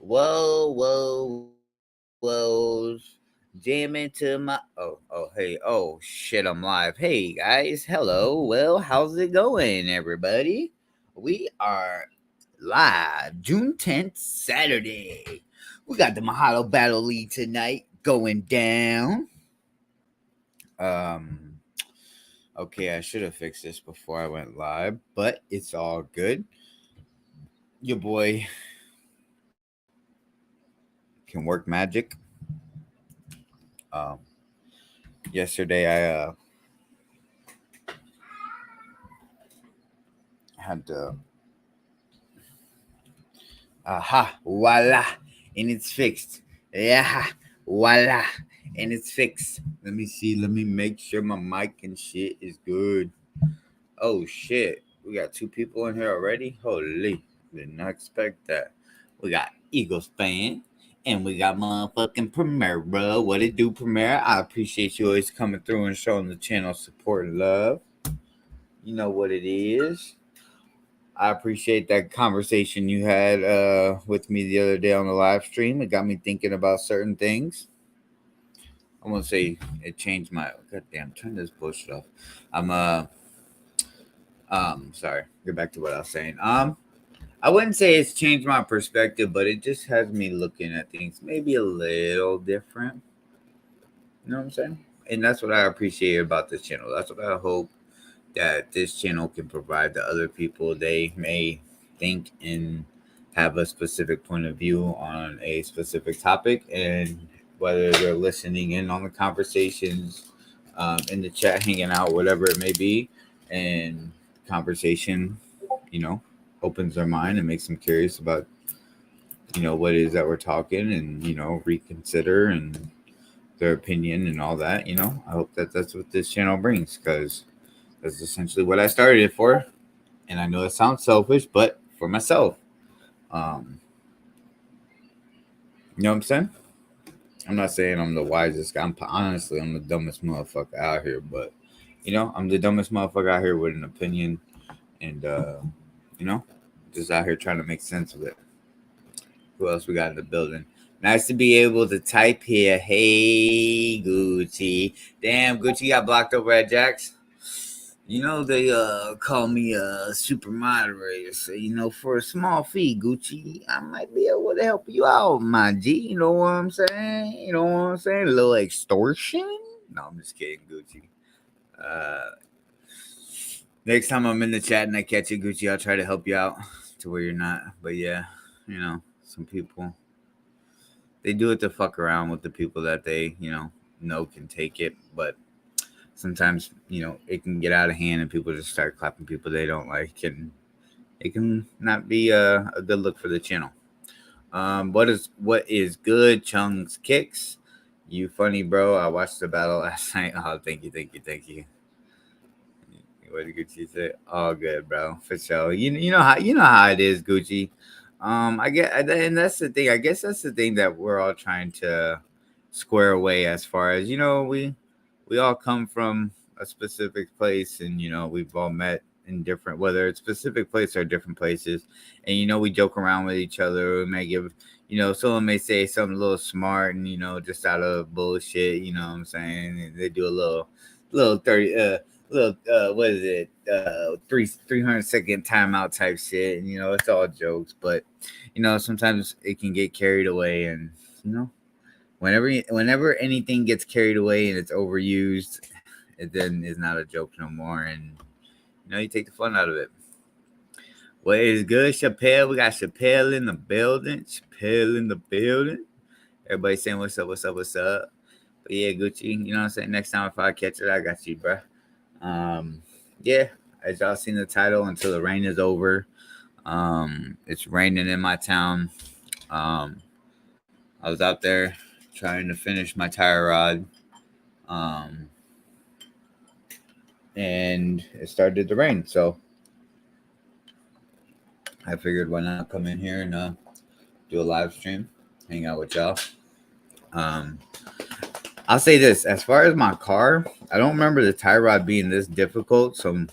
Whoa. Jam into my oh shit, I'm live. Hey guys, hello. Well, how's it going, everybody? We are live June 10th, Saturday. We got the Mahalo Battle League tonight going down. Um okay, I should have fixed this before I went live, but it's all good. Your boy can work magic. Um Yesterday I had to voila, and it's fixed. Yeah, voila, and it's fixed. Let me see. Let me make sure my mic and shit is good. Oh shit, we got two people in here already. Holy, did not expect that. We got Eagles fan, and we got motherfucking Premier, bro. What it do, Premier? I appreciate you always coming through and showing the channel support and love. You know what it is. I appreciate that conversation you had with me the other day on the live stream. It got me thinking about certain things. I want to say it changed my goddamn. Turn this bullshit off. I'm sorry. Get back to what I was saying. I wouldn't say it's changed my perspective, but it just has me looking at things maybe a little different. You know what I'm saying? And that's what I appreciate about this channel. That's what I hope that this channel can provide to other people. They may think and have a specific point of view on a specific topic, and whether they're listening in on the conversations, in the chat, hanging out, whatever it may be, and conversation, you know, opens their mind and makes them curious about, what it is that we're talking, and reconsider and their opinion and all that. I hope that that's what this channel brings, because that's essentially what I started it for. And I know it sounds selfish, but for myself. Um, you know what I'm saying? I'm not saying I'm the wisest guy. I'm the dumbest motherfucker out here, but I'm the dumbest motherfucker out here with an opinion, and you know, just out here trying to make sense of it. Who else we got in the building? Nice to be able to type here. Hey, Gucci. Damn, Gucci got blocked over at Jack's. They call me a super moderator. So, for a small fee, Gucci, I might be able to help you out, my G. You know what I'm saying? You know what I'm saying? A little extortion? No, I'm just kidding, Gucci. Uh, Next time I'm in the chat and I catch you, Gucci, I'll try to help you out to where you're not. But yeah, some people, they do it to fuck around with the people that they, know can take it. But sometimes it can get out of hand and people just start clapping people they don't like, and it can not be a good look for the channel. What is good, Chung's Kicks? You funny, bro. I watched the battle last night. Oh, thank you. What did Gucci say? All good, bro. For sure. You know how it is, Gucci. I get, and that's the thing. I guess that's the thing that we're all trying to square away, as far as we all come from a specific place, and we've all met in different, whether it's specific place or different places, and we joke around with each other. We may give, someone may say something a little smart, and just out of bullshit, you know what I'm saying, and they do a little 30 little what is it, 300-second timeout type shit, and it's all jokes, but sometimes it can get carried away, and whenever anything gets carried away and it's overused, it then is not a joke no more, and you take the fun out of it. What is good, Chappelle? We got Chappelle in the building. Everybody saying what's up. But yeah, Gucci, you know what I'm saying? Next time if I catch it, I got you, bro. Yeah, as y'all seen the title, Until the Rain is Over. It's raining in my town. I was out there trying to finish my tire rod. And it started to rain, so I figured why not come in here and do a live stream, hang out with y'all. I'll say this, as far as my car, I don't remember the tie rod being this difficult, so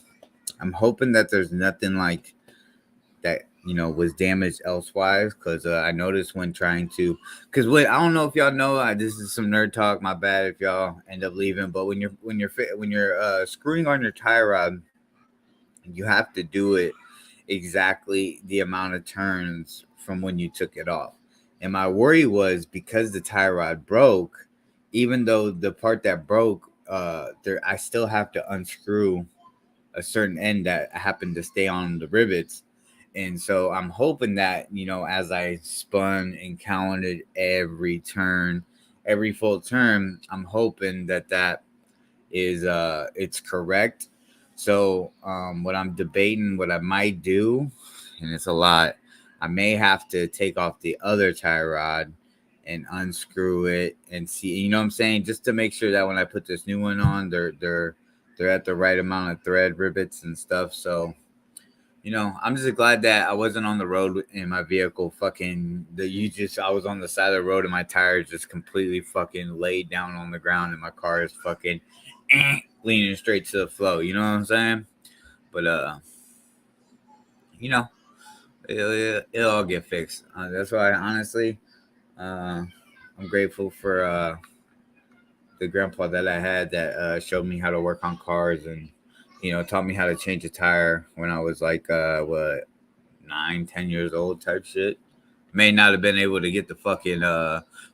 I'm hoping that there's nothing like that was damaged elsewise. Because I noticed when trying to, because I don't know if y'all know, this is some nerd talk. My bad if y'all end up leaving. But when you're screwing on your tie rod, you have to do it exactly the amount of turns from when you took it off. And my worry was because the tie rod broke, even though the part that broke, I still have to unscrew a certain end that happened to stay on the rivets. And so I'm hoping that, as I spun and counted every turn, every full turn, I'm hoping that is it's correct. So what I'm debating, what I might do, and it's a lot, I may have to take off the other tie rod and unscrew it and see, what I'm saying, just to make sure that when I put this new one on, they're at the right amount of thread rivets and stuff. So I'm just glad that I wasn't on the road in my vehicle. I was on the side of the road and my tires just completely fucking laid down on the ground and my car is fucking leaning straight to the flow. You know what I'm saying? But you know, it'll all get fixed. That's why, honestly, I'm grateful for the grandpa that I had that showed me how to work on cars and taught me how to change a tire when I was like 9, 10 years old type shit. May not have been able to get the fucking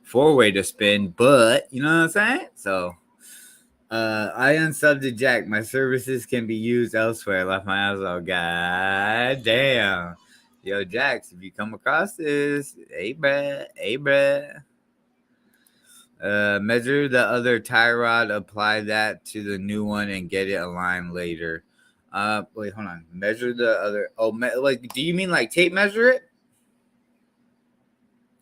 four-way to spin, but you know what I'm saying? So I unsubbed to Jack. My services can be used elsewhere. I left my ass out. God damn. Yo, Jax, if you come across this, hey bruh. Measure the other tie rod, apply that to the new one, and get it aligned later. Wait, hold on. Measure the other. Oh, like, do you mean like tape measure it?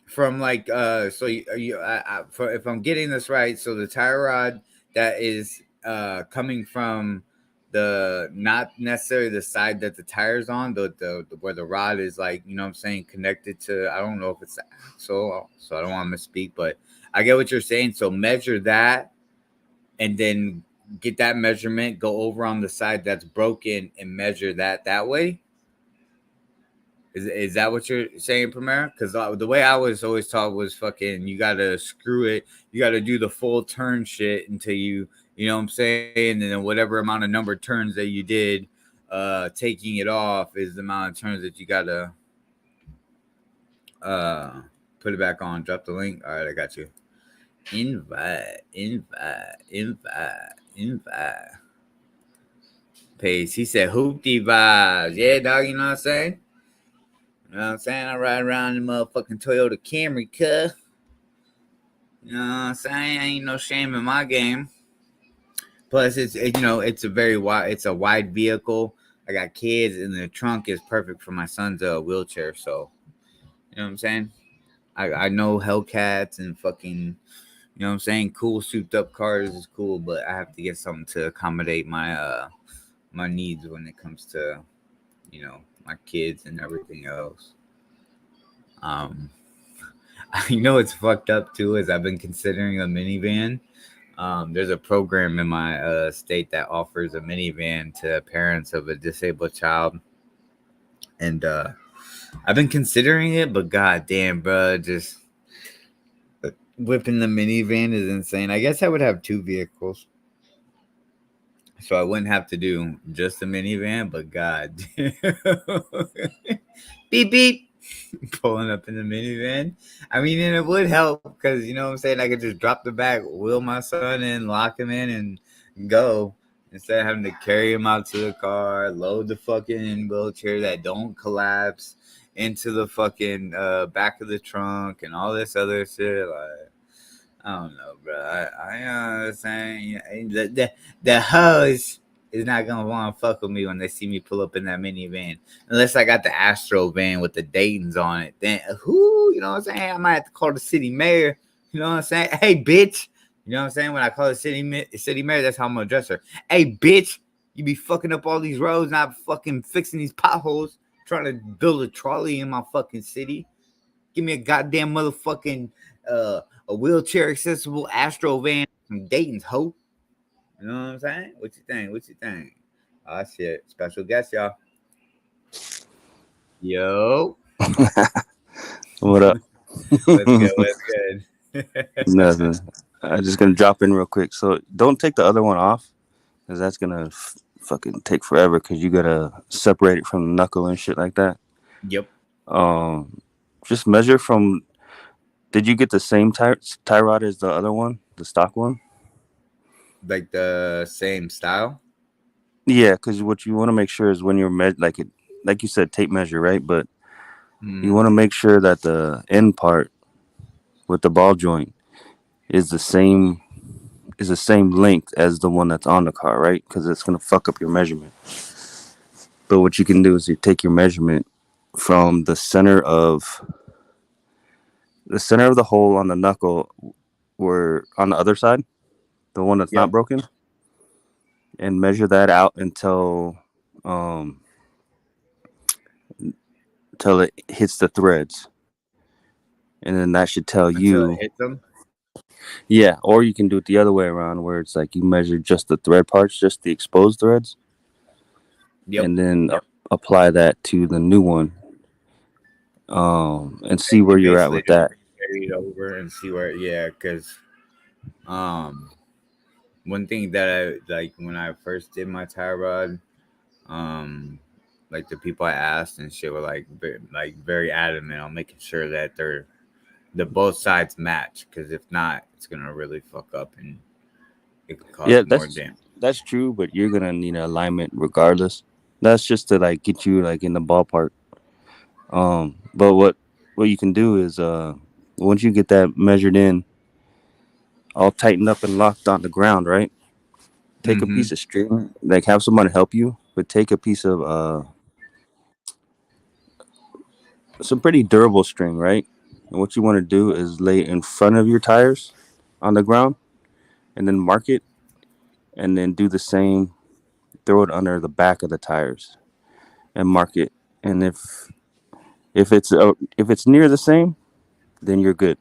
From like, so if I'm getting this right, so the tie rod that is coming from not necessarily the side that the tire's on, the where the rod is, like, what I'm saying, connected to, I don't know if it's the axle, so I don't want to misspeak, but I get what you're saying. So measure that and then get that measurement, go over on the side that's broken and measure that way. Is that what you're saying, Primera? Because the way I was always taught was fucking, you gotta screw it, you gotta do the full turn shit until you know what I'm saying, and then whatever amount of number of turns that you did, taking it off is the amount of turns that you gotta put it back on. Drop the link. All right, I got you. Invite. Pace. He said hoopty vibes. Yeah, dog, you know what I'm saying? You know what I'm saying? I ride around in motherfucking Toyota Camry, cuh. You know what I'm saying? Ain't no shame in my game. Plus, it's a wide vehicle. I got kids, and the trunk is perfect for my son's wheelchair. So, you know what I'm saying? I know Hellcats and fucking, you know what I'm saying, cool souped up cars is cool, but I have to get something to accommodate my my needs when it comes to, my kids and everything else. It's fucked up too is I've been considering a minivan. There's a program in my state that offers a minivan to parents of a disabled child, and I've been considering it, but goddamn, bro, just whipping the minivan is insane. I guess I would have two vehicles, so I wouldn't have to do just a minivan. But god, beep beep. Pulling up in the minivan. I mean, and it would help because, you know what I'm saying, I could just drop the bag, wheel my son in, lock him in, and go instead of having to carry him out to the car, load the fucking wheelchair that don't collapse into the fucking back of the trunk and all this other shit. Like, I don't know, bro. I saying the hose is not gonna want to fuck with me when they see me pull up in that minivan, unless I got the Astro van with the Dayton's on it. Then who, you know what I'm saying? I might have to call the city mayor. You know what I'm saying? Hey, bitch. You know what I'm saying? When I call the city mayor, that's how I'm gonna address her. Hey, bitch, you be fucking up all these roads, not fucking fixing these potholes, trying to build a trolley in my fucking city. Give me a goddamn motherfucking a wheelchair accessible Astro van from Dayton's, hoe. You know what I'm saying? What you think? Oh shit, special guest, y'all. Yo, What up? what's good? What's good? Nothing. I'm just gonna drop in real quick. So don't take the other one off, because that's gonna fucking take forever. Because you gotta separate it from the knuckle and shit like that. Yep. Um, just measure from. Did you get the same tie rod as the other one, the stock one? Like the same style. Yeah, because what you want to make sure is when you're like you said, tape measure, right? But you Hmm. want to make sure that the end part with the ball joint is the same length as the one that's on the car, right? Because it's gonna fuck up your measurement. But what you can do is you take your measurement from the center of the hole on the knuckle, or on the other side, the one that's not Yep. broken, and measure that out um until it hits the threads, and then that should tell Until it you. hits them. Yeah, or you can do it the other way around, where it's like you measure just the thread parts, just the exposed threads, Yep. and then apply that to the new one, and see You where you're at basically with just that. carry it over and see where. Yeah, because um, one thing that I like when I first did my tie rod, um, like the people I asked and shit were like very adamant on making sure that the both sides match. Because if not, it's gonna really fuck up and it could cause Yeah, more that's damage. that's true, but you're gonna need an alignment regardless. That's just to like get you like in the ballpark. But what you can do is once you get that measured in, all tightened up and locked on the ground, right? Take a Mm-hmm. piece of string, like have someone help you, but take a piece of some pretty durable string, right? And what you want to do is lay it in front of your tires on the ground, and then mark it, and then do the same. Throw it under the back of the tires and mark it. And if it's near the same, then you're good.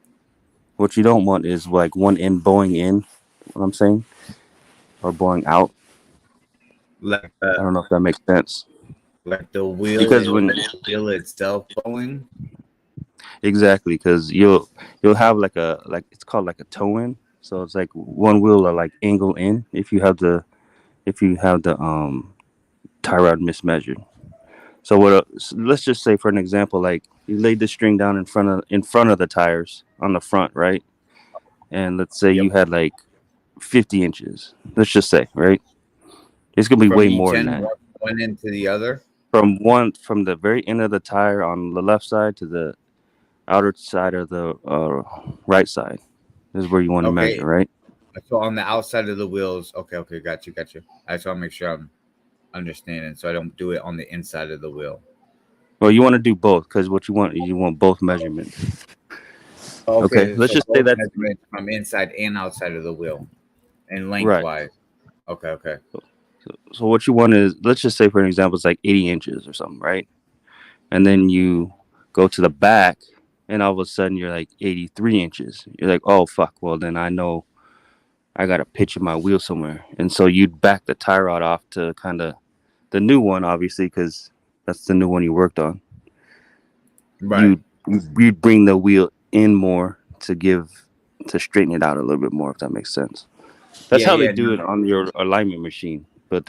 What you don't want is like one end bowing in. What I'm saying, or bowing out. Like I don't know if that makes sense. like the Because when wheel itself bowing. exactly, because you'll have like it's called like a toe in. So it's like one wheel are like angle in if you have the tie rod mismeasured. So let's just say for an example, like you laid the string down in front of the tires on the front, right? And let's say Yep. you had like 50 inches. Let's just say, right? It's gonna be From way each more than end, that. one end to the other. From the very end of the tire on the left side to the outer side of the right side is where you want to measure, Okay. right? So on the outside of the wheels. Okay. Okay. Got you. Got you. I just want to make sure I'm understanding, so I don't do it on the inside of the wheel. Well, you want to do both because what you want is you want both measurements. Okay, Okay. let's So just say both that's measurements from inside and outside of the wheel and right. lengthwise. Okay. Okay. So what you want is, let's just say for an example, it's like 80 inches or something, right? And then you go to the back, and all of a sudden you're like 83 inches. You're like, oh fuck, well then I know I got to pitch in my wheel somewhere. And so you'd back the tie rod off to kind of the new one, obviously, because that's the new one you worked on. Right. You'd bring the wheel in more to straighten it out a little bit more, if that makes sense. That's Yeah. how they Yeah. do No. it on your alignment machine, but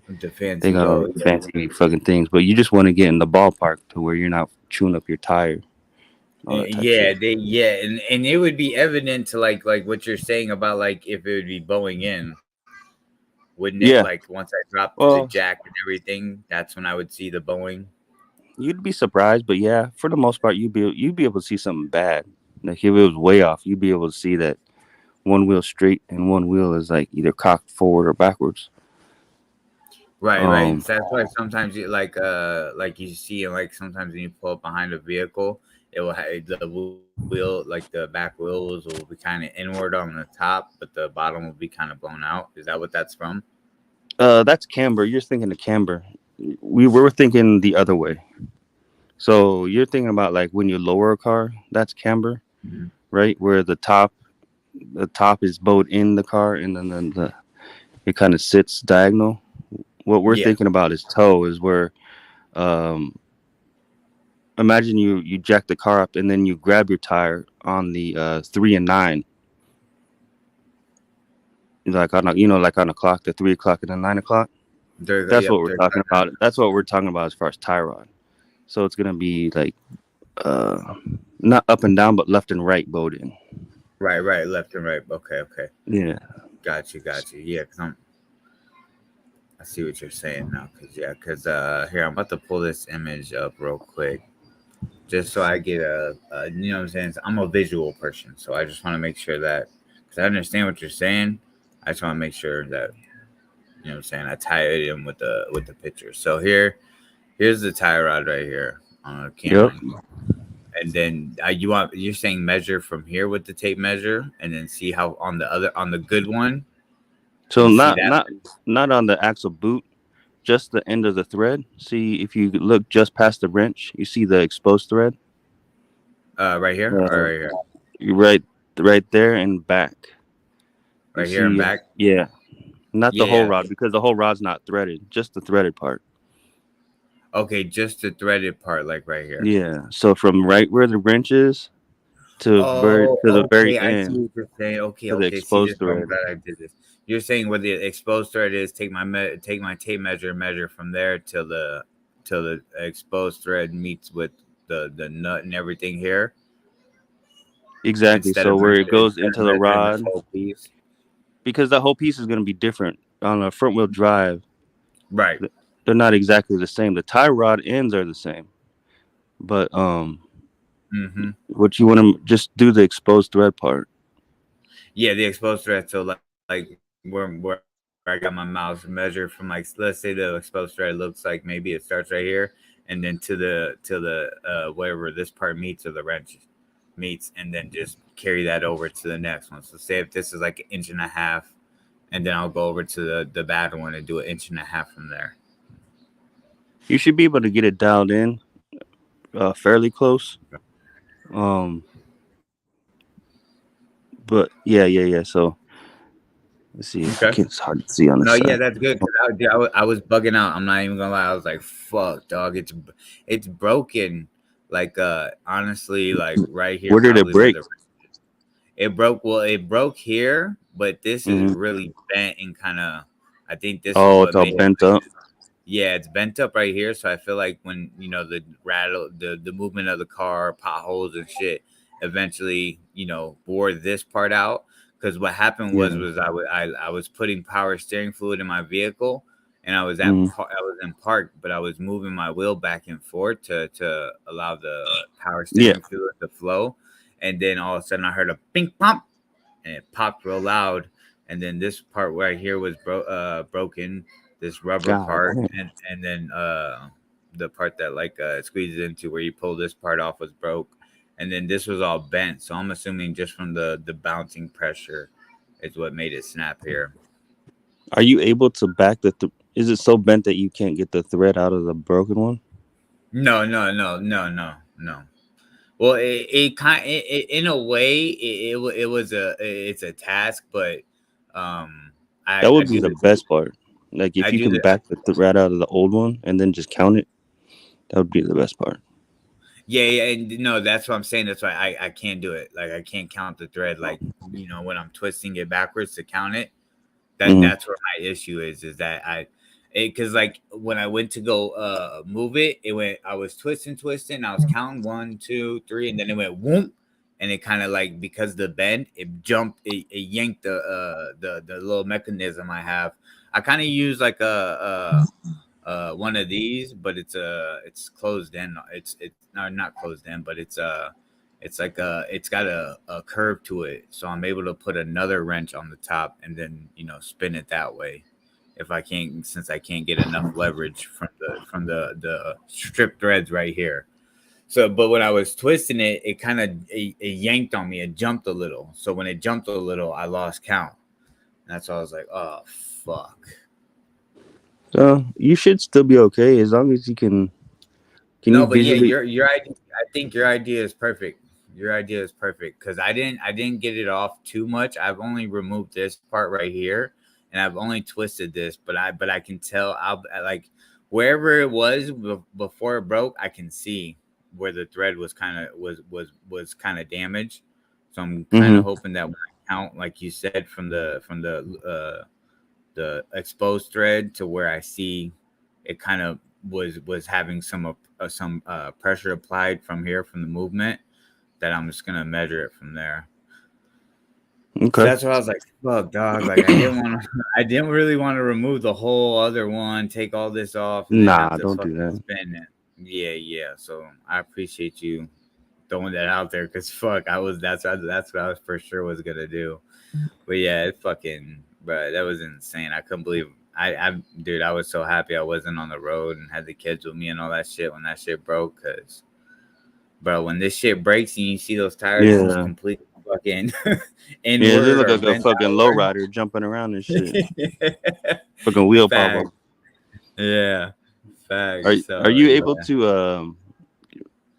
The they fancy. got all the fancy fucking things. But you just want to get in the ballpark to where you're not chewing up your tire, all that type Yeah, shit. and it would be evident to like what you're saying about like if it would be bowing in, wouldn't it? Yeah. Like once I dropped the Well, jack and everything, that's when I would see the bowing. you'd be surprised, but yeah, for the most part, you'd be able to see something bad. Like if it was way off, you'd be able to see that one wheel straight and one wheel is like either cocked forward or backwards. Right, right. Um, So that's why sometimes you like you see like sometimes when you pull up behind a vehicle, it will have the wheel like the back wheels will be kind of inward on the top, but the bottom will be kind of blown out. Is that what that's from? that's camber. You're thinking of camber. We were thinking the other way. So you're thinking about like when you lower a car, that's camber, Mhm. right? Where the top is bowed in the car, and then it kind of sits diagonal. What we're Yeah. thinking about is toe, is where um, imagine you jack the car up and then you grab your tire on the 3 and 9, like on a, like on a clock, the 3 o'clock and the 9 o'clock. That's what we're talking about. That's what we're talking about as far as tie rod. So it's gonna be like not up and down, but left and right bowed in. Right, left and right. Okay. Yeah. Got you. Yeah, because I see what you're saying now. Because here, I'm about to pull this image up real quick, just so I get you know what I'm saying? I'm a visual person, so I just want to make sure that, because I understand what you're saying, I just want to make sure that, you know what I'm saying, I tie it in with the picture. So here's the tie rod right here on a camera. Yep. And then you're saying measure from here with the tape measure, and then see how on the good one. So not on the axle boot, just the end of the thread. See, if you look just past the wrench, you see the exposed thread. Right here, or right here. You're right there and back. Right here and back. Yeah, not the whole rod, because the whole rod's not threaded, just the threaded part. Okay, just the threaded part, like right here. Yeah. So from right where the wrench is to the very end. I see what you're saying. Okay. The exposed thread. I'm glad I did this. You're saying where the exposed thread is. Take my tape measure from there till the exposed thread meets with the nut and everything here. Exactly. So where it goes into the rod, because the whole piece is going to be different on a front wheel drive. Right. They're not exactly the same. The tie rod ends are the same, but what you want to just do the exposed thread part. Yeah, the exposed thread. So like where I got my mouse measure from, like, let's say the exposed thread looks like maybe it starts right here, and then to the wherever this part meets or the wrench meets, and then just carry that over to the next one. So say if this is like 1.5 inches, and then I'll go over to the bad one and do 1.5 inches from there. You should be able to get it dialed in fairly close. But yeah. So let's see. Okay. It's hard to see on this side. Yeah, that's good. I was bugging out. I'm not even gonna lie. I was like, "Fuck, dog! It's broken." Like, honestly, like right here. Where did it break? It broke. Well, it broke here, but this is really bent and kind of. I think this. Oh, it's all bent up. Yeah, it's bent up right here. So I feel like when the rattle, the movement of the car, potholes and shit, eventually bore this part out. Because what happened was I was putting power steering fluid in my vehicle, and I was I was in park, but I was moving my wheel back and forth to allow the power steering fluid to flow, and then all of a sudden I heard a ping pop, and it popped real loud, and then this part right here was broken, this rubber part, and then the part that squeezes into where you pull this part off was broke. And then this was all bent. So I'm assuming just from the bouncing pressure is what made it snap here. Are you able to back is it so bent that you can't get the thread out of the broken one? No. Well, in a way it's a task, but that would be the best part. Like if you can back the thread out of the old one and then just count it, that would be the best part. Yeah, and no, that's what I'm saying. That's why I can't do it. Like I can't count the thread. Like when I'm twisting it backwards to count it, that's where my issue is that because like when I went to go move it, I was twisting, I was counting 1, 2, 3, and then it went whoop, and it kind of like, because the bend, it jumped, it yanked the little mechanism I have. I kind of use like one of these, but it's closed in. It's not closed in, but it's like it's got a curve to it, so I'm able to put another wrench on the top and then spin it that way. If I can't, since I can't get enough leverage from the strip threads right here. So, but when I was twisting it, it kind of it yanked on me. It jumped a little. So when it jumped a little, I lost count. And that's why I was like, oh fuck. So you should still be okay as long as you can. But yeah, your idea. I think your idea is perfect. Your idea is perfect because I didn't get it off too much. I've only removed this part right here, and I've only twisted this. But I can tell. I'll like wherever it was before it broke, I can see where the thread was kind of damaged. So I'm kind of Mm-hmm. hoping that when I count, like you said, from the exposed thread to where I see it kind of was having some pressure applied from here from the movement, that I'm just gonna measure it from there. So Okay. that's what I was like, fuck, dog. Like I didn't really want to remove the whole other one, take all this off, and then have Nah, to don't do fucking that. spin it. Yeah, yeah. So I appreciate you throwing that out there, because fuck, that's what I was for sure was gonna do. But yeah, it fucking, bro, that was insane. I couldn't believe dude, I was so happy I wasn't on the road and had the kids with me and all that shit when that shit broke. Cause, bro, when this shit breaks and you see those tires just Yeah. completely fucking Yeah, they inward look or like a bent fucking outward. lowrider jumping around and shit. Fucking wheel pop Fact. off. Yeah. Are Fact. are So you able yeah. to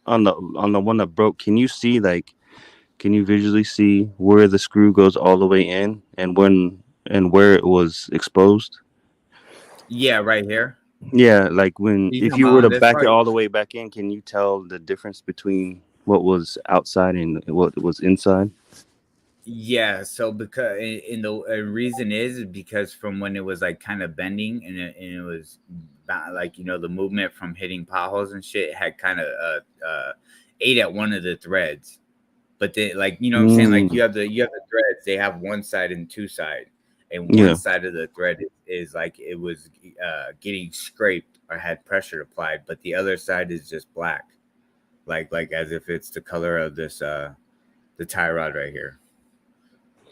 on the one that broke? Can you see like can you visually see where the screw goes all the way in and when and where it was exposed? Yeah, right here. Yeah, like when You if talking you about were on to this back it part? all the way back in, can you tell the difference between what was outside and what was inside? Yeah, so because in the reason is because from when it was like kind of bending and it was like the movement from hitting potholes and shit had kind of ate at one of the threads. But then, like, what I'm saying, like Mm, you have the threads, they have one side and two side, and one yeah. side of the thread is like it was getting scraped or had pressure applied, but the other side is just black, like as if it's the color of this the tie rod right here.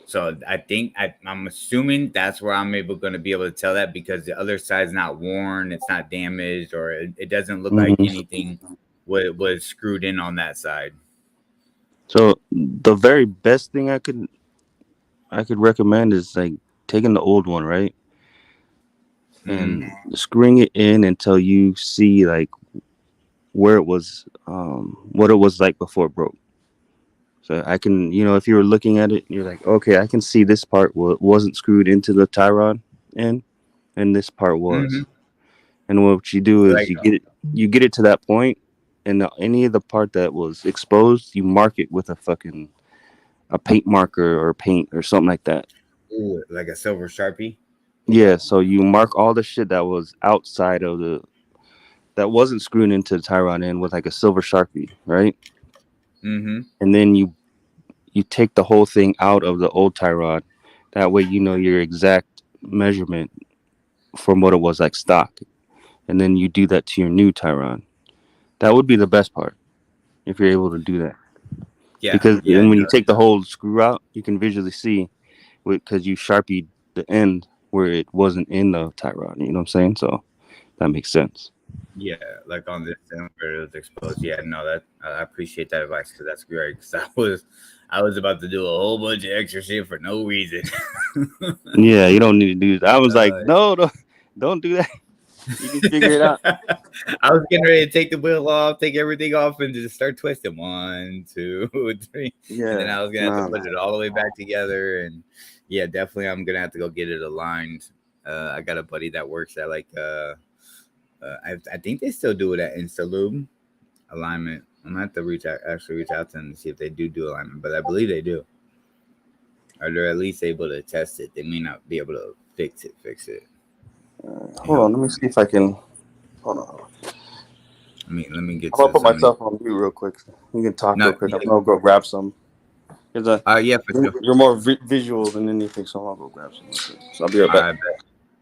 So I think I'm assuming that's where I'm going to be able to tell that, because the other side's not worn, it's not damaged, or it doesn't look like Hmm. anything was screwed in on that side. So the very best thing I could recommend is like taking the old one, right? Mm-hmm. And screwing it in until you see like where it was what it was like before it broke. So I can, if you were looking at it, you're like, okay, I can see this part wasn't screwed into the tie rod end, and this part Mm-hmm. was. And what you do is Like, you get it to that point, and any of the part that was exposed, you mark it with a paint marker or paint or something like that. ooh, like a silver Sharpie. Yeah, so you mark all the shit that was outside of the that wasn't screwed into the tie rod end with like a silver sharpie, right? Mm-hmm. And then you take the whole thing out of the old tie rod. That way, you know your exact measurement from what it was like stock, and then you do that to your new tie rod. That would be the best part if you're able to do that. Yeah, Because yeah, then when no, you take the whole screw out, you can visually see because you sharpied the end where it wasn't in the tie rod. You know what I'm saying? So that makes sense. yeah, like on this end where it was exposed. Yeah, no, that I appreciate that advice, because that's great. Because I was about to do a whole bunch of extra shit for no reason. Yeah, you don't need to do that. I was like, uh, no, don't do that. You can figure it out. I was getting ready to take the wheel off, take everything off, and just start twisting. One, two, three, and then Yeah, I was gonna have to no, put it all the way back together. And yeah, definitely, I'm gonna have to go get it aligned. I got a buddy that works at like I think they still do it at Instalube alignment. I'm gonna have to reach out to them to see if they do alignment, but I believe they do, or they're at least able to test it. They may not be able to fix it. You hold know, on. Let me see if I can. Hold on. let me get I'm gonna to put some of these. myself on mute real quick. You can talk real No, quick. yeah, I'm gonna go grab some. Cause yeah, for sure. you're more visual than anything, so I'll go grab some. Real quick. So I'll be right back. I bet.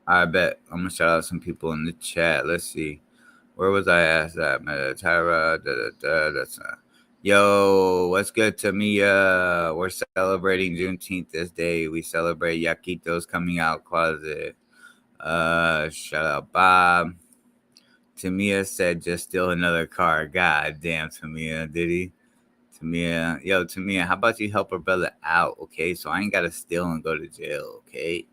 I bet. I'm gonna shout out some people in the chat. Let's see. Where was I asked that? Tyra. That's yo, what's good, Tamia? We're celebrating Juneteenth this day. We celebrate Yaquito's coming out closet. Shout out Bob. Tamia said just steal another car. God damn, Tamia, did he? Tamia, how about you help her brother out, okay? So I ain't gotta steal and go to jail, okay?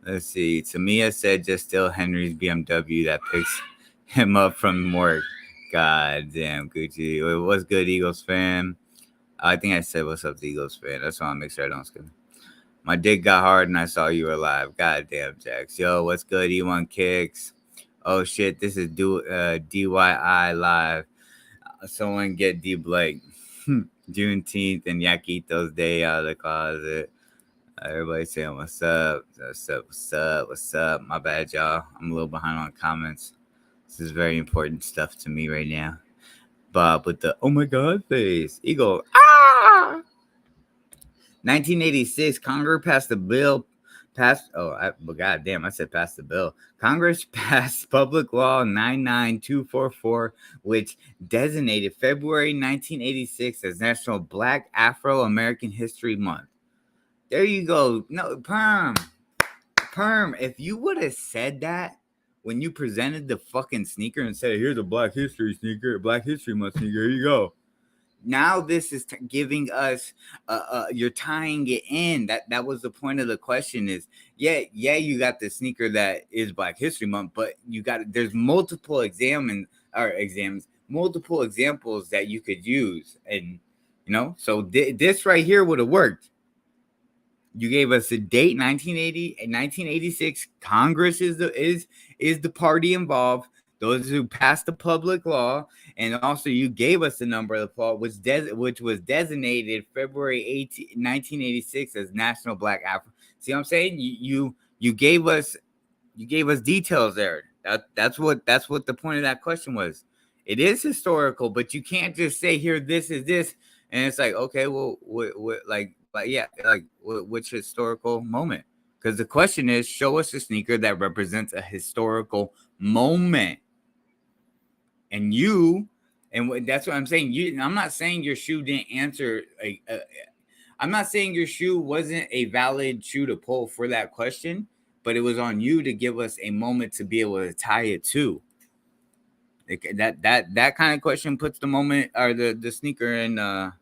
Let's see. Tamia said just steal Henry's BMW that picks him up from work. God damn, Gucci. What's good, Eagles fan? I think I said what's up to Eagles fan. That's why I make sure I don't skip. My dick got hard and I saw you were alive. God damn, Jax. Yo, what's good, E1 Kicks? Oh shit, this is DYI live. Someone get D Blake. Juneteenth and Yaquitos Day out of the closet. Everybody saying what's up, what's up, what's up, what's up. My bad, y'all. I'm a little behind on comments. This is very important stuff to me right now. Bob with the oh my god face. Eagle. Ah! 1986, Congress passed the bill. But goddamn, I said passed the bill. Congress passed Public Law 99244, which designated February 1986 as National Black Afro-American History Month. There you go. No, Perm. If you would have said that when you presented the fucking sneaker and said, here's a Black History sneaker, Black History Month sneaker, here you go. Now this is giving us, you're tying it in. That was the point of the question is, you got the sneaker that is Black History Month, but there's multiple exams, multiple examples that you could use. And, so this right here would have worked. You gave us a date, 1980 and 1986. Congress is the party involved. Those who passed the public law, and also you gave us the number of the law, which was designated February 18, 1986 as National Black Afro. See what I'm saying? You gave us details there. That's what the point of that question was. It is historical, but you can't just say here this is this, and it's like okay, well, which historical moment? Because the question is, show us a sneaker that represents a historical moment. And that's what I'm saying. I'm not saying your shoe didn't answer. I'm not saying your shoe wasn't a valid shoe to pull for that question, but it was on you to give us a moment to be able to tie it to. That kind of question puts the moment or the sneaker in, or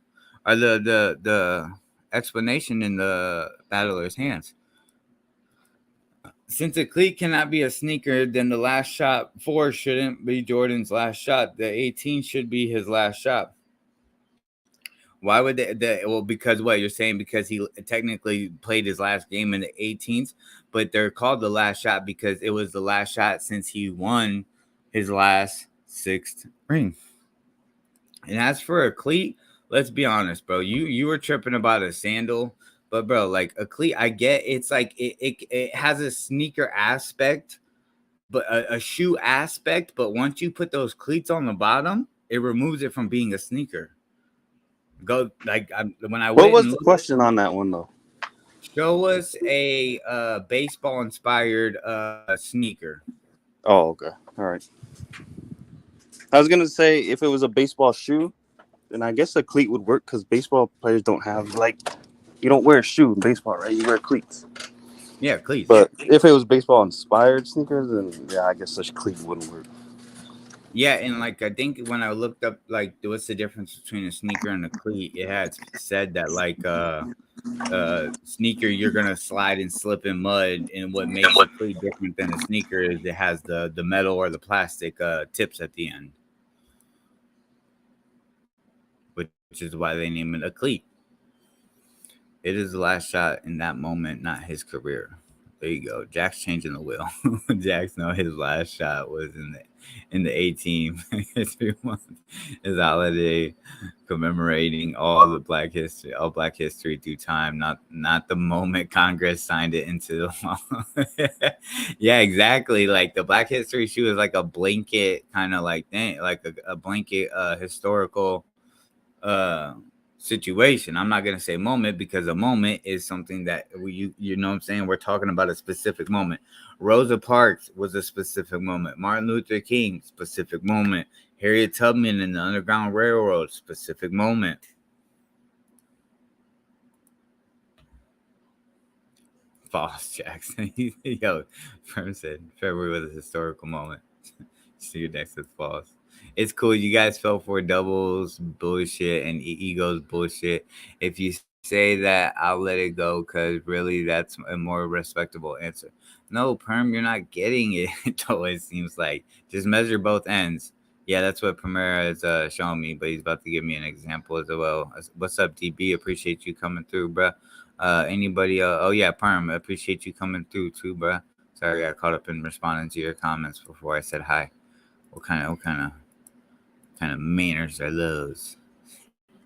the explanation in the battler's hands. Since a cleat cannot be a sneaker, then the last shot 4 shouldn't be Jordan's last shot. The 18 should be his last shot. Why would well, because what you're saying, because he technically played his last game in the 18s, but they're called the last shot because it was the last shot since he won his last 6th ring. And as for a cleat, let's be honest, bro. You were tripping about a sandal. But bro, like a cleat, I get it's like it has a sneaker aspect, but a shoe aspect. But once you put those cleats on the bottom, it removes it from being a sneaker. What was the question on that one though? Show us a baseball inspired sneaker. Oh, okay, all right. I was gonna say if it was a baseball shoe, then I guess a cleat would work because baseball players don't have you don't wear a shoe in baseball, right? You wear cleats. Yeah, cleats. But if it was baseball inspired sneakers, then yeah, I guess such cleat wouldn't work. Yeah, and I think when I looked up what's the difference between a sneaker and a cleat, it had said that sneaker you're gonna slide and slip in mud, and what makes a cleat different than a sneaker is it has the metal or the plastic tips at the end, which is why they name it a cleat. It is the last shot in that moment, not his career. There you go. Jack's changing the wheel. Jack's his last shot was in the 18 history month. His holiday commemorating all Black history through time, not the moment Congress signed it into the law. Yeah, exactly. Like the Black History shoe is like a blanket kind of thing, like a blanket historical situation. I'm not gonna say moment because a moment is something that you know what I'm saying. We're talking about a specific moment. Rosa Parks was a specific moment. Martin Luther King, specific moment. Harriet Tubman and the Underground Railroad, specific moment. False, Jackson. Yo, Firm said February was a historical moment. See your next is false. It's cool. You guys fell for doubles bullshit and egos bullshit. If you say that, I'll let it go because really that's a more respectable answer. No, Perm, you're not getting it. Though it seems like just measure both ends. Yeah, that's what Primera is showing me, but he's about to give me an example as well. What's up, DB? Appreciate you coming through, bro. Anybody? Oh yeah, Perm. Appreciate you coming through too, bro. Sorry, I got caught up in responding to your comments before I said hi. What kind of manners are those?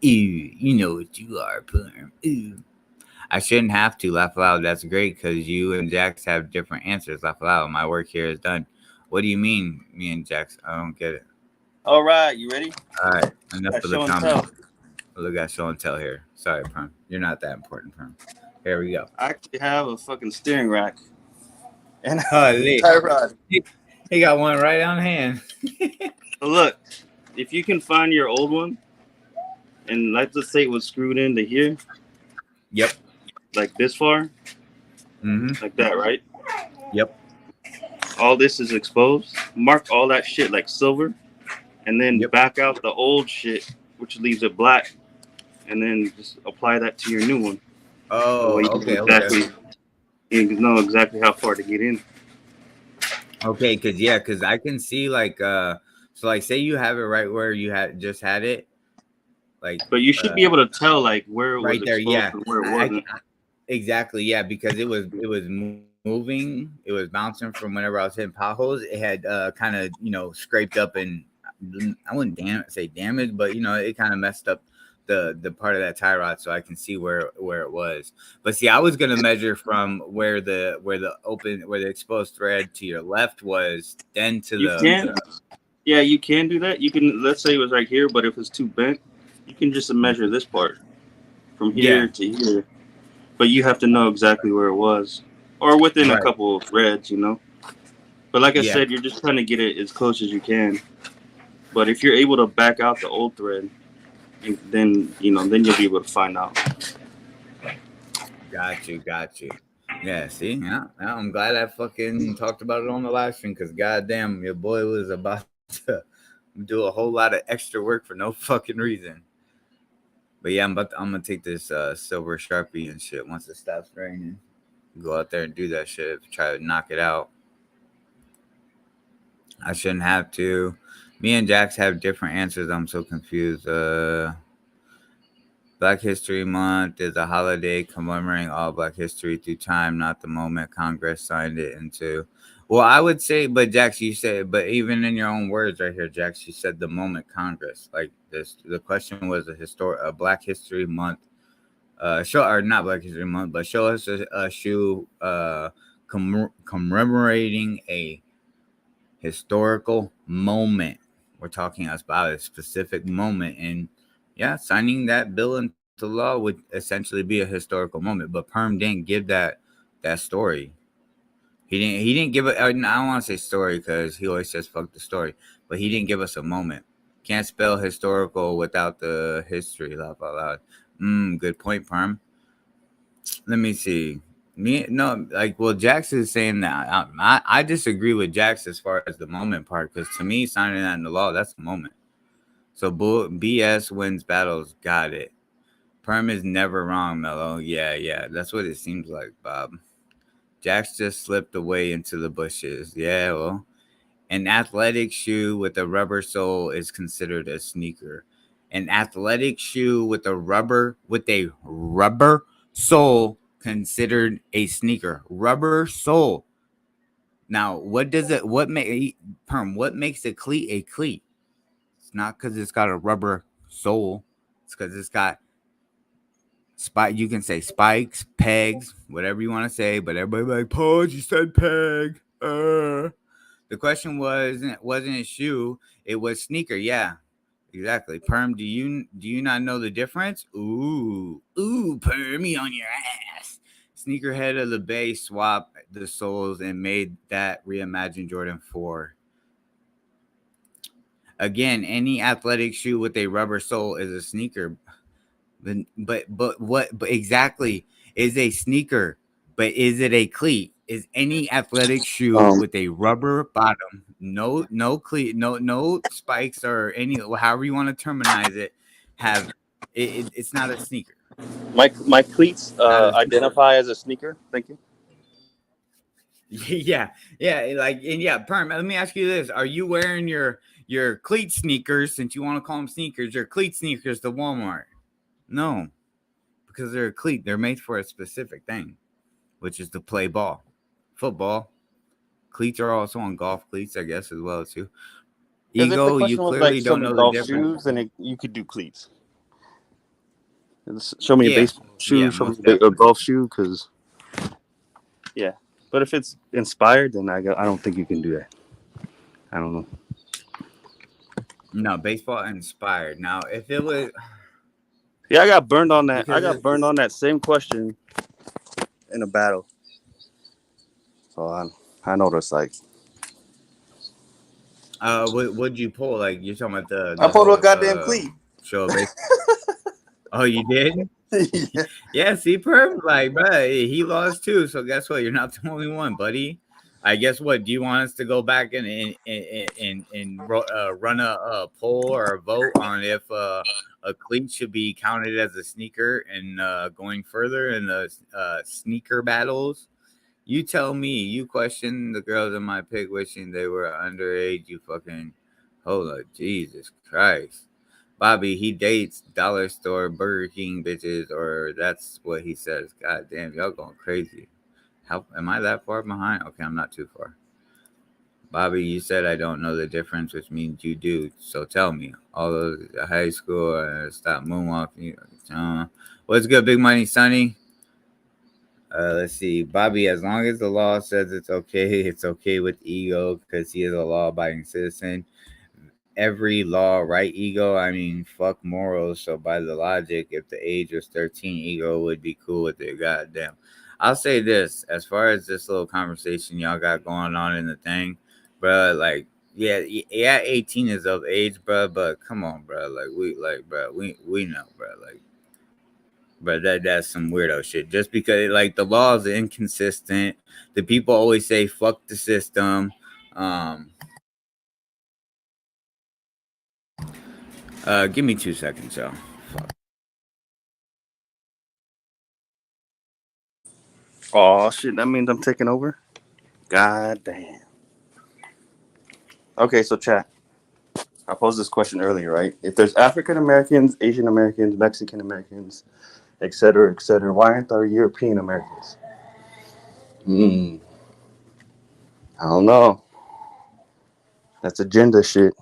Ooh, you know what you are, Perm. Ooh. I shouldn't have to laugh aloud. That's great because you and Jax have different answers. Laugh aloud. My work here is done. What do you mean, me and Jax? I don't get it. All right, you ready? All right, enough of the Show and comments. tell. Look at show and tell here. Sorry, Perm. You're not that important, Perm. Here we go. I actually have a fucking steering rack and Holy. tie rod. He got one right on hand. So look, if you can find your old one, and let's say it was screwed into here, Yep. like this far, like that, right? Yep. All this is exposed. Mark all that shit like silver, and then back out the old shit, which leaves it black, and then just apply that to your new one. Oh, okay. You know exactly how far to get in. Okay, because I can see like so like say you have it right where you just had it, like. But you should be able to tell like where it right was there, exposed and where it wasn't. Exactly, yeah, because it was moving, it was bouncing from whenever I was hitting potholes. It had kind of scraped up and I wouldn't say damaged, but it kind of messed up the part of that tie rod, so I can see where it was. But see, I was gonna measure from where the exposed thread to your left was, then to yeah, you can do that. You can, let's say it was right here, but if it's too bent, you can just measure this part from here to here. But you have to know exactly where it was, or within a couple of threads, But like I said, you're just trying to get it as close as you can. But if you're able to back out the old thread, then you'll be able to find out. Got you. Yeah, see, yeah, I'm glad I fucking talked about it on the live stream because goddamn, your boy was about to do a whole lot of extra work for no fucking reason. But yeah, I'm gonna take this silver Sharpie and shit once it stops raining. Go out there and do that shit. Try to knock it out. I shouldn't have to. Me and Jax have different answers. I'm so confused. Black History Month is a holiday commemorating all Black history through time, not the moment Congress signed it into. Well, I would say, but Jax, you said, but even in your own words right here, Jax, you said the moment Congress. Like this, the question was a Black History Month. Not Black History Month, but show us a shoe commemorating a historical moment. We're talking about a specific moment, and yeah, signing that bill into law would essentially be a historical moment. But Perm didn't give that story. He didn't give it. I don't want to say story because he always says fuck the story, but he didn't give us a moment. Can't spell historical without the history. Laugh out loud. Good point, Perm. Let me see. Jax is saying that I disagree with Jax as far as the moment part, because to me, signing that in the law, that's the moment. So BS wins battles. Got it. Perm is never wrong, Mello. Yeah. That's what it seems like, Bob. Jax just slipped away into the bushes. Yeah, well, an athletic shoe with a rubber sole is considered a sneaker. An athletic shoe with a rubber sole considered a sneaker. Rubber sole. Now, what makes a cleat a cleat? It's not because it's got a rubber sole. It's because it's got you can say spikes, pegs, whatever you want to say, but everybody like, Paul, you said peg. The question wasn't a shoe, it was sneaker. Yeah, exactly. Perm, do you not know the difference? Ooh, Permy on your ass. Sneakerhead of the Bay swapped the soles and made that reimagined Jordan 4. Again, any athletic shoe with a rubber sole is a sneaker. But what exactly is a sneaker? But is it a cleat? Is any athletic shoe with a rubber bottom, no cleat, no spikes or any, however you want to terminize it, have it's not a sneaker. My cleats identify as a sneaker. Thank you. Yeah, Perm. Let me ask you this: are you wearing your cleat sneakers, since you want to call them sneakers, your cleat sneakers to Walmart? No, because they're a cleat. They're made for a specific thing, which is to play ball, football. cleats are also on golf cleats, I guess, as well too. Because if the Ego, you question was clearly like, show don't me know the golf difference. shoes, then you could do cleats. Show me a Yeah, baseball shoe, yeah, show me most a definitely. golf shoe, because yeah. But if it's inspired, then I don't think you can do that. I don't know. No, baseball inspired. Now, if it was Yeah, I got burned on that. I because got burned on that same question in a battle. So I know what it's like. what'd you pull? Like you're talking about I the pulled a whole goddamn cleat. show of baseball. Oh, you did? Yeah. Yeah, see, Perm, like, bro, he lost too. So guess what? You're not the only one, buddy. I guess what? Do you want us to go back and run a poll or a vote on if a cleat should be counted as a sneaker and going further in the sneaker battles? You tell me. You question the girls in my pick wishing they were underage. You fucking hold up, Jesus Christ. Bobby, he dates dollar store Burger King bitches, or that's what he says. God damn, y'all going crazy. How am I that far behind? Okay, I'm not too far. Bobby, you said I don't know the difference, which means you do. So tell me. All those high school stop moonwalking. What's good, Big Money Sonny? Let's see, Bobby. As long as the law says it's okay with ego because he is a law-abiding citizen. Every law, right? Ego. I mean, fuck morals. So by the logic, if the age was 13, ego would be cool with it. Goddamn. I'll say this: as far as this little conversation y'all got going on in the thing, bro. Like, yeah, 18 is of age, bro. But come on, bro. We know, bro. Like. But that's some weirdo shit. Just because like the law is inconsistent, the people always say fuck the system. Give me 2 seconds, y'all. Fuck. Oh shit, that means I'm taking over. God damn. Okay, so chat. I posed this question earlier, right? If there's African Americans, Asian Americans, Mexican Americans, etc., why aren't there European Americans? I don't know. That's agenda shit.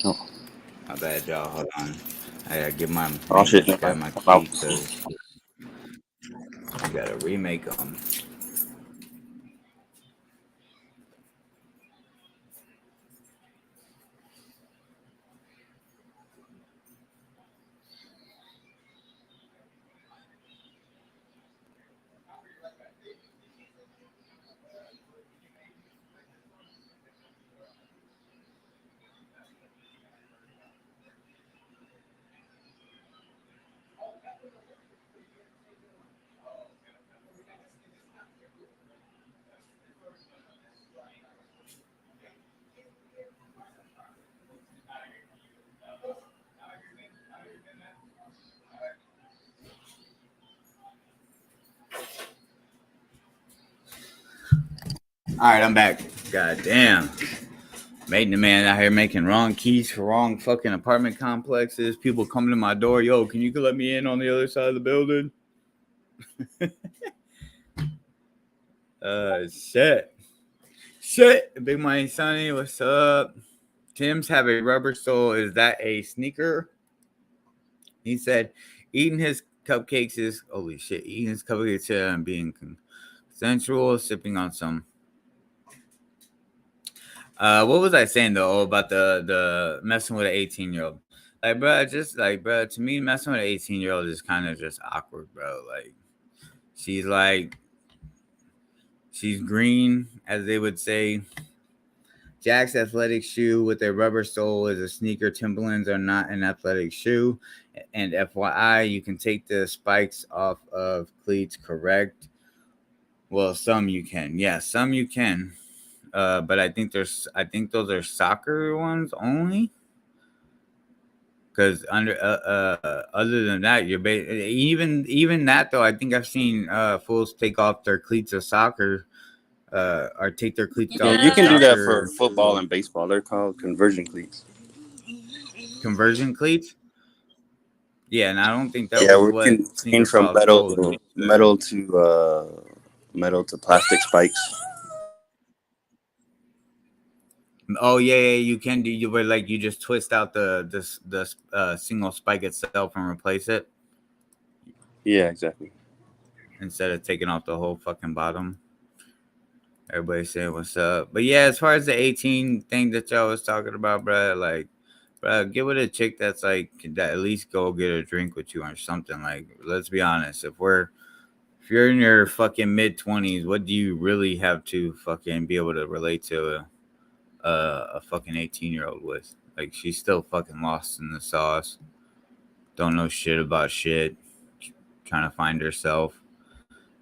Oh, My bad, y'all. Hold on. I gotta give my oh shit, maintenance never guy mind. my I'm key out. because I gotta remake them. All right, I'm back. God damn. Making the man out here making wrong keys for wrong fucking apartment complexes. People coming to my door. Yo, can you let me in on the other side of the building? Shit. Big Money Sonny, what's up? Tim's have a rubber sole. Is that a sneaker? He said, eating his cupcakes is holy shit. Eating his cupcakes and being consensual, sipping on some. What was I saying though about the messing with an 18-year-old? Like, bro, just like, bro, to me, messing with an 18-year-old is kind of just awkward, bro. Like, she's like, she's green, as they would say. Jack's athletic shoe with a rubber sole is a sneaker. Timberlands are not an athletic shoe. And FYI, you can take the spikes off of cleats, correct? Well, some you can. Yeah, some you can. But I think those are soccer ones only. Because other than that, even that though, I think I've seen fools take off their cleats of soccer. Or take their cleats Yeah, off you the can do that for soccer football and baseball. They're called conversion cleats. conversion cleats. Yeah, and I don't think that Yeah, was we what can change Sneaker from Pop told. metal to metal to plastic spikes. Oh yeah, you can do. You were like you just twist out the single spike itself and replace it Yeah, exactly. instead of taking off the whole fucking bottom. Everybody saying what's up, but yeah, as far as the 18 thing that y'all was talking about, bro, like, bro, get with a chick that's like that at least go get a drink with you or something. Like, let's be honest, if you're in your fucking mid-20s, what do you really have to fucking be able to relate to a fucking 18-year-old with? Like, she's still fucking lost in the sauce. Don't know shit about shit. Trying to find herself.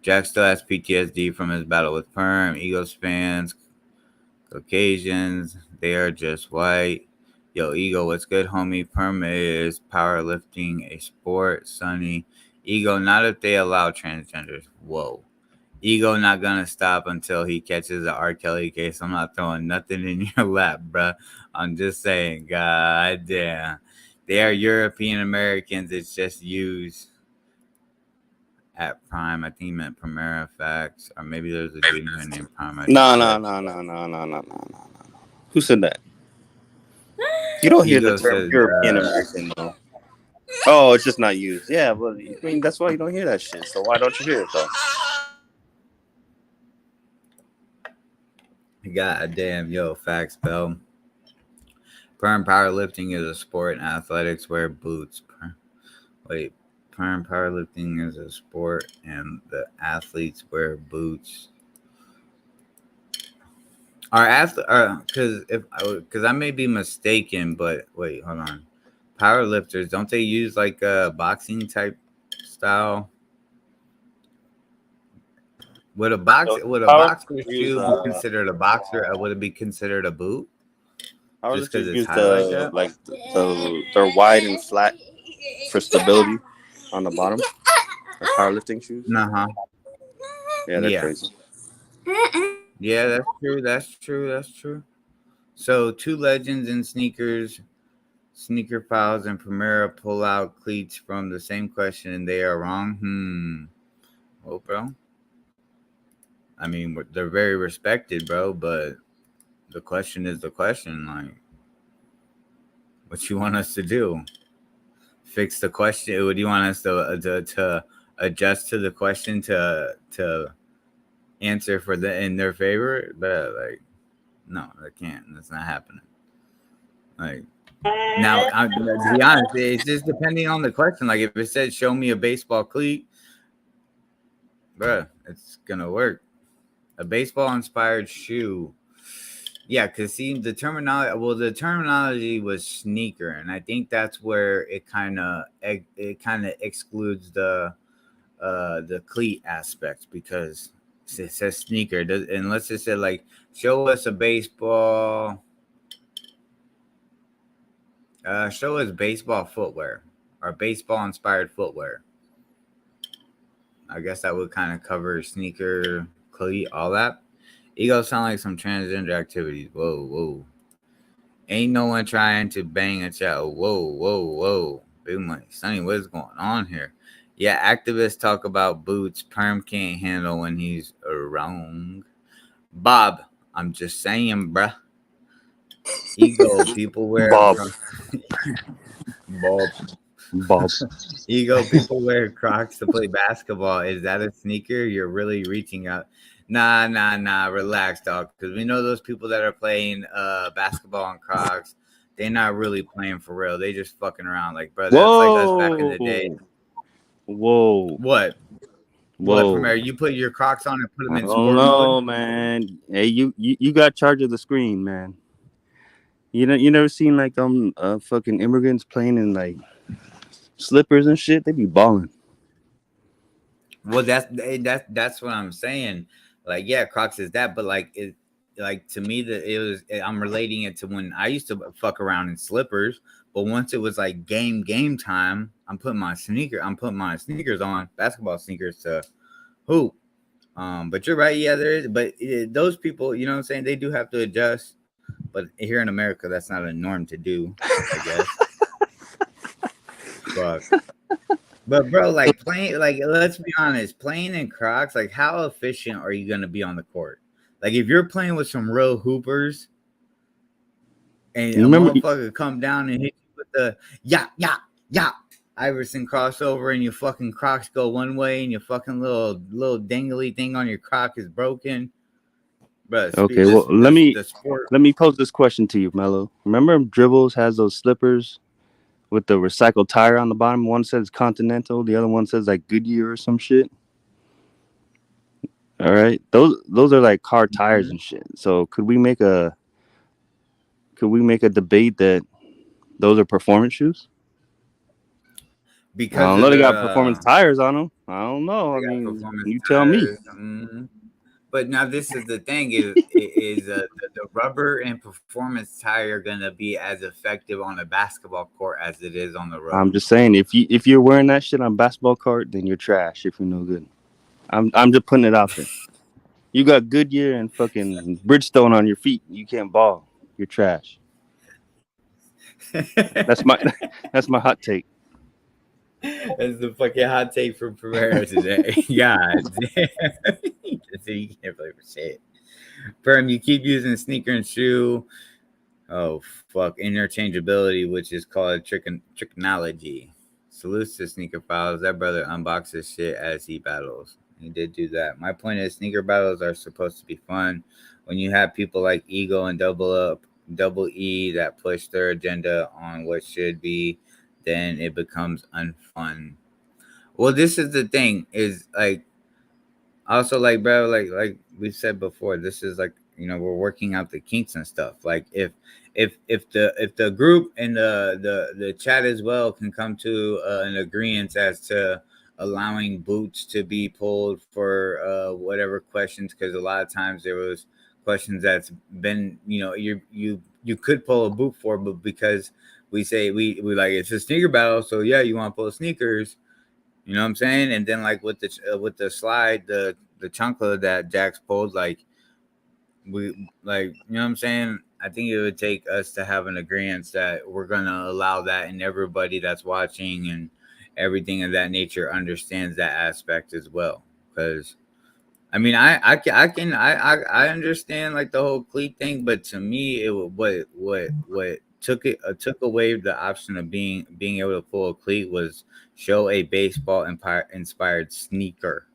Jack still has PTSD from his battle with Perm. Eagles fans, Caucasians, they are just white. Yo, Ego, what's good, homie? Perm is powerlifting a sport. Sunny. Ego, not if they allow transgenders. Whoa. Ego not gonna stop until he catches the R. Kelly case. I'm not throwing nothing in your lap, bruh. I'm just saying, god damn. They are European Americans. It's just used at Prime. I think he meant Primera Facts. Or maybe there's a dude named Prime. No. Who said that? You don't hear Ego the term says, European American though. Oh, it's just not used. Yeah, well, I mean that's why you don't hear that shit. So why don't you hear it though? god damn, yo, facts, Bell. Perm powerlifting is a sport and athletics wear boots. Perm powerlifting is a sport and the athletes wear boots. Our athlete, because I may be mistaken, but wait, hold on. Powerlifters, don't they use like a boxing type style? Would a boxer shoe be considered a boxer? Would it be considered a boot? Just because it's high like that? Like they're wide and flat for stability on the bottom. The powerlifting shoes. Uh-huh. Yeah, they're crazy. Yeah, that's true. So, two legends in sneakers, Sneaker Files and Primera pull out cleats from the same question and they are wrong. Well, bro. I mean, they're very respected, bro, but the question is the question. Like, what you want us to do? Fix the question? Would you want us to adjust to the question to answer in their favor? But like, no, that can't. That's not happening. Like, now, to be honest, it's just depending on the question. Like, if it said, "Show me a baseball cleat," bruh, it's gonna work. A baseball-inspired shoe. Yeah, because see, the terminology was sneaker, and I think that's where it kind of excludes the cleat aspect because it says sneaker. Unless it said like, show us a baseball. Show us baseball footwear or baseball inspired footwear. I guess that would kind of cover sneaker, cleat, all that. Ego sound like some transgender activities. Whoa. Ain't no one trying to bang a child. Whoa. Big money. Sonny, what's going on here? Yeah, activists talk about boots. Perm can't handle when he's wrong. Bob, I'm just saying, bruh. Ego, people wear Bob. Ego, people wear Crocs to play basketball. Is that a sneaker? You're really reaching out. Nah. Relax, dog. Because we know those people that are playing basketball in Crocs. They're not really playing for real. They just fucking around. Like, bro, that's like us back in the day. Whoa. What? What, Premier? You put your Crocs on and put them in sport mode? Man. Hey, you got charge of the screen, man. You never seen like fucking immigrants playing in like slippers and shit? They be balling. Well, that's what I'm saying. Like, yeah, Crocs is that, but like to me I'm relating it to when I used to fuck around in slippers, but once it was like game time, I'm putting my sneakers on, basketball sneakers to hoop. But you're right, yeah, there is, but those people, you know what I'm saying, they do have to adjust. But here in America, that's not a norm to do, I guess. Fuck. But bro, like playing, like let's be honest, playing in Crocs, like how efficient are you gonna be on the court? Like if you're playing with some real hoopers and You a remember? motherfucker come down and hit you with the yeah Iverson crossover and your fucking Crocs go one way and your fucking little dangly thing on your Croc is broken, bro. Okay, well let The sport. me pose this question to you, Mello. Remember, Dribbles has those slippers with the recycled tire on the bottom. One says Continental, the other one says like Goodyear or some shit. All right, those are like car tires and shit. So could we make a debate that those are performance shoes? I Because don't know. of They got performance the tires on them. I don't know. they I got mean, performance you tell me. tires. But now this is the thing: is the rubber and performance tire gonna be as effective on a basketball court as it is on the road? I'm just saying, if you're wearing that shit on basketball court, then you're trash. If you're no good, I'm just putting it out there. You got Goodyear and fucking Bridgestone on your feet. You can't ball. You're trash. That's my that's my hot take. That's the fucking hot take from Pereira today. God damn. You can't play for shit. Perm, you keep using sneaker and shoe. Oh fuck, interchangeability, which is called tricknology. Salutes to Sneaker Files. That brother unboxes shit as he battles. He did do that. My point is, sneaker battles are supposed to be fun. When you have people like Ego and Double E that push their agenda on what should be, then it becomes unfun. Well, this is the thing. Is like also like bro, like we said before, this is like we're working out the kinks and stuff. Like if the group and the chat as well can come to an agreement as to allowing boots to be pulled for whatever questions, because a lot of times there was questions that's been you could pull a boot for, but because we say we like it's a sneaker battle, so yeah, you want to pull sneakers. You know what I'm saying? And then like with the slide, the chunkla that Jax pulled, like we like you know what I'm saying? I think it would take us to have an agreement that we're gonna allow that, and everybody that's watching and everything of that nature understands that aspect as well. Because I mean, I understand like the whole cleat thing, but to me, it what took away the option of being able to pull a cleat was show a baseball inspired sneaker.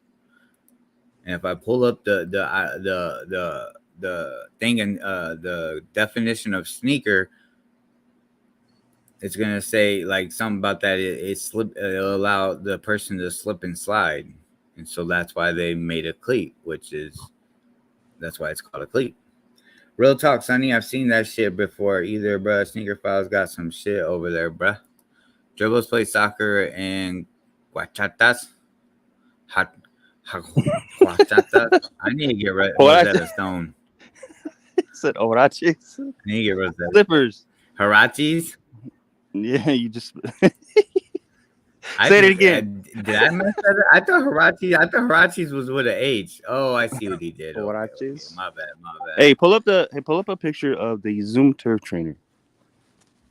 And if I pull up the thing and the definition of sneaker, it's gonna say like something about that it'll allow the person to slip and slide, and so that's why they made a cleat, that's why it's called a cleat. Real talk, Sonny. I've seen that shit before. Either, bruh, Sneaker Files got some shit over there, bruh. Dribbles play soccer and guachatas. Guachatas. I need to get Rosetta Stone. Said Orachis. I need to get Rosetta. Slippers. Harachis. Yeah, you just Say it again. Did I mess that up? I thought Harachis was with an H. Oh, I see what he did. Okay. My bad. Hey, pull up a picture of the Zoom turf trainer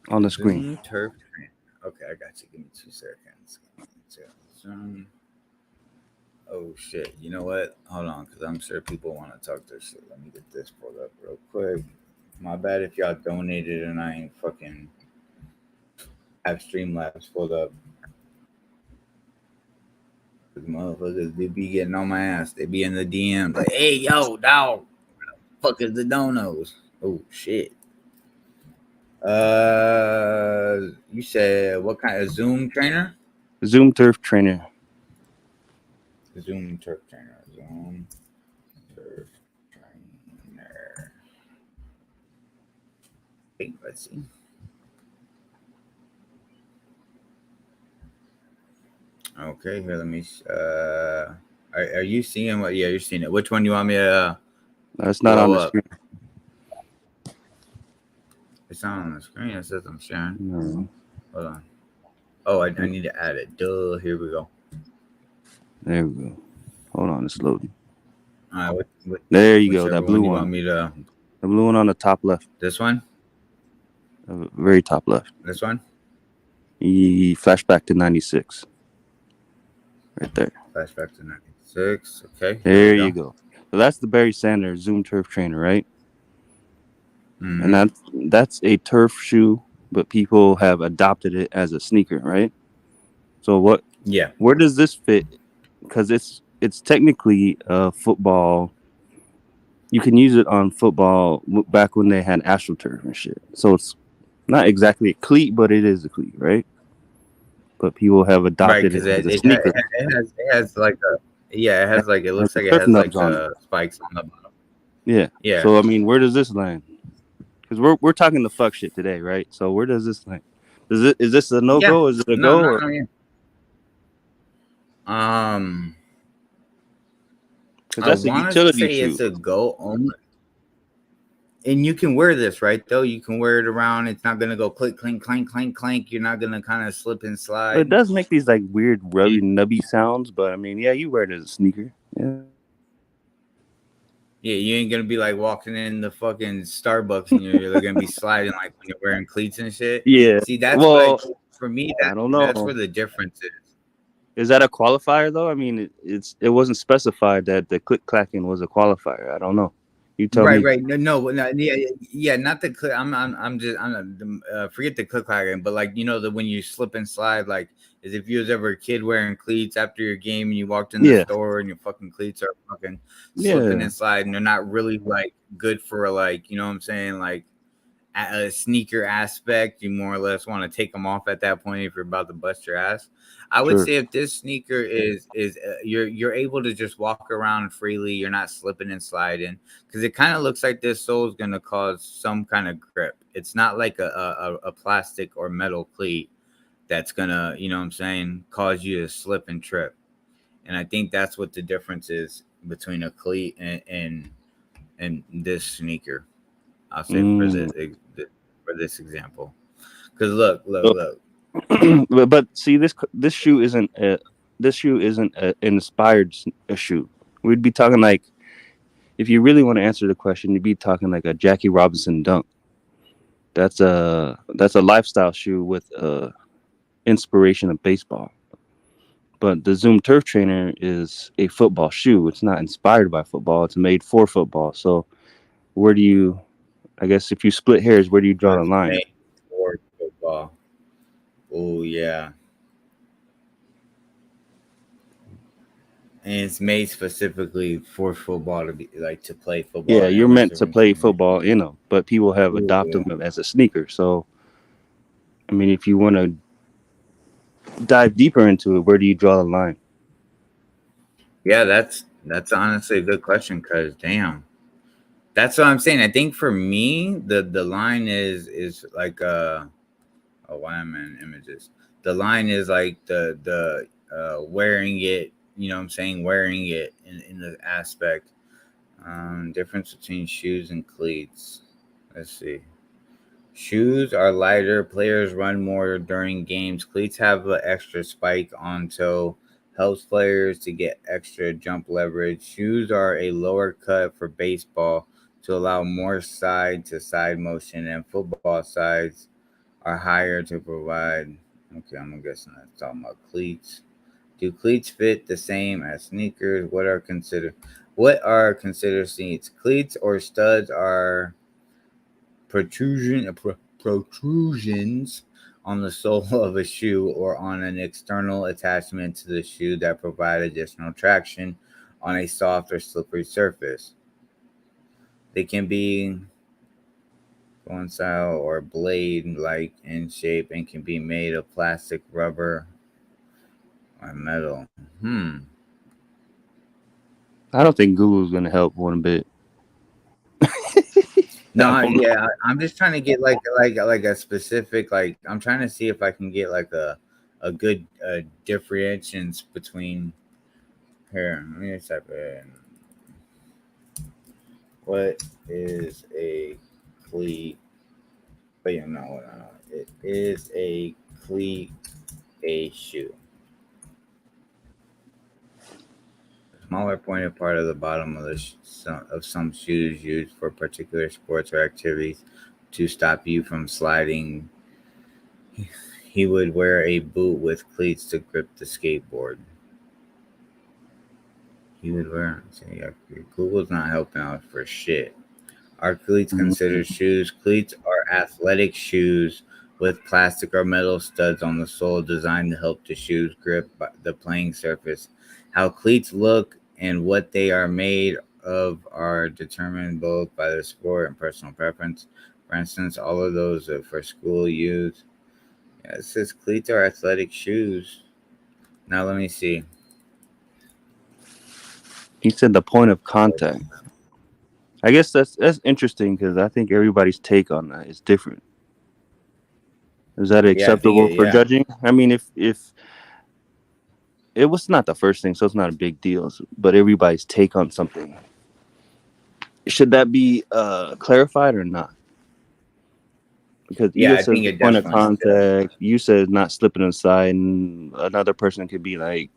on the screen. Zoom turf trainer. Okay, I got you. Give me 2 seconds. Zoom. Oh shit. You know what? Hold on, because I'm sure people want to talk their shit. Let me get this pulled up real quick. My bad if y'all donated and I ain't fucking have Streamlabs pulled up. Motherfuckers, they be getting on my ass. They be in the DM like, hey, yo, dog. Fuck is the donos? Oh, shit. You said what kind of Zoom trainer? Zoom turf trainer. Zoom turf trainer. Zoom turf trainer. Hey, let's see. Okay, here, let me. Are you seeing what? Yeah, you're seeing it. Which one you want me to? That's not on the screen. It's not on the screen. It says I'm sharing. No. Hold on. Oh, I need to add it. Duh. Here we go. There we go. Hold on, it's loading. All right. There you go. That blue one. Want me to? The blue one on the top left. This one. The very top left. This one. He flashback to 96. right there. Flashback to 96. Okay, here There we you go. go. So that's the Barry Sanders Zoom Turf Trainer, right? And Mm-hmm. that's a turf shoe, but people have adopted it as a sneaker, right? So Yeah. where does this fit? Because it's technically a football. You can use it on football back when they had AstroTurf and shit. So it's not exactly a cleat, but it is a cleat, right? But people have Right, adopted it because as a sneaker. it has like a it has like it Has looks the like it turf has nubs like on it. spikes on the bottom. Yeah. Yeah. So I mean, where does this land? Because we're talking the fuck shit today, right? So where does this land? Is this a no Yeah. go? Is it a No, go? no, Or no, yeah. Um, because I that's a want to utility say shoe. it's a go only, and you can wear this, right? Though you can wear it around. It's not gonna go click, clink, clank, clank, clank. You're not gonna kind of slip and But it slide. does make these like weird rubby nubby sounds. But I mean, yeah, you wear it as a sneaker. Yeah. Yeah, you ain't gonna be like walking in the fucking Starbucks and you're gonna be sliding like when you're wearing cleats and shit. Yeah. See, that's what Well, for me I don't that's where know. the difference is. Is that a qualifier though? I mean, it wasn't specified that the click clacking was a qualifier. I don't know. You tell Right, me. right. No, yeah. Not the click. I'm just, forget the click clacking, but like the when you slip and slide, like as if you was ever a kid wearing cleats after your game and you walked in the Yeah. store and your fucking cleats are fucking slipping Yeah. and sliding. They're not really like good for like what I'm saying, like a sneaker aspect. You more or less want to take them off at that point if you're about to bust your ass. I would Sure. say if this sneaker is you're able to just walk around freely, you're not slipping and sliding because it kind of looks like this sole is going to cause some kind of grip. It's not like a plastic or metal cleat that's gonna what I'm saying, cause you to slip and trip. And I think that's what the difference is between a cleat and this sneaker. I'll say Mm. for this example. Because look, look, So, look. but see, this shoe isn't an inspired a shoe. We'd be talking like if you really want to answer the question, you'd be talking like a Jackie Robinson dunk. That's a lifestyle shoe with inspiration of baseball. But the Zoom Turf Trainer is a football shoe. It's not inspired by football. It's made for football. So where do you? I guess if you split hairs, where do you draw the It's line? made for football. Oh yeah, and it's made specifically for football to be like to play football. Yeah, I you're meant to understand what play you're saying. football in them, but people have Ooh, adopted them as a sneaker. So I mean, if you want to dive deeper into it, where do you draw the line? yeah, that's honestly a good question. Cause damn, that's what I'm saying. I think for me, the line is like oh, why am I in images? The line is like the wearing it. What I'm saying, wearing it in the aspect. Difference between shoes and cleats. Let's see. Shoes are lighter. Players run more during games. Cleats have an extra spike on toe. Helps players to get extra jump leverage. Shoes are a lower cut for baseball to allow more side to side motion, and football sides are higher to provide. Okay, I'm guessing that's talking about cleats. Do cleats fit the same as sneakers? What are considered cleats? Cleats or studs are protrusions on the sole of a shoe or on an external attachment to the shoe that provide additional traction on a soft or slippery surface. They can be coincide or blade like in shape and can be made of plastic, rubber, or metal. I don't think Google's gonna help one bit. I No, don't know. yeah, I'm just trying to get like a specific like I'm trying to see if I can get like a good differentiations between here. Let me just type in what is a cleat. But yeah, no, it is a cleat a shoe. Smaller pointed part of the bottom of some shoes used for particular sports or activities to stop you from sliding. He would wear a boot with cleats to grip the skateboard. He would wear. So yeah, Google's not helping out for shit. Are cleats considered shoes? Cleats are athletic shoes with plastic or metal studs on the sole designed to help the shoes grip the playing surface. How cleats look and what they are made of are determined both by the sport and personal preference. For instance, all of those are for school use. Yeah, it says cleats are athletic shoes. Now let me see. He said the point of contact. I guess that's interesting because I think everybody's take on that is different. Is that Yeah, I think acceptable it. for Yeah, judging? I mean, if it was not the first thing, so it's not a big deal. But everybody's take on something, should that be clarified or not? Because yeah, Eo I says think the it point of definitely should. contact. You said not slipping aside, and another person could be like,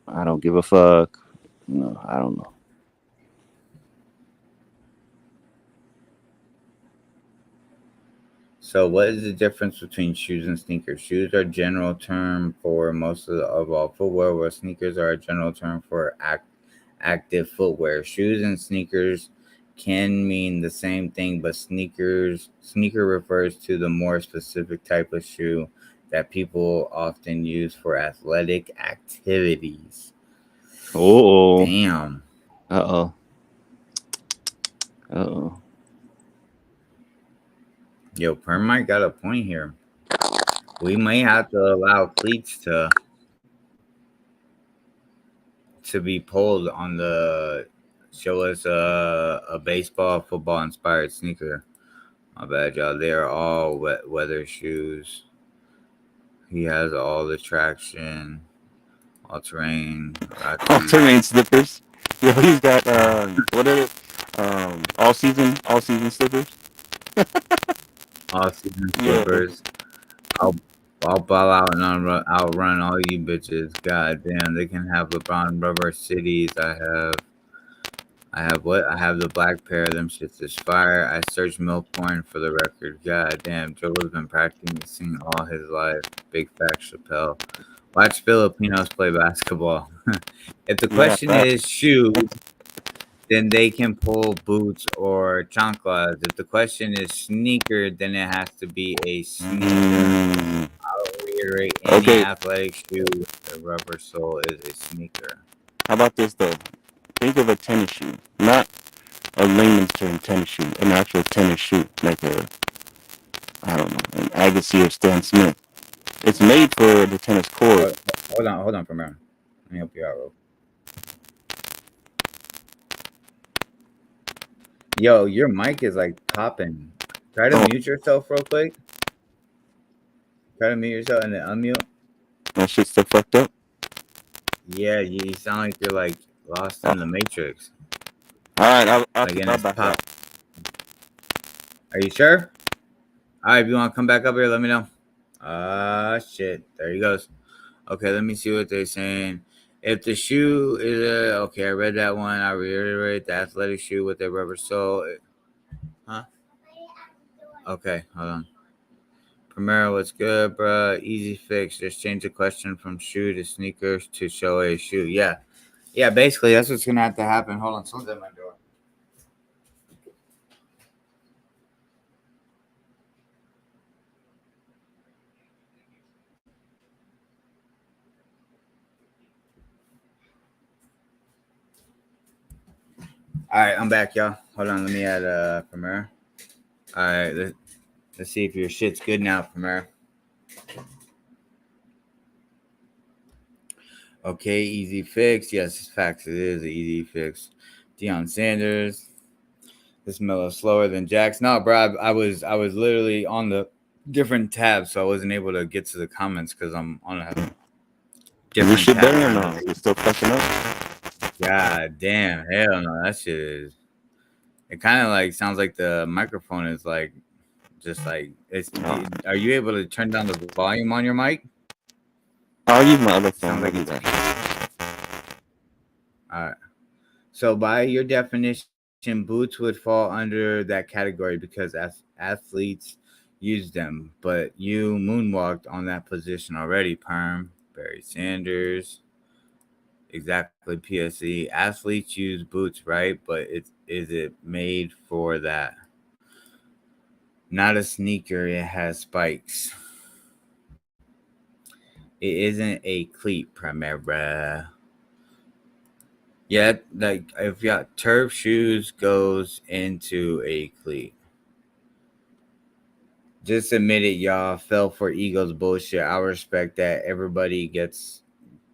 "I don't give a fuck." No, I don't know. So, what is the difference between shoes and sneakers? Shoes are a general term for most of all footwear, while sneakers are a general term for active footwear. Shoes and sneakers can mean the same thing, but sneaker refers to the more specific type of shoe that people often use for athletic activities. Oh, Damn. uh oh, uh oh. Yo, Perm might got a point here. We may have to allow cleats to be pulled on the show us a baseball football inspired sneaker. My bad, y'all. They are all wet weather shoes. He has all the traction, all terrain. Got All these terrain slippers. Yeah, he's got what are it? All season slippers. all season Yeah. slippers. I'll I'll ball out and outrun all you bitches. God damn, they can have LeBron rubber cities. I have what? I have the black pair of them shits is fire. I searched milk porn for the record. God damn, Joe's been practicing all his life. Big fact, Chappelle. Watch Filipinos play basketball. If the Yeah. question is shoes, then they can pull boots or chanclas. If the question is sneaker, then it has to be a sneaker. Mm, I'll reiterate any okay. athletic shoe with a rubber sole is a sneaker. How about this though? Think of a tennis shoe, not a layman's term tennis shoe, an actual tennis shoe, like a I don't know, an Agassi or Stan Smith. It's made for the tennis court. Hold, hold on for a minute. Let me help you out real. Yo, your mic is like popping. Try to Oh, mute yourself real quick. Try to mute yourself and then unmute. that shit's still fucked up. Yeah, you sound like you're like lost Oh. in the matrix. All right, Like in I'll this back pop. out. Are you sure? All right, if you want to come back up here, let me know. Shit. There he goes. Okay, let me see what they're saying. If the shoe is okay, I read that one. I reiterate the athletic shoe with a rubber sole. Huh? Okay, hold on. Primero, what's good, bro? Easy fix. Just change the question from shoe to sneakers to show a shoe. Yeah. Yeah, basically, that's what's going to have to happen. Hold on. Someone's at my door. All right, I'm back, y'all. Hold on. Let me add Primero. All right. Let's see if your shit's good now, Primero. Okay, easy fix. Yes, facts. It is an easy fix. Deion Sanders. This mellow slower than Jax. No, bro. I was literally on the different tabs, so I wasn't able to get to the comments because I'm on a Is this different shit tab better or trying to no? make. Is it still fucking up? God damn, hell no, that shit is. It kind of like sounds like the microphone is like just like it's. No. Are you able to turn down the volume on your mic? I'll use my other It sounds phone. I'll like do it's. that. All right. So by your definition, boots would fall under that category because athletes use them. But you moonwalked on that position already, Perm. Barry Sanders. Exactly, PSE. Athletes use boots, right? But is it made for that? Not a sneaker. It has spikes. It isn't a cleat, Primera. Yeah, like if you got turf shoes goes into a cleat. Just admit it, y'all. Fell for Eagles bullshit. I respect that. Everybody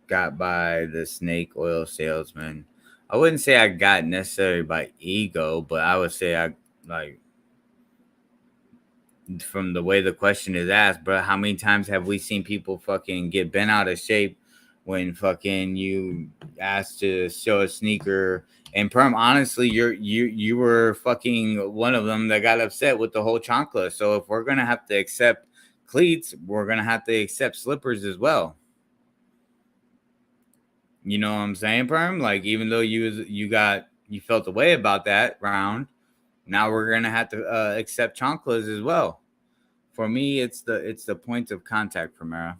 got by the snake oil salesman. I wouldn't say I got necessarily by ego, but I would say I like from the way the question is asked, bro. How many times have we seen people fucking get bent out of shape when fucking you asked to show a sneaker? And Perm, honestly, you were fucking one of them that got upset with the whole chancla. So if we're gonna have to accept cleats, we're gonna have to accept slippers as well. You know what I'm saying, Perm? Like even though you felt the way about that round, now we're gonna have to accept chanclas as well. For me, it's the point of contact, Primera.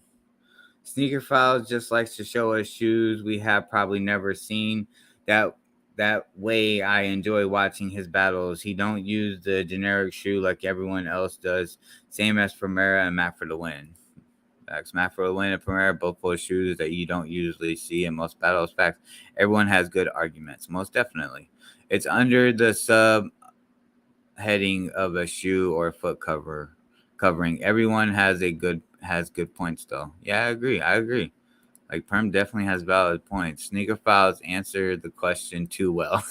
Sneaker Files just likes to show us shoes we have probably never seen. That way, I enjoy watching his battles. He don't use the generic shoe like everyone else does. Same as Primera and Matt for the win. Facts. Matt for the win and Primera both pull shoes that you don't usually see in most battles. Facts. Everyone has good arguments, most definitely. It's under the sub heading of a shoe or foot covering. Everyone has good points though. Yeah, I agree. Like Perm definitely has valid points. Sneaker Files answered the question too well.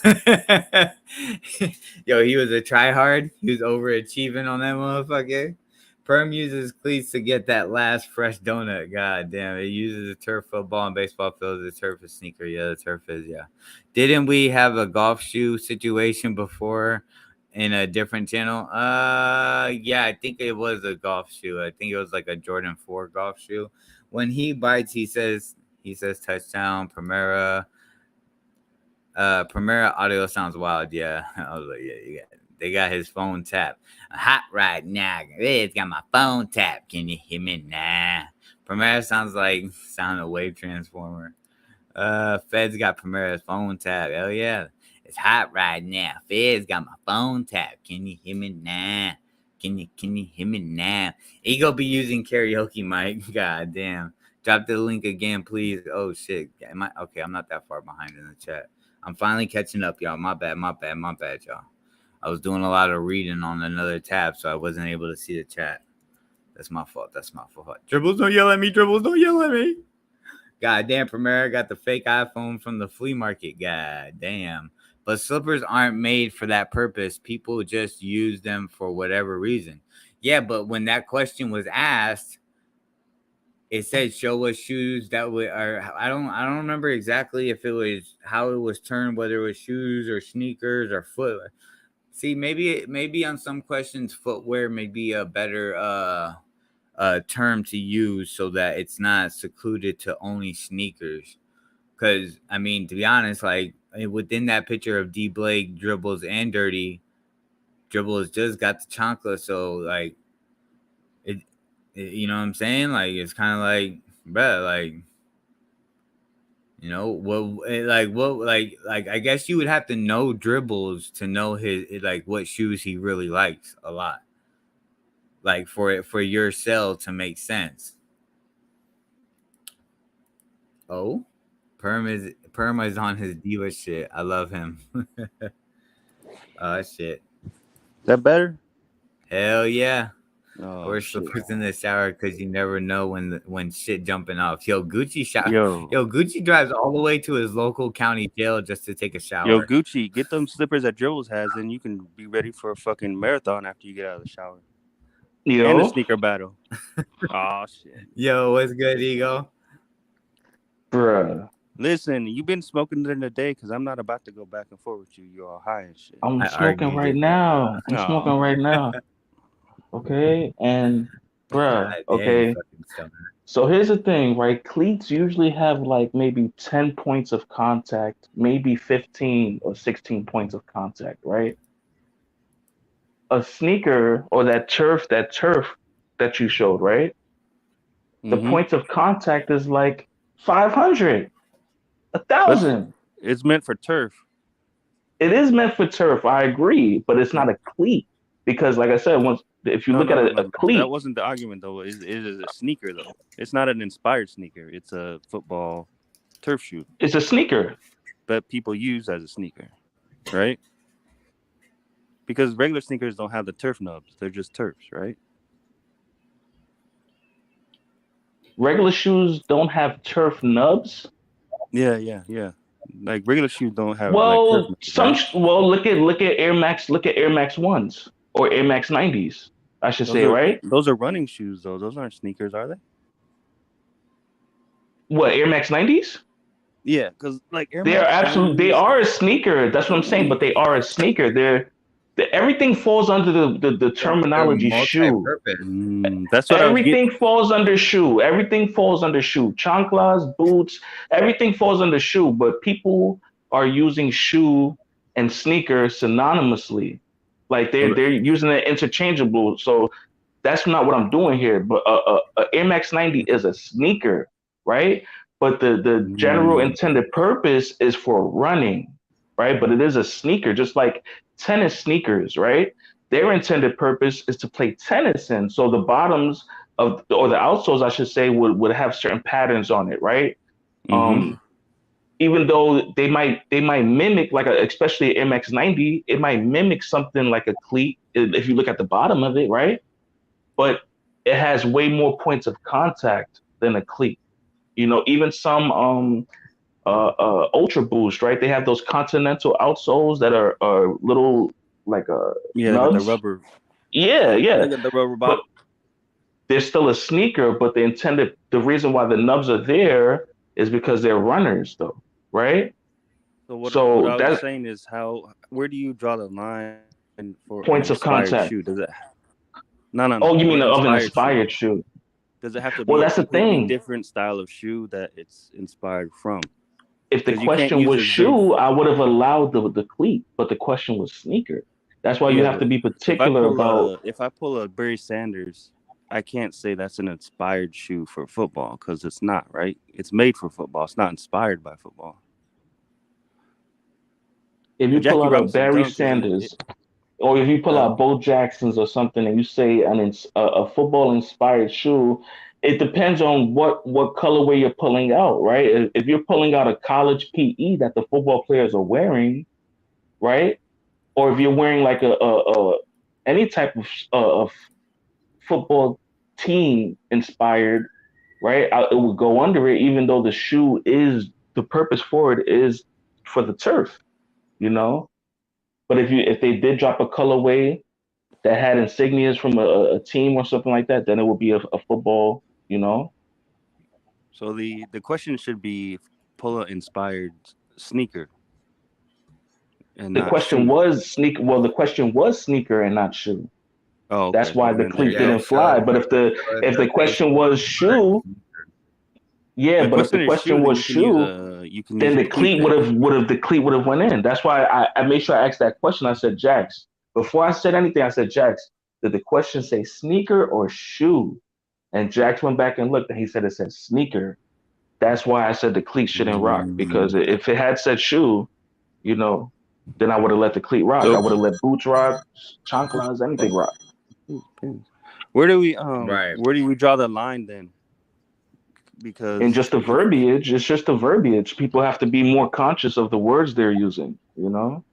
Yo, he was a tryhard. He was overachieving on that motherfucker. Perm uses cleats to get that last fresh donut. God damn, it uses a turf football and baseball field. The turf is sneaker. Yeah, the turf is, yeah. Didn't we have a golf shoe situation before in a different channel? Yeah, I think it was a golf shoe. I think it was like a Jordan 4 golf shoe. When he bites, he says touchdown, Primera. Primera audio sounds wild. Yeah, I was like, yeah, they got his phone tapped. Hot right now. It's got my phone tapped. Can you hear me now? Primera sounds like a wave transformer. Fed's got Primera's phone tapped. Hell yeah. It's hot right now. Fed's got my phone tapped. Can you hear me now? Can you hear me now? Ego be using karaoke mic. God damn. Drop the link again, please. Oh shit. Am I okay? I'm not that far behind in the chat. I'm finally catching up, y'all. My bad, y'all. I was doing a lot of reading on another tab, so I wasn't able to see the chat. That's my fault. Dribbles, don't yell at me. God damn, Primera got the fake iPhone from the flea market. God damn. But slippers aren't made for that purpose. People just use them for whatever reason. Yeah, but when that question was asked, it said show us shoes that would or I don't remember exactly if it was how it was turned, whether it was shoes or sneakers or foot. See, maybe on some questions footwear may be a better term to use so that it's not secluded to only sneakers. Because I mean, to be honest, like within that picture of D Blake, Dribbles, and Dirty, Dribbles just got the chancla, so like it, you know what I'm saying? Like it's kind of like, bruh, like you know like I guess you would have to know Dribbles to know his like what shoes he really likes a lot, like for your sell to make sense. Oh, Perma is on his diva shit. I love him. Oh shit. Is that better? Hell yeah. Oh, Or slippers in the shower because you never know when shit jumping off. Yo, Gucci shower. Yo, Gucci drives all the way to his local county jail just to take a shower. Yo, Gucci, get them slippers that Dribbles has, and you can be ready for a fucking marathon after you get out of the shower. Yo. And a sneaker battle. Oh shit. Yo, what's good, Ego? Bruh. Listen, you've been smoking during the day because I'm not about to go back and forth with you. You're all high and shit. I'm smoking right now. Okay, and bruh, okay. So here's the thing, right? Cleats usually have like maybe 10 points of contact, maybe 15 or 16 points of contact, right? A sneaker or that turf that you showed, right? The points of contact is like 500. 1,000. It's meant for turf. It is meant for turf. I agree, but it's not a cleat because, like I said, if you look at a cleat, that wasn't the argument though. It is a sneaker though. It's not an inspired sneaker. It's a football turf shoe. It's a sneaker that people use as a sneaker, right? Because regular sneakers don't have the turf nubs. They're just turfs, right? Regular shoes don't have turf nubs. Yeah. Like regular shoes don't have. Well, like, turf nubs, right? look at Air Max. Look at Air Max 1s or Air Max 90s. I should say, right? Those are running shoes, though. Those aren't sneakers, are they? What, Air Max 90s? Yeah, because like they are absolutely. They are a sneaker. That's what I'm saying. But they are a sneaker. Everything falls under the terminology shoe. That's what everything falls under shoe. Everything falls under shoe. Chanclas, boots, everything falls under shoe. But people are using shoe and sneaker synonymously, like they're using it interchangeable. So that's not what I'm doing here. But Air Max 90 is a sneaker, right? But the general intended purpose is for running, right? But it is a sneaker, just like tennis sneakers, right? Their intended purpose is to play tennis in. So the bottoms or the outsoles, I should say, would have certain patterns on it, right? Even though they might mimic, like especially Air Max 90, it might mimic something like a cleat if you look at the bottom of it, right? But it has way more points of contact than a cleat. Even some Ultra Boost, right? They have those Continental outsoles that are little like nubs. Like the rubber. Yeah. Like the rubber bottom. They're still a sneaker, but the reason why the nubs are there is because they're runners, though, right? So what I was saying is where do you draw the line for points of contact? Shoe? Does it? No. Oh, you mean of an inspired shoe? Does it have to be that's a completely different style of shoe that it's inspired from? If the question was shoe, I would have allowed the cleat, but the question was sneaker. That's why you have to be particular about. If I pull a Barry Sanders, I can't say that's an inspired shoe for football because it's not, right? It's made for football. It's not inspired by football. If you pull out a Barry Sanders, or if you pull out Bo Jacksons or something, and you say a football-inspired shoe, it depends on what colorway you're pulling out, right? If you're pulling out a college PE that the football players are wearing, right? Or if you're wearing like any type of football team inspired, right? It would go under it, even though the shoe is the purpose for it is for the turf, But if they did drop a colorway that had insignias from a team or something like that, then it would be a football, So the question should be pull an inspired sneaker. And the question was sneaker. Well, the question was sneaker and not shoe. Oh, okay. That's why the cleat didn't fly. But if the question was shoe, but if the question was shoe, then the cleat would have went in. That's why I made sure I asked that question. I said, Jax, before I said anything, I said, Jax, did the question say sneaker or shoe? And Jax went back and looked, and he said it said sneaker. That's why I said the cleat shouldn't rock, because if it had said shoe, then I would have let the cleat rock. I would have let boots rock, chanclas, anything rock. Where do we draw the line then? Because in just the verbiage, it's just the verbiage. People have to be more conscious of the words they're using, No,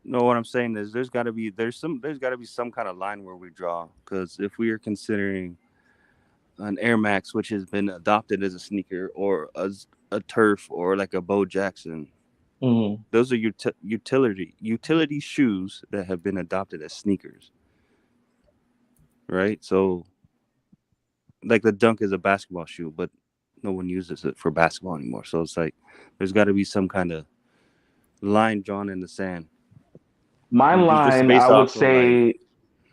what I'm saying is there's got to be some kind of line where we draw, because if we are considering an Air Max, which has been adopted as a sneaker, or a turf, or like a Bo Jackson, those are utility shoes that have been adopted as sneakers, right? So like the Dunk is a basketball shoe, but no one uses it for basketball anymore. So it's like there's got to be some kind of line drawn in the sand. My line, I would say,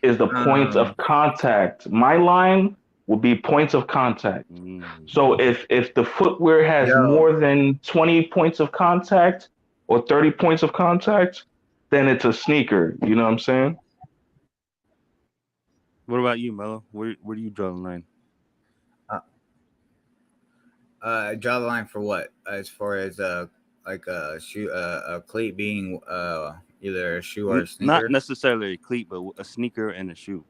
is the points of contact. My line will be points of contact. So if the footwear has more than 20 points of contact or 30 points of contact, then it's a sneaker. You know what I'm saying? What about you, Mello? Where do you draw the line? Draw the line for what? As far as like a shoe, a cleat being either a shoe or a sneaker? Not necessarily a cleat, but a sneaker and a shoe.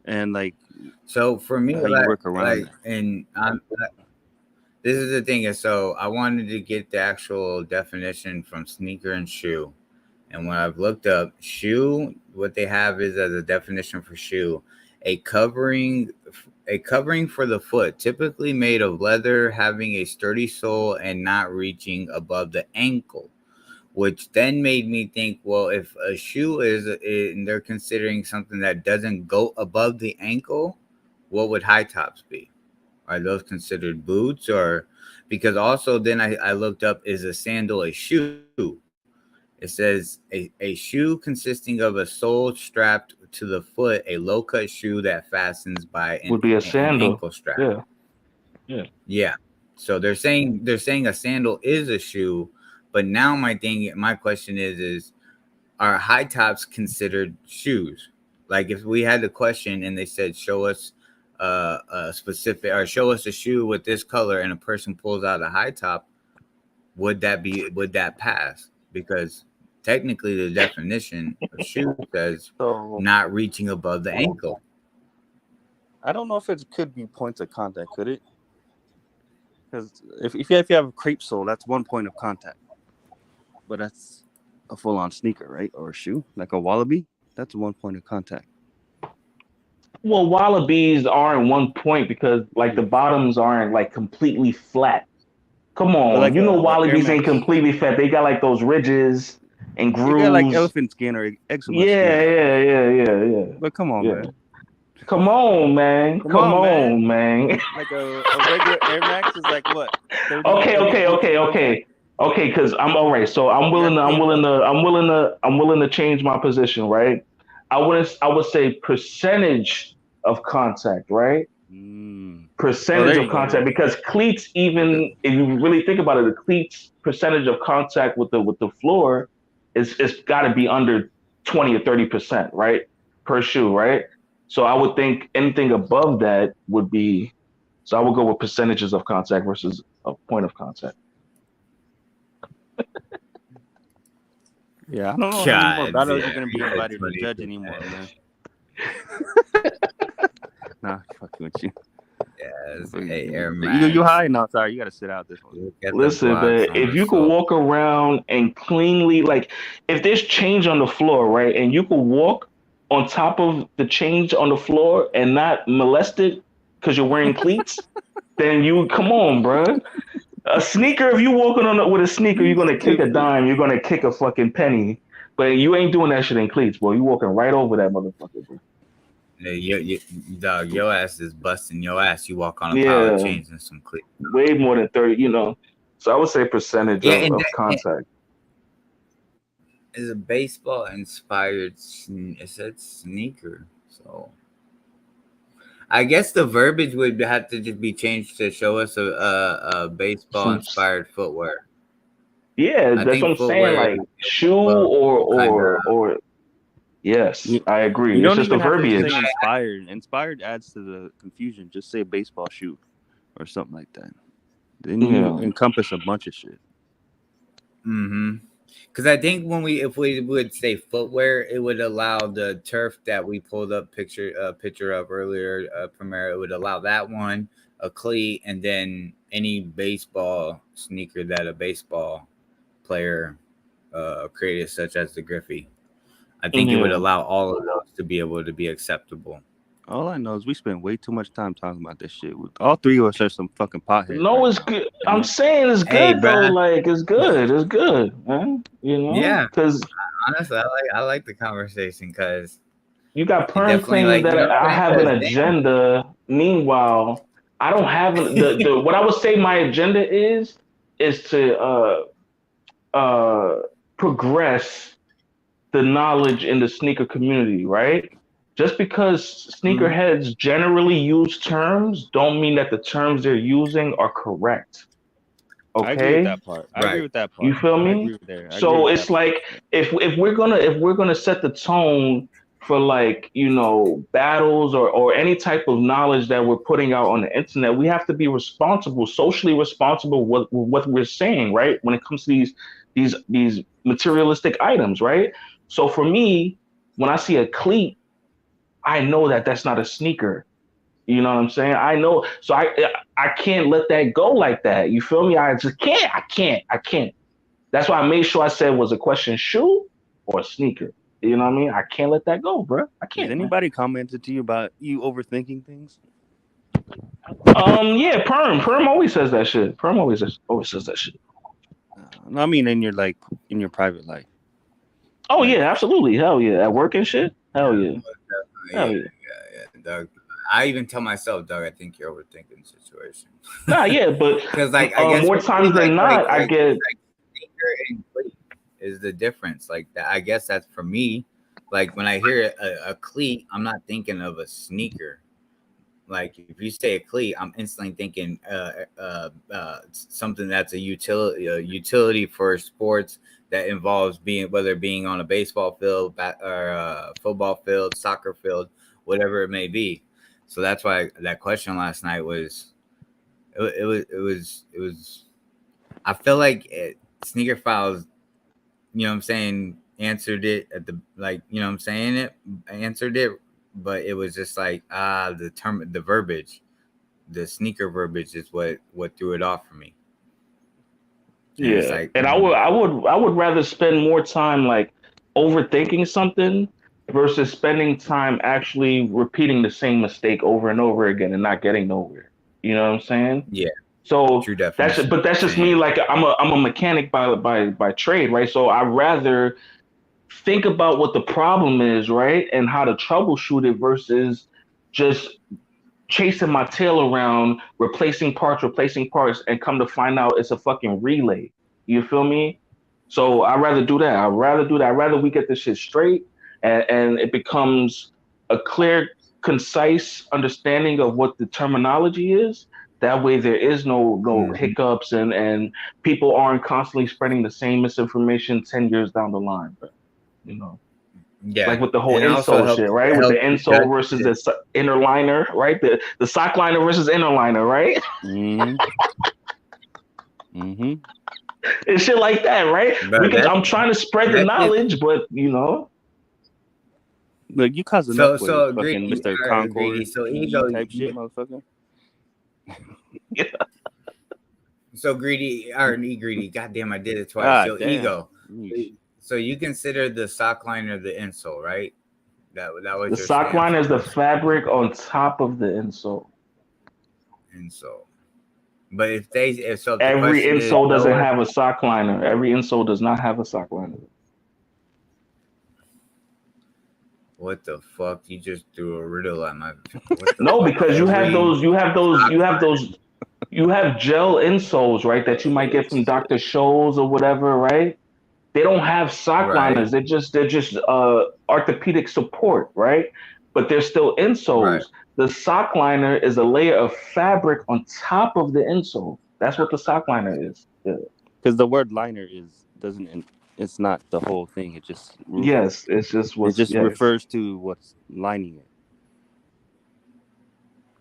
And like, so for me, how you work around that. and this is the thing is, so I wanted to get the actual definition from sneaker and shoe. And when I've looked up shoe, what they have is as a definition for shoe, a covering for the foot, typically made of leather, having a sturdy sole and not reaching above the ankle. Which then made me think, well, if a shoe and they're considering something that doesn't go above the ankle, what would high tops be? Are those considered boots? Or because also then I looked up, is a sandal a shoe? It says a shoe consisting of a sole strapped to the foot, a low cut shoe that fastens by would be a sandal. An ankle strap. Yeah. So they're saying a sandal is a shoe, but now my question is are high tops considered shoes? Like if we had the question and they said show us a specific, or show us a shoe with this color, and a person pulls out a high top, would that pass? Because technically the definition of shoe says not reaching above the ankle. I don't know if it could be points of contact, could it? Because if you have a crepe sole, that's 1 point of contact. But that's a full-on sneaker, right? Or a shoe, like a wallaby, that's 1 point of contact. Well, wallabies aren't 1 point because like the bottoms aren't like completely flat. Come on, like, wallabies ain't completely flat. They got like those ridges and grooves. You got like elephant skin or eczema skin. Yeah. But come on, man. Come on, man. Come on, man. Like a regular Air Max is like what? 30, Okay, because I'm all right. So I'm willing to change my position, right? I would say percentage of contact, right? Percentage of contact, because cleats, even if you really think about it, the cleats percentage of contact with the floor is got to be under 20 or 30%, right? Per shoe, right? So I would think anything above that would be. So I would go with percentages of contact versus a point of contact. Yeah, I don't know how many more battles you're gonna be invited to judge anymore, man. Nah, fucking with you. Yes. Hey, Air Max. You high? No, sorry, you gotta sit out this one. Listen, man, if you could walk around and cleanly, like, if there's change on the floor, right, and you could walk on top of the change on the floor and not molest it because you're wearing cleats, then come on, bro. A sneaker, if you walking with a sneaker, you're gonna kick a dime, you're gonna kick a fucking penny, but you ain't doing that shit in cleats, boy. You walking right over that motherfucker, bro. Dog, your ass is busting your ass. You walk on a pile of chains and some cleats. Way more than 30, So I would say percentage of contact. Is a baseball inspired. It said sneaker, so. I guess the verbiage would have to just be changed to show us a baseball-inspired footwear. Yeah, that's what I'm saying. Like shoe or yes, I agree. You it's don't just even the verbiage. Have to say inspired. Inspired adds to the confusion. Just say baseball shoe or something like that. Then you encompass a bunch of shit. Mm-hmm. Because I think if we would say footwear, it would allow the turf that we pulled up picture of earlier, Premier. It would allow that one, a cleat, and then any baseball sneaker that a baseball player created, such as the Griffey. I think it would allow all of those to be able to be acceptable. All I know is we spend way too much time talking about this shit. All three of us are some fucking potheads. No, it's good. I'm saying it's good, though. Like, it's good. It's good, man. Yeah. Because honestly, I like the conversation because you got Perm claiming that I have an agenda. Meanwhile, I don't have the what I would say my agenda is to progress the knowledge in the sneaker community, right? Just because sneakerheads generally use terms don't mean that the terms they're using are correct. Okay? I agree with that part. I agree with that part. You feel me? So it's like if we're gonna set the tone for like, battles or any type of knowledge that we're putting out on the internet. We have to be responsible, socially responsible with what we're saying, right? When it comes to these materialistic items, right? So for me, when I see a cleat, I know that that's not a sneaker. You know what I'm saying? I know, so I can't let that go like that. You feel me? I just can't. I can't. That's why I made sure I said, was a question shoe or a sneaker? You know what I mean? I can't let that go, bro. I can't. Has anybody commented to you about you overthinking things? Yeah, Perm always says that shit. Perm always says that shit. No, I mean in your private life. Oh yeah, absolutely. Hell yeah. At work and shit. Hell yeah. Hell yeah. Doug. I even tell myself, Doug, I think you're overthinking the situation. Nah, yeah, but because like I guess more times than not, I get sneaker and cleat is the difference. Like that, I guess that's for me. Like when I hear a cleat, I'm not thinking of a sneaker. Like if you say a cleat, I'm instantly thinking something that's a utility for sports that involves whether being on a baseball field, or football field, soccer field, whatever it may be. So that's why that question last night was. It was. I feel like Sneaker Files, you know what I'm saying, answered it at the you know what I'm saying, answered it. But it was just like the verbiage, the sneaker verbiage is what threw it off for me. And and I would rather spend more time like overthinking something versus spending time actually repeating the same mistake over and over again and not getting nowhere. You know what I'm saying? Yeah. So that's just me. Like I'm a mechanic by trade, right? So I rather think about what the problem is, right, and how to troubleshoot it versus just chasing my tail around, replacing parts, and come to find out it's a fucking relay. You feel me? So I'd rather do that. I'd rather we get this shit straight and it becomes a clear, concise understanding of what the terminology is. That way there is no hiccups and people aren't constantly spreading the same misinformation 10 years down the line. But, like with the whole insole shit, right? With the insole versus the inner liner, right? The sock liner versus inner liner, right? Mm-hmm. And shit like that, right? Because I'm trying to spread the knowledge, but Look, you causing enough with fucking greedy, Mr. Concord so ego type shit, motherfucker. Yeah. So greedy, goddamn, I did it twice. Ego. So you consider the sock liner the insole, right? That was the sock liner is the fabric on top of the insole. Insole. But if every insole doesn't have a sock liner. Every insole does not have a sock liner. What the fuck? You just threw a riddle at my. No, because you have gel insoles, right? That you might get from Dr. Scholl's or whatever, right? They don't have sock liners. They're just orthopedic support, right? But they're still insoles. Right. The sock liner is a layer of fabric on top of the insole. That's what the sock liner is. Because the word liner it's not the whole thing. It just refers to what's lining it.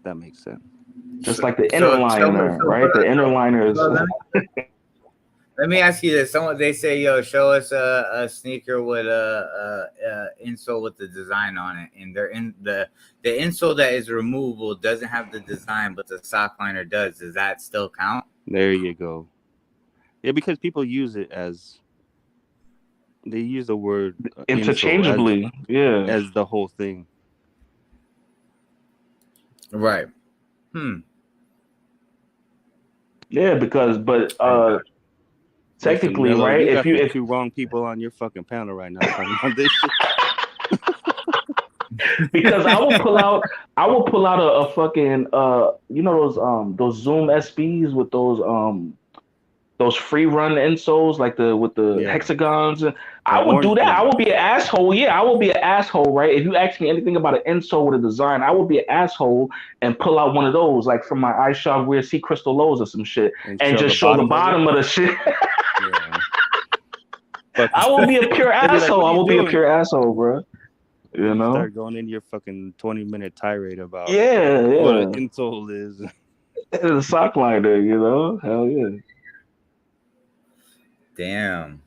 That makes sense. Just like the inner liner, right? The inner liner is. Let me ask you this: they say, "Yo, show us a sneaker with a insole with the design on it," and they're in the insole that is removable doesn't have the design, but the sock liner does. Does that still count? There you go. Yeah, because people use it as they use the word interchangeably, as the whole thing. Right. Yeah, technically, Listen, right? If you two wrong people on your fucking panel right now talking about this shit. Because I will pull out a fucking those Zoom SBs with those free run insoles with the hexagons. I would do that. I would be an asshole. Yeah, I would be an asshole, right? If you ask me anything about an insole with a design, I would be an asshole and pull out one of those, like from my iShop Weird Sea Crystal Lows or some shit, and just show the bottom of the shit. I will be a pure asshole. I will be a pure asshole, bro. You know, start going into your fucking 20-minute tirade about yeah, what yeah. an insole is. The sock liner, you know, hell yeah. Damn.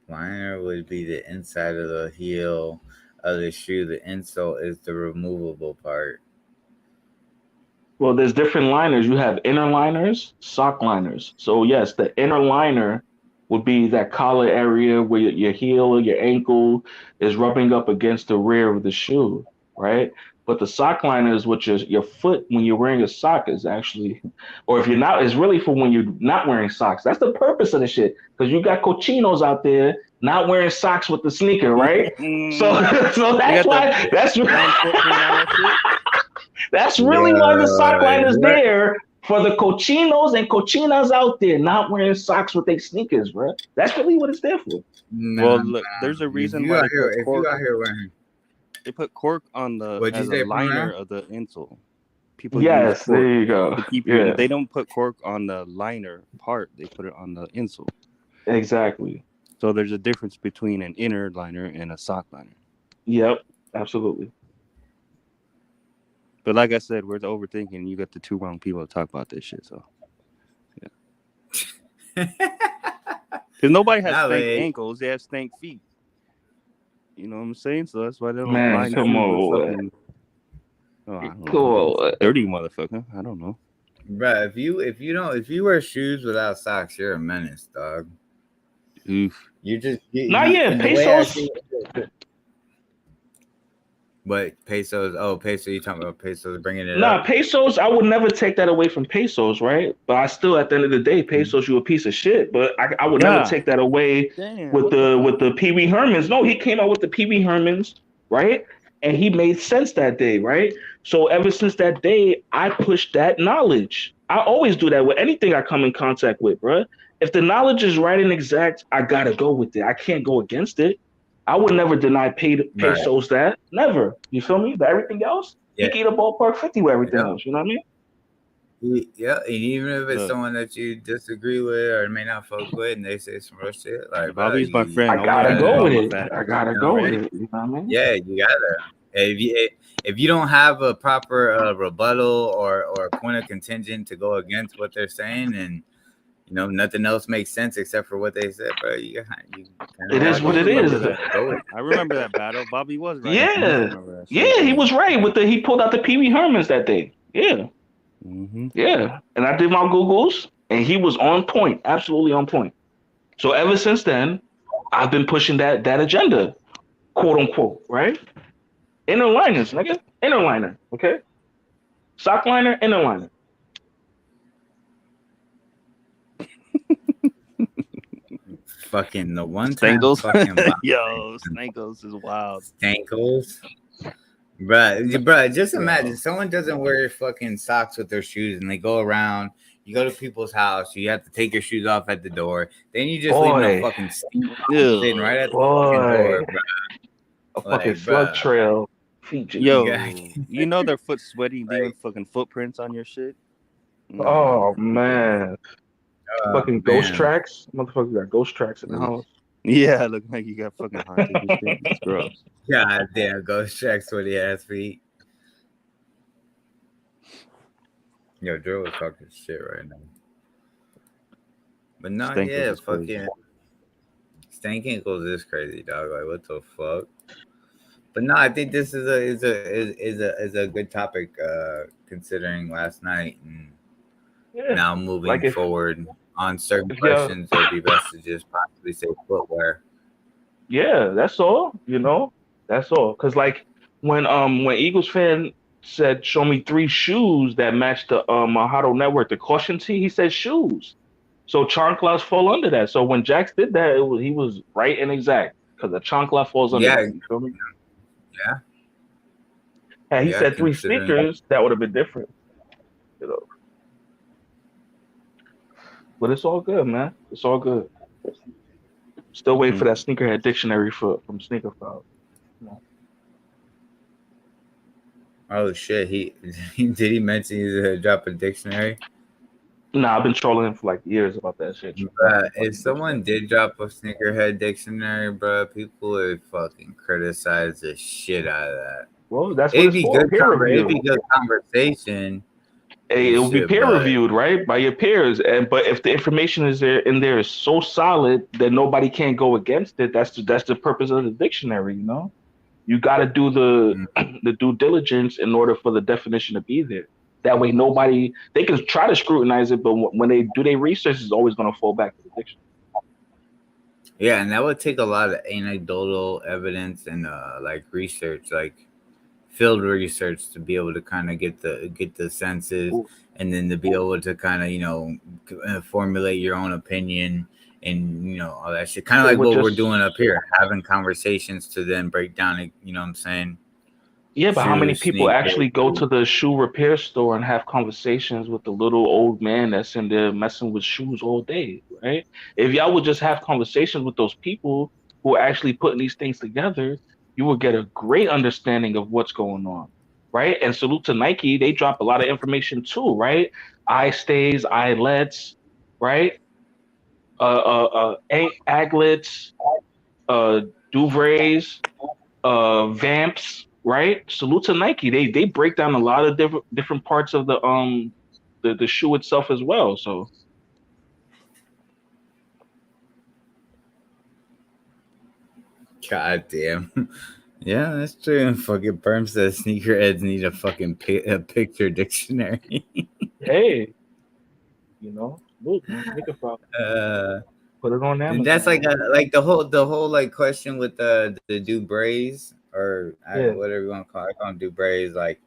Liner would be the inside of the heel of the shoe. The insole is the removable part. Well, there's different liners. You have inner liners, sock liners. So yes, the inner liner would be that collar area where your heel or your ankle is rubbing up against the rear of the shoe, right? But the sock liner is what your foot when you're wearing a sock is actually, or if you're not, it's really for when you're not wearing socks. That's the purpose of the shit. Because you got cochinos out there not wearing socks with the sneaker, right? So, so that's why that's that's really why the sock line is there for the cochinos and cochinas out there not wearing socks with their sneakers, bro. That's really what it's there for. Well, look, there's a reason why they put cork on the as a liner of the insole. People use cork. There you go. They don't put cork on the liner part; they put it on the insole. Exactly. So there's a difference between an inner liner and a sock liner. Yep, absolutely. But like I said, we're overthinking. You got the two wrong people to talk about this shit. So, yeah. Because nobody has stank ankles; they have stank feet. You know what I'm saying? So that's why they don't. Man, come on. Cool. Dirty motherfucker. I don't know. Bruh, if you wear shoes without socks, you're a menace, dog. Oof. You just pesos. But pesos, you talking about pesos bringing it up? Pesos, I would never take that away from pesos, right? But I still, at the end of the day, pesos, you a piece of shit. But I would never take that away with the Pee Wee Hermans. No, he came out with the Pee Wee Hermans, right? And he made sense that day, right? So ever since that day, I pushed that knowledge. I always do that with anything I come in contact with, bro. If the knowledge is right and exact, I gotta go with it. I can't go against it. I would never deny pesos that. Never. You feel me? But everything else, you can eat a ballpark 50 with everything else. You know what I mean? Yeah, and even if it's someone that you disagree with or may not fuck with, and they say some real shit, like Bobby's my friend. I gotta go with it. I gotta go with it. You know what I mean? Yeah, you gotta. If you don't have a proper rebuttal or point of contention to go against what they're saying, and you know nothing else makes sense except for what they said, bro. It is what it is. I remember that battle. Bobby was right. Yeah, he was right with he pulled out the Pee Wee Hermans that day. Yeah. Mm-hmm. Yeah, and I did my Googles, and he was on point, absolutely on point. So ever since then, I've been pushing that agenda, quote unquote, right? Inner liners, nigga, inner liner, okay? Sock liner, inner liner. Fucking the one time Yo, Stankles is wild. Stankles. Bruh, just imagine someone doesn't wear fucking socks with their shoes and they go around. You go to people's house, you have to take your shoes off at the door. Then you just leave them fucking sitting right at the fucking door, bro. A fucking slug trail feature. Yo, you know their foot sweaty, leaving fucking footprints on your shit. Oh man. Fucking ghost tracks. Motherfucker got ghost tracks in the house. Yeah, look like you got fucking haunted. It's gross. God damn, ghost tracks with the ass feet. Yo, Joe is talking shit right now. But no, fucking stank ankles is crazy, dog. Like, what the fuck? But no, I think this is a good topic, considering last night and now moving forward on certain questions. It'd be best to just possibly say footwear. Yeah, that's all. You know, that's all. Cause like when Eagles fan said, "Show me 3 shoes that match the Mahado Network, the caution tee," he said shoes. So chanclas fall under that. So when Jax did that, he was right and exact because the chancla falls under that. You feel me? Yeah. Had he said 3 sneakers, that would have been different. You know. But it's all good, man. It's all good. Still waiting for that sneakerhead dictionary from Sneaker File. Oh shit! He did he mention he's gonna drop a dictionary? Nah, I've been trolling him for like years about that shit. Bruh, if someone did drop a sneakerhead dictionary, bro, people would fucking criticize the shit out of that. Well, that's what It'd it's be for. good. Peer It'd review. be good conversation It and will be shit, peer but reviewed, right, by your peers. And but if the information is there in there is so solid that nobody can go against it, that's the purpose of the dictionary. You know, you got to do the mm, the due diligence in order for the definition to be there. That way, nobody they can try to scrutinize it, but when they do their research, it's always going to fall back to the dictionary. yeah, and that would take a lot of anecdotal evidence and like research, like field research, to be able to kind of get the senses, and then to be able to kind of formulate your own opinion and all that shit. Kind of It like would what we're just doing up here, having conversations to then break down it. You know what I'm saying? Yeah, but how many Shoes, people sneakers. actually go to the shoe repair store and have conversations with the little old man that's in there messing with shoes all day, right? If y'all would just have conversations with those people who are actually putting these things together, you would get a great understanding of what's going on, right? And salute to Nike, they drop a lot of information too, right? Eye stays, eyelets, right? Aglets, uh, duvets, vamps, right? Salute to Nike. They break down a lot of different parts of the shoe itself as well. So God damn. Yeah, that's true. Fucking Perm says sneakerheads need a fucking a picture dictionary. hey, look, man, think about it. uh, Put it on And that's Amazon. like like the whole like question with the Dubrays, or Yeah, whatever you want to call it. I call them Dubrays. Like,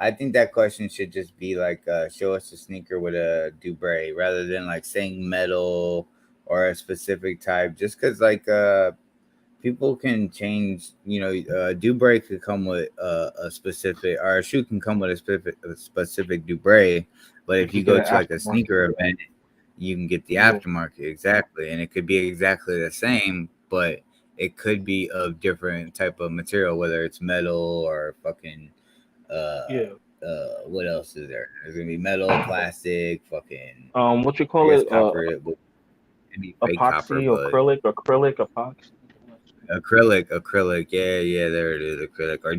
I think that question should just be like, show us a sneaker with a Dubray, rather than like saying metal or a specific type. Just because like people can change. Dubray could come with a specific, or a shoe can come with a specific Dubray. But you if you could get go an to like a aftermarket. sneaker event, you can get the Yeah, aftermarket, exactly, and it could be exactly the same, but it could be of different type of material, whether it's metal or fucking yeah. what else is there? There's gonna be metal, plastic, fucking, What you I call guess it? copper. It would be fake copper, Epoxy, but acrylic, epoxy. acrylic, yeah, there it is, acrylic, or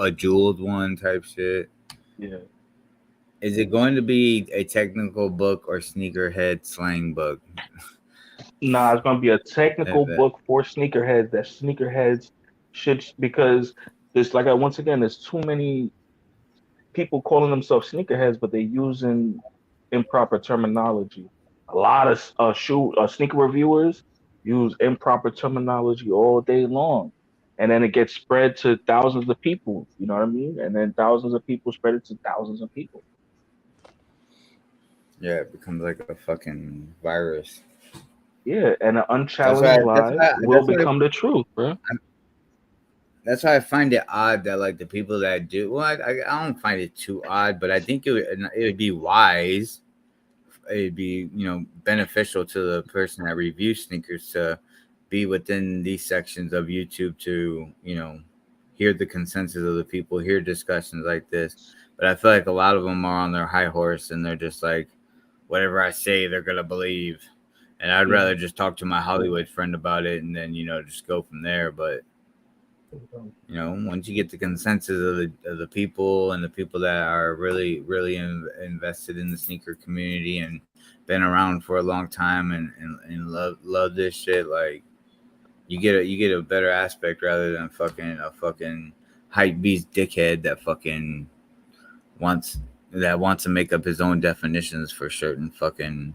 a jeweled one type shit. Yeah. Is it going to be a technical book or sneakerhead slang book? Nah, it's gonna be a technical If book for sneakerheads that sneakerheads should because there's like once again, there's too many people calling themselves sneakerheads, but they're using improper terminology. A lot of sneaker reviewers use improper terminology all day long, and then it gets spread to thousands of people. You know what I mean? And then thousands of people spread it to thousands of people. Yeah, it becomes like a fucking virus. Yeah, and an That's why. unchallenged That's lie why. will That's why. become the truth, bro. That's why I find it odd that like the people that do. Well, I don't find it too odd, but I think it would be wise. It'd be beneficial to the person that reviews sneakers to be within these sections of YouTube to hear the consensus of the people, hear discussions like this. But I feel like a lot of them are on their high horse and they're just like, whatever I say, they're gonna believe. And I'd Yeah. rather just talk to my Hollywood friend about it and then just go from there. But once you get the consensus of the people, and the people that are really really invested in the sneaker community and been around for a long time and love this shit, like you get a better aspect, rather than a fucking hype beast dickhead that fucking wants to make up his own definitions for certain fucking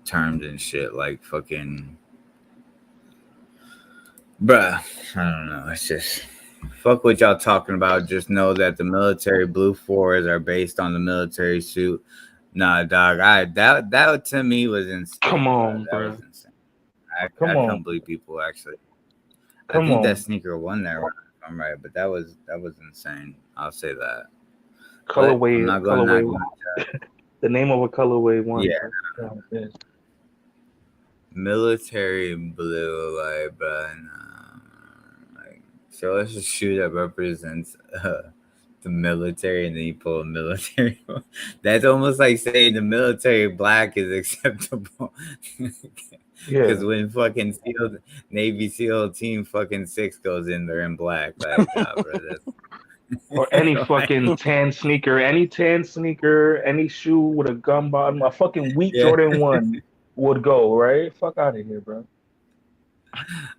terms and shit, like fucking bruh. I don't know. It's just fuck what y'all talking about. Just know that the military blue fours are based on the military suit. Nah, dog. That to me was Come insane, bro. on, That was bro. insane. Come I on. can't believe people actually. I Come think that on. sneaker won that round, if I'm right, but that was insane. I'll say that. But I'm Colorway, not going to colorway. knock. The name of a colorway one, Yeah, bro. Yeah, it is. military blue, like, but like, show us a shoe that represents the military, and then you pull a military. That's almost like saying the military black is acceptable. Because when fucking Navy SEAL Team fucking 6 goes in, they're in black. Like, bro, that's or any fucking tan sneaker, any shoe with a gum bottom, a fucking weak Jordan 1 would go, right? Fuck out of here, bro.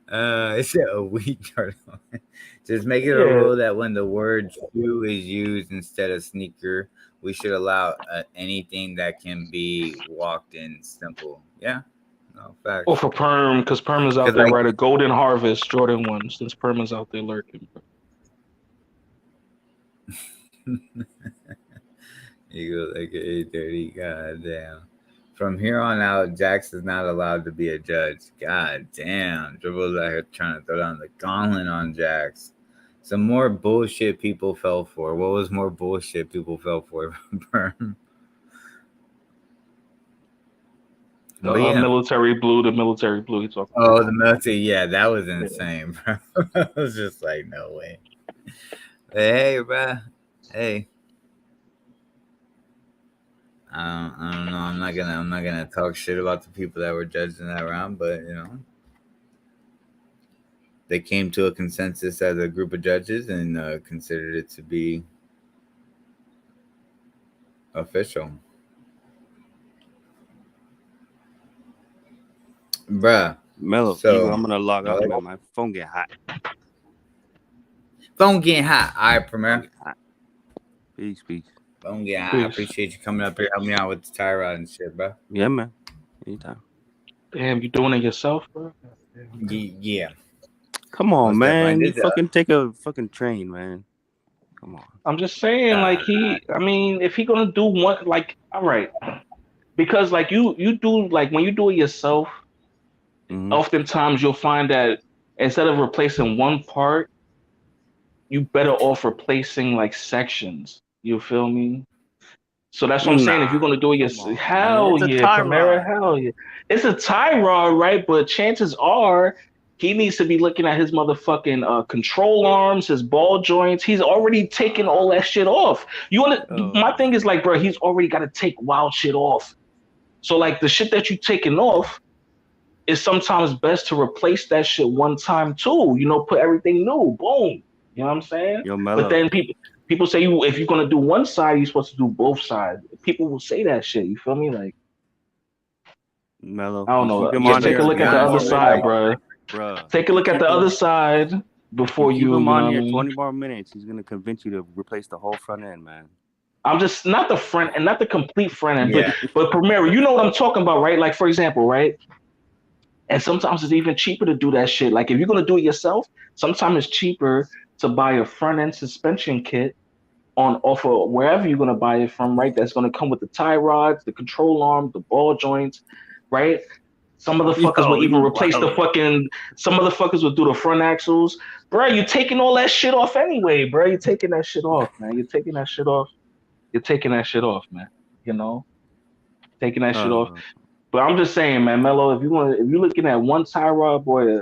It's a weak Jordan 1. Just make it a rule that when the word shoe is used instead of sneaker, we should allow anything that can be walked in simple. Yeah. No, fact. Or for Perm, because Perm is out there, right? A Golden Harvest Jordan 1, since Perm is out there lurking. You go like an 830. Goddamn. From here on out, Jax is not allowed to be a judge. God damn. Dribbles out here trying to throw down the gauntlet on Jax. Some more bullshit people fell for. What was more bullshit people fell for? The military blue he's talking about. The military. Yeah, that was insane, bro. I was just like, no way. Hey, bro. Hey. I don't know. I'm not gonna talk shit about the people that were judged in that round, but you know, they came to a consensus as a group of judges and considered it to be official. Bruh. Mellow. So I'm gonna log out, man. My phone get hot. Phone getting hot. All right, Premier. Peace. Phone getting hot. I appreciate you coming up here, helping me out with the tie rod and shit, bro. Yeah, man. Anytime. Damn, you doing it yourself, bro? Yeah. Come on, man. You fucking take a fucking train, man. Come on. I'm just saying, like, if he gonna do one, like, all right. Because, like, you do, like, when you do it yourself, oftentimes you'll find that instead of replacing one part, you better off replacing, like, sections. You feel me? So that's what I'm saying. If you're gonna do it yourself, hell yeah, Primera, hell yeah. It's a tie rod, right? But chances are he needs to be looking at his motherfucking control arms, his ball joints. He's already taken all that shit off. My thing is, like, bro, he's already got to take wild shit off. So, like, the shit that you taking off is sometimes best to replace that shit one time too. You know, put everything new. Boom. You know what I'm saying? But then people say if you're gonna do one side, you're supposed to do both sides. People will say that shit. You feel me? Like, Mellow. I don't know. Just take a look at the other side, bro. Take a look at the other side before you. Keep him on here 20 more minutes. He's gonna convince you to replace the whole front end, man. I'm just not the front and not the complete front end, but Primera, you know what I'm talking about, right? Like, for example, right? And sometimes it's even cheaper to do that shit. Like, if you're gonna do it yourself, sometimes it's cheaper to buy a front end suspension kit off of wherever you're gonna buy it from, right? That's gonna come with the tie rods, the control arm, the ball joints, right? Some of the fuckers will even replace the fucking. Some of the fuckers will do the front axles, bro. You're taking all that shit off anyway, bro. You're taking that shit off, man. You're taking that shit off, man. You know, taking that shit off. But I'm just saying, man, Mello, if you're looking at one tie rod, boy,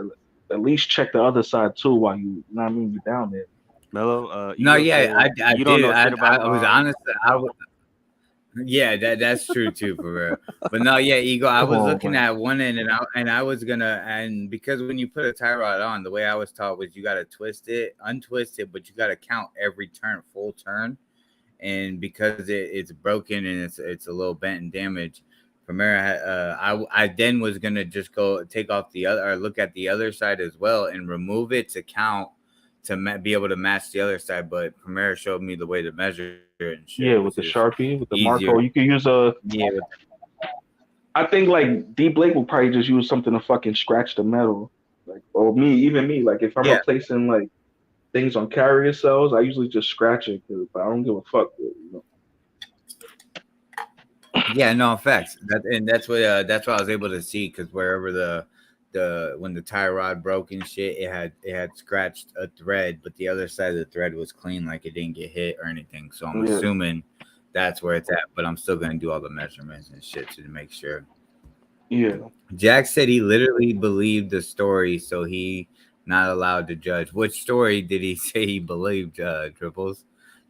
at least check the other side too while you know what I mean, you're down there. Mello, I did. I was honest. Yeah, that's true too, for real. But no, yeah, Eagle. I was looking at one end, and I was gonna, and because when you put a tie rod on, the way I was taught was you gotta untwist it, but you gotta count every full turn, and because it's broken and it's a little bent and damaged. Primera, I then was gonna just go take off the other, or look at the other side as well, and remove it to count to be able to match the other side. But Primera showed me the way to measure it and shit. Yeah, with the Sharpie, with the Marco, you can use a. Yeah. I think like D Blake will probably just use something to fucking scratch the metal, like, or even me. Like, if I'm replacing like things on carrier cells, I usually just scratch it because I don't give a fuck. You know? Yeah, no, facts. That's what I was able to see, because wherever when the tie rod broke and shit, it had scratched a thread, but the other side of the thread was clean, like it didn't get hit or anything. So I'm assuming that's where it's at, but I'm still gonna do all the measurements and shit to make sure. Yeah. Jack said he literally believed the story, so he not allowed to judge. Which story did he say he believed, Triples?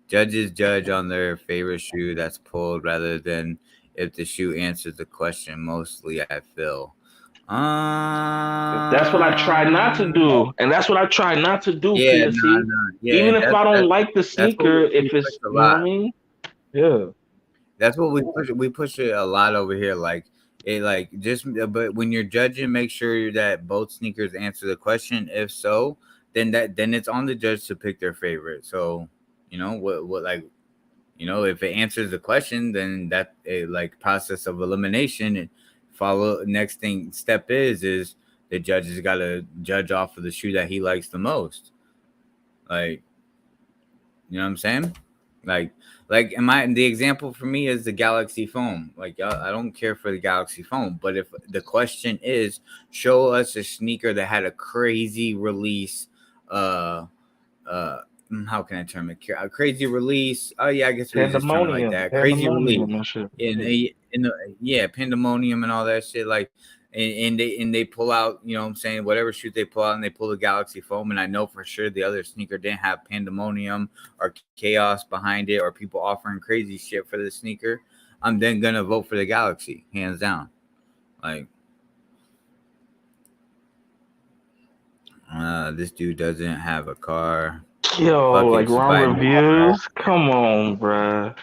Judges judge on their favorite shoe that's pulled rather than if the shoe answers the question. Mostly, I feel. That's what I try not to Um. do, and that's what I try not to do. Yeah. No. PSC. No. Yeah. Even if I don't like the That's what sneaker, we if push it's a you know what lot. I mean. Yeah. That's what we push. We push it a lot over here. Like it, like just. But when you're judging, make sure that both sneakers answer the question. If so, then it's on the judge to pick their favorite. So, what like if it answers the question, then that like process of elimination. Follow next thing step is the judge has got to judge off of the shoe that he likes the most. Like, you know what I'm saying? Like the example for me is the Galaxy Foam. Like I don't care for the Galaxy Foam, but if the question is show us a sneaker that had a crazy release, how can I term it? A crazy release. Oh yeah, I guess we just term it like that. Crazy release. Pandemonium and all that shit. Like, and they pull out, you know what I'm saying, whatever shoe they pull out, and they pull the Galaxy Foam, and I know for sure the other sneaker didn't have pandemonium or chaos behind it or people offering crazy shit for the sneaker. I'm then gonna vote for the Galaxy, hands down. Like, this dude doesn't have a car. Yo, like wrong reviews. Come on, bruh.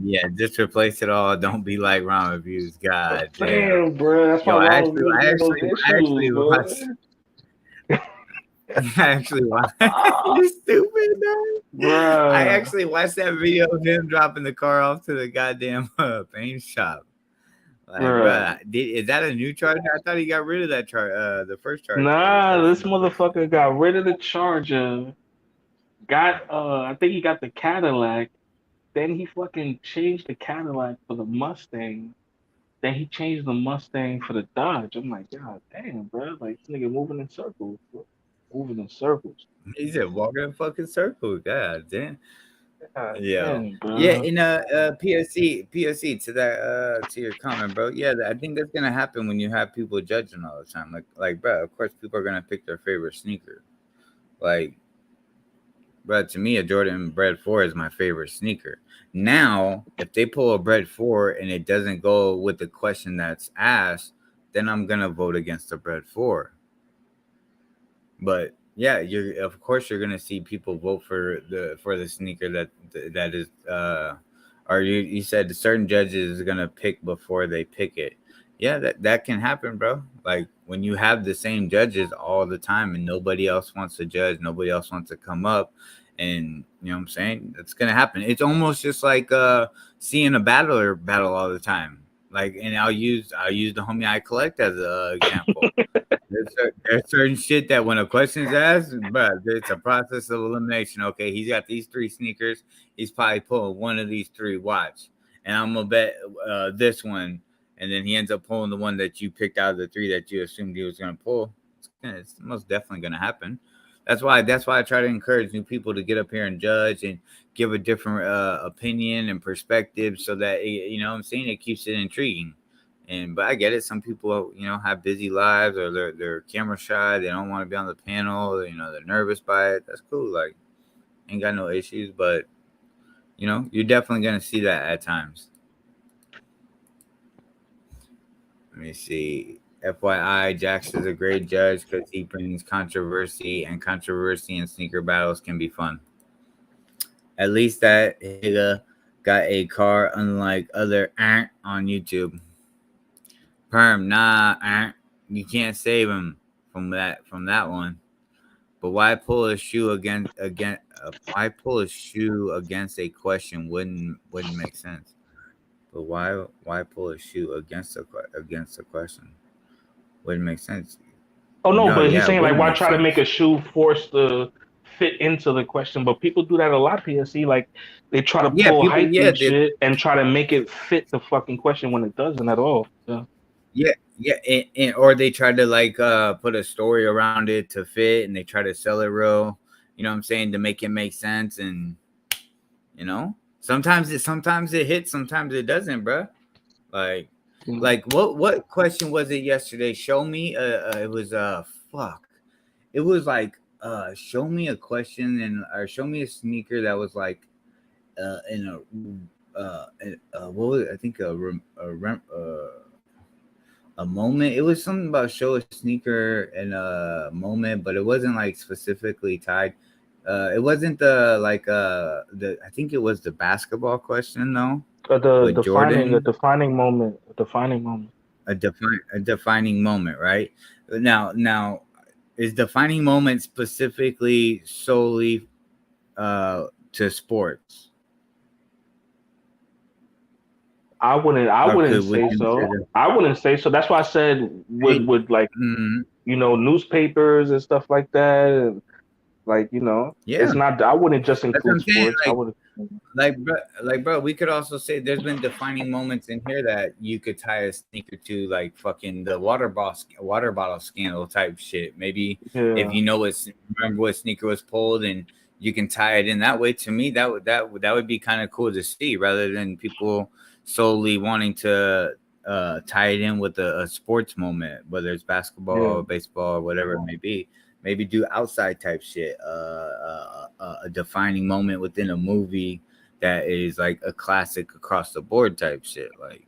Yeah, just replace it all. Don't be like wrong reviews. God damn, bro. That's why I actually watched. You're stupid, man. I actually watched that video of him dropping the car off to the goddamn paint shop. Like, is that a new Charger? I thought he got rid of that Charger, the first Charger. Nah, this motherfucker got rid of the Charger. I think he got the Cadillac. Then he fucking changed the Cadillac for the Mustang. Then he changed the Mustang for the Dodge. I'm like, God damn, bro. Like, this nigga moving in circles. Moving in circles. He said walking in fucking circles. God damn. Yeah. Damn, Yeah, in PSC to that to your comment, bro. Yeah, I think that's gonna happen when you have people judging all the time. Like, bro, of course people are gonna pick their favorite sneaker. Like, but to me, a Jordan Bred 4 is my favorite sneaker. Now, if they pull a Bred 4 and it doesn't go with the question that's asked, then I'm gonna vote against the Bred 4. But yeah, of course you're gonna see people vote for the sneaker that is or you said certain judges is gonna pick before they pick it. Yeah, that can happen, bro. Like when you have the same judges all the time and nobody else wants to judge, nobody else wants to come up, and you know what I'm saying? It's gonna happen. It's almost just like seeing a battler battle all the time. Like, and I'll use the homie I collect as an example. There's certain shit that when a question's asked, bro, it's a process of elimination. Okay, he's got these 3 sneakers. He's probably pulling one of these 3. Watch, and I'm gonna bet this one. And then he ends up pulling the one that you picked out of the 3 that you assumed he was going to pull. It's most definitely going to happen. That's why I try to encourage new people to get up here and judge and give a different opinion and perspective so that, you know what I'm saying, it keeps it intriguing. But I get it. Some people, have busy lives or they're camera shy. They don't want to be on the panel. They're nervous by it. That's cool. Like, ain't got no issues. But, you're definitely going to see that at times. Let me see. FYI, Jax is a great judge because he brings controversy, and controversy in sneaker battles can be fun. At least that nigga got a car, unlike other on YouTube. Perm, you can't save him from that one. But why pull a shoe against a question wouldn't make sense. But why pull a shoe against a question? Wouldn't make sense. Oh no, but he's saying like why try to make a shoe force to fit into the question? But people do that a lot. PSC, like they try to pull hype and shit and try to make it fit the fucking question when it doesn't at all. Yeah, or they try to like put a story around it to fit, and they try to sell it real. You know what I'm saying, to make it make sense, and sometimes it hits, sometimes it doesn't, bro. Like what question was it yesterday? Show me it was It was like show me a question or show me a sneaker that was like in what was it? I think a moment. It was something about show a sneaker in a moment, but it wasn't like specifically tied. It wasn't the I think it was the basketball question though. The With Jordan, defining moment, a defining moment. a defining moment, right? Now is defining moment specifically solely to sports? I wouldn't say so. I wouldn't say so. That's why I said with like newspapers and stuff like that, and like Yeah, it's not. I wouldn't just that's what include I'm saying. sports. I would. Bro, we could also say there's been defining moments in here that you could tie a sneaker to, like fucking the water bottle scandal type shit. Maybe if you know remember what sneaker was pulled, and you can tie it in that way. To me, that would be kind of cool to see, rather than people solely wanting to tie it in with a sports moment, whether it's basketball, baseball, or whatever it may be. Maybe do outside type shit, a defining moment within a movie that is like a classic across the board type shit. Like,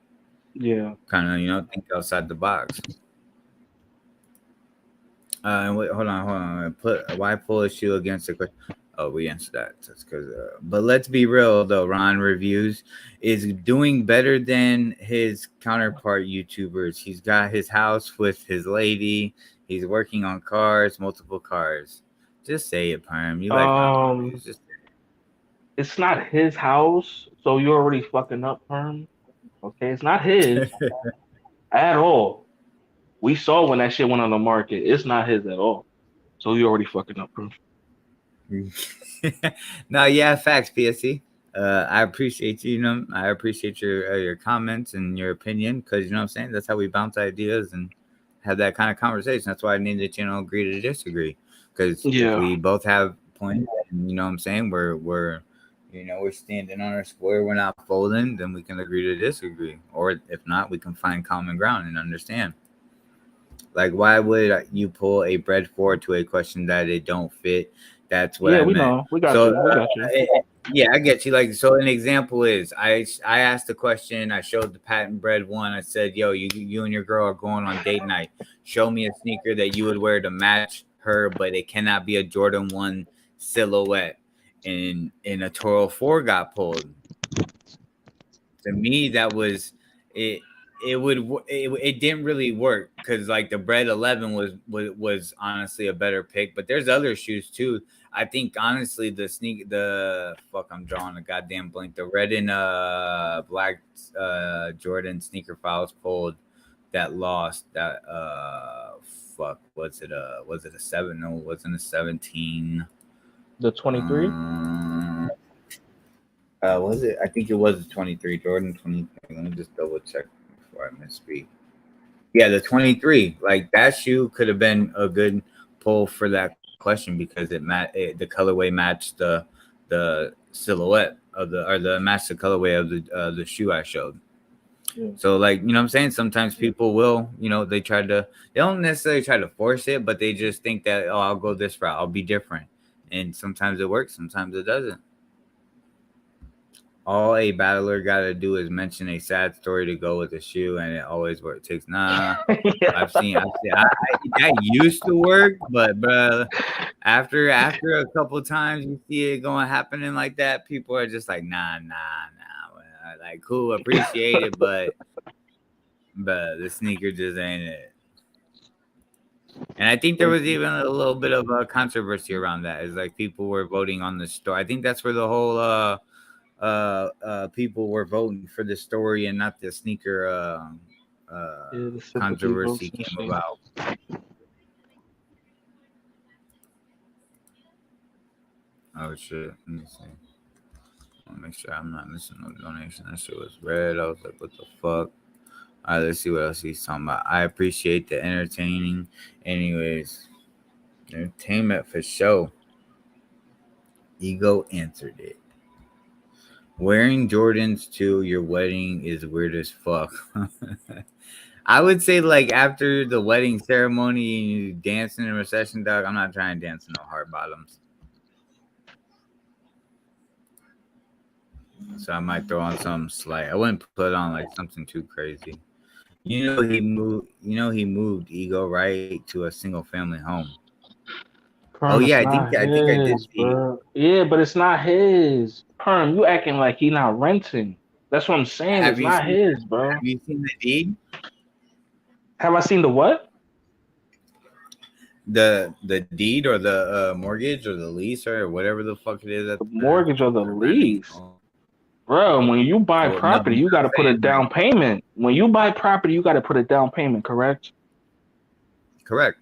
kind of, think outside the box. And wait, hold on. Why pull a shoe against the question? Oh, we answered that. That's because. But let's be real though. Ron Reviews is doing better than his counterpart YouTubers. He's got his house with his lady. He's working on cars, multiple cars. Just say it, Perm. You like Ron Reviews? Just it's not his house, so you're already fucking up, Perm. Okay, it's not his at all. We saw when that shit went on the market. It's not his at all. So you're already fucking up, Perm. No, yeah, facts, PSC. I appreciate you. I appreciate your comments and your opinion, because you know what I'm saying. That's how we bounce ideas and have that kind of conversation. That's why I named the channel "Agree to Disagree," because if we both have points, and, you know what I'm saying, we're standing on our square, we're not folding, then we can agree to disagree, or if not, we can find common ground and understand. Like, why would you pull a bread forward to a question that it don't fit? That's what I meant. Know. We got you. Yeah, I get you. Like, so an example is I asked the question. I showed the patent bread one. I said, "Yo, you and your girl are going on date night. Show me a sneaker that you would wear to match her, but it cannot be a Jordan 1 silhouette." And a Toro 4 got pulled. To me, that was it. It didn't really work, because like the Bread 11 was honestly a better pick, but there's other shoes too. I think honestly I'm drawing a goddamn blank. The red and black Jordan sneaker files pulled that lost that was it a 7? No, it wasn't a 17. The 23? Was it? I think it was a 23. Jordan 23. Let me just double check before I misspeak. Yeah, the 23. Like, that shoe could have been a good pull for that question, because the colorway matched the silhouette of matched the colorway of the shoe I showed. Yeah. So, like, you know what I'm saying? Sometimes people will, they don't necessarily try to force it, but they just think that, oh, I'll go this route, I'll be different. And sometimes it works, sometimes it doesn't. All a battler got to do is mention a sad story to go with the shoe, and it always works. Takes I've seen that used to work, but bruh, after a couple times you see it happening like that, people are just like, nah. Like, cool, appreciate it, but the sneaker just ain't it. And I think there was even a little bit of a controversy around that. It's like people were voting on the store. I think that's where the whole people were voting for the story and not the sneaker controversy came about. Oh shit! Let me see. I want to make sure I'm not missing no donation. That shit was red. I was like, what the fuck? All right, let's see what else he's talking about. I appreciate the entertaining. Anyways, entertainment for show. Ego answered it. Wearing Jordans to your wedding is weird as fuck. I would say, like, after the wedding ceremony, you dancing in recession, dog. I'm not trying to dance in no hard bottoms. So I might throw on something slight. I wouldn't put on like something too crazy. He moved Ego right to a single family home. Perm, it's I not think I did his, see. bro. Yeah, but it's not his. Perm, you acting like he not renting. That's what I'm saying. It's not his, bro. Have you seen the deed? Have I seen the what? The deed or the mortgage or the lease or whatever the fuck it is that The mortgage or the they're renting. lease. Bro, when you buy Well, property, no, you got to put a saying, down payment. When you buy property, you got to put a down payment, correct? correct.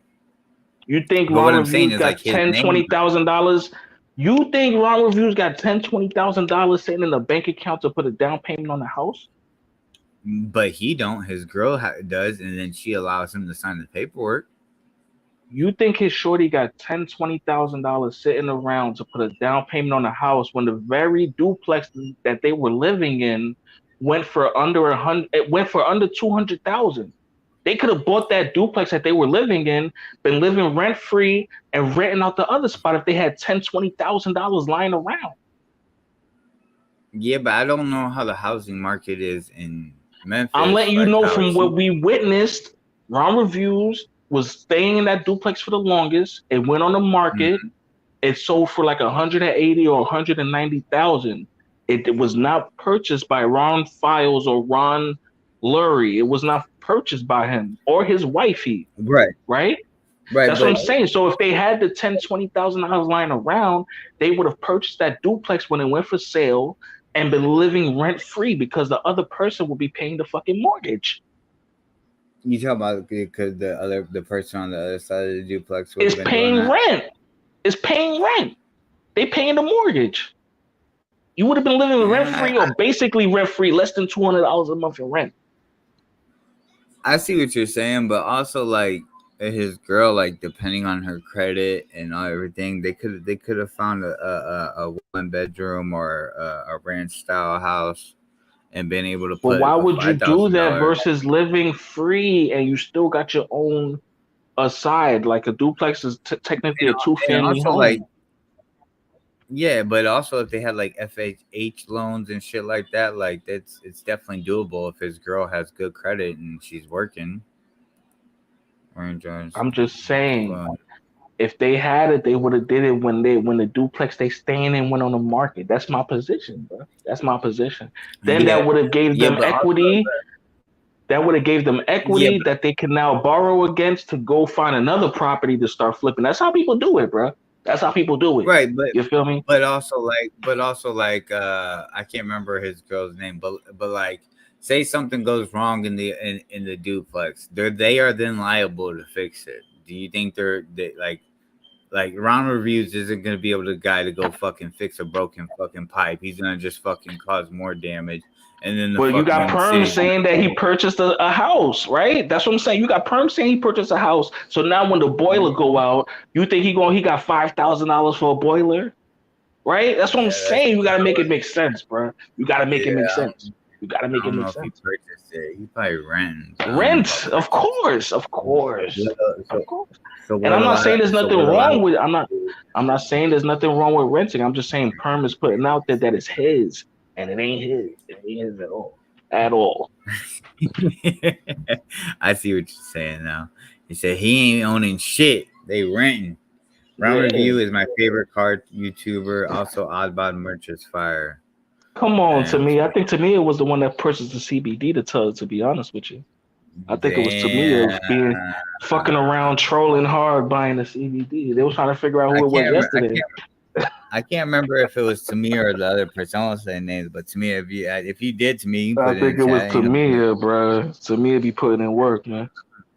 You think But what Ron I'm saying Reviews is got like his $10,000, name. $20,000? You think Ron Reviews got $10,000, $20,000 sitting in a bank account to put a down payment on the house? But he don't. His girl does, and then she allows him to sign the paperwork. You think his shorty got $10,000, $20,000 sitting around to put a down payment on the house when the very duplex that they were living in went for under $100? It went for under $200,000. They could have bought that duplex that they were living in, been living rent free, and renting out the other spot if they had $10,000, $20,000 lying around. Yeah, but I don't know how the housing market is in Memphis. I'm letting you know from what we witnessed. Ron Reviews was staying in that duplex for the longest. It went on the market. Mm-hmm. It sold for like 180 or 190,000. It was not purchased by Ron Files or Ron Lurie. It was not purchased by him or his wifey. Right. That's what I'm saying. So if they had the $10,000, $20,000 lying around, they would have purchased that duplex when it went for sale and been living rent free because the other person will be paying the fucking mortgage. You talk about because the person on the other side of the duplex is paying rent. Is paying rent. They paying the mortgage. You would have been living rent free or basically rent free, less than $200 a month in rent. I see what you're saying, but also like his girl, like depending on her credit and everything, they could have found a 1-bedroom or a ranch style house and been able to put. But why would you do that versus living free and you still got your own aside? Like a duplex is technically a 2-family home. Like, yeah, but also if they had like FHA loans and shit like that, like it's definitely doable if his girl has good credit and she's working. I'm just saying, if they had it, they would have did it when the duplex they staying in went on the market. That's my position, bro. That's my position. Then that would have gave them equity. That would have gave them equity that they can now borrow against to go find another property to start flipping. That's how people do it, bro. That's how people do it. Right, but you feel me? But also like I can't remember his girl's name, but like say something goes wrong in the duplex, they are then liable to fix it. Do you think they like Ron Reviews isn't gonna be able to go fucking fix a broken fucking pipe? He's gonna just fucking cause more damage. And then you got Perm saying that he purchased a house, right? That's what I'm saying. You got Perm saying he purchased a house. So now when the boiler go out, you think he got $5,000 for a boiler, right? That's what I'm saying. You gotta make it make sense, bro. You gotta make it make sense. You gotta make it make sense. He purchased it. He probably rents. Rent, of course. So and I'm not saying there's nothing wrong with. I'm not saying there's nothing wrong with renting. I'm just saying Perm is putting out there that it's his. And it ain't his. It ain't his at all. At all. I see what you're saying now. He said he ain't owning shit. They renting. Round Review is my favorite car YouTuber. Also, Oddbod Merch is fire. Come on, Tamia. I think Tamia was the one that purchased the CBD to be honest with you. I think it was Tamia being fucking around, trolling hard, buying the CBD. They were trying to figure out who it was yesterday. I can't remember if it was Tamia or the other person. I won't say names, but Tamia, if you did to me, I think it was Tamia, bro. Tamia be putting in work, man.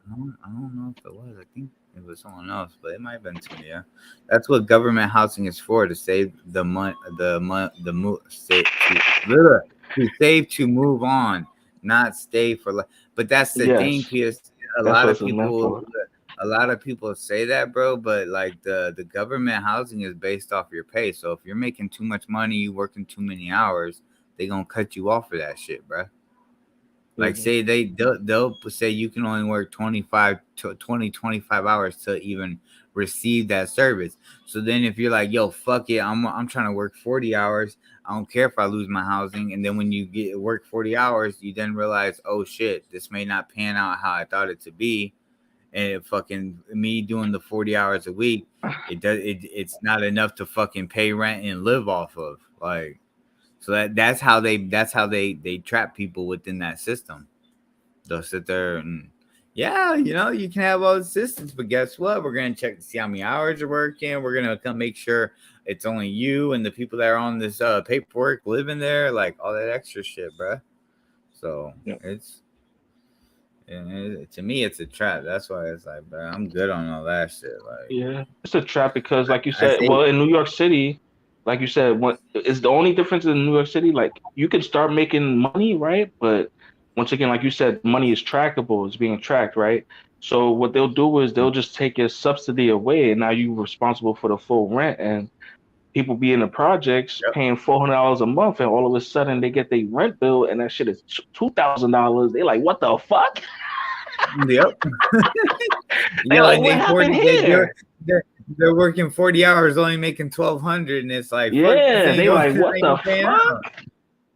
I don't know if it was. I think it was someone else, but it might have been Tamia. That's what government housing is for, to save the money, save to move on, not stay for life. But that's the thing, P.S. A lot of people say that, bro, but like the government housing is based off your pay. So if you're making too much money, you working too many hours, they gonna cut you off for that shit, bro. Like say they'll say you can only work 25 to 20 25 hours to even receive that service. So then if you're like, yo, fuck it, I'm trying to work 40 hours. I don't care if I lose my housing. And then when you get work 40 hours, you then realize, oh shit, this may not pan out how I thought it to be. And fucking me doing the 40 hours a week, it's not enough to fucking pay rent and live off of. Like, so that's how they trap people within that system. They'll sit there and you can have all the assistants, but guess what? We're gonna check to see how many hours you're working. We're gonna come make sure it's only you and the people that are on this paperwork living there, like all that extra shit, bro. So to me, it's a trap. That's why it's like, bro, I'm good on all that shit. Like, it's a trap because, like you said, in New York City, like you said, what is the only difference in New York City? Like, you can start making money, right? But once again, like you said, money is trackable. It's being tracked, right? So what they'll do is they'll just take your subsidy away, and now you're responsible for the full rent. And people be in the projects paying $400 a month, and all of a sudden they get their rent bill, and that shit is $2,000. They're like, "What the fuck?" Yep. Like, what happened here? They're working 40 hours, only making $1,200, and it's like, they like, what the fuck?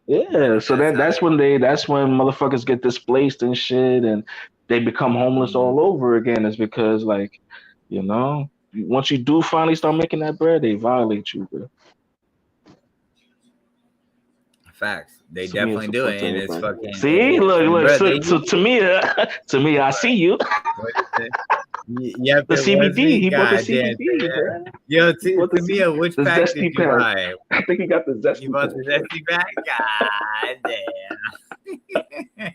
Yeah, so that's when motherfuckers get displaced and shit, and they become homeless all over again. Is because, like, once you do finally start making that bread, they violate you, bro. Facts. They definitely do it, and it's fucking. See, look. So to me, I see you. Yeah, the CBD. He bought the CBD, bro. Yo, to me, which pack did you buy? I think he got the Zesty. You bought the Zesty pack? God damn.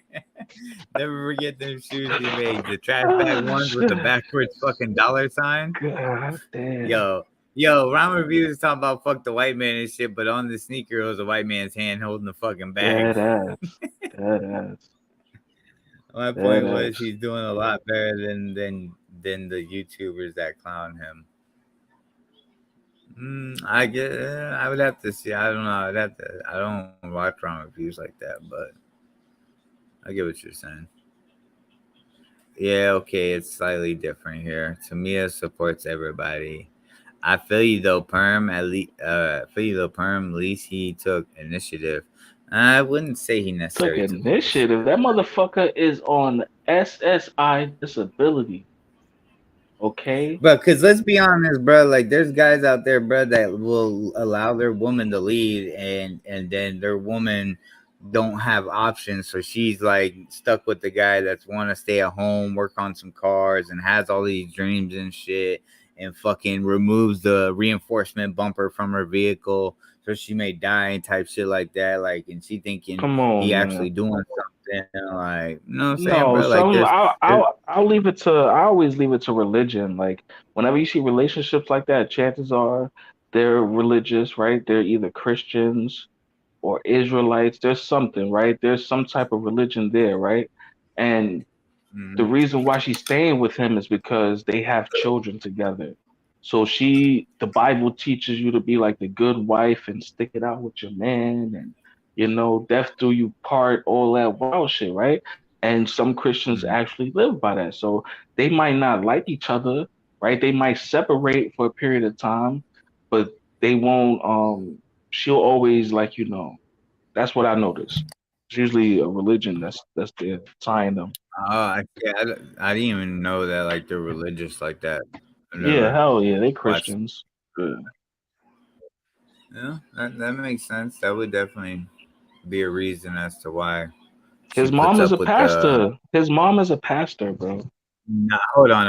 Never forget them shoes you made. The trash bag ones with the backwards fucking dollar sign. God damn. Yo, Rhyme Reviews is talking about fuck the white man and shit, but on the sneaker it was a white man's hand holding the fucking bag. That ass. My point was he's doing a lot better than the YouTubers that clown him. I would have to see. I don't know. I don't watch Rhyme Reviews like that, but I get what you're saying. Yeah, okay, it's slightly different here. Tamia supports everybody. I feel you though, Perm. At least he took initiative. I wouldn't say he necessarily took initiative. That motherfucker is on SSI disability. Okay, but because let's be honest, bro. Like, there's guys out there, bro, that will allow their woman to lead, and then their woman don't have options, so she's like stuck with the guy that's want to stay at home, work on some cars, and has all these dreams and shit. And fucking removes the reinforcement bumper from her vehicle, so she may die and type shit like that. Like, and she thinking he actually doing something. Like, you know what I'm saying, bro? Like, I'll leave it to. I always leave it to religion. Like, whenever you see relationships like that, chances are they're religious, right? They're either Christians or Israelites. There's something, right? There's some type of religion there, right? And the reason why she's staying with him is because they have children together. So the Bible teaches you to be like the good wife and stick it out with your man, and death do you part, all that wild shit, right? And some Christians actually live by that. So they might not like each other, right? They might separate for a period of time, but they won't. She'll always that's what I noticed. It's usually a religion that's there tying them. I didn't even know that, like, they're religious like that. Yeah, hell yeah, they Christians. Yeah, that makes sense. That would definitely be a reason as to why. His mom is a pastor. His mom is a pastor, bro. Nah, hold on.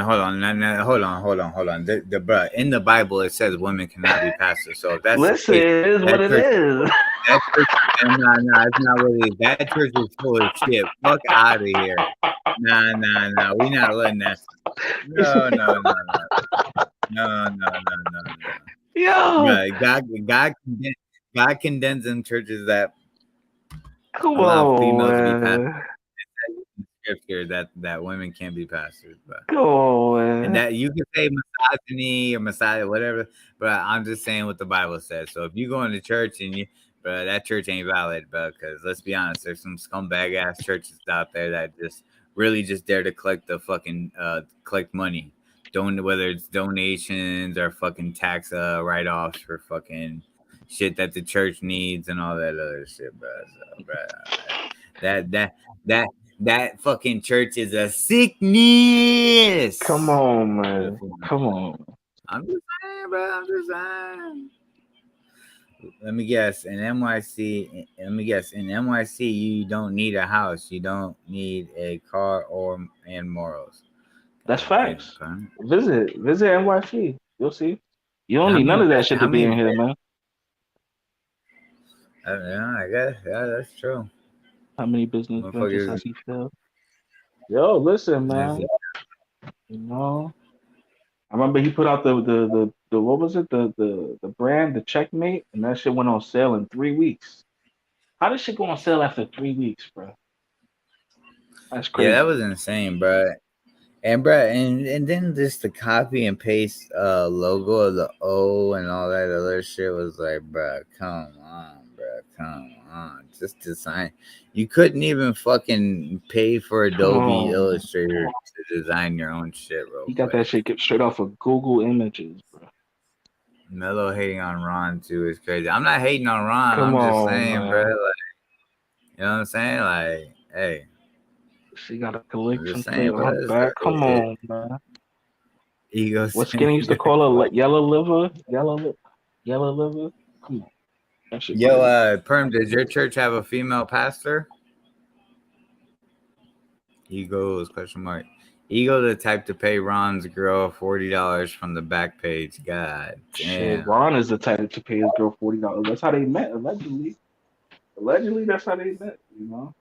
Bro, in the Bible it says women cannot be pastors. So if that's listen, it is what it is. No, it's not what it is. That church is full of shit. Fuck out of here. Nah. We not letting that. No. Yo, God condemns in churches that allow females to be pastors. Scripture that women can't be pastors, but and that you can say misogyny or Messiah, whatever, but I'm just saying what the Bible says. So if you go into church and bro, that church ain't valid, bro. Because let's be honest, there's some scumbag ass churches out there that just really just dare to collect the fucking collect money. Don't whether it's donations or fucking tax write offs for fucking shit that the church needs and all that other shit, bro. So, bro, that fucking church is a sickness. Come on, man. Come on. I'm just saying, bro. I'm just saying. Let me guess. In NYC, you don't need a house. You don't need a car and morals. That's facts. Visit NYC. You'll see. You don't need none of that shit to be in here, man. Yeah, I guess. Yeah, that's true. How many business ventures has he failed? Yo, listen, man. You know, I remember he put out the what was it? The brand, the Checkmate, and that shit went on sale in 3 weeks. How does shit go on sale after 3 weeks, bro? That's crazy. Yeah, that was insane, bro. And bro, and then just the copy and paste logo of the O and all that other shit was like, bro, come on, just design. You couldn't even fucking pay for Adobe Illustrator to design your own shit, bro. You got that shit straight off of Google Images, bro. Mello hating on Ron too is crazy. I'm not hating on Ron. I'm just saying, man. Bro. Like, you know what I'm saying? Like, hey. She got a collection plate on her back. Come on, man. What Skinny used to call her? Like yellow liver? Yellow liver? Come on. Yo, Perm, does your church have a female pastor? Egos, question mark. Ego the type to pay Ron's girl $40 from the back page. God damn. Shit, Ron is the type to pay his girl $40. That's how they met, allegedly. Allegedly, that's how they met, you know?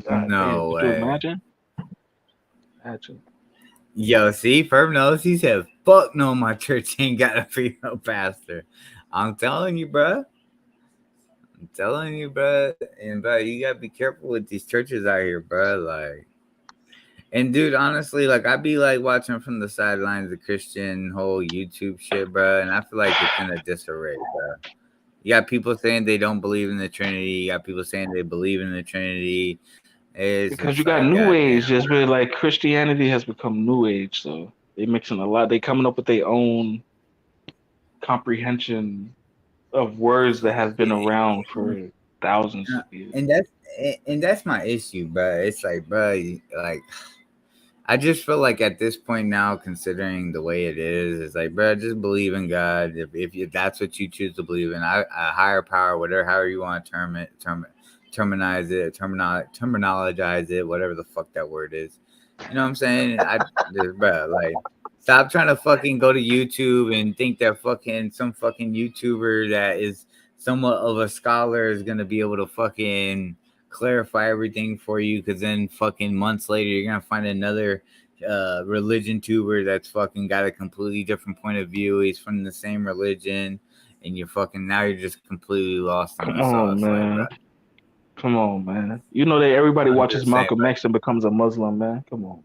No way. Could you imagine? Yo, see, Perm knows. He said, fuck no, my church ain't got a female pastor. I'm telling you, bro. And, bro, you gotta be careful with these churches out here, bro. Like, and dude, honestly, like, I be like watching from the sidelines the Christian whole YouTube shit, bro. And I feel like it's in a disarray, bro. You got people saying they don't believe in the Trinity. You got people saying they believe in the Trinity. Because you got New Age, just really like Christianity has become New Age, so they mixing a lot. They coming up with their own comprehension of words that have been around for thousands of years. And that's my issue, bro. It's like, bro, like I just feel like at this point now, considering the way it is, it's like, bro, just believe in God. If that's what you choose to believe in, a higher power, whatever, however you want to terminologize it, whatever the fuck that word is. You know what I'm saying? Bro, like, stop trying to fucking go to YouTube and think that fucking some fucking YouTuber that is somewhat of a scholar is gonna be able to fucking clarify everything for you, because then fucking months later you're gonna find another religion tuber that's fucking got a completely different point of view. He's from the same religion, and you're just completely lost in the sauce. Man. Like, come on, man. You know that everybody watches Malcolm X and becomes a Muslim, man. Come on.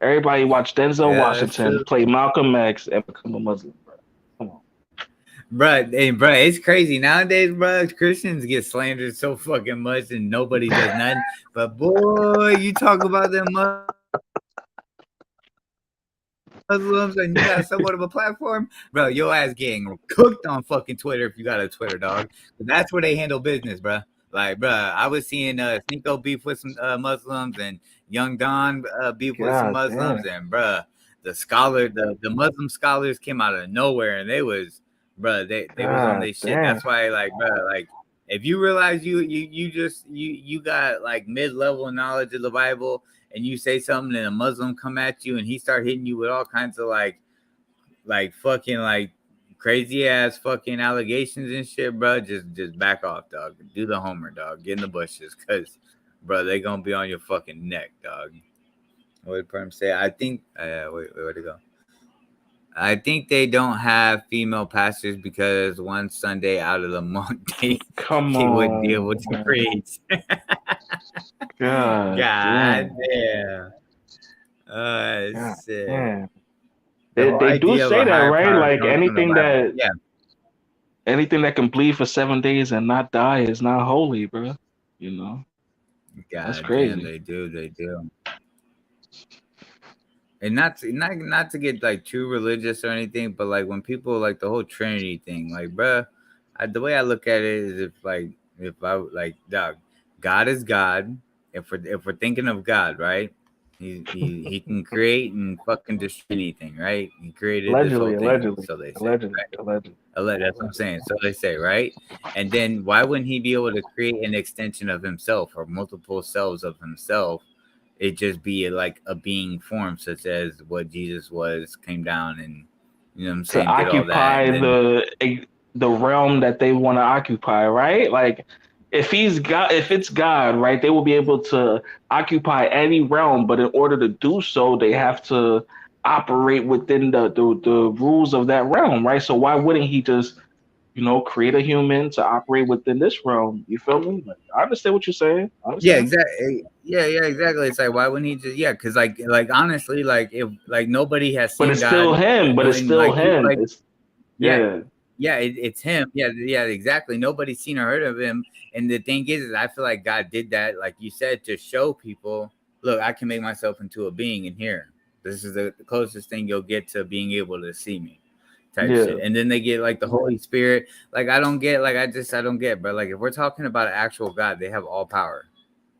Everybody watch Denzel Washington play Malcolm X and become a Muslim, bro. Come on. Bro, it's crazy. Nowadays, bro, Christians get slandered so fucking much and nobody does nothing. But boy, you talk about them Muslims and you got somewhat of a platform, bro, your ass getting cooked on fucking Twitter if you got a Twitter, dog. That's where they handle business, bro. Like, bro, I was seeing Cinco beef with some Muslims and Young Don beef with some Muslims, and bro, the Muslim scholars came out of nowhere, and they was on their shit. That's why, like, bro, like, if you realize you got like mid-level knowledge of the Bible, and you say something and a Muslim come at you and he start hitting you with all kinds of like fucking like crazy ass fucking allegations and shit, bro, just back off, dog. Do the homer, dog. Get in the bushes, cause, bro, they gonna be on your fucking neck, dog. What did Perm say? I think where'd it go? I think they don't have female pastors because one Sunday out of the month they wouldn't be able to preach. God damn. Shit. They do say that, right? Like anything that Anything that can bleed for 7 days and not die is not holy, bro. You know, that's God damn, crazy. they do. And not to get like too religious or anything, but like when people like the whole Trinity thing, like, bruh, the way I look at it is if I like, dog, God is God. If we're thinking of God, right? He can create and fucking destroy anything, right? He created this whole Allegedly, thing, allegedly, so they say, allegedly, right? allegedly. That's what I'm saying. So they say, right? And then why wouldn't he be able to create an extension of himself or multiple selves of himself? It just be like a being form, such as what Jesus was, came down and you know what I'm To saying, did all that, occupy and then the realm that they want to occupy, right? Like if he's God, if it's God, right, they will be able to occupy any realm, but in order to do so, they have to operate within the rules of that realm, right? So why wouldn't he just, create a human to operate within this realm? You feel me? Like, I understand what you're saying. I yeah, understand. exactly, yeah, exactly. It's like why wouldn't he just because like honestly, like if like nobody has But seen it's still God, him. But it's and still like people him. like It's yeah, yeah. it's him. Yeah, exactly. Nobody's seen or heard of him. And the thing is I feel like God did that, like you said, to show people, look, I can make myself into a being in here. This is the closest thing you'll get to being able to see me, type Yeah. shit. And then they get like the Holy Spirit. Like I don't get, like I don't get, but like if we're talking about an actual God, they have all power.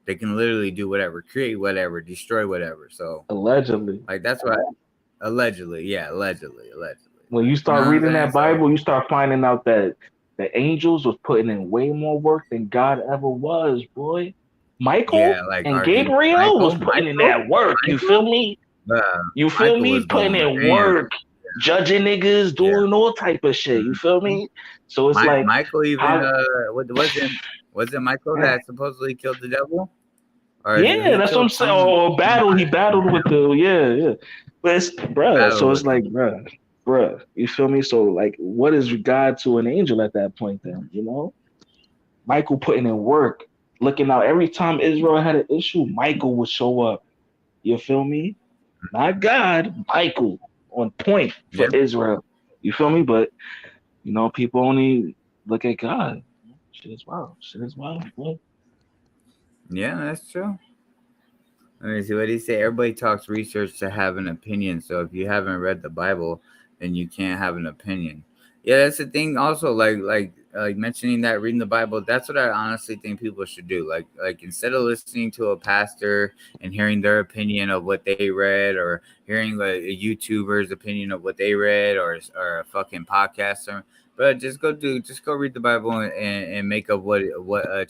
They can literally do whatever, create whatever, destroy whatever. So Allegedly. like that's why allegedly, yeah, allegedly. When you You know start what I'm reading saying? that So Bible, you start finding out that the angels was putting in way more work than God ever was, boy. Michael yeah, like and Archangel Gabriel was Michael, putting in that work. You feel Michael, me? uh, You feel Michael me? was Putting going in ham. work, judging niggas, Yeah, doing all type of shit. You feel mm-hmm. me? So it's like Michael even how what was it Michael that supposedly killed the devil, or yeah, he that's what I'm killed saying. some Or battle, he battled with the yeah. But it's bruh, battle so it's with like him? bruh, you feel me? So like what is God to an angel at that point then, you know? Michael putting in work, looking out every time Israel had an issue, Michael would show up. You feel me? Not God, Michael on point for Yeah, Israel. You feel me? But people only look at God. Shit is wild. Shit is wild. Boy. yeah, that's true. Let me see what he say. Everybody talks research to have an opinion. So if you haven't read the Bible, then you can't have an opinion. Yeah, that's the thing. Also, like mentioning that reading the Bible. That's what I honestly think people should do. Like instead of listening to a pastor and hearing their opinion of what they read, or hearing like a YouTuber's opinion of what they read, or a fucking podcaster. But just go read the Bible and make up what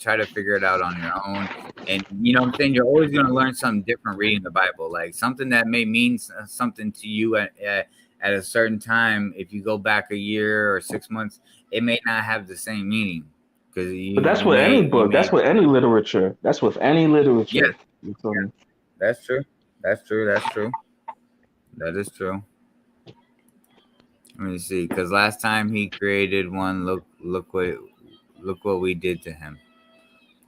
try to figure it out on your own. And you know what I'm saying? You're always going to learn something different reading the Bible. Like something that may mean something to you at a certain time. If you go back a year or 6 months, it may not have the same meaning because But that's you with may any you book. may That's with any literature. That's with any yeah, literature. You feel me? that's true. That's true. That's true. That is true. Let me see. Because last time he created one, look what we did to him.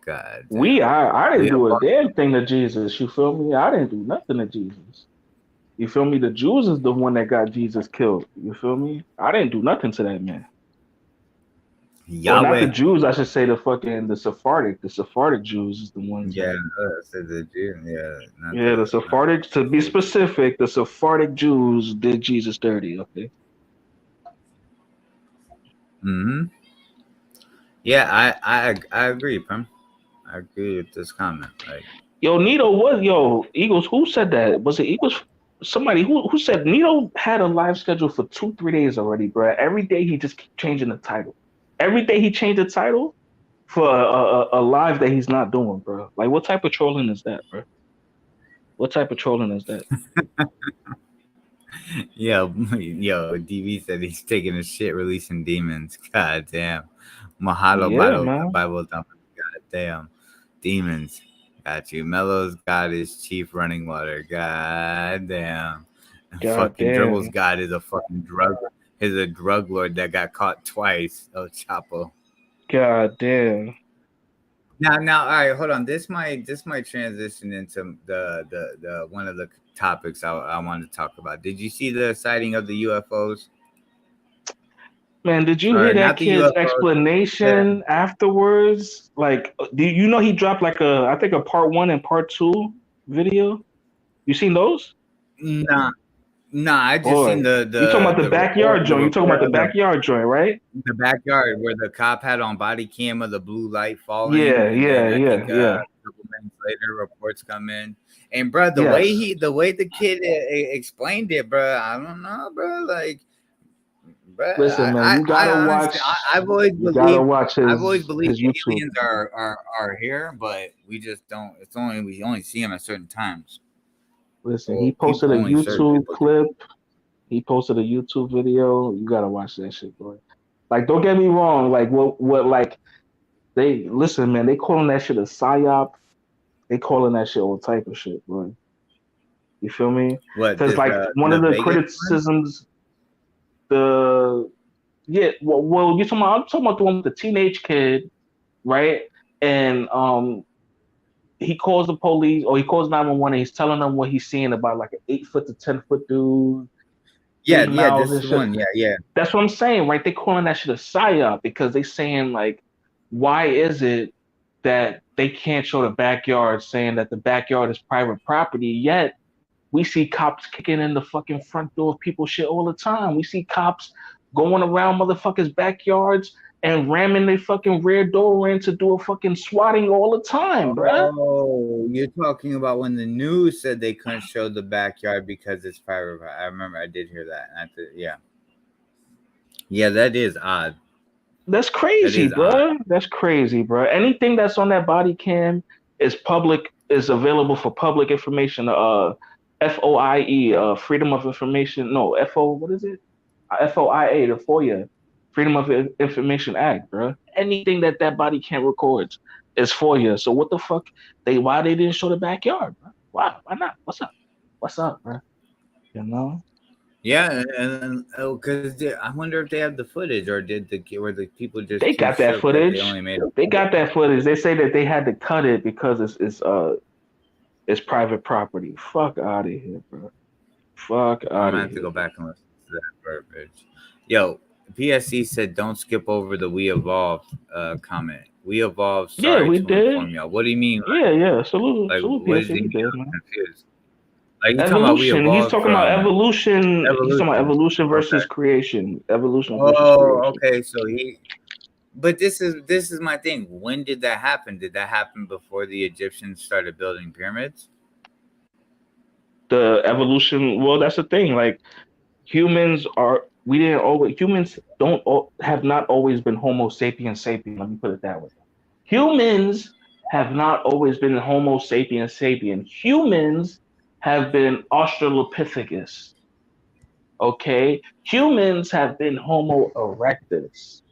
God We damn. I didn't We do a damn thing to Jesus. You feel me? I didn't do nothing to Jesus. You feel me? The Jews is the one that got Jesus killed. You feel me? I didn't do nothing to that man. Or not the Yahweh. Jews, I should say the fucking the Sephardic. The Sephardic Jews is the ones Yeah, that said the Jew. Yeah, yeah, the not the Sephardic to be Jews. specific, the Sephardic Jews did Jesus dirty, okay? Mm-hmm. Yeah, I agree, Pam. I agree with this comment. Like, Yo, Nito was Eagles, who said that? Was it Eagles? Somebody who said Nito had a live schedule for 2-3 days already, bro. Every day he just keep changing the title. Every day he changed the title for a live that he's not doing, bro. Like, what type of trolling is that, bro? What type of trolling is that? yo, DV said he's taking a shit releasing demons. God damn. Mahalo Yeah, man. Bible thumper. God damn. Demons. Got you. Mello's God is chief running water. God damn. God Fucking Dribble's damn. God is a fucking drug. Is a drug lord that got caught twice. El Chapo. God damn. Now, all right, hold on. This might transition into the one of the topics I wanted to talk about. Did you see the sighting of the UFOs? Man, did you hear that kid's explanation afterwards? Like, do you know he dropped like I think a part 1 and part 2 video? You seen those? Nah, I just seen the you talking about the backyard joint. You talking about the backyard joint, right? The backyard where the cop had on body cam of the blue light falling. Yeah. A couple minutes later, reports come in, and bro, the way the kid explained it, bro, I don't know, bro. Like, bro, listen, man, you gotta watch. I've always believed YouTube. aliens are here, but we just don't. We only see them at certain times. Listen, he posted a YouTube clip. He posted a YouTube video. You gotta watch that shit, boy. Like, don't get me wrong. Like, what? Like, they listen, man. They calling that shit a psyop. They calling that shit all type of shit, boy. You feel me? Because like one of the criticisms, well, I'm talking about the one with the teenage kid, right? And he calls the police or he calls 911 and he's telling them what he's seeing about like an 8-foot to 10-foot dude. Yeah, this is one. Yeah. That's what I'm saying, right? They calling that shit a psyop because they saying like, why is it that they can't show the backyard, saying that the backyard is private property, yet we see cops kicking in the fucking front door of people's shit all the time. We see cops going around motherfuckers' backyards and ramming their fucking rear door in to do a fucking swatting all the time, bro. Oh, you're talking about when the news said they couldn't show the backyard because it's private. I remember I did hear that. Yeah, that is odd. That's crazy, bro. That's crazy, bro. Anything that's on that body cam is public, is available for public information. FOIE, Freedom of Information. No, what is it? FOIA, the FOIA. Freedom of Information Act, bro. Anything that body cam records is FOIA. So what the fuck? Why they didn't show the backyard, bro? Why not? What's up, bro? You know? Yeah, and because I wonder if they have the footage, or did the people just? They got that footage. They got that footage. They say that they had to cut it because it's private property. Fuck out of here, bro. Fuck out of here. I'm gonna have to go back and listen to that verbiage. Yo, PSC said, "Don't skip over the We Evolved comment. We evolved. Sorry yeah, we did. Y'all. What do you mean? Yeah. Salute. Like, salute what PSC. did I'm confused? Like, he's talking about evolution. He's talking about evolution versus creation. Evolution versus creation. Okay. So but this is my thing. When did that happen? Did that happen before the Egyptians started building pyramids? The evolution. Well, that's the thing. Like, humans have not always been Homo sapiens sapien. Let me put it that way. Humans have not always been Homo sapiens sapien. Humans have been Australopithecus. Okay? Humans have been Homo erectus.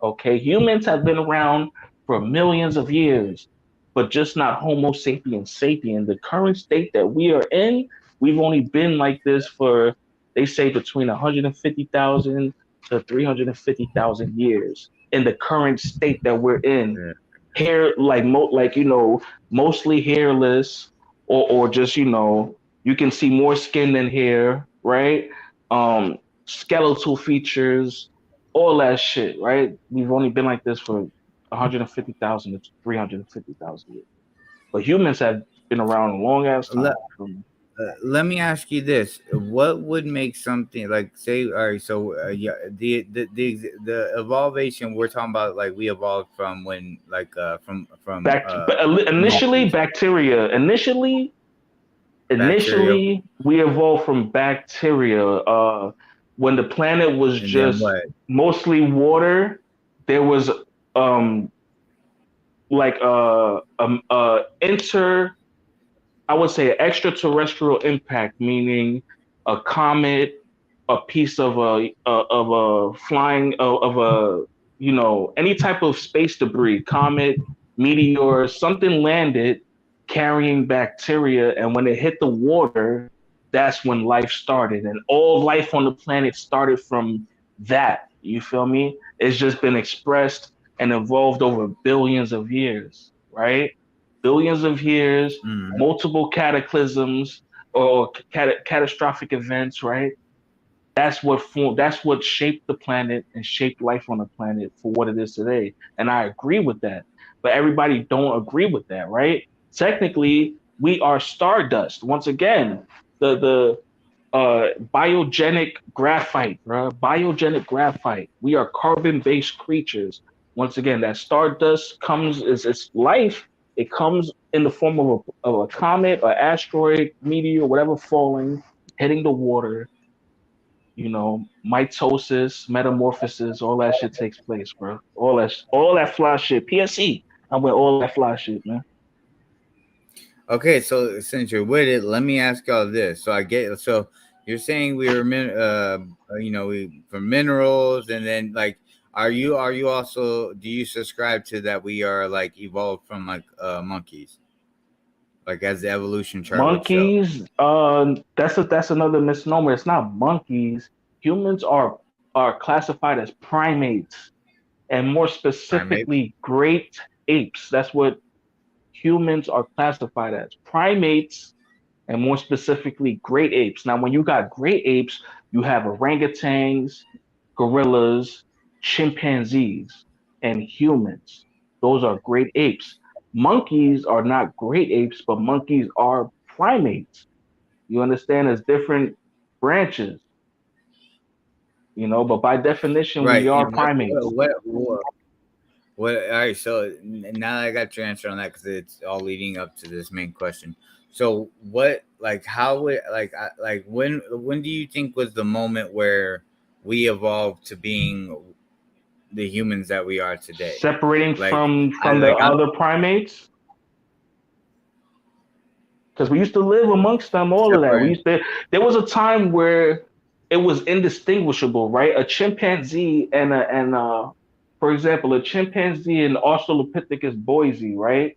Okay? Humans have been around for millions of years, but just not Homo sapiens sapien. The current state that we are in, we've only been like this for, they say, between 150,000 to 350,000 years in the current state that we're in. Yeah. Hair, mostly hairless, or just, you can see more skin than hair, right? Skeletal features, all that shit, right? We've only been like this for 150,000 to 350,000 years. But humans have been around a long ass time. Let me ask you this: what would make something like, say, all right? So, the evolution we're talking about, like, we evolved from when, like, from initially bacteria. Initially, we evolved from bacteria. When the planet was just mostly water, there was I would say an extraterrestrial impact, meaning a comet, a piece of a flying any type of space debris, comet, meteor, something landed carrying bacteria, and when it hit the water, that's when life started, and all life on the planet started from that. You feel me? It's just been expressed and evolved over billions of years, right? Billions of years, multiple cataclysms or catastrophic events, right? That's what shaped the planet and shaped life on the planet for what it is today. And I agree with that. But everybody don't agree with that, right? Technically, we are stardust. Once again, the biogenic graphite, bro. Biogenic graphite. We are carbon-based creatures. Once again, that stardust comes is its life. It comes in the form of a comet, an asteroid, meteor, whatever falling, hitting the water. Mitosis, metamorphosis, all that shit takes place, bro. All that fly shit. PSE. I'm with all that fly shit, man. Okay, so since you're with it, let me ask y'all this. So you're saying we were we for minerals, and then like, are you also, do you subscribe to that we are like evolved from like monkeys, like as the evolution chart would show? Monkeys, that's another misnomer. It's not monkeys. Humans are classified as primates, and more Primate. specifically, great apes. That's what humans are classified as. Primates, and more specifically, great apes. Now, when you got great apes, you have orangutans, gorillas, chimpanzees, and humans. Those are great apes. Monkeys are not great apes, but monkeys are primates. You understand? There's different branches, but by definition, we Right. are And primates. what? All right. So now I got your answer on that because it's all leading up to this main question. So what, like, how would, like, when do you think was the moment where we evolved to being the humans that we are today? Separating Like, from the I'm other primates, because we used to live amongst them, all of that. separating. There was a time where it was indistinguishable, right? A chimpanzee for example, a chimpanzee and Australopithecus boise, right?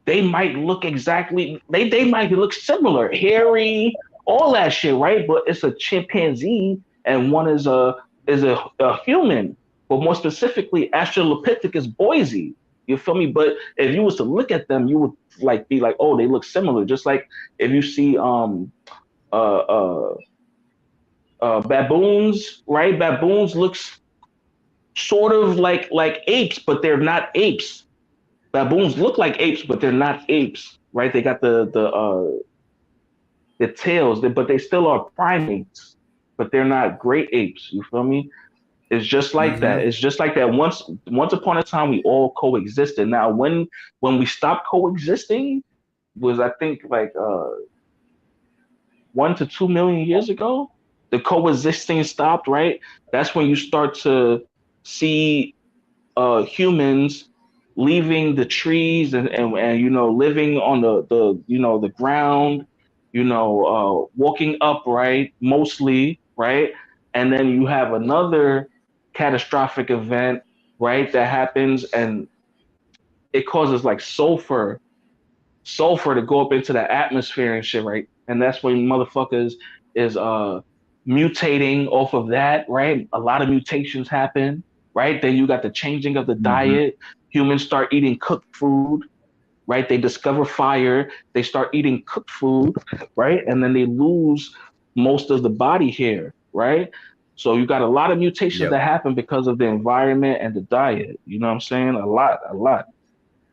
They might look they might look similar, hairy, all that shit, right? But it's a chimpanzee and one is a human, but more specifically, Australopithecus boise. You feel me? But if you was to look at them, you would like be like, oh, they look similar. Just like if you see uh uh baboons, right? Baboons looks sort of like apes, but they're not apes. Baboons look like apes, but they're not apes, right? They got the tails, but they still are primates, but they're not great apes. You feel me? It's just like that. Mm-hmm. It's just like that. Once upon a time, we all coexisted. Now, when we stopped coexisting, was I think like 1 to 2 million years ago. The coexisting stopped, right? That's when you start to see humans leaving the trees and living on the ground, walking upright mostly, right? And then you have another catastrophic event, right, that happens and it causes like sulfur to go up into the atmosphere and shit, right? And that's when motherfuckers is mutating off of that, right? A lot of mutations happen, right? Then you got the changing of the Mm-hmm. diet. Humans start eating cooked food, right? They discover fire, they start eating cooked food, right? And then they lose most of the body hair, right? So you got a lot of mutations Yep. that happen because of the environment and the diet. You know what I'm saying? A lot, a lot.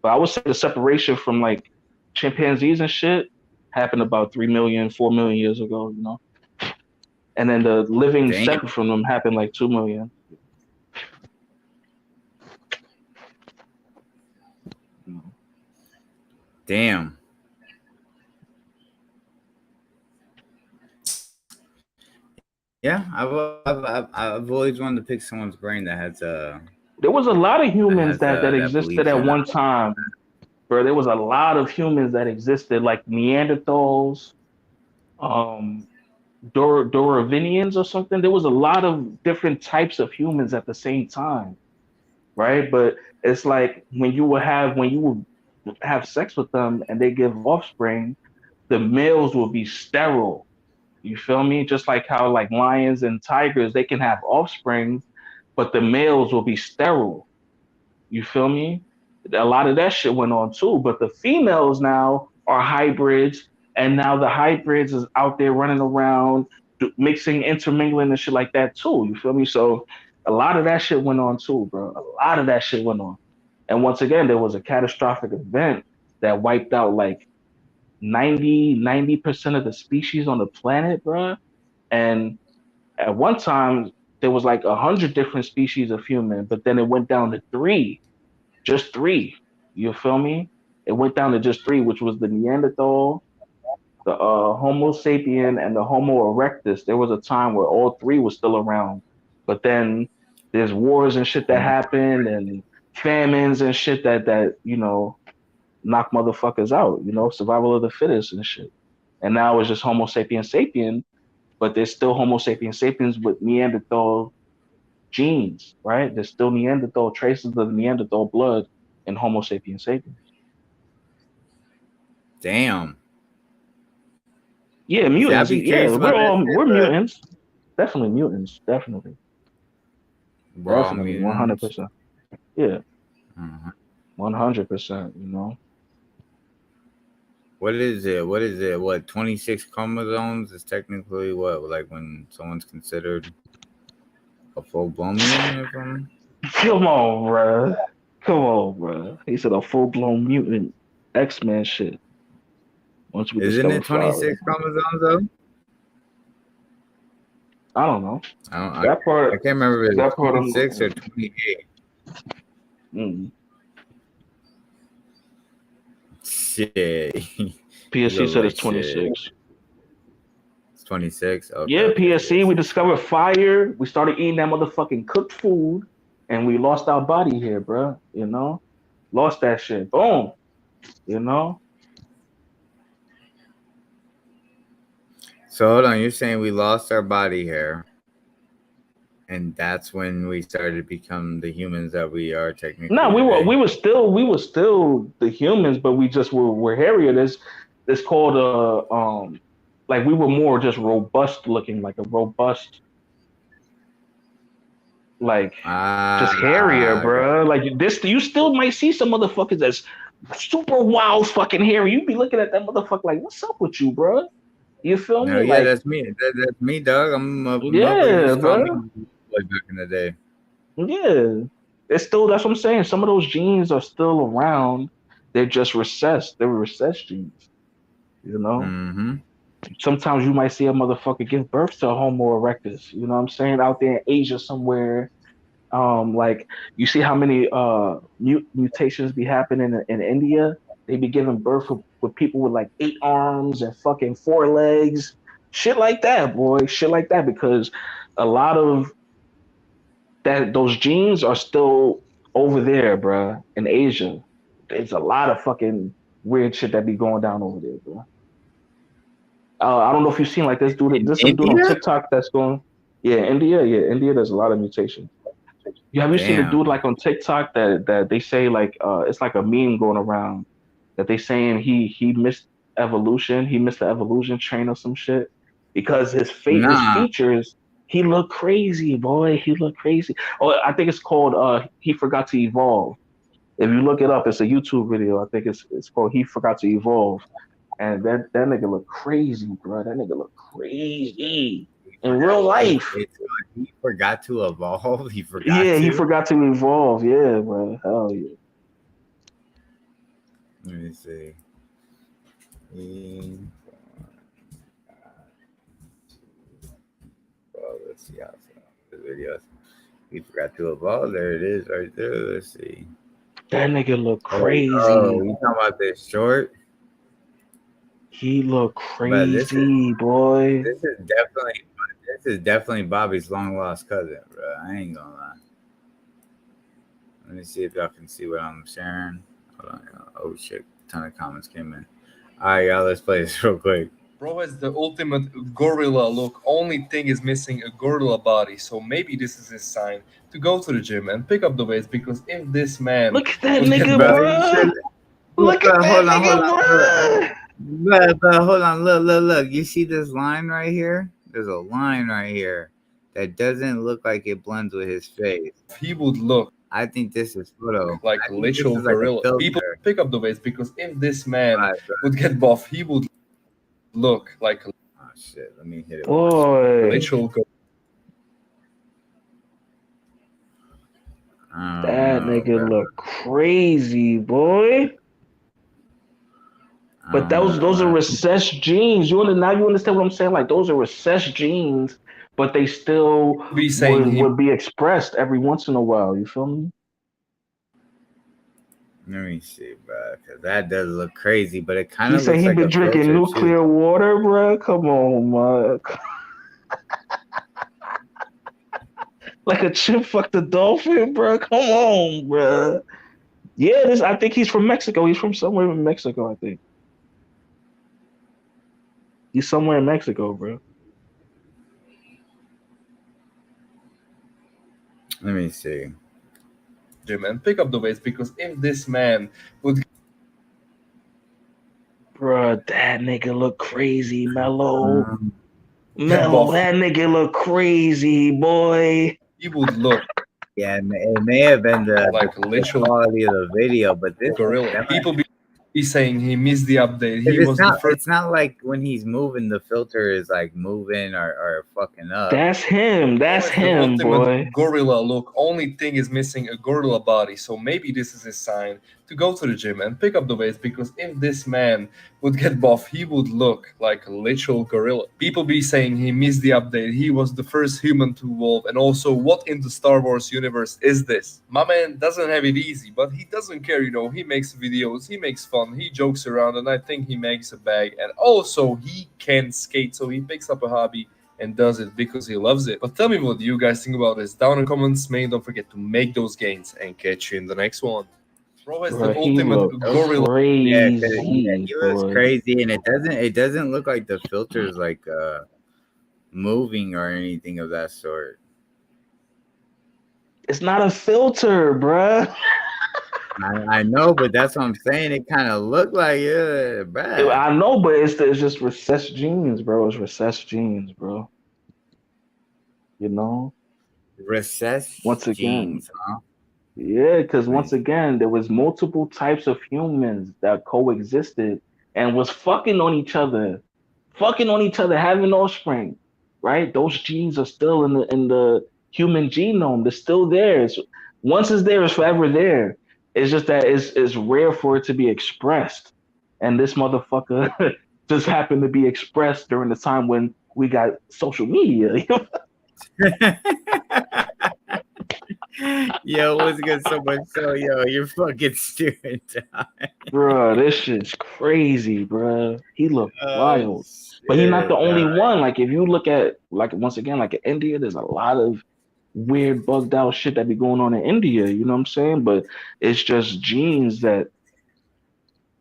But I would say the separation from like chimpanzees and shit happened about 3 million, 4 million years ago, and then the living Damn. separate from them happened like 2 million. Damn. Yeah, I've always wanted to pick someone's brain that has There was a lot of humans that that existed believes at in that. one time, bro. There was a lot of humans that existed, like Neanderthals, um, Dorovinians or something. There was a lot of different types of humans at the same time, right? But it's like when you would have sex with them and they give offspring, the males will be sterile. You feel me? Just like how like lions and tigers, they can have offspring, but the males will be sterile. You feel me? A lot of that shit went on too, but the females now are hybrids, and now the hybrids is out there running around. mixing, intermingling, and shit like that too. You feel me? So a lot of that shit went on too, bro. A lot of that shit went on. And once again, there was a catastrophic event that wiped out like 90% of the species on the planet, bro. And at one time, there was like 100 different species of human, but then it went down to just three. You feel me? It went down to just three, which was the Neanderthal, the Homo sapien, and the Homo erectus. There was a time where all three were still around, but then there's wars and shit that happened, and famines and shit that knock motherfuckers out. Survival of the fittest and shit. And now it's just Homo sapiens sapien, but there's still Homo sapiens sapiens with Neanderthal genes, right? There's still Neanderthal traces of Neanderthal blood in Homo sapiens sapiens. Damn. Yeah, mutants. Yeah, we're mutants. Definitely mutants. Definitely. Definitely, 100%. Yeah. 100%. What is it? What 26 chromosomes is technically what? Like when someone's considered a full-blown mutant or something? Come on, bro. He said a full-blown mutant. X-Men shit. Isn't it 26 chromosomes though? I don't know. I can't remember if it's 26 or 28. Shit. PSC said it's 26. It's 26? Okay. Yeah, PSC, we discovered fire. We started eating that motherfucking cooked food, and we lost our body here, bro. Lost that shit. Boom. So hold on, you're saying we lost our body hair, and that's when we started to become the humans that we are technically. No, we were still the humans, but we just were hairier. This called like we were more just robust looking, like a robust, like just hairier, bro. Like this, you still might see some motherfuckers that's super wild fucking hairy. You be looking at that motherfucker like, what's up with you, bro? You feel me? Yeah, that's me. That's me, dog. I'm a bro. Like back in the day. Yeah, it's still. That's what I'm saying. Some of those genes are still around. They're just recessed. They were recessed genes. Mm-hmm. Sometimes you might see a motherfucker give birth to a Homo erectus. You know what I'm saying? Out there in Asia somewhere. Like you see how many mutations be happening in India. They be giving birth with people with like 8 arms and fucking 4 legs, shit like that, boy, shit like that. Because a lot of those genes are still over there, bro, in Asia. There's a lot of fucking weird shit that be going down over there, bro. I don't know if you've seen like this dude. There's some dude on TikTok that's going. Yeah, India. There's a lot of mutations. Have you seen a dude like on TikTok that they say like it's like a meme going around that they saying he missed evolution, he missed the evolution train or some shit because his features, he looked crazy, boy. He looked crazy. Oh, I think it's called He Forgot to Evolve. If you look it up, it's a YouTube video. I think it's called He Forgot to Evolve. And that nigga look crazy, bro. That nigga look crazy in real life. He forgot to evolve. He forgot. Yeah, he forgot to evolve. Yeah, bro. Hell yeah. Let me see. Well, let's see how the videos. He forgot to evolve. There it is, right there. Let's see. That nigga look crazy. Oh, you talking about this short? He look crazy, boy. This is definitely Bobby's long lost cousin, bro. I ain't gonna lie. Let me see if y'all can see what I'm sharing. Hold on. Oh shit, a ton of comments came in. All right, y'all, let's play this real quick. Bro has the ultimate gorilla look. Only thing is missing a gorilla body. So maybe this is his sign to go to the gym and pick up the weights. Because if this man, look at that nigga, bro. Look at that nigga, bro. But hold on, look. You see this line right here? There's a line right here that doesn't look like it blends with his face. He would look. I think this is photo. Like literal gorilla. Like people pick up the weights because if this man would get buff, he would look like. shit. Let me hit it. Boy, Literal that nigga look crazy, boy. But those are recessed genes. Now you understand what I'm saying? Like those are recessed genes, but they still would be expressed every once in a while. You feel me? Let me see, bro, because that does look crazy, but it kind of looks like he been drinking nuclear water, bro. Come on, man. Like a chimp fucked a dolphin, bro. Come on, bro. Yeah, I think he's from Mexico. He's from somewhere in Mexico, I think. He's somewhere in Mexico, bro. Let me see. Gym and pick up the weights, because if this man would, bruh, that nigga look crazy, Mello. Mello, that nigga look crazy, boy. He would look. Yeah, it may have been the literal quality of the video, but this gorilla. People be saying he missed the update. He was the first. It's not like when he's moving, the filter is like moving or fucking up. That's him. That's him, boy. Gorilla look. Only thing is missing a gorilla body. So maybe this is a sign to go to the gym and pick up the weights, because if this man would get buff, he would look like a literal gorilla. People be saying he missed the update. He was the first human to evolve. And also, what in the Star Wars universe is this? My man doesn't have it easy, but he doesn't care, you know. He makes videos, he makes fun, he jokes around, and I think he makes a bag. And also, he can skate, so he picks up a hobby and does it because he loves it. But tell me what you guys think about this down in the comments. Man, don't forget to make those gains, and catch you in the next one. Bro has the ultimate gorilla. Crazy, he looks crazy, and it doesn't look like the filter's like moving or anything of that sort. It's not a filter, bruh. I know, but that's what I'm saying. It kind of looked like bad. I know, but it's just recessed genes, bro. It's recessed genes, bro. You know, recessed once again. genes, huh? Yeah, because once again, there was multiple types of humans that coexisted and was fucking on each other, having offspring, right? Those genes are still in the human genome. They're still there. Once it's there, it's forever there. It's just that it's rare for it to be expressed. And this motherfucker just happened to be expressed during the time when we got social media. Yo, what's good? So much so, yo, you're fucking stupid, bro. This shit's crazy, bro. He looked wild, but he's not the only one. Like if you look at, like once again, like in India, there's a lot of weird bugged out shit that be going on in India. You know what I'm saying? But it's just genes that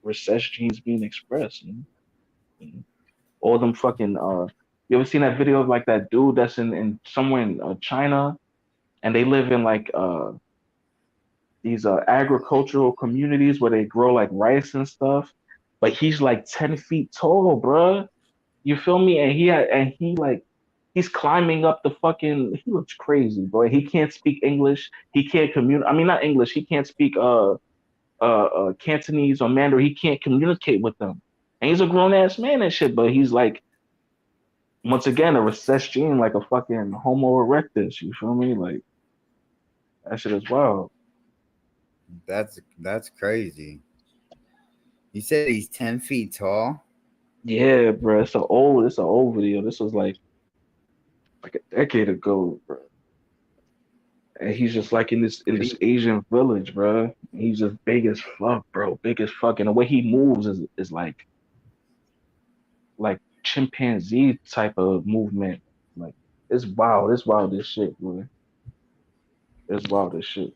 recessed genes being expressed. You know? All them fucking. You ever seen that video of like that dude that's in somewhere in China? And they live in like these agricultural communities where they grow like rice and stuff. But he's like 10 feet tall, bruh. You feel me? And he's climbing up the fucking. He looks crazy, bro. He can't speak English. He can't communicate. I mean, not English. He can't speak Cantonese or Mandarin. He can't communicate with them. And he's a grown ass man and shit. But he's like, once again, a recessed gene, like a fucking Homo erectus. You feel me? Like. That shit is wild. That's crazy. You said he's 10 feet tall? Yeah, bro. It's an old video. This was like a decade ago, bro. And he's just like in this Asian village, bro. He's just big as fuck, bro. Big as fuck. And the way he moves is like chimpanzee type of movement. Like it's wild. It's wild as shit, bro. It's wild as shit.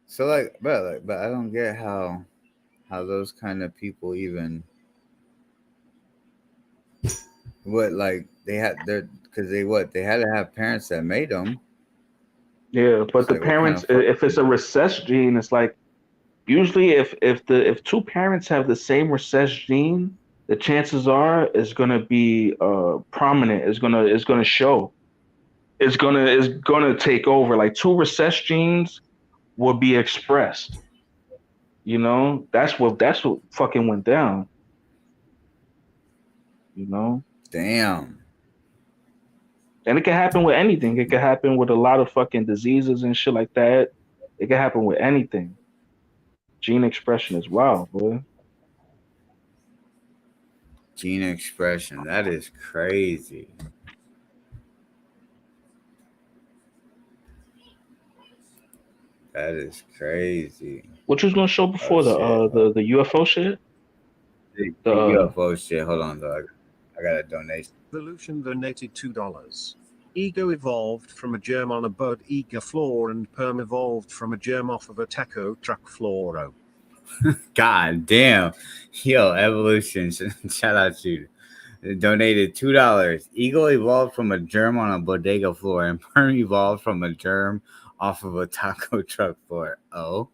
So but I don't get how those kind of people even they had to have parents that made them. Yeah, but the parents, if it's a recessed gene, it's like usually if two parents have the same recessed gene, the chances are it's gonna be prominent. It's gonna show. It's gonna take over. Like two recessed genes will be expressed. You know, that's what fucking went down. You know, Damn. and it can happen with anything. It can happen with a lot of fucking diseases and shit like that. It can happen with anything. Gene expression is wild, boy. Gene expression. That is crazy. That is crazy. What you was gonna show before the UFO shit? The The UFO shit. Hold on, dog. I got a donation. Evolution donated $2. Ego evolved from a germ on a bud ego floor and perm evolved from a germ off of a taco truck floor. God damn. Yo, evolution. Shout out to you. Donated $2. Eagle evolved from a germ on a bodega floor, and perm evolved from a germ off of a taco truck floor. Oh,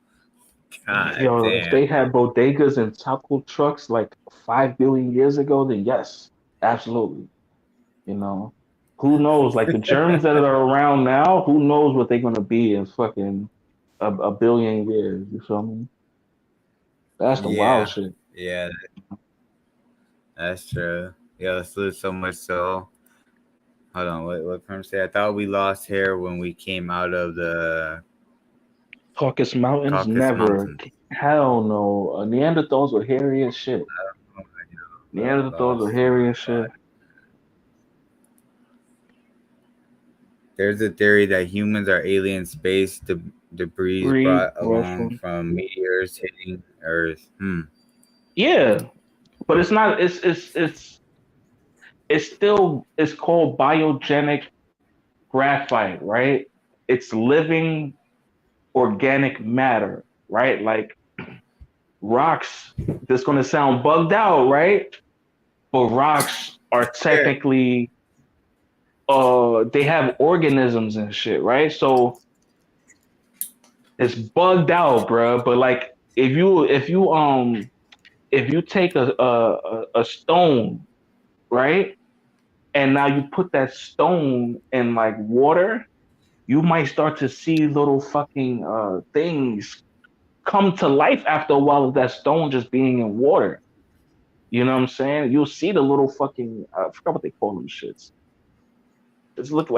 God Yo, damn. if they had bodegas and taco trucks like 5 billion years ago, then yes, absolutely. You know, who knows? Like the germs that are around now, who knows what they're gonna be in fucking a billion years? You feel me? That's the wild shit. Yeah, that's true. Yeah, let's lose so much so. Hold on, what Perm say? I thought we lost hair when we came out of the Caucasus Mountains, Caucasus never. Mountains. Hell no. Neanderthals were hairy as shit. Neanderthals were hairy as shit. There's a theory that humans are alien space debris brought along from meteors hitting Earth. Yeah, but it's not. It's still called biogenic graphite, right? It's living organic matter, right? Like rocks. That's gonna sound bugged out, right? But rocks are technically they have organisms and shit, right? So it's bugged out, bro. But like if you take a stone, right, and now you put that stone in like water, you might start to see little fucking things come to life after a while of that stone just being in water. You know what I'm saying? You'll see the little fucking I forgot what they call them shits. It's like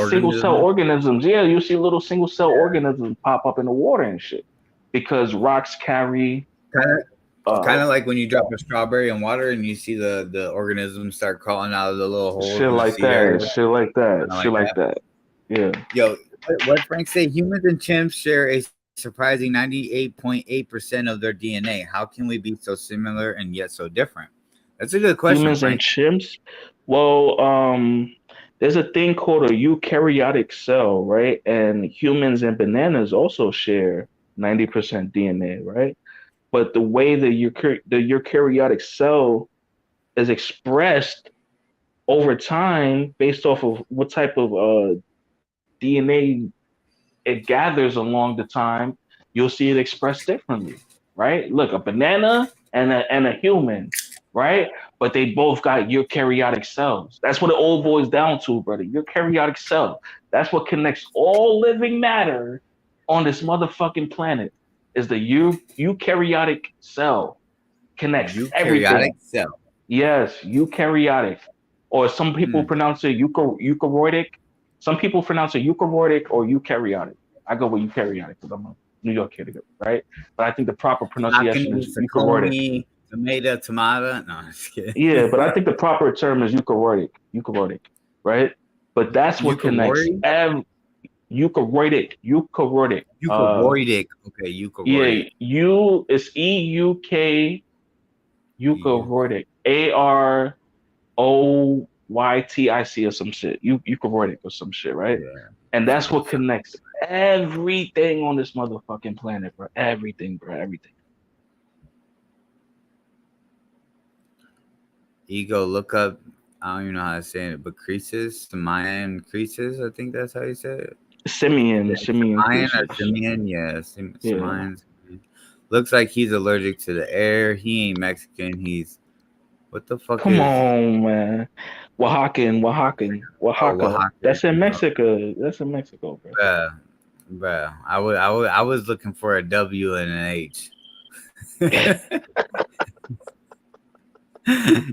single cell organisms. Yeah, you see little single cell organisms pop up in the water and shit because rocks carry kind of like when you drop a strawberry in water and you see the organisms start crawling out of the little holes. Shit like that. Yeah. Yo, what Frank say? Humans and chimps share a surprising 98.8% of their DNA. How can we be so similar and yet so different? That's a good question. Humans and chimps. Well, there's a thing called a eukaryotic cell, right? And humans and bananas also share 90% DNA, right? But the way the eukaryotic cell is expressed over time based off of what type of DNA it gathers along the time, you'll see it expressed differently, right? Look, a banana and a human, right? But they both got eukaryotic cells. That's what it all boils down to, brother. Eukaryotic cell. That's what connects all living matter on this motherfucking planet. Is the eukaryotic cell connects everything. Cell. Yes, eukaryotic, or some people pronounce it eukaryotic. Some people pronounce it eukaryotic or eukaryotic. I go with eukaryotic because I'm a New York kid, right? But I think the proper pronunciation is eukaryotic. Tomato. No, I'm just kidding. Yeah, but I think the proper term is eukaryotic, right? But that's what connects eukaryotic. Okay, eukaryotic. Yeah, it's EUK eukaryotic. AROYTIC or some shit. Eukaryotic or some shit, right? Yeah. And that's what connects everything on this motherfucking planet, bro. Everything, bro. Everything. Ego, look up. I don't even know how to say it, but Croesus, Simian Croesus. I think that's how you say it. Simian. Yeah. Simian. Looks like he's allergic to the air. He ain't Mexican. He's what the fuck? Come on, man. Oaxaca. That's in Mexico. Bro. Bruh. I was looking for a W and an H.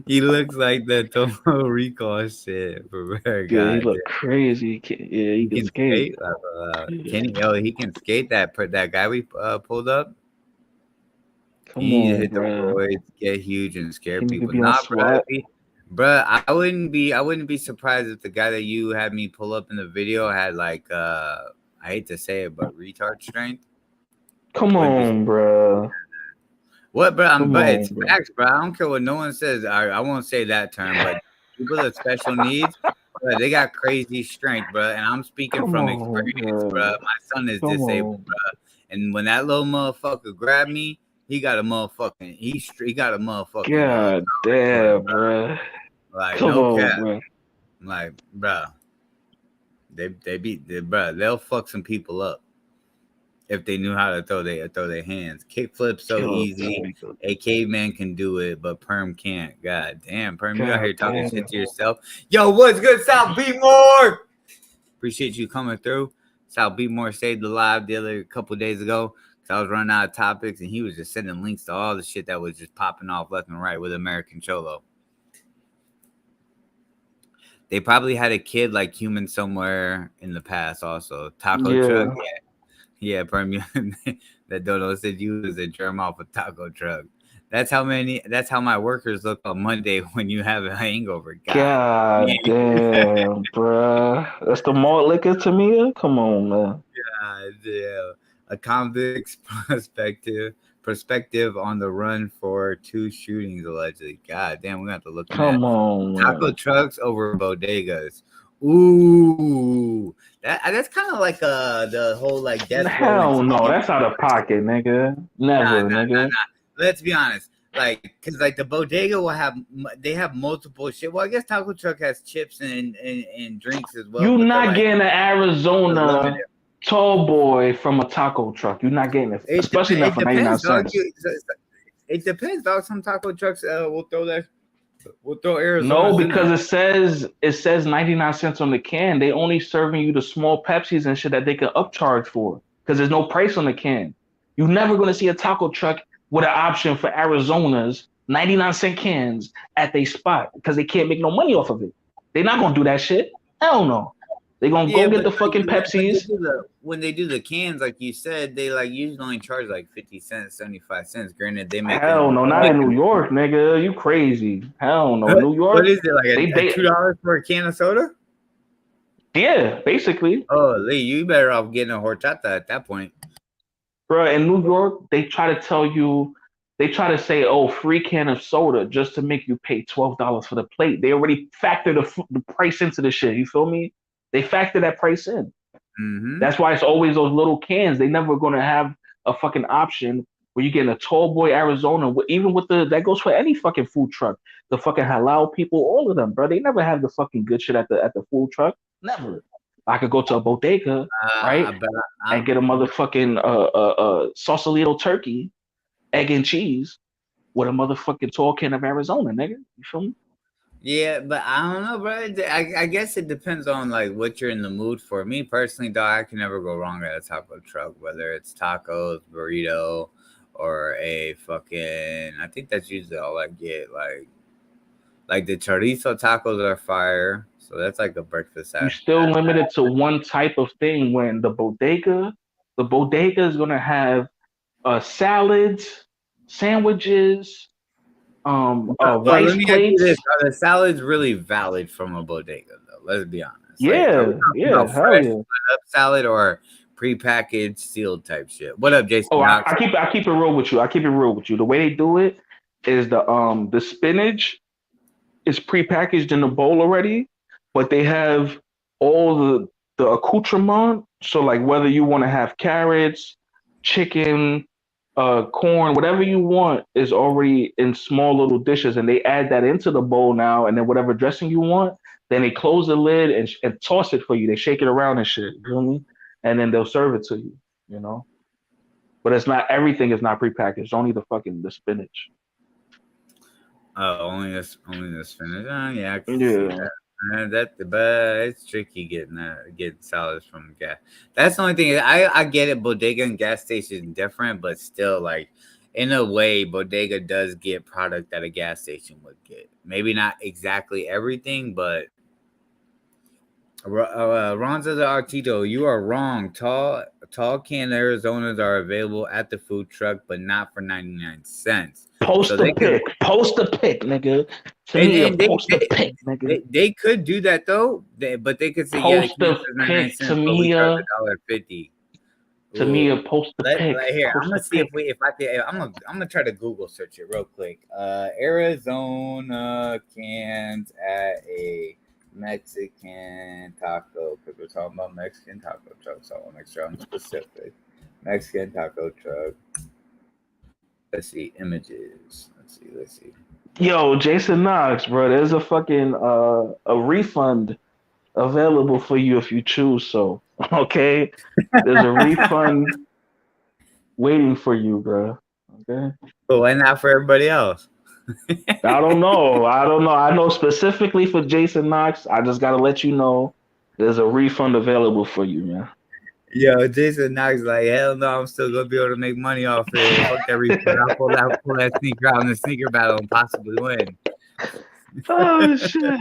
He looks like the Total Recall shit. For Yeah, he God, look crazy. Yeah, he he can can skate. skate. Can he? Oh, he can skate. That guy we pulled up. Come He on, hit the bro. roids, get huge, and scare He need to people. be on Nah, bro. SWAT. Bruh, I wouldn't be surprised if the guy that you had me pull up in the video had like I hate to say it, but retard strength. Come Wouldn't be on, bro. what, bro? Come But it's on, bro. facts, bro. I don't care what no one says. I won't say that term, but people with special needs, bro, they got crazy strength, bro. And I'm speaking Come from on, experience, bro. bro. My son is Come disabled, on. bro. And when that little motherfucker grabbed me, he got a motherfucking he got a motherfucking God foot, damn, bro. bro. Like Come no on, cap. bro. Like, bro, bro. They'll fuck some people up if they knew how to throw their hands. Kickflip so easy. A caveman can do it, but Perm can't. God damn, Perm, you out here talking shit to yourself. Yo, what's good, South Beatmore? Appreciate you coming through. South Beatmore saved the live the other couple days ago because I was running out of topics and he was just sending links to all the shit that was just popping off left and right with American Cholo. They probably had a kid like Human somewhere in the past also. Taco truck. Yeah, Perm. That Dodo said you was a germ off a taco truck. That's how my workers look on Monday when you have a hangover. God damn, bruh. That's the malt liquor to me? Come on, man. God damn. A convict's perspective on the run for 2 shootings allegedly. God damn, we have to look at Come on, taco trucks over bodegas. Ooh, that's kind of like the whole like death. Hell no, that's out of pocket, nigga. Never, nigga. Nah. Let's be honest. Like, cause like the bodega will have multiple shit. Well, I guess taco truck has chips and drinks as well. You're not getting an Arizona tall boy from a taco truck. You're not getting it, especially not for 99 cents. It depends, dog. Some taco trucks will throw that. We'll throw Arizona. No, because it says 99 cents on the can. They only serving you the small Pepsis and shit that they can upcharge for because there's no price on the can. You're never gonna see a taco truck with an option for Arizona's 99-cent cans at their spot because they can't make no money off of it. They're not gonna do that shit. Hell no. They're gonna go get the fucking Pepsis. When they do the cans, like you said, they like usually only charge like 50 cents, 75 cents. Granted, they make hell no, not in New York, nigga. You crazy. Hell no. New York. What is it like $2 for a can of soda? Yeah, basically. Oh, Lee, you better off getting a horchata at that point. Bro, in New York, they try to say, oh, free can of soda just to make you pay $12 for the plate. They already factor the price into the shit. You feel me? They factor that price in. Mm-hmm. That's why it's always those little cans. They never going to have a fucking option where you get a tall boy Arizona, even with that goes for any fucking food truck. The fucking halal people, all of them, bro. They never have the fucking good shit at the food truck. Never. I could go to a bodega, right, and get a motherfucking Sausalito turkey, egg and cheese, with a motherfucking tall can of Arizona, nigga. You feel me? Yeah, but I don't know, bro. I guess it depends on like what you're in the mood for. Me personally, dog, I can never go wrong at a taco truck, whether it's tacos, burrito, or a fucking. I think that's usually all I get. Like the chorizo tacos are fire. So that's like a breakfast. You're still limited to one type of thing. When the bodega is gonna have salads, sandwiches, rice plates. Are the salads really valid from a bodega though? Let's be honest. Yeah, hell yeah. Salad or prepackaged sealed type shit. What up, Jason? Oh, I keep it real with you. The way they do it is the spinach is prepackaged in the bowl already, but they have all the accoutrement. So like whether you want to have carrots, chicken, corn, whatever you want is already in small little dishes, and they add that into the bowl now, and then whatever dressing you want, then they close the lid and toss it for you. They shake it around and shit, you feel me? And then they'll serve it to you, you know? But everything is not prepackaged, only the spinach. Oh, only the spinach. Yeah. Yeah. It's tricky getting salads from gas. That's the only thing. I get it. Bodega and gas station different, but still, like in a way, Bodega does get product that a gas station would get. Maybe not exactly everything, but Ronza the Artito, you are wrong. Tall can Arizonas are available at the food truck, but not for 99 cents. Post So the they could, pic. Post the pic, nigga. Send and, me a and they, post the pic, nigga. they could do that though. But they could say, yeah, the Post can the says 99 pic to cents, but we charge me. $1.50. Tamia, post the pic. Here, I'm Post gonna the see pic. if I can. I'm gonna try to Google search it real quick. Arizona cans at a Mexican taco, because we're talking about Mexican taco trucks. So I want to make sure I'm specific. Mexican taco truck. Let's see images. Let's see. Yo, Jason Knox, bro. There's a fucking a refund available for you if you choose so. Okay? There's a refund waiting for you, bro. Okay? But why not for everybody else? I don't know. I know specifically for Jason Knox. I just gotta let you know there's a refund available for you, man. Yo, Jason Knox like, hell no, I'm still gonna be able to make money off it. Fuck that refund. I'll pull that sneaker out in the sneaker battle and possibly win. Oh shit.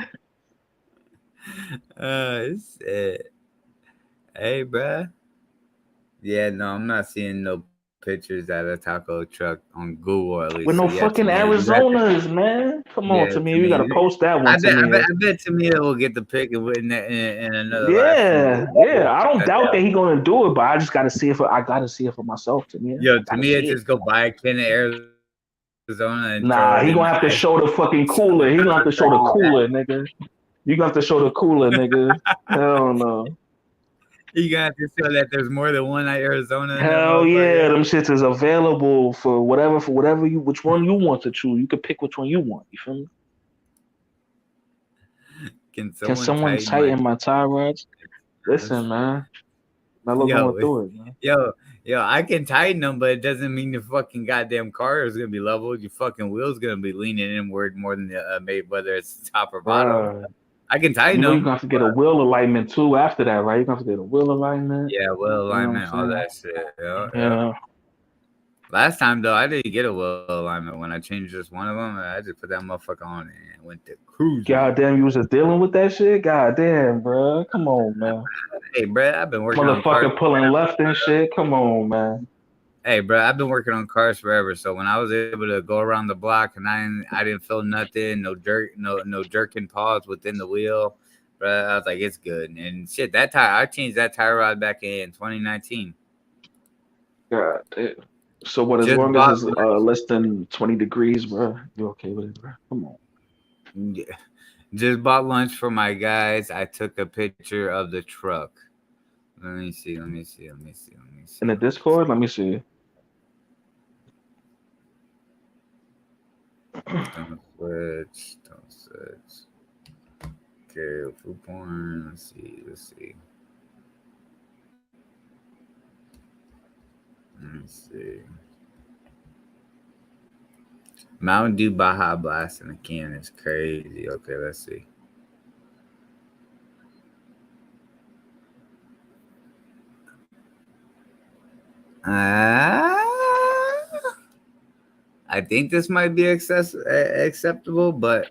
Shit. Hey, bruh. Yeah, no, I'm not seeing no pictures at a taco truck on Google at least. With no So, yeah, fucking Tamia, Arizonas, man. Come on, yeah, Tamia. We gotta Tamia. post that one, I Tamia. bet Tamia will get the pick and win that in another Yeah, live. yeah. I don't doubt that he's gonna do it, but I just gotta see it for myself, Tamia. Yo, Tamia just go buy a can of Arizona and Nah, throw it he in gonna have to show the fucking cooler. He gonna have to show the cooler, nigga. You gonna have to show the cooler, nigga. Hell no. You gonna have to show that there's more than one Arizona. Hell yeah, them shits is available for whatever you, which one you want to choose. You can pick which one you want. You feel me? Can someone tighten my tie rods? Listen, man. Mello's going through it, man. Yo, I can tighten them, but it doesn't mean the fucking goddamn car is gonna be leveled. Your fucking wheel's gonna be leaning inward more than the whether it's top or bottom. I can tighten them. You're gonna have to get a wheel alignment too after that, right? You're gonna have to get a wheel alignment. Yeah, wheel alignment, all that shit. Yeah. Last time though, I didn't get a wheel alignment when I changed just one of them. I just put that motherfucker on and went to cruising. Goddamn, you was just dealing with that shit. Goddamn, bro. Come on, man. Hey, bro, I've been working on cars. Motherfucker pulling left and shit. Come on, man. Hey, bro, I've been working on cars forever. So when I was able to go around the block and I didn't feel nothing, no jerking pause within the wheel, bro, I was like, it's good. And shit, that tire, I changed that tire rod back in 2019. God damn. So what? As long as it's less than 20 degrees, bro, you okay with it, bro? Come on. Yeah. Just bought lunch for my guys. I took a picture of the truck. Let me see. In the Discord, let me see. Don't switch. Okay, food porn. Let's see. Let me see. Mountain Dew Baja Blast in a can is crazy. Okay, let's see. I think this might be acceptable, but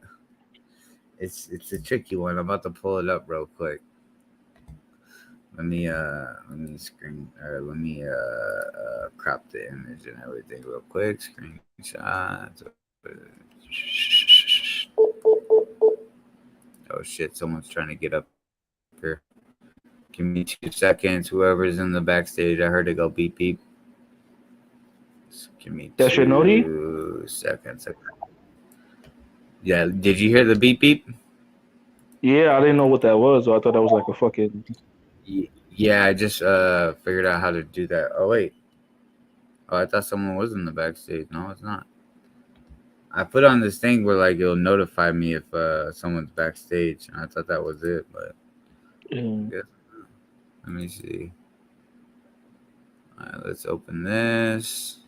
it's a tricky one. I'm about to pull it up real quick. Let me crop the image and everything real quick. Screenshots. Oh shit! Someone's trying to get up here. Give me 2 seconds. Whoever's in the backstage, I heard it go beep beep. Give me 2 seconds. Yeah, did you hear the beep beep? Yeah, I didn't know what that was. I thought that was like a fucking. Yeah, I just figured out how to do that. Oh wait. Oh, I thought someone was in the backstage. No, it's not. I put on this thing where like it'll notify me if someone's backstage, and I thought that was it, but let me see. All right, let's open this.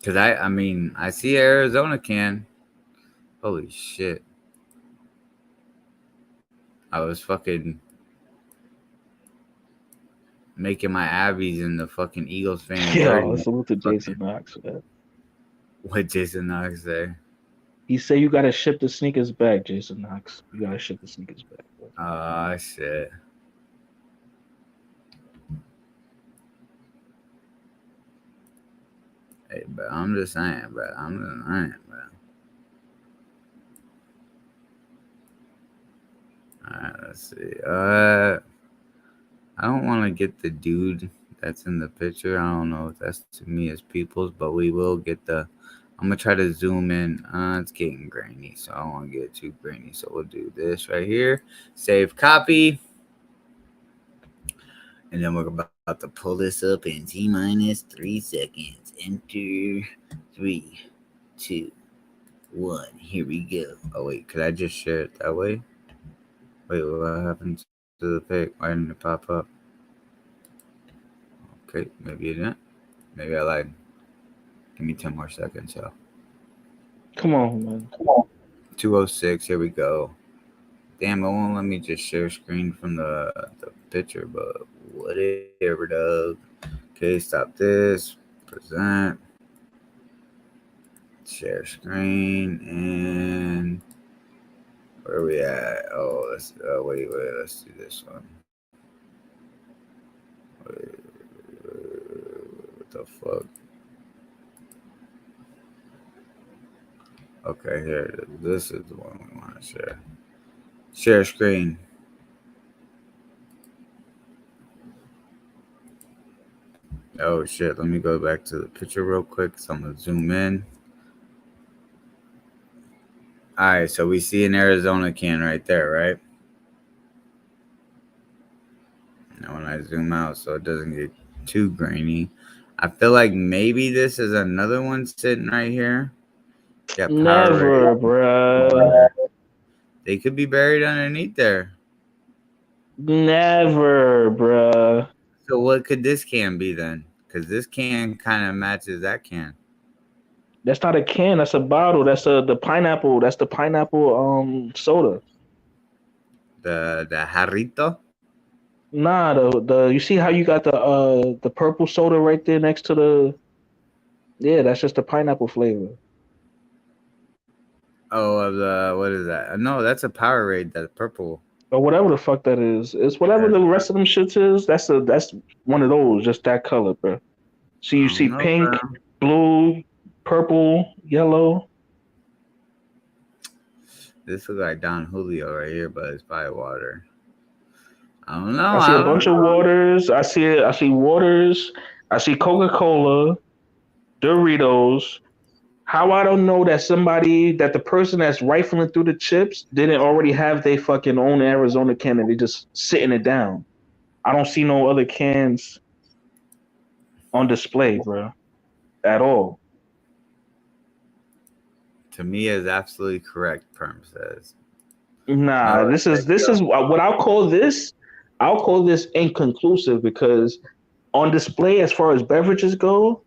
Cause I see Arizona can. Holy shit. I was fucking. making my Abbeys and the fucking Eagles fan Yo, dirty. salute to Jason Knox, man. What Jason Knox say? He said you gotta ship the sneakers back, Jason Knox. You gotta ship the sneakers back. Bro. Oh shit. Hey, but I'm just saying, bro. Alright, let's see. I don't want to get the dude that's in the picture. I don't know if that's to me as people's, but we will get the. I'm gonna try to zoom in. It's getting grainy, so I don't want to get too grainy. So we'll do this right here. Save copy. And then we're about to pull this up in T-3 seconds. Enter 3, 2, 1. Here we go. Oh wait, could I just share it that way? Wait, what happened to the pic? Why didn't it pop up? Okay, maybe it didn't. Maybe I lied. Give me 10 more seconds, y'all. Come on, man. 206, here we go. Damn, it won't let me just share screen from the picture, but whatever, dog. Okay, stop this. Present. Share screen, and where are we at? Oh, let's wait, let's do this one. What the fuck? Okay, here it is. This is the one we want to share. Share screen. Oh shit, let me go back to the picture real quick. So I'm gonna zoom in. Alright, so we see an Arizona can right there, right? Now when I zoom out so it doesn't get too grainy, I feel like maybe this is another one sitting right here. Never, bro. They could be buried underneath there. Never, bro. So what could this can be then? Because this can kind of matches that can. That's not a can. That's a bottle. That's the pineapple. That's the pineapple soda. The jarrito. Nah, the you see how you got the purple soda right there next to the. Yeah, that's just the pineapple flavor. Oh, what is that? No, that's a Powerade. That's purple. Or whatever the fuck that is. It's whatever the rest of them shits is. That's one of those, just that color, bro. So you see pink, blue, purple, yellow. This looks like Don Julio right here, but it's probably water. I don't know. I see a bunch of waters. I see waters. I see Coca-Cola, Doritos. How I don't know that the person that's rifling through the chips didn't already have their fucking own Arizona can and they just sitting it down. I don't see no other cans on display, bro, at all. To me, is absolutely correct. Perm says. Nah, this is what I'll call this. I'll call this inconclusive because on display, as far as beverages go,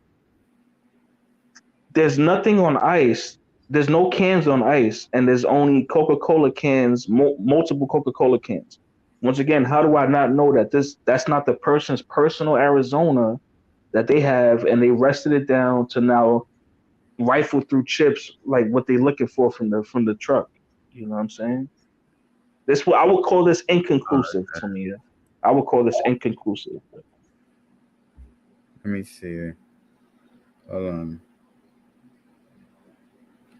there's nothing on ice. There's no cans on ice, and there's only Coca-Cola cans, multiple Coca-Cola cans. Once again, how do I not know that that's not the person's personal Arizona that they have, and they rested it down to now rifle through chips like what they're looking for from the truck. You know what I'm saying? I would call this inconclusive to me. I would call this inconclusive. Let me see. Hold on.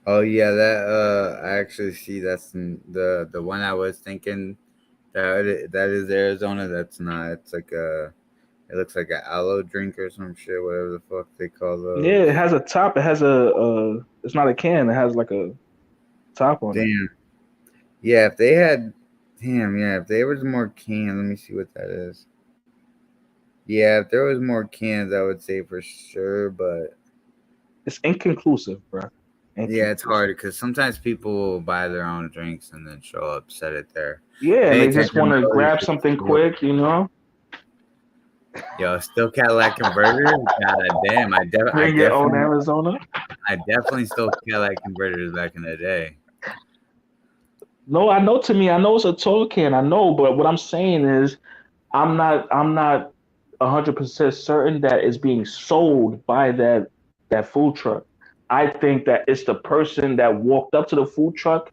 Oh yeah, that I actually see that's the one I was thinking that is Arizona. That's not. It's like it looks like an aloe drink or some shit, whatever the fuck they call those. Yeah, it has a top. It has it's not a can. It has like a top on it. Damn. Yeah, if they had, if there was more cans, let me see what that is. Yeah, if there was more cans, I would say for sure, but it's inconclusive, bro. Yeah, it's hard because sometimes people will buy their own drinks and then show up, set it there. Yeah, they just want to grab something quick, you know. Yo, still Cadillac converters. God damn, I definitely own Arizona. I definitely stole Cadillac converters back in the day. No, I know it's a tall can. I know, but what I'm saying is, I'm not 100% certain that it's being sold by that food truck. I think that it's the person that walked up to the food truck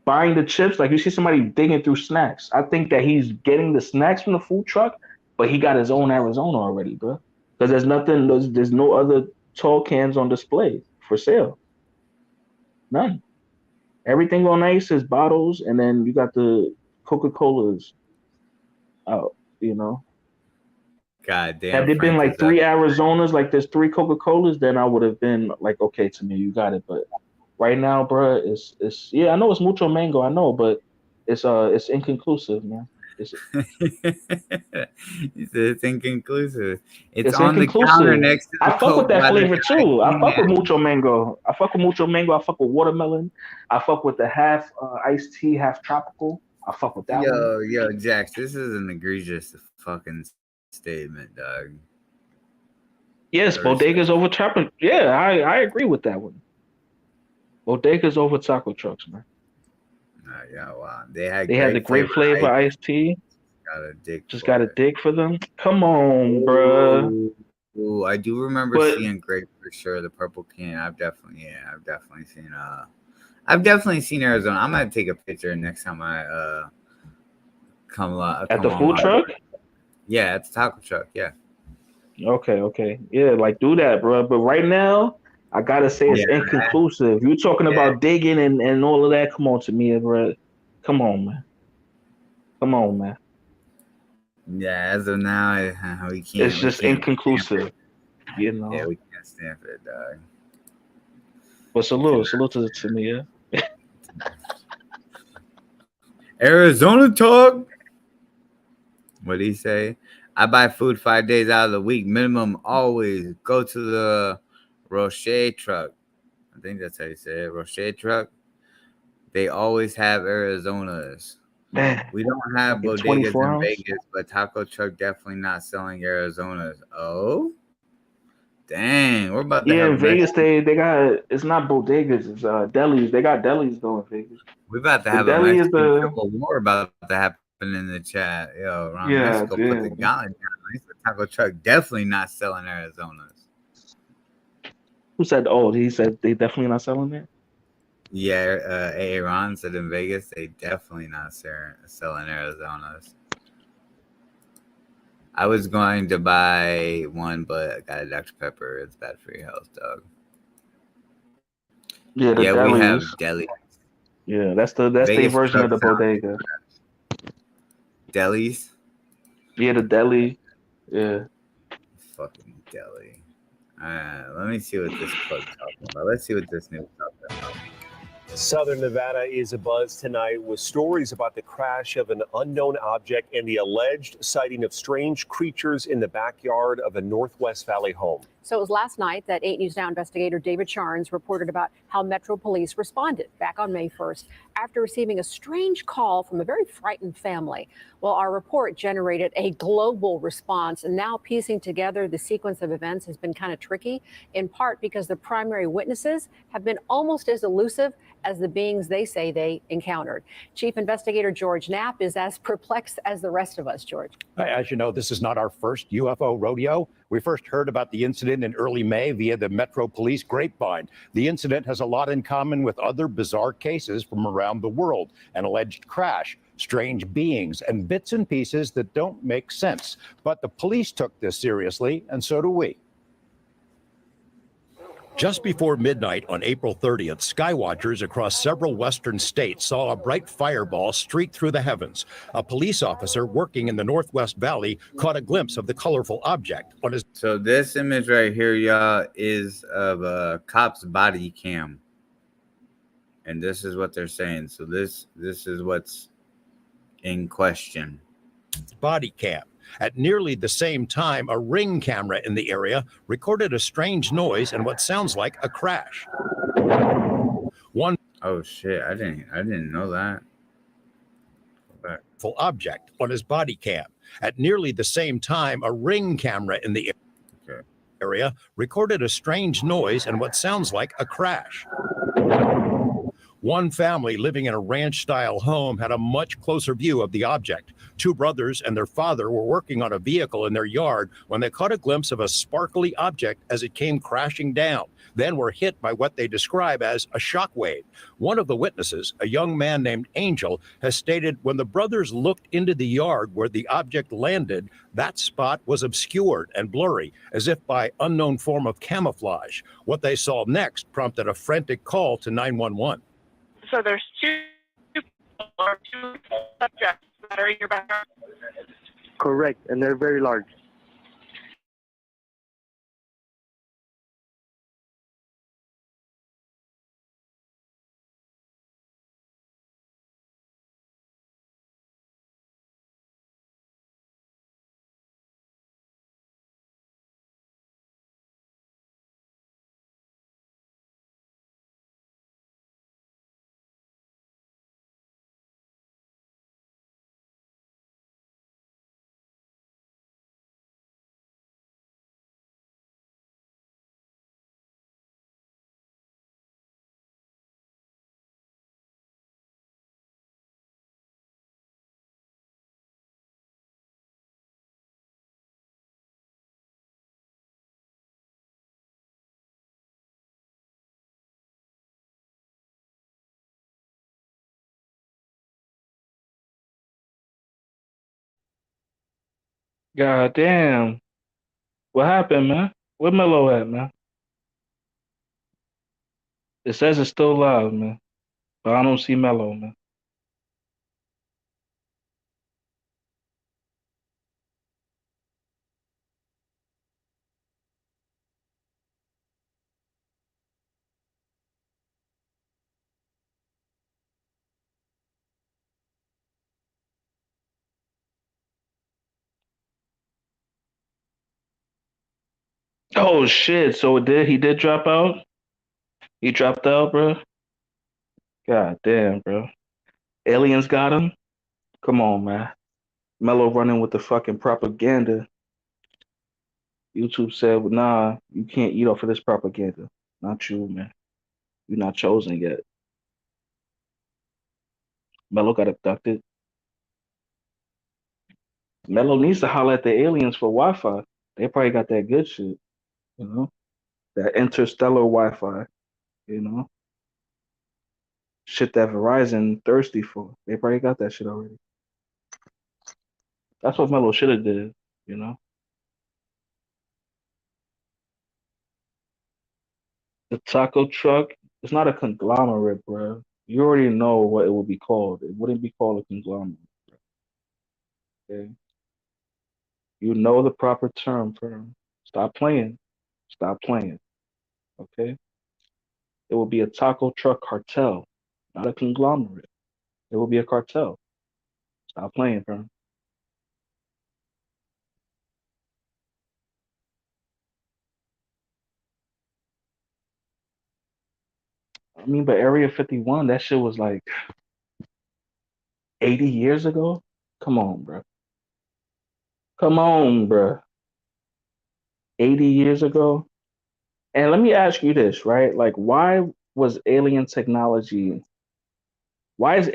buying the chips. Like you see somebody digging through snacks. I think that he's getting the snacks from the food truck, but he got his own Arizona already, bro. Because there's no other tall cans on display for sale. None. Everything on ice is bottles, and then you got the Coca-Colas out, you know. God damn. Had there been like 3 Arizonas, like there's 3 Coca-Colas, then I would have been like, okay, to me, you got it. But right now, bro, it's yeah, I know it's mucho mango, I know, but it's inconclusive, man. He said it's inconclusive. It's on inconclusive. the counter next to the I fuck with that flavor too. I fuck with mucho mango. I fuck with watermelon. I fuck with the half iced tea, half tropical. I fuck with that one. Yo, Jax, this is an egregious fucking statement, dog. Yes, bodegas over tropical. Yeah, I agree with that one. Bodegas over taco trucks, man. Yeah, wow. They had the great flavor iced tea. Got a dig for them. Come on, bro. Ooh, I do remember seeing grape for sure. The purple can. I've definitely seen Arizona. I'm gonna take a picture next time I come at the food truck. Yeah, at the taco truck. Yeah. Okay. Yeah, like do that, bro. But right now, I gotta say it's inconclusive. You're talking about digging and all of that. Come on to me, bro. Come on, man. Yeah, as of now, we can't. It's just inconclusive. You know. Yeah, we can't stand for it, dog. But salute to me, yeah. Arizona talk. What'd he say? I buy food 5 days out of the week minimum. Always go to the Rocher truck. I think that's how you say it. Rocher truck. They always have Arizonas. Man, we don't have bodegas in Vegas, but taco truck definitely not selling Arizonas. Oh, dang! We're about to have in Vegas. They got it's not bodegas, it's delis. They got delis though in Vegas. We're about to have a Mexican Civil War about to happen in the chat. Yo, Ron, let's go put the gauntlet down. Taco truck definitely not selling Arizonas. Who said? Oh, he said they definitely not selling it. Yeah, Aaron said in Vegas they definitely not selling Arizonas. I was going to buy one, but I got a Dr. Pepper. It's bad for your health, dog. Yeah, we have deli. Yeah, that's their version of the bodega. Delis? Yeah, the deli. Yeah. Fucking deli. Let me see what this plug's talking about. Let's see what this news is talking about. Southern Nevada is abuzz tonight with stories about the crash of an unknown object and the alleged sighting of strange creatures in the backyard of a Northwest Valley home. So it was last night that 8 News Now investigator David Charnes reported about how Metro Police responded back on May 1st after receiving a strange call from a very frightened family. Well, our report generated a global response, and now piecing together the sequence of events has been kind of tricky, in part because the primary witnesses have been almost as elusive as the beings they say they encountered. Chief Investigator George Knapp is as perplexed as the rest of us, George. As you know, this is not our first UFO rodeo. We first heard about the incident in early May via the Metro Police grapevine. The incident has a lot in common with other bizarre cases from around the world, an alleged crash, strange beings, and bits and pieces that don't make sense. But the police took this seriously, and so do we. Just before midnight on April 30th, skywatchers across several western states saw a bright fireball streak through the heavens. A police officer working in the Northwest Valley caught a glimpse of the colorful object on his... So this image right here, y'all, is of a cop's body cam. And this is what they're saying. So this is what's in question. Body cam. At nearly the same time, a Ring camera in the area recorded a strange noise and what sounds like a crash. Oh shit! I didn't know that. Full object on his body cam. At nearly the same time, a Ring camera in the area recorded a strange noise and what sounds like a crash. One family living in a ranch-style home had a much closer view of the object. Two brothers and their father were working on a vehicle in their yard when they caught a glimpse of a sparkly object as it came crashing down, then were hit by what they describe as a shockwave. One of the witnesses, a young man named Angel, has stated when the brothers looked into the yard where the object landed, that spot was obscured and blurry, as if by unknown form of camouflage. What they saw next prompted a frantic call to 911. So there's two subjects that are in your backyard? Correct, and they're very large. God damn. What happened, man? Where Mello at, man? It says it's still live, man. But I don't see Mello, man. Oh shit! So he did drop out? He dropped out, bro. God damn, bro. Aliens got him. Come on, man. Mello running with the fucking propaganda. YouTube said, well, "Nah, you can't eat off of this propaganda. Not you, man. You're not chosen yet." Mello got abducted. Mello needs to holler at the aliens for Wi-Fi. They probably got that good shit, you know, that interstellar Wi-Fi, you know, shit that Verizon thirsty for. They probably got that shit already. That's what Mello should have did, you know. The taco truck, it's not a conglomerate, bro. You already know what it would be called. It wouldn't be called a conglomerate, bro. Okay? You know the proper term, bro. Stop playing. Stop playing. Okay? It will be a taco truck cartel, not a conglomerate. It will be a cartel. Stop playing, bro. I mean, but Area 51, that shit was like 80 years ago. Come on, bro. Come on, bro. 80 years ago. And let me ask you this, right? Like, why is alien technology there's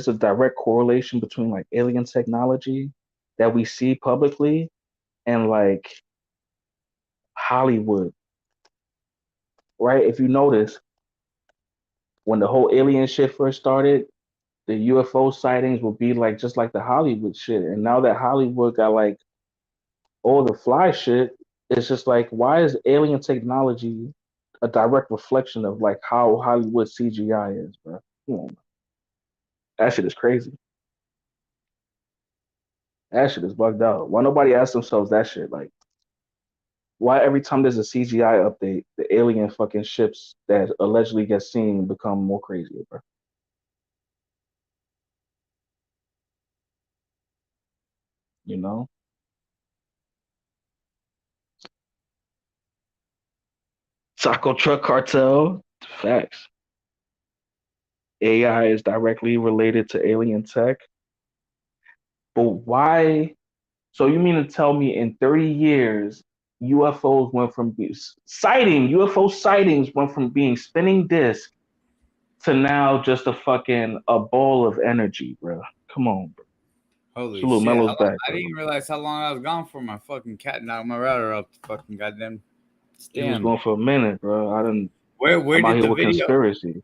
a direct correlation between like alien technology that we see publicly and like Hollywood, right? If you notice, when the whole alien shit first started, the UFO sightings would be like just like the Hollywood shit. And now that Hollywood got like all the fly shit, it's just like, why is alien technology a direct reflection of like how Hollywood CGI is, bro? Come on, man. That shit is crazy. That shit is bugged out. Why nobody asks themselves that shit? Like, why every time there's a CGI update, the alien fucking ships that allegedly get seen become more crazy, bro? You know? Taco truck cartel, facts. AI is directly related to alien tech. But why? So you mean to tell me in 30 years, UFO sightings went from being spinning disc to now just a ball of energy, bro. Come on, bro. Holy Salute, shit! Melo's back, I bro. didn't realize how long I was gone for. My fucking cat knocked my router up the fucking goddamn He was stand. going for a minute, bro. Where I'm out did here the with video? conspiracy.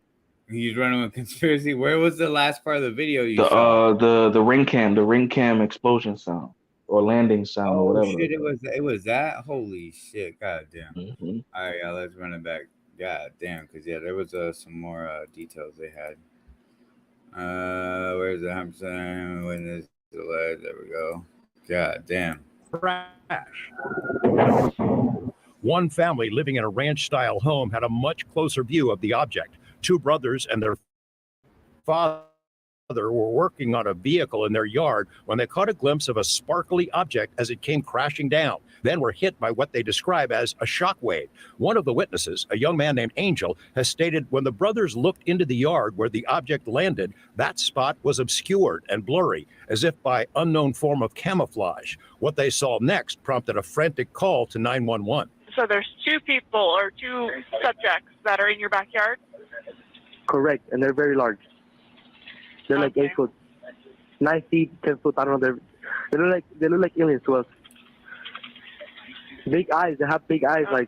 He's running with conspiracy. Where was the last part of the video you saw? The ring cam explosion sound or landing sound or Oh whatever. shit! It was that. Holy shit! God damn. Mm-hmm. All right, yeah, let's run it back. God damn, because yeah, there was some more details they had. Where's the 100% witness delay? There we go. God damn. Crash. One family living in a ranch-style home had a much closer view of the object. Two brothers and their father were working on a vehicle in their yard when they caught a glimpse of a sparkly object as it came crashing down, then were hit by what they describe as a shockwave. One of the witnesses, a young man named Angel, has stated when the brothers looked into the yard where the object landed, that spot was obscured and blurry, as if by unknown form of camouflage. What they saw next prompted a frantic call to 911. So there's two people or two subjects that are in your backyard? Correct, and they're very large. They're like 8 foot, 9 feet, 10 foot. I don't know. They look like aliens to us. Big eyes. They have big eyes. Like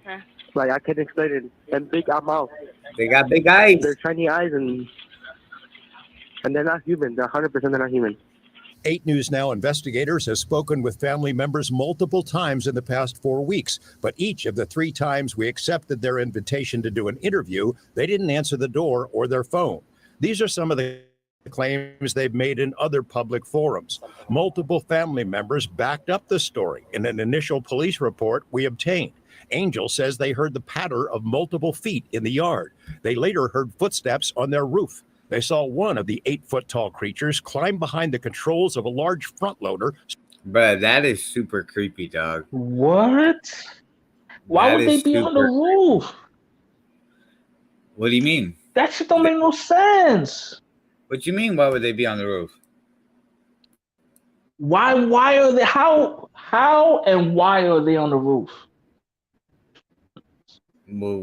I can't explain it. And big mouth. They got big eyes. They're shiny eyes and they're not human. They're 100%. They're not human. 8 News Now investigators have spoken with family members multiple times in the past 4 weeks, but each of the 3 times we accepted their invitation to do an interview, they didn't answer the door or their phone. These are some of the claims they've made in other public forums. Multiple family members backed up the story in an initial police report we obtained. Angel says they heard the patter of multiple feet in the yard. They later heard footsteps on their roof. They saw one of the 8-foot-tall creatures climb behind the controls of a large front loader. Bruh, that is super creepy, dog. What? Why would they be on the roof? What do you mean? That shit don't make no sense. What you mean? Why would they be on the roof? Why are they? How and why are they on the roof? Well,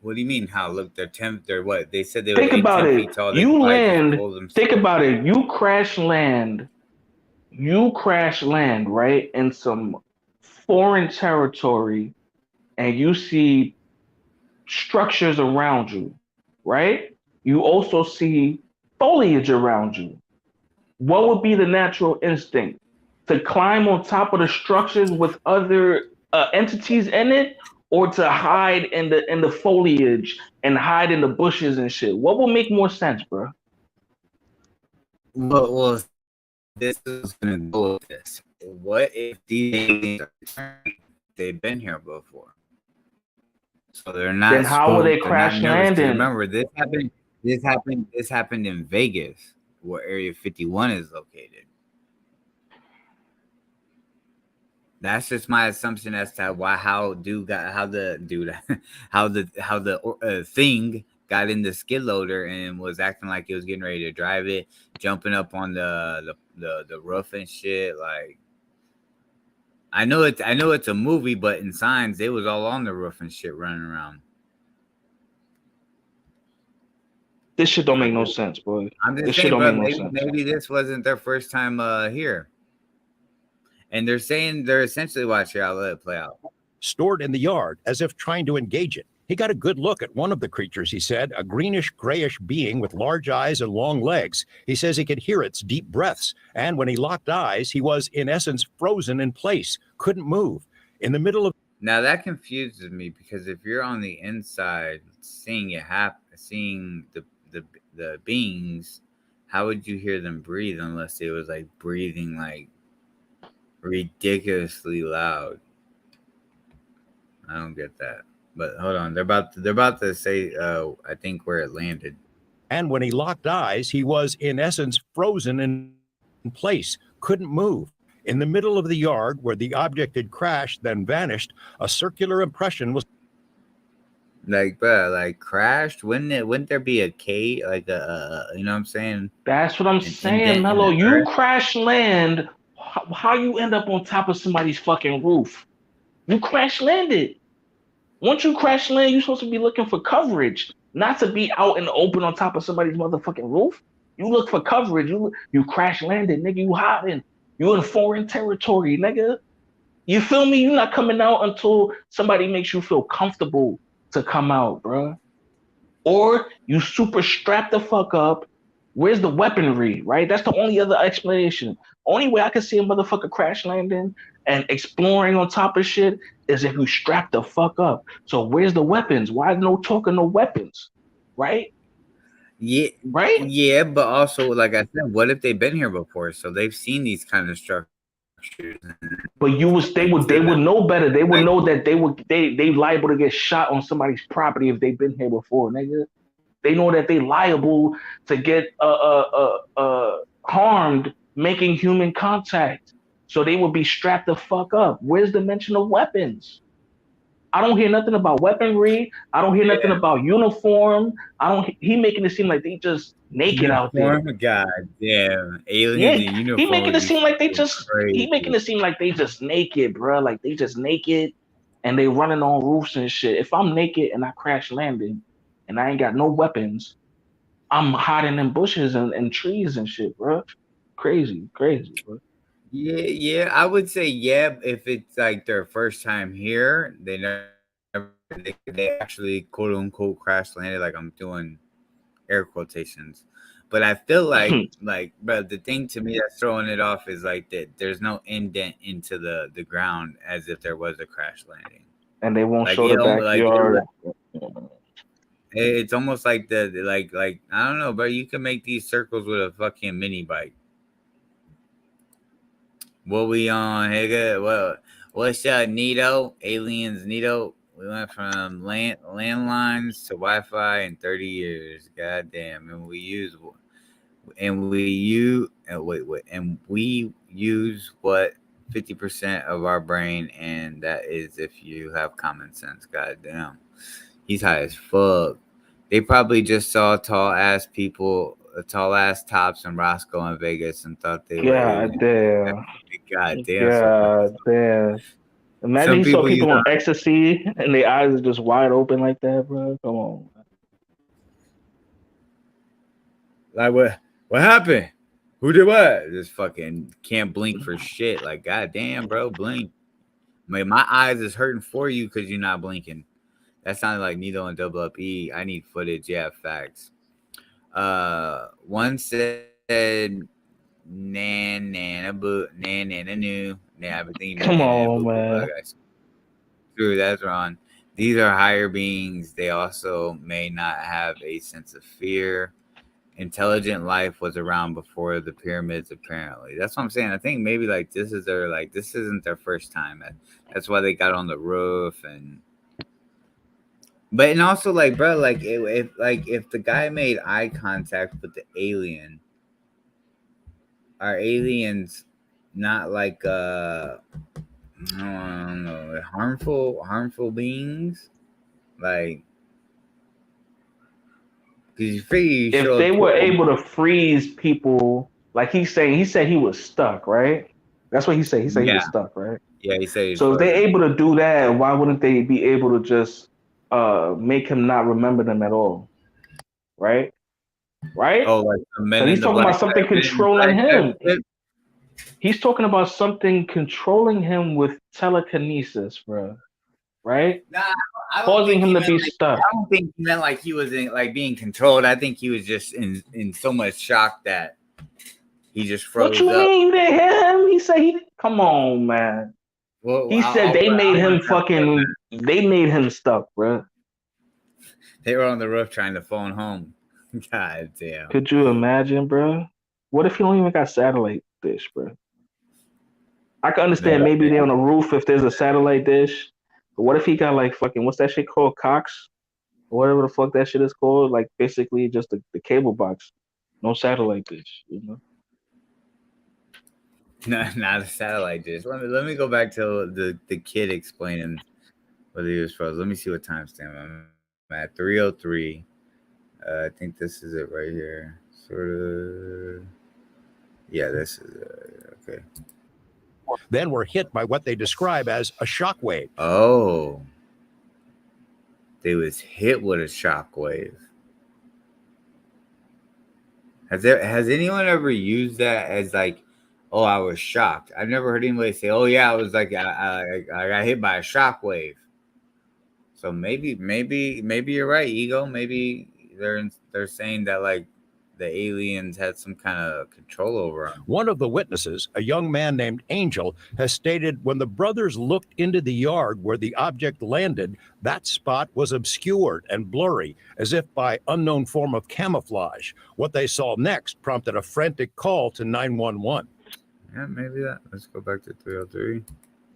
what do you mean? How? Look, they're what? They said they were Think about 10 it. feet tall. You land. Think about it. You crash land, right, in some foreign territory, and you see structures around you, right? You also see foliage around you. What would be the natural instinct? To climb on top of the structures with other entities in it, or to hide in the foliage and hide in the bushes and shit? What will make more sense, bro? Well, this is gonna go with this. What if these aliens are returning? They've been here before, so they're not. Then how will they crash landing? Remember, this happened in Vegas, where Area 51 is located. That's just my assumption as to how the thing got in the skid loader and was acting like it was getting ready to drive it, jumping up on the roof and shit. Like, I know it's a movie, but in Signs, they was all on the roof and shit running around. This shit don't make no sense, boy. I'm just saying, bro, maybe this wasn't their first time here. And they're saying they're essentially watching. I'll let it play out. Stored in the yard as if trying to engage it. He got a good look at one of the creatures, he said, a greenish grayish being with large eyes and long legs. He says he could hear its deep breaths. And when he locked eyes, he was, in essence, frozen in place, couldn't move. In the middle of. Now that confuses me, because if you're on the inside seeing it happen, seeing the beings, how would you hear them breathe unless it was like breathing like ridiculously loud? I don't get that. But hold on, they're about to say I think where it landed. And when he locked eyes, he was in essence frozen in place, couldn't move. In the middle of the yard where the object had crashed, then vanished, a circular impression was like, bro, like crashed. Wouldn't there be a K, like a you know what I'm saying? That's what I'm saying, Melo. You crash land. How you end up on top of somebody's fucking roof? You crash landed. Once you crash land, you're supposed to be looking for coverage, not to be out in the open on top of somebody's motherfucking roof. You look for coverage. You crash landed, nigga. You hiding. You in foreign territory, nigga. You feel me? You're not coming out until somebody makes you feel comfortable to come out, bro. Or you super strap the fuck up. Where's the weaponry, right? That's the only other explanation. Only way I can see a motherfucker crash landing and exploring on top of shit is if you strap the fuck up. So where's the weapons? Why no talking no weapons, right? Yeah, right. Yeah, but also, like I said, what if they've been here before? So they've seen these kind of structures. But they would know better. They would know that they liable to get shot on somebody's property if they've been here before, nigga. They know that they liable to get harmed making human contact. So they would be strapped the fuck up. Where's the mention of weapons? I don't hear nothing about weaponry. I don't hear nothing about uniform. He making it seem like they just naked out there. God damn, aliens in uniform. He making it seem like they just naked, bro. Like they just naked and they running on roofs and shit. If I'm naked and I crash landing and I ain't got no weapons, I'm hiding in bushes and trees and shit, bro. Crazy, bro. Yeah, I would say if it's like their first time here, they actually quote unquote crash landed. Like I'm doing air quotations, but I feel like bro, the thing to me that's throwing it off is like that there's no indent into the ground as if there was a crash landing, and they won't show the backyard. It's almost like like I don't know, bro. You can make these circles with a fucking mini bike. What we on, Higa? Well, what's up, Nito? Aliens, Nito. We went from landlines to Wi-Fi in 30 years. God damn. And we use what 50% of our brain, and that is if you have common sense. God damn. He's high as fuck. They probably just saw tall ass tops in Roscoe in Vegas and thought they were. God damn. Imagine you saw people on ecstasy and their eyes are just wide open like that, bro. Come on. Like what happened? Who did what? Just fucking can't blink for shit. Like, god damn, bro, blink. My eyes is hurting for you because you're not blinking. That sounded like Nito and Double Up E. I need footage. Yeah, facts. One said everything. Come on, man. True, that's wrong. These are higher beings. They also may not have a sense of fear. Intelligent life was around before the pyramids, apparently. That's what I'm saying. I think maybe like this isn't their first time. That's why they got on the roof and also like, bro, like if the guy made eye contact with the alien, are aliens not like I don't know, harmful beings? Like, if they were able to freeze people, like he said he was stuck, right? That's what he said. He said he was stuck, right? Yeah, he said. So if they're able to do that, why wouldn't they be able to just make him not remember them at all? Right? Oh, like he's talking about something controlling him. He's talking about something controlling him with telekinesis, bro. Right? Nah, causing him to be stuck. I don't think he meant like he was being controlled. I think he was just in so much shock that he just froze. What you mean you didn't hear him? He said come on, man. Well, he said they made him stuck, bro. They were on the roof trying to phone home. God damn. Could you imagine, bro? What if he don't even got satellite dish, bro? I can understand maybe they're on the roof if there's a satellite dish. But what if he got like fucking, what's that shit called? Cox? Or whatever the fuck that shit is called. Like basically just the cable box. No satellite dish, you know? No, not a satellite dish. Let me go back to the kid explaining what he was froze. Let me see what timestamp I'm at. 3:03. I think this is it right here. Sort of. Yeah, this is it. Okay. then were hit by what they describe as a shockwave. Oh, they was hit with a shockwave. Has anyone ever used that as like, oh, I was shocked? I've never heard anybody say, oh yeah, I was like, I got hit by a shockwave. So maybe you're right, Ego. Maybe they're saying that like the aliens had some kind of control over them. One of the witnesses, a young man named Angel, has stated when the brothers looked into the yard where the object landed, that spot was obscured and blurry, as if by unknown form of camouflage. What they saw next prompted a frantic call to 911. Yeah, maybe that. Let's go back to 303.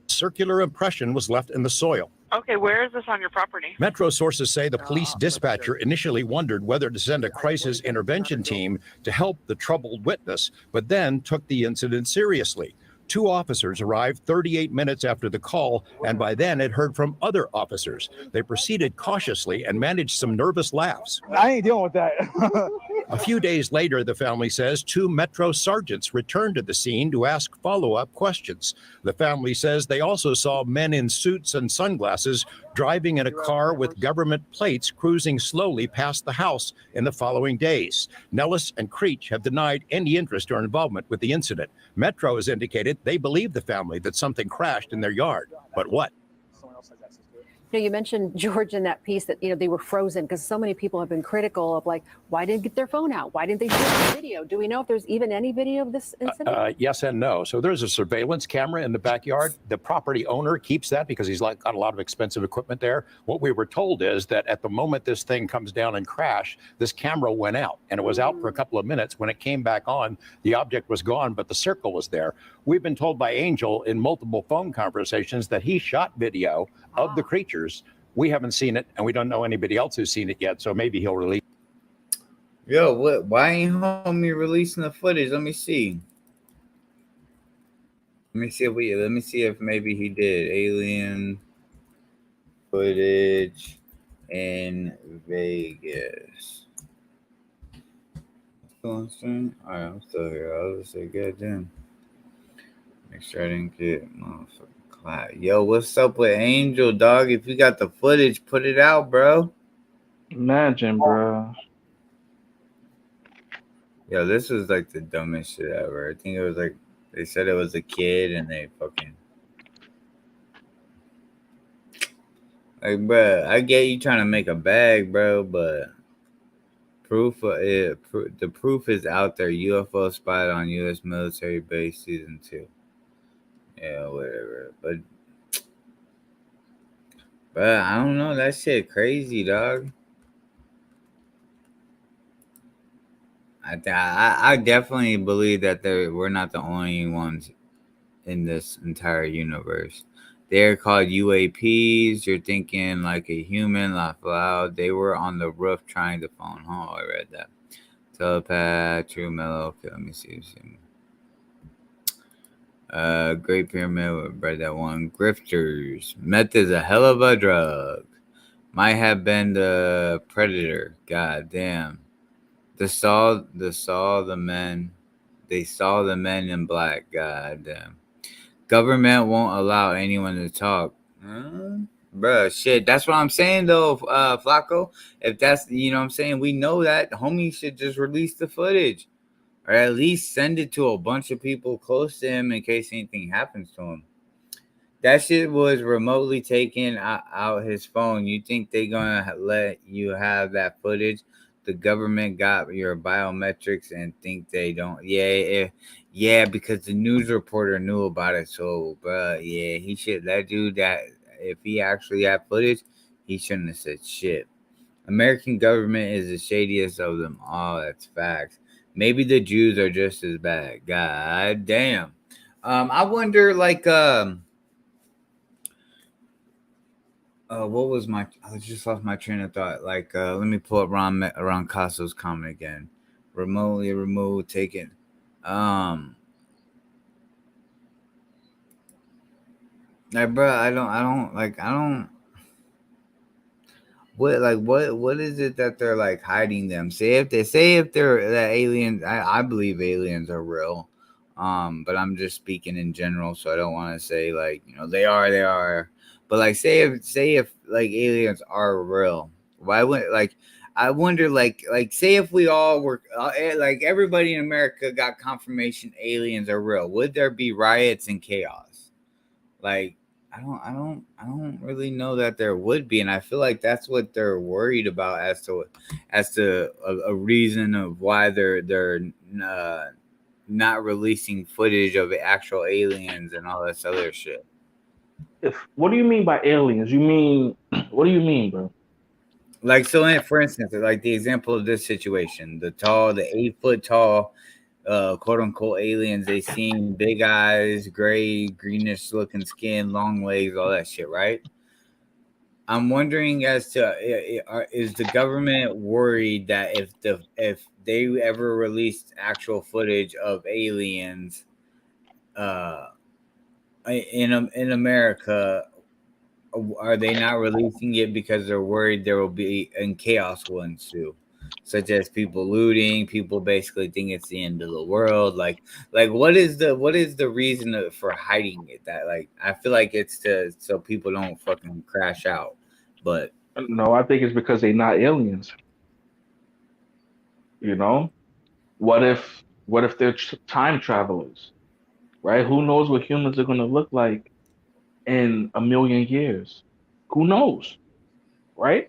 Circular impression was left in the soil. Okay, where is this on your property? Metro sources say the police dispatcher initially wondered whether to send a crisis intervention team to help the troubled witness, but then took the incident seriously. 2 officers arrived 38 minutes after the call, and by then had heard from other officers. They proceeded cautiously and managed some nervous laughs. I ain't dealing with that. A few days later, the family says 2 Metro sergeants returned to the scene to ask follow-up questions. The family says they also saw men in suits and sunglasses driving in a car with government plates cruising slowly past the house in the following days. Nellis and Creech have denied any interest or involvement with the incident. Metro has indicated they believe the family that something crashed in their yard. But what? You mentioned, George, in that piece that, they were frozen because so many people have been critical of like, why didn't they get their phone out? Why didn't they shoot the video? Do we know if there's even any video of this incident? Yes and no. So there's a surveillance camera in the backyard. The property owner keeps that because he's got a lot of expensive equipment there. What we were told is that at the moment this thing comes down and crash, this camera went out, and it was out for a couple of minutes. When it came back on, the object was gone, but the circle was there. We've been told by Angel in multiple phone conversations that he shot video of the creatures. We haven't seen it, and we don't know anybody else who's seen it yet, so maybe he'll release. Yo, what? Why ain't homie releasing the footage? Let me see. Let me see if maybe he did alien footage in Vegas. Still on stream? All right, I'm still here. I was gonna say, goddamn. Make sure I didn't get motherfucking clout. Yo, what's up with Angel, dog? If you got the footage, put it out, bro. Imagine, bro. Yo, this was like the dumbest shit ever. I think it was like they said it was a kid and they fucking like, bro. I get you trying to make a bag, bro, but proof of it. The proof is out there. UFO spotted on U.S. military base, season 2. Yeah, whatever. But I don't know. That shit crazy, dog. I definitely believe that we're not the only ones in this entire universe. They're called UAPs. You're thinking like a human, laugh loud. They were on the roof trying to phone. Oh, I read that. Telepath, True Mellow. Okay, let me see. Great Pyramid, read that one. Grifters. Meth is a hell of a drug. Might have been the Predator. God damn. They saw the men in black. God damn. Government won't allow anyone to talk. Bruh, shit. That's what I'm saying though, Flacco. If that's, what I'm saying, we know that. Homie should just release the footage. Or at least send it to a bunch of people close to him in case anything happens to him. That shit was remotely taken out his phone. You think they're going to let you have that footage? The government got your biometrics and think they don't. Yeah, because the news reporter knew about it. So, bro, yeah, he should. That dude, that if he actually had footage, he shouldn't have said shit. American government is the shadiest of them all. That's facts. Maybe the Jews are just as bad. God damn. I wonder, like, what was I just lost my train of thought. Like, let me pull up Ron Cosso's comment again. Remotely removed, taken. Like, bro, I don't. What is it that they're like hiding them? If they're that aliens, I believe aliens are real. But I'm just speaking in general, so I don't want to say like, you know, they are. But like, say if like aliens are real, why would like? I wonder, like, say if we all were, like, everybody in America got confirmation aliens are real, would there be riots and chaos? Like, I don't really know that there would be, and I feel like that's what they're worried about as to a reason of why they're not releasing footage of actual aliens and all this other shit. What do you mean by aliens? You mean what do you mean, bro? Like, so for instance, like the example of this situation, the 8-foot tall, quote unquote aliens, they seem big eyes, gray, greenish looking skin, long legs, all that shit, right? I'm wondering as to is the government worried that if they ever released actual footage of aliens in America, are they not releasing it because they're worried there will be and chaos will ensue, such as people looting, people basically think it's the end of the world? Like what is the reason for hiding it? That, like, I feel like it's so people don't fucking crash out. But no, I think it's because they're not aliens. You know, what if they're time travelers, right? Who knows what humans are going to look like in a million years? Who knows, right?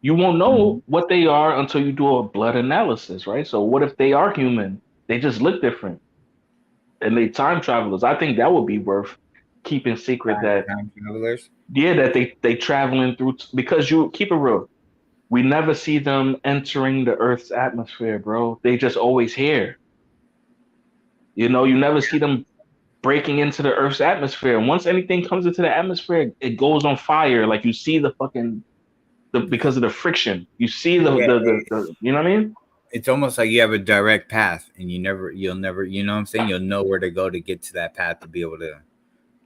You won't know what they are until you do a blood analysis, right? So what if they are human? They just look different, and they time travelers. I think that would be worth keeping secret. That time travelers, that they traveling through, because you keep it real. We never see them entering the Earth's atmosphere, bro. They just always here. You know, you never see them breaking into the Earth's atmosphere. And once anything comes into the atmosphere, it goes on fire. Like, you see because of the friction. You see the you know what I mean? It's almost like you have a direct path, and you'll never, you know what I'm saying? You'll know where to go to get to that path to be able to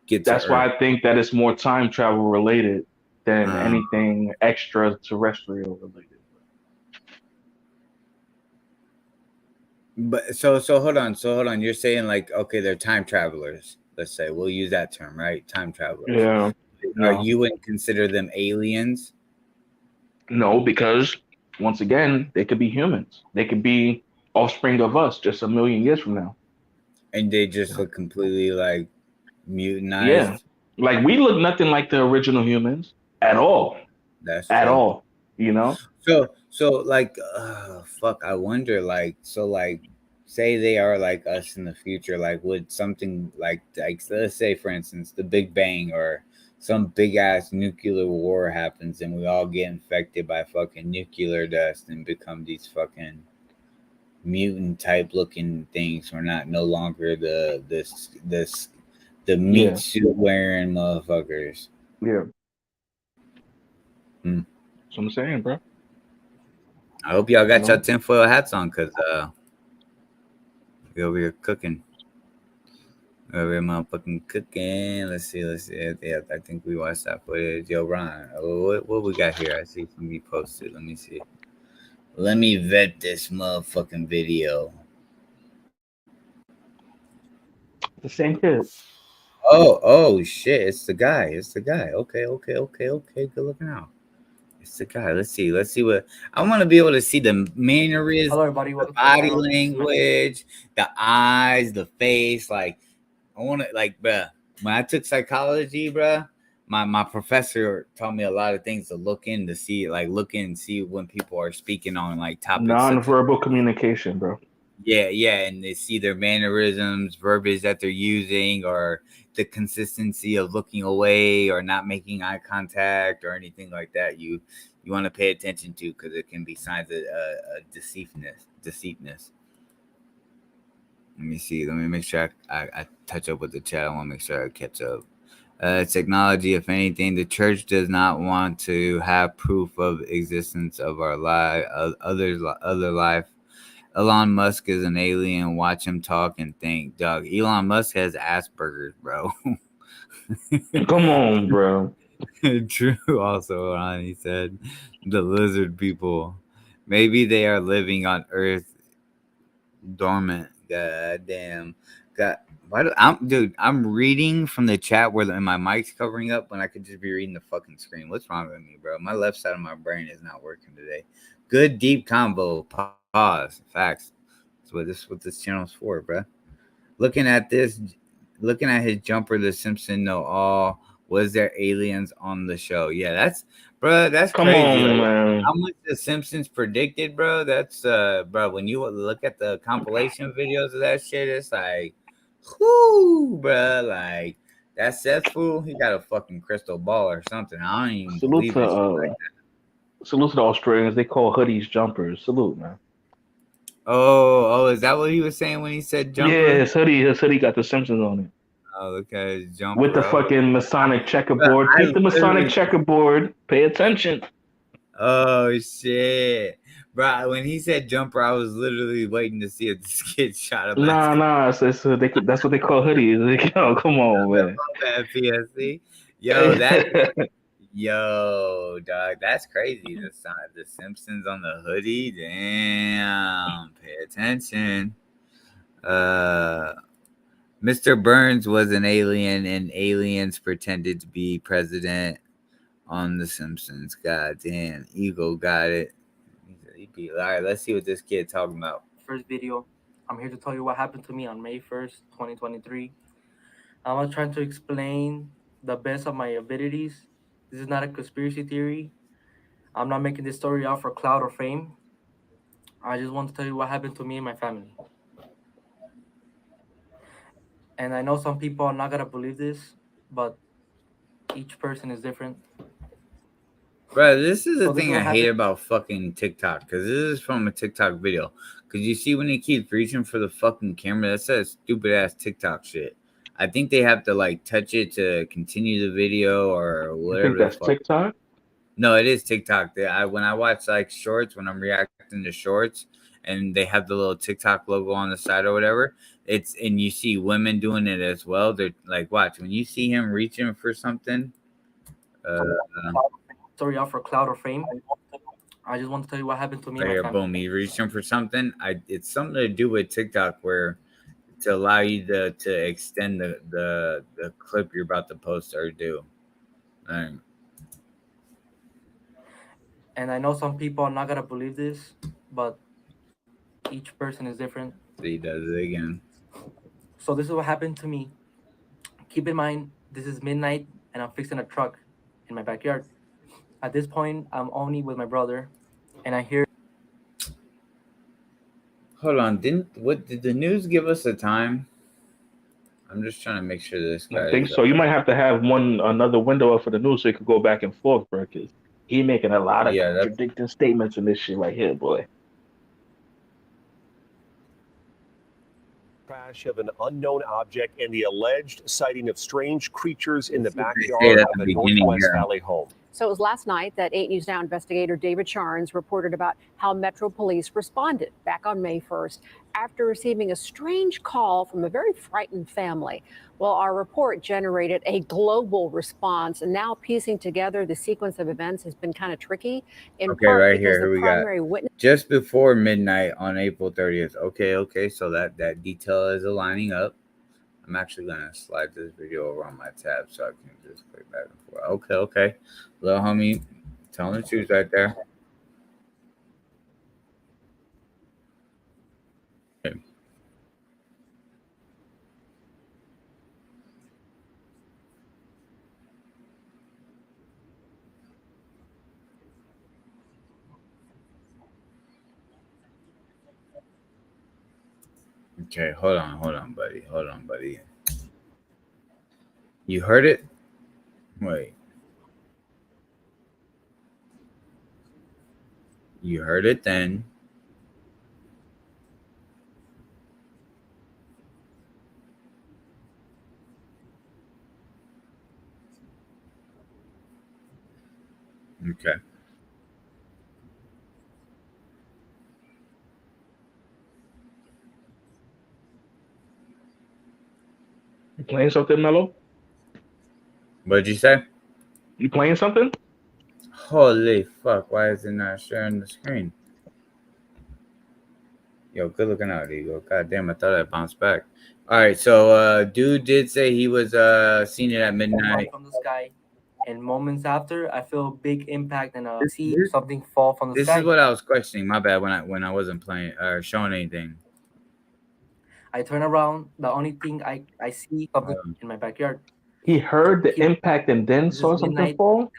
get to That's Earth. why I think that it's more time travel related than anything extraterrestrial related. But so hold on. You're saying, like, okay, they're time travelers. Let's say we'll use that term, right? Time travelers. Yeah. You wouldn't consider them aliens? No, because once again, they could be humans. They could be offspring of us just a million years from now. And they just look completely like mutinized. Yeah. Like, we look nothing like the original humans at all. That's at true. all, you know? So like, fuck, I wonder, like, so, like, say they are like us in the future, like, would something like let's say, for instance, the Big Bang or some big ass nuclear war happens and we all get infected by fucking nuclear dust and become these fucking mutant type looking things. We're no longer the meat suit wearing motherfuckers. Yeah. That's what I'm saying, bro. I hope y'all got your tinfoil hats on, because we over here cooking. Over here motherfucking cooking. Let's see. Yeah, I think we watched that footage. Yo, Ron, what we got here? I see somebody posted. Let me see. Let me vet this motherfucking video. The same kid. Oh shit! It's the guy. Okay. Good looking out. It's the guy. Let's see what I want to be able to see: the mannerisms, the body language, the eyes, the face. Like, I want to, like, bruh, when I took psychology, bruh, my professor taught me a lot of things to look in to see, like, and see when people are speaking on, like, topics. Non-verbal communication, bro. Yeah, and they see their mannerisms, verbiage that they're using, or the consistency of looking away or not making eye contact or anything like that. You want to pay attention to, because it can be signs of deceitness. Let me see. Let me make sure I touch up with the chat. I want to make sure I catch up. Technology, if anything, the church does not want to have proof of existence of our life, other life. Elon Musk is an alien. Watch him talk and think. Dog, Elon Musk has Asperger's, bro. Come on, bro. True. Also, Ron, he said the lizard people, maybe they are living on Earth dormant. God damn. God, I'm reading from the chat where my mic's covering up when I could just be reading the fucking screen. What's wrong with me, bro? My left side of my brain is not working today. Good deep combo. Pause. Facts. That's what this channel's for, bro. Looking at his jumper, the Simpson know all. Was there aliens on the show? Yeah, that's Come crazy. on, man. How much the Simpsons predicted, bro? That's bro. When you look at the compilation videos of that shit, it's like, whoo, bro. Like that Seth fool, he got a fucking crystal ball or something. I don't even believe it. Salute to the Australians. They call hoodies jumpers. Salute, man. Oh, is that what he was saying when he said jumper? Yeah, his hoodie got the Simpsons on it. Oh, okay, jumper. With the fucking Masonic checkerboard. Keep the Masonic checkerboard. Pay attention. Oh shit, bro! When he said jumper, I was literally waiting to see if this kid shot a Nah. That's what they call hoodies. Oh, come on, man. PSC. Yo, dog, that's crazy. The Simpsons on the hoodie. Damn, pay attention. Mr. Burns was an alien, and aliens pretended to be president on The Simpsons. God damn, Eagle got it. All right, let's see what this kid talking about. First video. I'm here to tell you what happened to me on May 1st, 2023. I was trying to explain the best of my abilities. This is not a conspiracy theory. I'm not making this story out for clout or fame. I just want to tell you what happened to me and my family. And I know some people are not going to believe this, but each person is different. Bro, this is the thing I hate about fucking TikTok, because this is from a TikTok video. Because you see when he keeps reaching for the fucking camera, that's that stupid ass TikTok shit. I think they have to like touch it to continue the video or whatever. You think that's TikTok? No, it is TikTok. When I watch like shorts, when I'm reacting to shorts, and they have the little TikTok logo on the side or whatever, and you see women doing it as well. They're like, watch, when you see him reaching for something. Story out for clout or fame. I just want to tell you what happened to me. Right, boom, he reaching for something. It's something to do with TikTok where to allow you to extend the clip you're about to post or do. And I know some people are not gonna believe this, but each person is different. He does it again. So this is what happened to me. Keep in mind, this is midnight and I'm fixing a truck in my backyard. At this point, I'm only with my brother, and I hear. Hold on, did the news give us a time? I'm just trying to make sure this guy. I think so. You might have to have another window up for the news so you could go back and forth, bro. Because he making a lot of contradicting statements in this shit right here, boy. Crash of an unknown object and the alleged sighting of strange creatures in the backyard of a Northwest Valley home. So it was last night that 8 News Now investigator David Charnes reported about how Metro Police responded back on May 1st after receiving a strange call from a very frightened family. Well, our report generated a global response, and now piecing together the sequence of events has been kind of tricky. Okay, right here we got just before midnight on April 30th. Okay, so that detail is aligning up. I'm actually gonna slide this video over on my tab so I can just click back and forth. Okay. Little homie telling the truth right there. Okay, hold on, buddy. You heard it? Wait. You heard it then. Okay. You playing something, Mello? What'd you say? You playing something? Holy fuck, why is it not sharing the screen? Yo, good looking out, Eagle. God damn, I thought I bounced back. All right, so dude did say he was seen it at midnight. From the sky, and moments after, I feel a big impact and see something fall from the This sky. is what I was questioning. My bad when I wasn't playing or showing anything. I turn around. The only thing I see something in my backyard. He heard the impact and then saw something fall.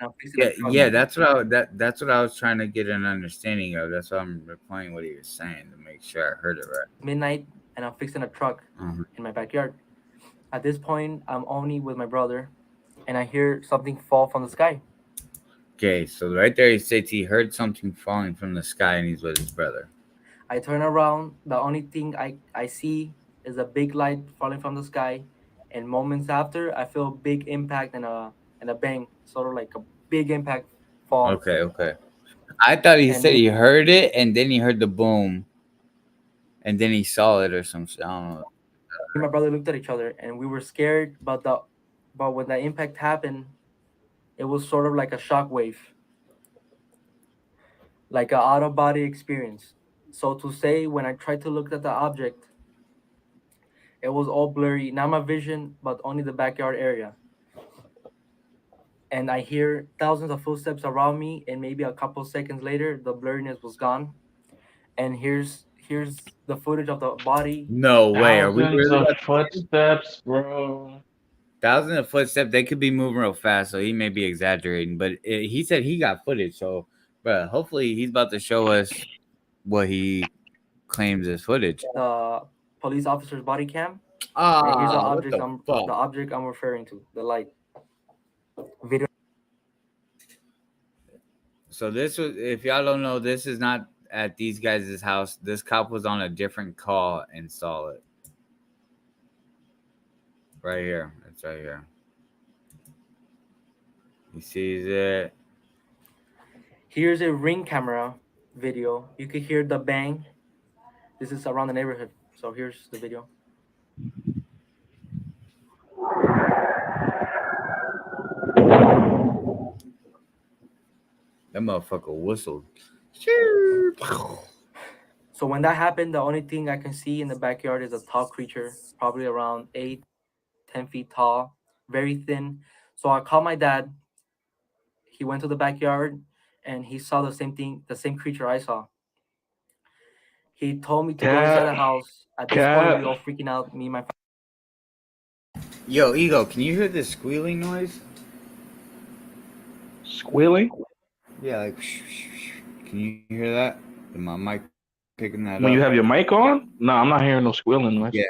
Yeah, that's what I was trying to get an understanding of. That's why I'm replaying what he was saying to make sure I heard it right. Midnight, and I'm fixing a truck in my backyard. At this point, I'm only with my brother, and I hear something fall from the sky. Okay, so right there he states he heard something falling from the sky and he's with his brother. I turn around. The only thing I see is a big light falling from the sky, and moments after, I feel a big impact and a bang, sort of like a big impact fall. Okay. I thought he said he heard it and then he heard the boom, and then he saw it or something. I don't know. Me and my brother looked at each other and we were scared, but when the impact happened, it was sort of like a shockwave, like an out of body experience. So to say, when I tried to look at the object, it was all blurry, not my vision, but only the backyard area. And I hear thousands of footsteps around me, and maybe a couple seconds later, the blurriness was gone. And here's the footage of the body. No way. Are we Thousands really of footsteps, bro? Thousands of footsteps. They could be moving real fast, so he may be exaggerating. But he said he got footage, so bro, hopefully he's about to show us what he claims is footage. The police officer's body cam. Ah, and here's what the object I'm referring to, the light. Video. So this was, if y'all don't know, this is not at these guys' house. This cop was on a different call and saw it. Right here. It's right here. He sees it. Here's a Ring camera video. You could hear the bang. This is around the neighborhood. So here's the video. That motherfucker whistled. So when that happened, the only thing I can see in the backyard is a tall creature, probably around 8-10 feet tall, very thin. So I called my dad. He went to the backyard and he saw the same thing, the same creature I saw. He told me to go inside the house. At this point, we all freaking out, me and my family. Yo, Ego, can you hear this squealing noise? Squealing? Yeah, like, can you hear that? Is my mic picking that up? When you have your mic on? No, I'm not hearing no squealing noise. Yeah.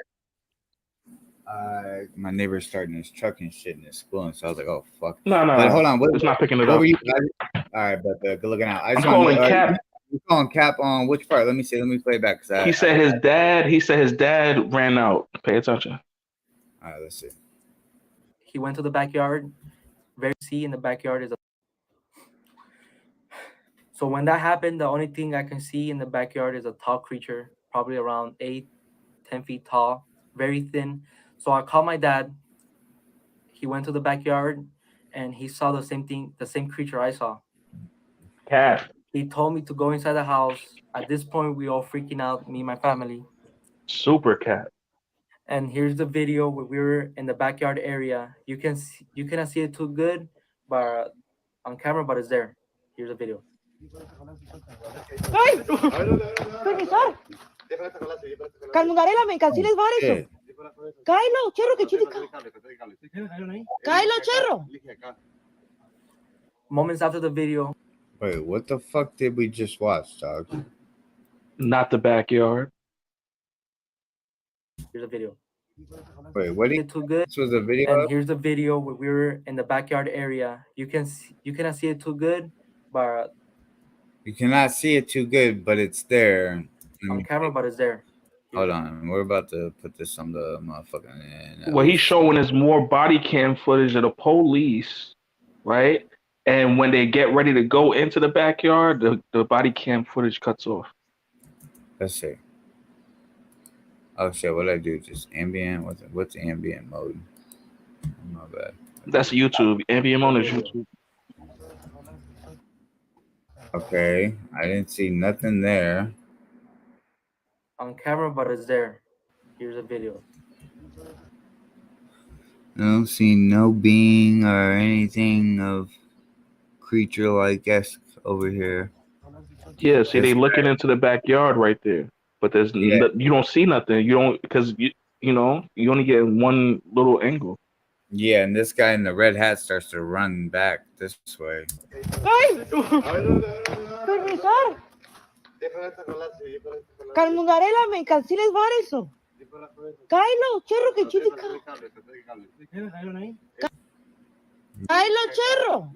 My neighbor's starting his truck and shit and it's squealing, so I was like, oh, fuck. No. But hold on. It's not picking it what up. were you? All right, but good looking out. I'm calling Cap. You calling Cap on which part? Let me see. Let me play it back. He said his dad ran out. Pay attention. All right, let's see. He went to the backyard. Very see in the backyard is a. So when that happened, the only thing I can see in the backyard is a tall creature, probably around 8-10 feet tall, very thin. So I called my dad. He went to the backyard and he saw the same thing, the same creature I saw. Cat. He told me to go inside the house. At this point, we all freaking out, me and my family. Super Cat. And here's the video where we were in the backyard area. You cannot see it too good, but on camera, but it's there. Here's the video. ¡Ay! Calmungarela, me canceles varios. Kylo, Cherro, que chitica. Kylo, Cherro. Moments after the video. Wait, what the fuck did we just watch, dog? Not the backyard. Here's a video. Wait, what? Too good. This was a video. And here's the video where we were in the backyard area. You cannot see it too good, but you cannot see it too good, but it's there on camera. But it's there. Hold on, we're about to put this on the motherfucking. What he's showing is more body cam footage of the police, right? And when they get ready to go into the backyard, the body cam footage cuts off. Let's see. Oh shit! What I do? Just ambient? What's ambient mode? My bad. That's YouTube. Ambient mode is YouTube. Okay, I didn't see nothing there. On camera, but it's there. Here's a video. don't see no being or anything of creature-like esque over here. Yeah, see, they This looking into the backyard right there, but there's Yeah. you don't see nothing. You don't because you know you only get one little angle. Yeah, and this guy in the red hat starts to run back this way. ¡Ay! Permisar. Calmungarela, me canceles var eso. Kylo, cherro, que chitica. Kylo, cherro.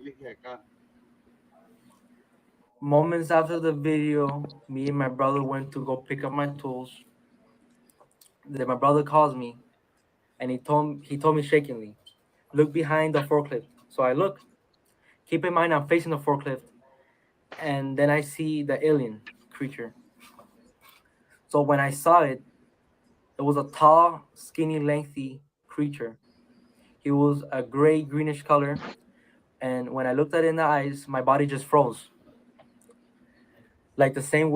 Moments after the video, me and my brother went to go pick up my tools. Then my brother calls me, and he told me shakingly, "Look behind the forklift." So I look. Keep in mind, I'm facing the forklift, and then I see the alien creature. So when I saw it, it was a tall, skinny, lengthy creature. He was a gray, greenish color, and when I looked at it in the eyes, my body just froze. Like the same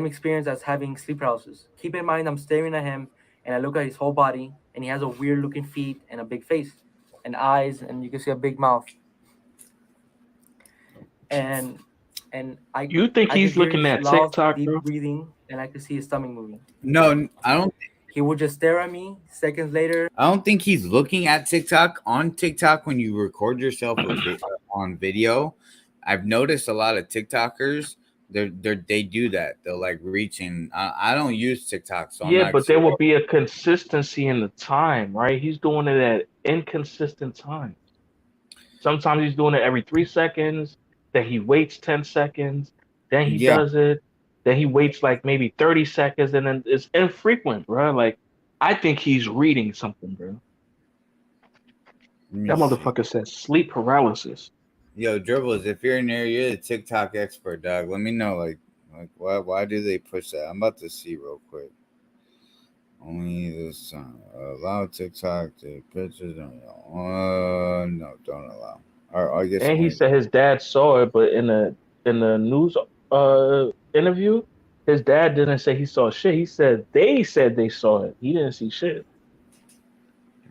experience as having sleep paralysis. Keep in mind, I'm staring at him, and I look at his whole body, and he has a weird-looking feet and a big face, and eyes, and you can see a big mouth. And I. You think I he's could hear looking his at loud, TikTok, deep bro? breathing, and I could see his stomach moving. No, I don't. He would just stare at me. Seconds later, I don't think he's looking at TikTok. On TikTok, when you record yourself on video, I've noticed a lot of TikTokers. They do that. They'll like reach in. I don't use TikTok, so I'm Yeah, not but there sure. will be a consistency in the time, right? He's doing it at inconsistent times. Sometimes he's doing it every 3 seconds. Then he waits 10 seconds. Then he Yeah. does it. Then he waits like maybe 30 seconds, and then it's infrequent, bro. Like I think he's reading something, bro. That motherfucker says sleep paralysis. Yo, Dribbles, if you're the TikTok expert, dog, let me know. Like why do they push that? I'm about to see real quick. Only this time. Allow TikTok to pictures. No, don't allow. Or I guess. And he said his dad saw it, but in the news interview, his dad didn't say he saw shit. He said they saw it. He didn't see shit.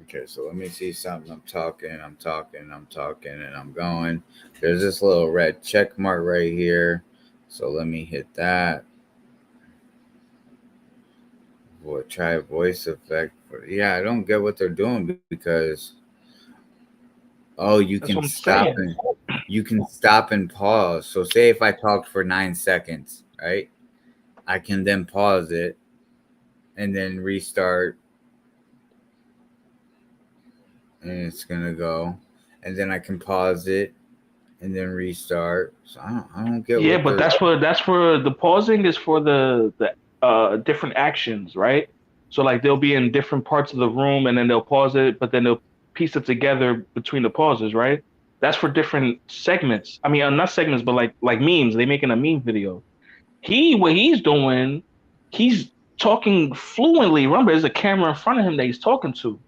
Okay, so let me see something. I'm talking, and I'm going. There's this little red check mark right here. So let me hit that. We'll try a voice effect. Yeah, I don't get what they're doing because you can stop and pause. So say if I talked for 9 seconds, right? I can then pause it and then restart. And it's gonna go, and then I can pause it, and then restart. So I don't get. Yeah, but that's for the pausing is for the different actions, right? So like they'll be in different parts of the room, and then they'll pause it, but then they'll piece it together between the pauses, right? That's for different segments. I mean, not segments, but like memes. They making a meme video. What he's doing, he's talking fluently. Remember, there's a camera in front of him that he's talking to.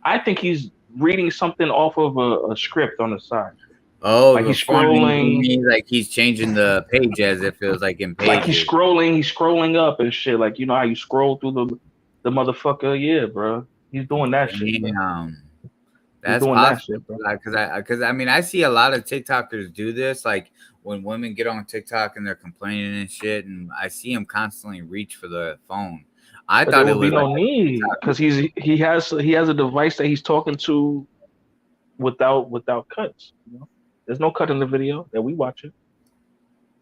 I think he's reading something off of a script on the side. Oh, like he's scrolling. Like he's changing the page as it feels like in pages. Like he's scrolling up and shit. Like, you know how you scroll through the motherfucker? Yeah, bro. He's doing that shit. That's doing possible. That shit, bro. Because I mean, I see a lot of TikTokers do this. Like when women get on TikTok and they're complaining and shit, and I see them constantly reach for the phone. I thought there it would be was no need because he has a device that he's talking to without cuts. You know? There's no cut in the video that we watch it.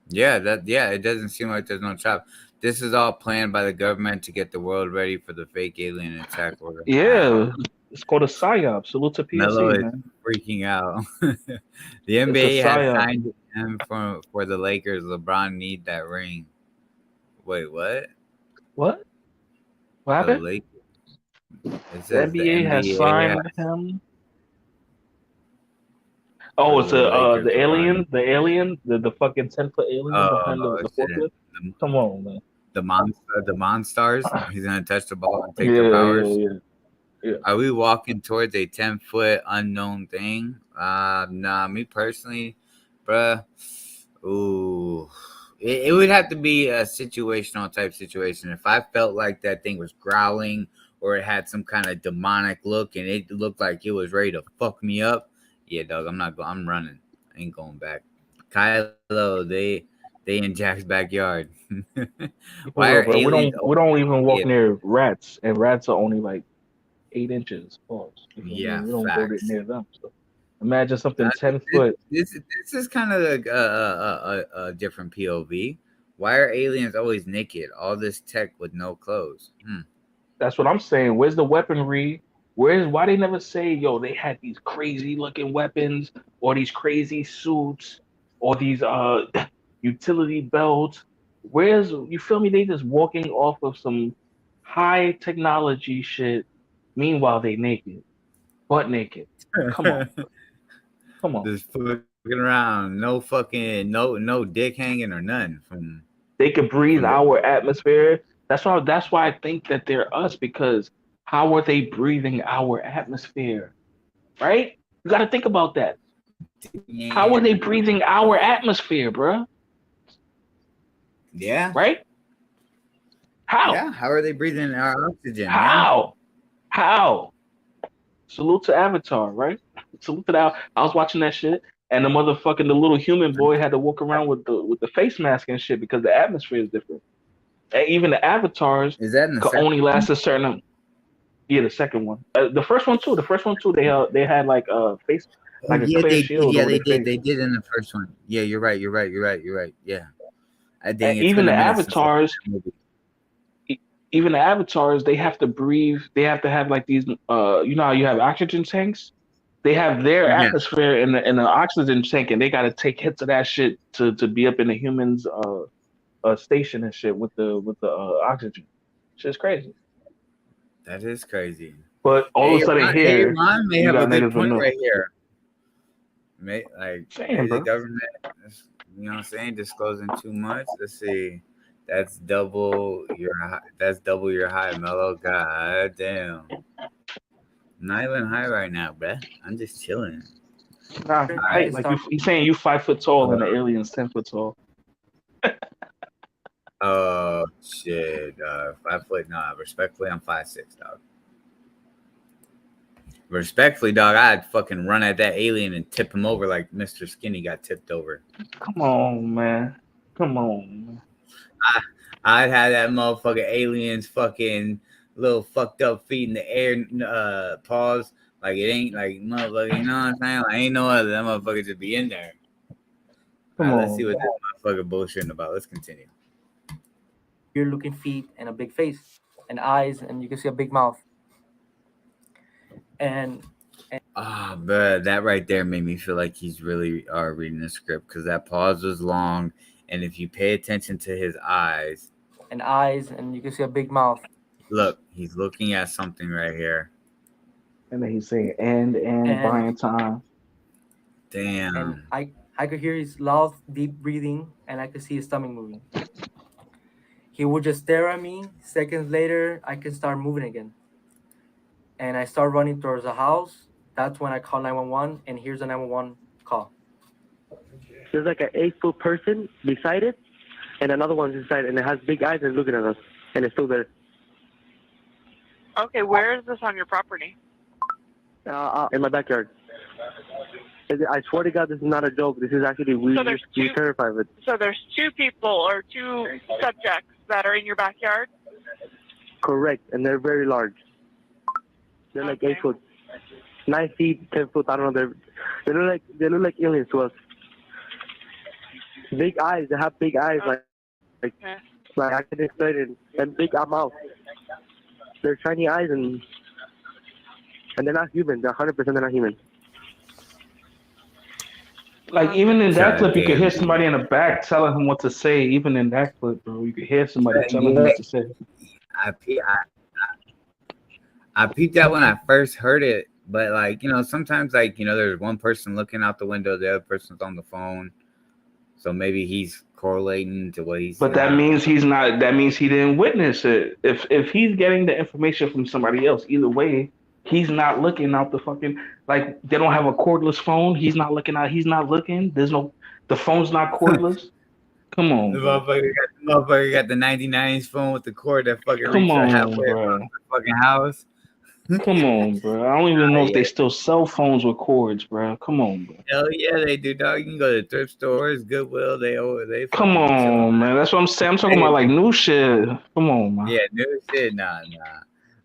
Yeah, it doesn't seem like there's no chop. This is all planned by the government to get the world ready for the fake alien attack order. Yeah, it's called a psyop. Salute to PSC, Melo is man. freaking out. The NBA has signed him for the Lakers. LeBron need that ring. Wait, what? What? What happened? It says the NBA has signed him. Oh, it's the alien, the fucking 10-foot alien behind the forklift. Come on, man. The Monstars. He's gonna touch the ball and take their powers. Yeah. Are we walking towards a 10-foot unknown thing? Nah, me personally, bruh. Ooh. It would have to be a situational type situation. If I felt like that thing was growling or it had some kind of demonic look and it looked like it was ready to fuck me up, yeah, dog, I'm running. I ain't going back. Kylo, they in Jack's backyard. Why are we aliens? don't even walk Yeah. near rats, and rats are only like 8 inches. Pause. Yeah, we don't go facts. near them. So imagine something 10 foot. This is kind of like a different POV. Why are aliens always naked? All this tech with no clothes. That's what I'm saying. Where's the weaponry? Why they never say, yo, they had these crazy looking weapons or these crazy suits or these utility belts? You feel me? They just walking off of some high technology shit. Meanwhile, they naked, butt naked. Come on, come on. Just fucking around, no fucking, no dick hanging or nothing. They could breathe our atmosphere. That's why I think that they're us, because how are they breathing our atmosphere? Right? You got to think about that. Yeah. How are they breathing our atmosphere, bro? Yeah. Right? How? Yeah. How are they breathing our oxygen? How? How? Salute to Avatar, right? Salute to that. I was watching that shit, and the little human boy had to walk around with the face mask and shit because the atmosphere is different. And even the avatars could only last a certain. Yeah, the second one. The first one too. They had like a face, like a clear shield. Yeah, they did. They did in the first one. Yeah, you're right. Yeah. And even the avatars, they have to breathe. They have to have like these. You know how you have oxygen tanks? They have their atmosphere in the oxygen tank, and they got to take hits of that shit to be up in the humans' station and shit with the oxygen. Shit's crazy. That is crazy. But all of a sudden here, Ron may have a good point right here. The bro. government, you know what I'm saying, disclosing too much. Let's see. That's double your high, Mellow. God damn. I'm not even high right now, bruh. I'm just chilling. Nah, right. He's saying you 5 foot tall and the alien's 10 foot tall. Oh shit, 5 foot. Nah, respectfully, I'm 5'6", dog. Respectfully, dog, I'd fucking run at that alien and tip him over like Mr. Skinny got tipped over. Come on, man. I'd have that motherfucking alien's fucking little fucked up feet in the air, pause. Like it ain't like motherfucker, you know what I'm saying? Like ain't no other. That motherfucker just be in there. Let's see what this motherfucker bullshitting about. Let's continue. You're looking feet and a big face and eyes, and you can see a big mouth. And but that right there made me feel like he's really reading the script, because that pause was long, and if you pay attention to his eyes, and you can see a big mouth. Look, he's looking at something right here. And then he's saying, and buying time. Damn. And I could hear his loud, deep breathing, and I could see his stomach moving. He would just stare at me. Seconds later, I can start moving again. And I start running towards the house. That's when I call 911, and here's the 911 call. There's like an 8-foot person beside it, and another one's inside, and it has big eyes and looking at us, and it's still there. Okay, where is this on your property? In my backyard. I swear to God, this is not a joke. This is actually we're terrified of it. So there's 2 people or 2 subjects that are in your backyard? Correct, and they're very large. They're like 8 foot, 9 feet, 10 foot. I don't know. They look like aliens to us. Big eyes. They have big eyes, like I can explain it. And big mouth. They're shiny eyes, and they're not human. They're 100% they're not human. Like even in that clip, you could hear somebody in the back telling him what to say. Even in that clip, bro, you could hear somebody telling him what to say. I peeped that when I first heard it, but like, you know, sometimes like, you know, there's one person looking out the window, the other person's on the phone, so maybe he's correlating to what he's. But that means he's not. That means he didn't witness it. If he's getting the information from somebody else, either way, he's not looking out the fucking, like they don't have a cordless phone. He's not looking out. He's not looking. The phone's not cordless. Come on, The bro. motherfucker got the 99s phone with the cord that fucking Come reaches on, halfway bro. across the fucking house. Come on, bro. I don't even know if Yeah. they still sell phones with cords, bro. Come on, bro. Hell yeah, they do, dog. You can go to thrift stores, Goodwill. They Come fucking sell. on, man. That's what I'm saying. I'm talking about like new shit. Come on, man. Yeah, new shit. Nah.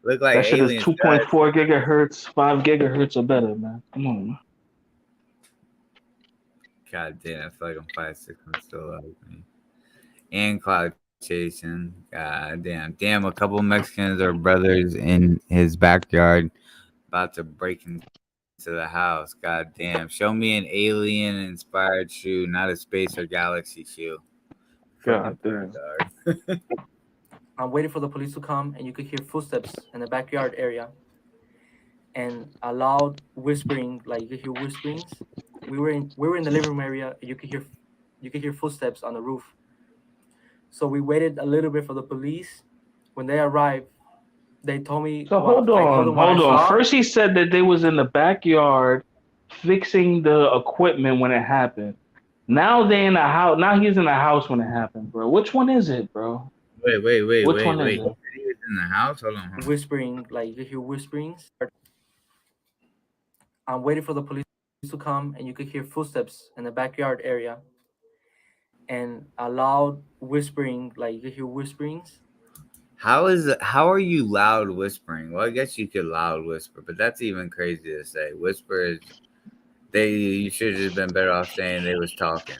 Look like That shit is aliens. 2.4 gigahertz, 5 gigahertz or better, man. Come on, man. God damn, I feel like I'm 5'6" and still alive. And cloud chasing. God damn. A couple of Mexicans are brothers in his backyard, about to break into the house. God damn. Show me an alien-inspired shoe, not a space or galaxy shoe. God damn. I'm waiting for the police to come, and you could hear footsteps in the backyard area, and a loud whispering, like you could hear whisperings. We were in the living room area, and you could hear footsteps on the roof. So we waited a little bit for the police. When they arrived, they told me. So hold on. First he said that they was in the backyard fixing the equipment when it happened. Now they in the house. Now he's in the house when it happened, bro. Which one is it, bro? Wait. Which one is He it? was in the house? Hold on. Whispering, like you could hear whisperings. I'm waiting for the police to come, and you could hear footsteps in the backyard area, and a loud whispering, like you could hear whisperings. How are you loud whispering? Well, I guess you could loud whisper, but that's even crazy to say. Whisper is you should have just been better off saying they was talking.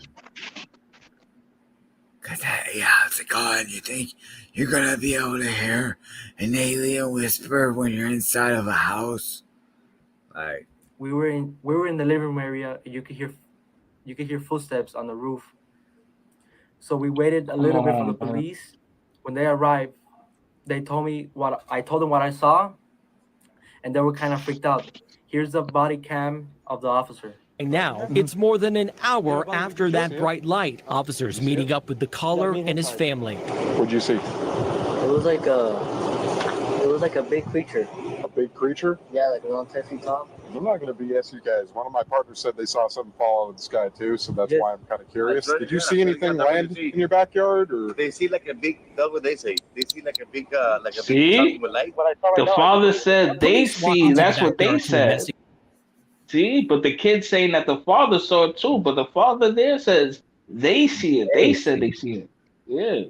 Cause it's like, oh, and you think you're gonna be able to hear an alien whisper when you're inside of a house? Like, we were in the living room area, and you could hear footsteps on the roof. So we waited a little bit for the police. When they arrived, they told me I told them what I saw, and they were kind of freaked out. Here's the body cam of the officer. Now, it's more than an hour after that bright light. Officers meeting up with the caller and his family. What'd you see? It was like a big creature. A big creature? Yeah, like around 10 feet tall. I'm not going to BS you guys. One of my partners said they saw something fall out of the sky too, so that's why I'm kind of curious. Did you see anything land in your backyard, or they see like a big? That's what they say. They see like a big, See? Big light. The father said they see. That's what they said. See, but the kid saying that the father saw it too, but the father there says they see it. They said they see it. Yeah.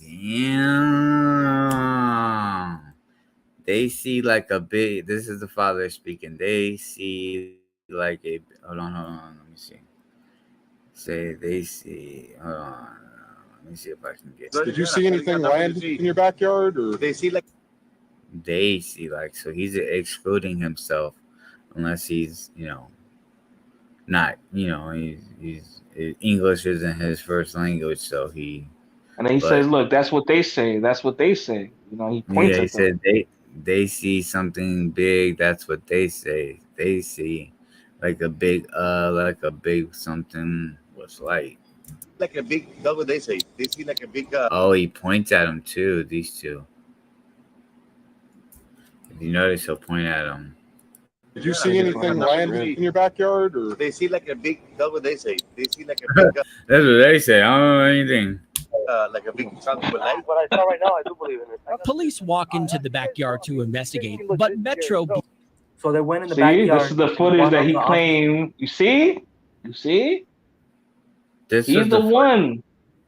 Damn. They see like a big. This is the father speaking. They see like a. Hold on. Let me see. Say they see. Hold on. Let me see if I can get. did you see anything land in your backyard, or they see like? They see like, so he's excluding himself. Unless he's, not, he's English isn't his first language, so he. And then he says, "Look, that's what they say. That's what they say." He points. Yeah, he said they see something big. That's what they say. They see like a big something. What's light? Like a big. That's what they say. They see like a big. Oh, he points at him too. These two. If you notice, he'll point at him. did you see anything land in your backyard, or they see like a big? That's what they say. They see like a big. That's what they say. I don't know anything. Like a big chunk of light. What I saw right now, I do believe in it. Police walk into the backyard to investigate, but Metro. So they went in the See, backyard. this is the footage that he claimed. You see? He's the one.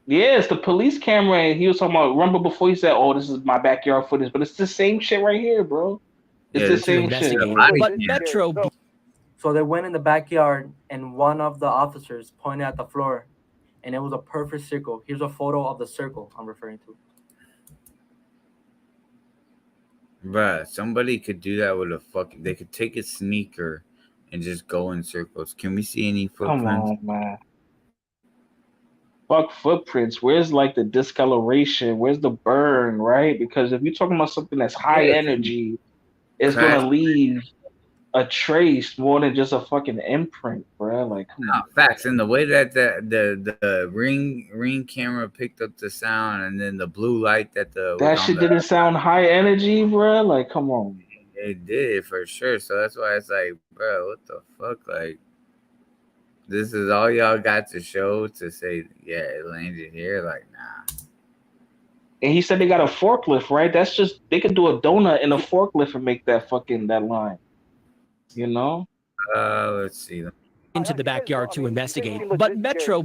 Yeah, it's the police camera, and he was talking about. Remember before he said, "Oh, this is my backyard footage," but it's the same shit right here, bro. It's the same shit. But Metro. So they went in the backyard, and one of the officers pointed at the floor, and it was a perfect circle. Here's a photo of the circle I'm referring to. Bruh, somebody could do that with they could take a sneaker and just go in circles. Can we see any footprints? Come on, man. Fuck footprints. Where's like the discoloration? Where's the burn, right? Because if you're talking about something that's high energy, it's gonna leave a trace more than just a fucking imprint, bro. Like, come on. Facts. And the way that the ring camera picked up the sound, and then the blue light that shit didn't sound high energy, bro. Like, come on. It did for sure. So that's why it's like, bro, what the fuck? Like, This is all y'all got to show to say, yeah, it landed here. Like, nah. And he said they got a forklift, right? That's just they could do a donut in a forklift and make that line. You know? Let's see. Into the backyard to investigate, but Metro.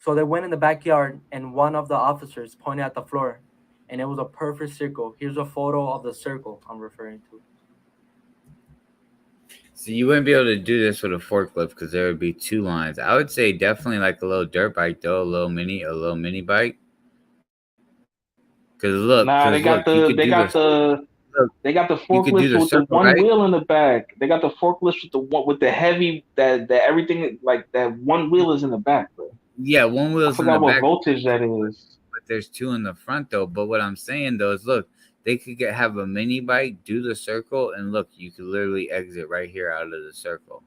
So they went in the backyard, and one of the officers pointed at the floor, and it was a perfect circle. Here's a photo of the circle I'm referring to. So you wouldn't be able to do this with a forklift because there would be two lines. I would say definitely like a little dirt bike, though, a little mini bike. Because look, they got the forklift with the one wheel in the back. They got the forklift with the heavy that everything like that one wheel is in the back, bro. Yeah, one wheel's in the back. I forgot what voltage that is. But there's two in the front though. But what I'm saying though is, look, they could have a mini bike, do the circle, and look, you could literally exit right here out of the circle,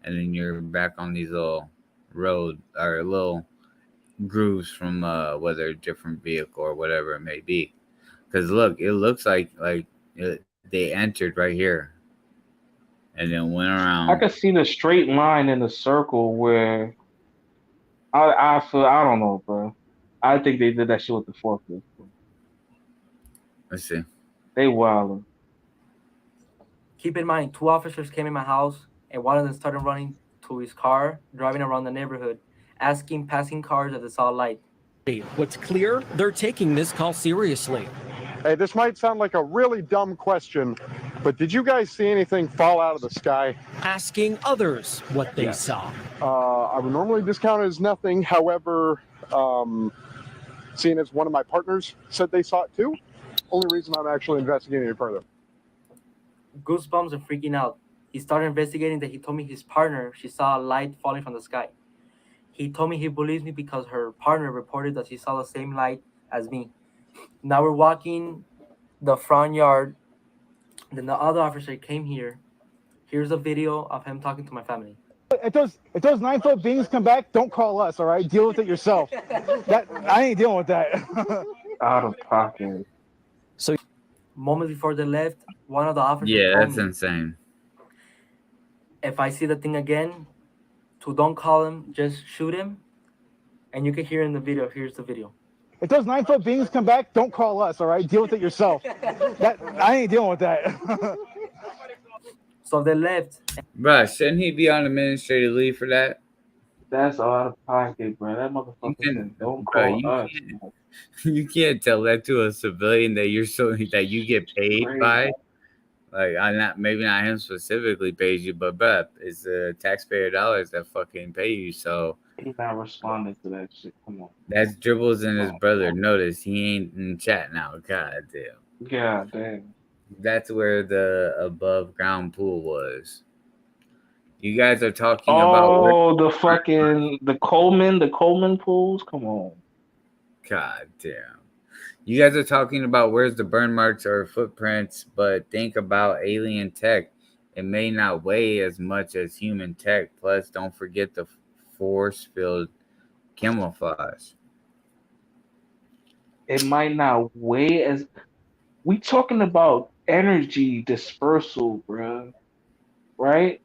and then you're back on these little road or little grooves from whether a different vehicle or whatever it may be. Because look, it looks like they entered right here and then went around. I could see the straight line in the circle where I don't know, bro. I think they did that shit with the forklift. Let's see. They wildin'. Keep in mind, 2 officers came in my house, and one of them started running to his car, driving around the neighborhood, asking passing cars if they saw a light. What's clear, they're taking this call seriously. Hey, this might sound like a really dumb question, but did you guys see anything fall out of the sky? Asking others what they saw. I would normally discount it as nothing. However, seeing as one of my partners said they saw it too, only reason I'm actually investigating it further. Goosebumps and freaking out. He started investigating that he told me his partner, she saw a light falling from the sky. He told me he believes me because her partner reported that she saw the same light as me. Now we're walking the front yard. Then the other officer came here. Here's a video of him talking to my family. If those 9-foot beings come back, don't call us, all right? Deal with it yourself. I ain't dealing with that. Out of pocket. So moments before they left, one of the officers Yeah, told that's me, insane. if I see the thing again, to don't call him, just shoot him. And you can hear in the video. Here's the video. If those 9-foot beings come back, don't call us, all right? Deal with it yourself. I ain't dealing with that. So they left. Bruh, shouldn't he be on administrative leave for that? That's out of pocket, bro. That motherfucker said, don't call us. You can't tell that to a civilian that you get paid by. Like, maybe not him specifically pays you, but bruh, it's the taxpayer dollars that fucking pay you. So he's not responding to that shit. Come on. That's Dribbles and his brother. Notice he ain't in chat now. God damn. God damn. That's where the above ground pool was. You guys are talking about the Coleman pools. Come on. God damn. You guys are talking about where's the burn marks or footprints, but think about alien tech. It may not weigh as much as human tech. Plus, don't forget the force field camouflage. It might not weigh as. We talking about energy dispersal, bro. Right?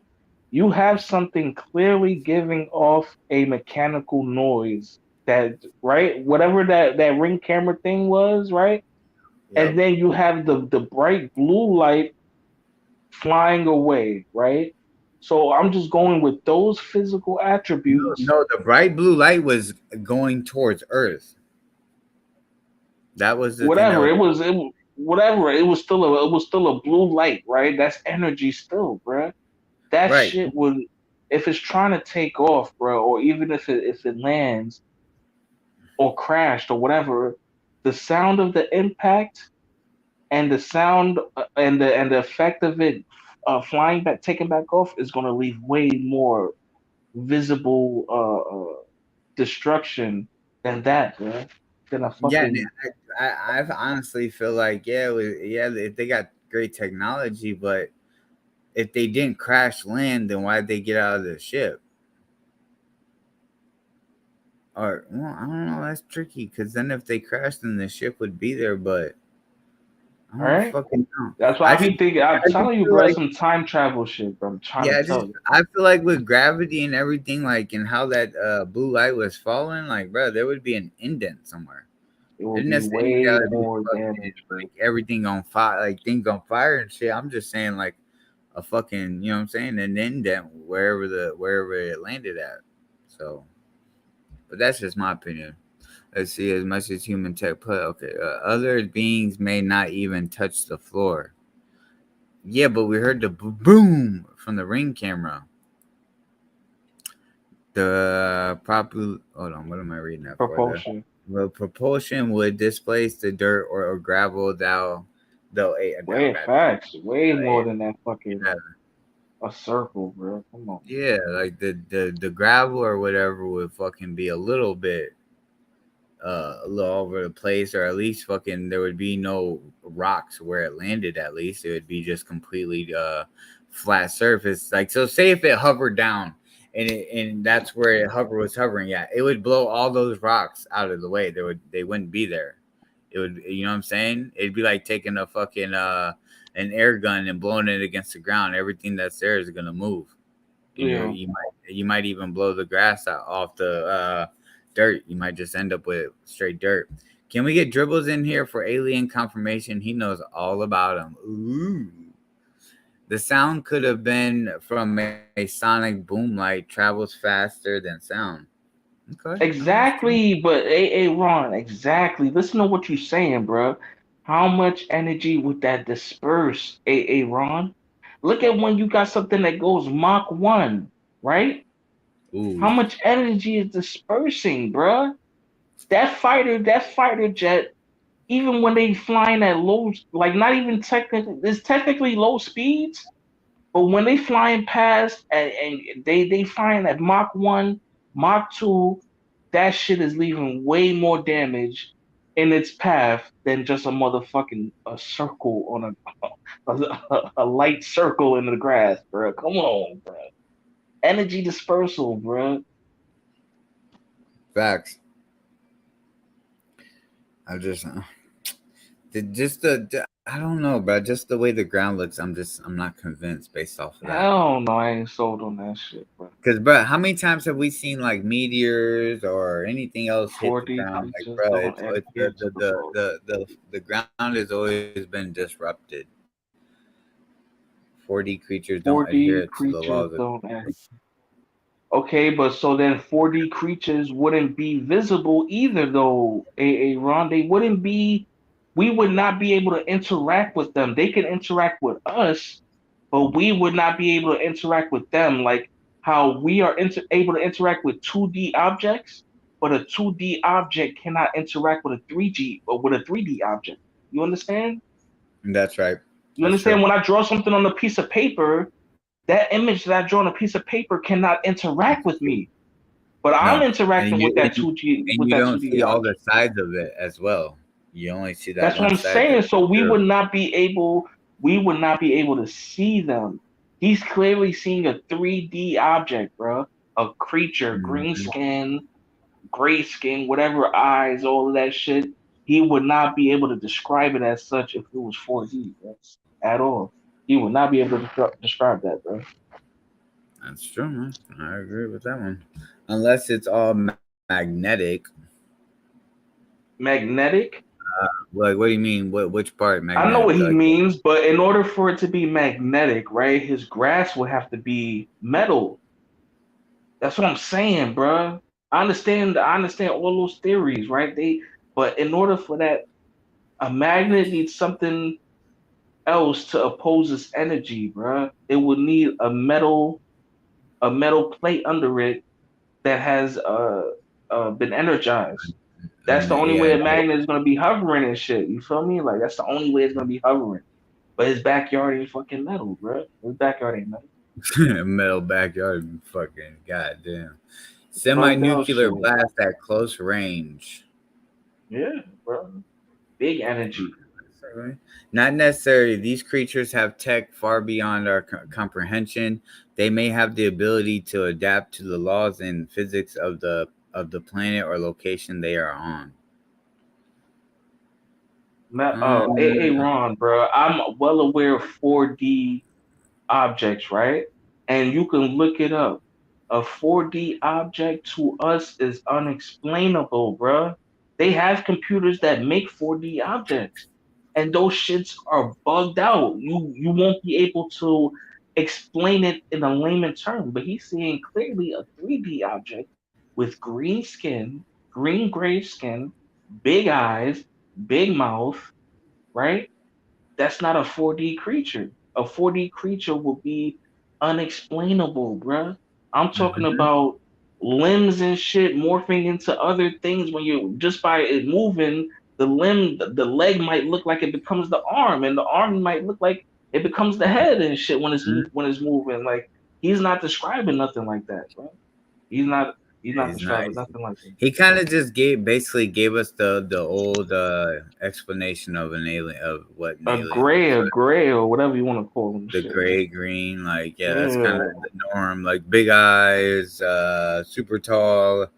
You have something clearly giving off a mechanical noise. That right, whatever that ring camera thing was, right? Yep. And then you have the bright blue light flying away, right? So I'm just going with those physical attributes. No, the bright blue light was going towards Earth. That was whatever. It was still a blue light, right? That's energy still, bro. That right. Shit would, if it's trying to take off, bro, or even if it lands or crashed or whatever, the sound of the impact and the sound and the effect of it flying back, taking back off is going to leave way more visible destruction than that, bro. Than a fucking... Yeah, I honestly feel like they got great technology, but if they didn't crash land, then why did they get out of the ship? Or, well, I don't know. That's tricky because then if they crashed, then the ship would be there. But I All don't right. fucking know. That's why I be just- thinking. I'm I just telling you, feel bro. like- Some time travel shit, bro. I'm trying Yeah, to tell you. I feel like with gravity and everything, like, and how that blue light was falling, like, bro, there would be an indent somewhere. It will Didn't be necessarily way gotta be more fucking, damage, bro. like everything on fire, like things on fire and shit. I'm just saying, like a fucking, you know what I'm saying, an indent wherever it landed at. So, but that's just my opinion. Let's see. As much as human tech put, okay, other beings may not even touch the floor. Yeah, but we heard the boom from the ring camera. The hold on, what am I reading that Propulsion. for? The propulsion would displace the dirt or gravel Way facts. Way more than that fucking a circle, bro. Come on. Yeah, like the gravel or whatever would fucking be a little bit a little over the place, or at least fucking there would be no rocks where it landed. At least it would be just completely flat surface. Like, so say if it hovered down and that's where it was hovering at, it would blow all those rocks out of the way. They wouldn't be there. It would, you know what I'm saying? It'd be like taking a fucking an air gun and blowing it against the ground. Everything that's there is gonna move. Yeah. You might even blow the grass off the dirt. You might just end up with straight dirt. Can we get Dribbles in here for alien confirmation? He knows all about them. Ooh. The sound could have been from a sonic boom light, travels faster than sound. Okay. Exactly, but Ron, exactly. Listen to what you're saying, bro. How much energy would that disperse, Ron? Look at when you got something that goes Mach 1, right? Ooh. How much energy is dispersing, bro? That fighter jet, even when they flying at low, like not even technically, it's technically low speeds, but when they flying past and they flying at Mach 1, Mach 2, that shit is leaving way more damage in its path than just a motherfucking circle on a light circle in the grass, bro. Come on, bro. Energy dispersal, bro. Facts. I just I don't know, bro. Just the way the ground looks, I'm not convinced based off of that. Hell no, I ain't sold on that shit, bro. Because, bro, how many times have we seen like meteors or anything else hit 4D the ground? Like, creatures bro, don't adhere to the ground has always been disrupted. 4D creatures don't 4D adhere to the creatures laws of don't adhere. Okay, but so then 4D creatures wouldn't be visible either, though, Ron. They wouldn't be. We would not be able to interact with them. They can interact with us, but we would not be able to interact with them. Like how we are able to interact with 2D objects, but a 2D object cannot interact with a 3D object. You understand? That's right. You understand? When I draw something on a piece of paper, that image that I draw on a piece of paper cannot interact with me, but I'm interacting with that 2D. And you don't see all the sides of it as well. You only see that. That's what I'm saying. So we would not be able to see them. He's clearly seeing a 3D object, bro. A creature, green skin, gray skin, whatever eyes, all of that shit. He would not be able to describe it as such if it was 4D, bro, at all. He would not be able to describe that, bro. That's true, man. I agree with that one. Unless it's all magnetic. Magnetic? Like, what do you mean? Which part? Magnetic? I know what he means, but in order for it to be magnetic, right, his grass would have to be metal. That's what I'm saying, bro. I understand all those theories, right? But in order for that, a magnet needs something else to oppose its energy, bro. It would need a metal plate under it that has been energized. That's the only way a magnet is gonna be hovering and shit. You feel me? Like that's the only way it's gonna be hovering. But his backyard ain't fucking metal, bro. His backyard ain't metal. Metal backyard, fucking goddamn. Semi-nuclear blast at close range. Yeah, bro. Big energy. Not necessarily. These creatures have tech far beyond our comprehension. They may have the ability to adapt to the laws and physics of the planet or location they are on. Hey, Ron, bro, I'm well aware of 4D objects, right? And you can look it up. A 4D object to us is unexplainable, bro. They have computers that make 4D objects, and those shits are bugged out. You won't be able to explain it in a layman term. But he's seeing clearly a 3D object with green skin, green gray skin, big eyes, big mouth, right? That's not a 4D creature. A 4D creature will be unexplainable, bruh. I'm talking about limbs and shit morphing into other things when you just by it moving, the limb, the leg might look like it becomes the arm, and the arm might look like it becomes the head and shit when it's moving. Like he's not describing nothing like that, bro. He's not describing nothing like that. He kind of just basically gave us the old explanation of an alien, of what an alien a gray or whatever you want to call them. The gray, green, like that's kind of the norm. Like big eyes, super tall,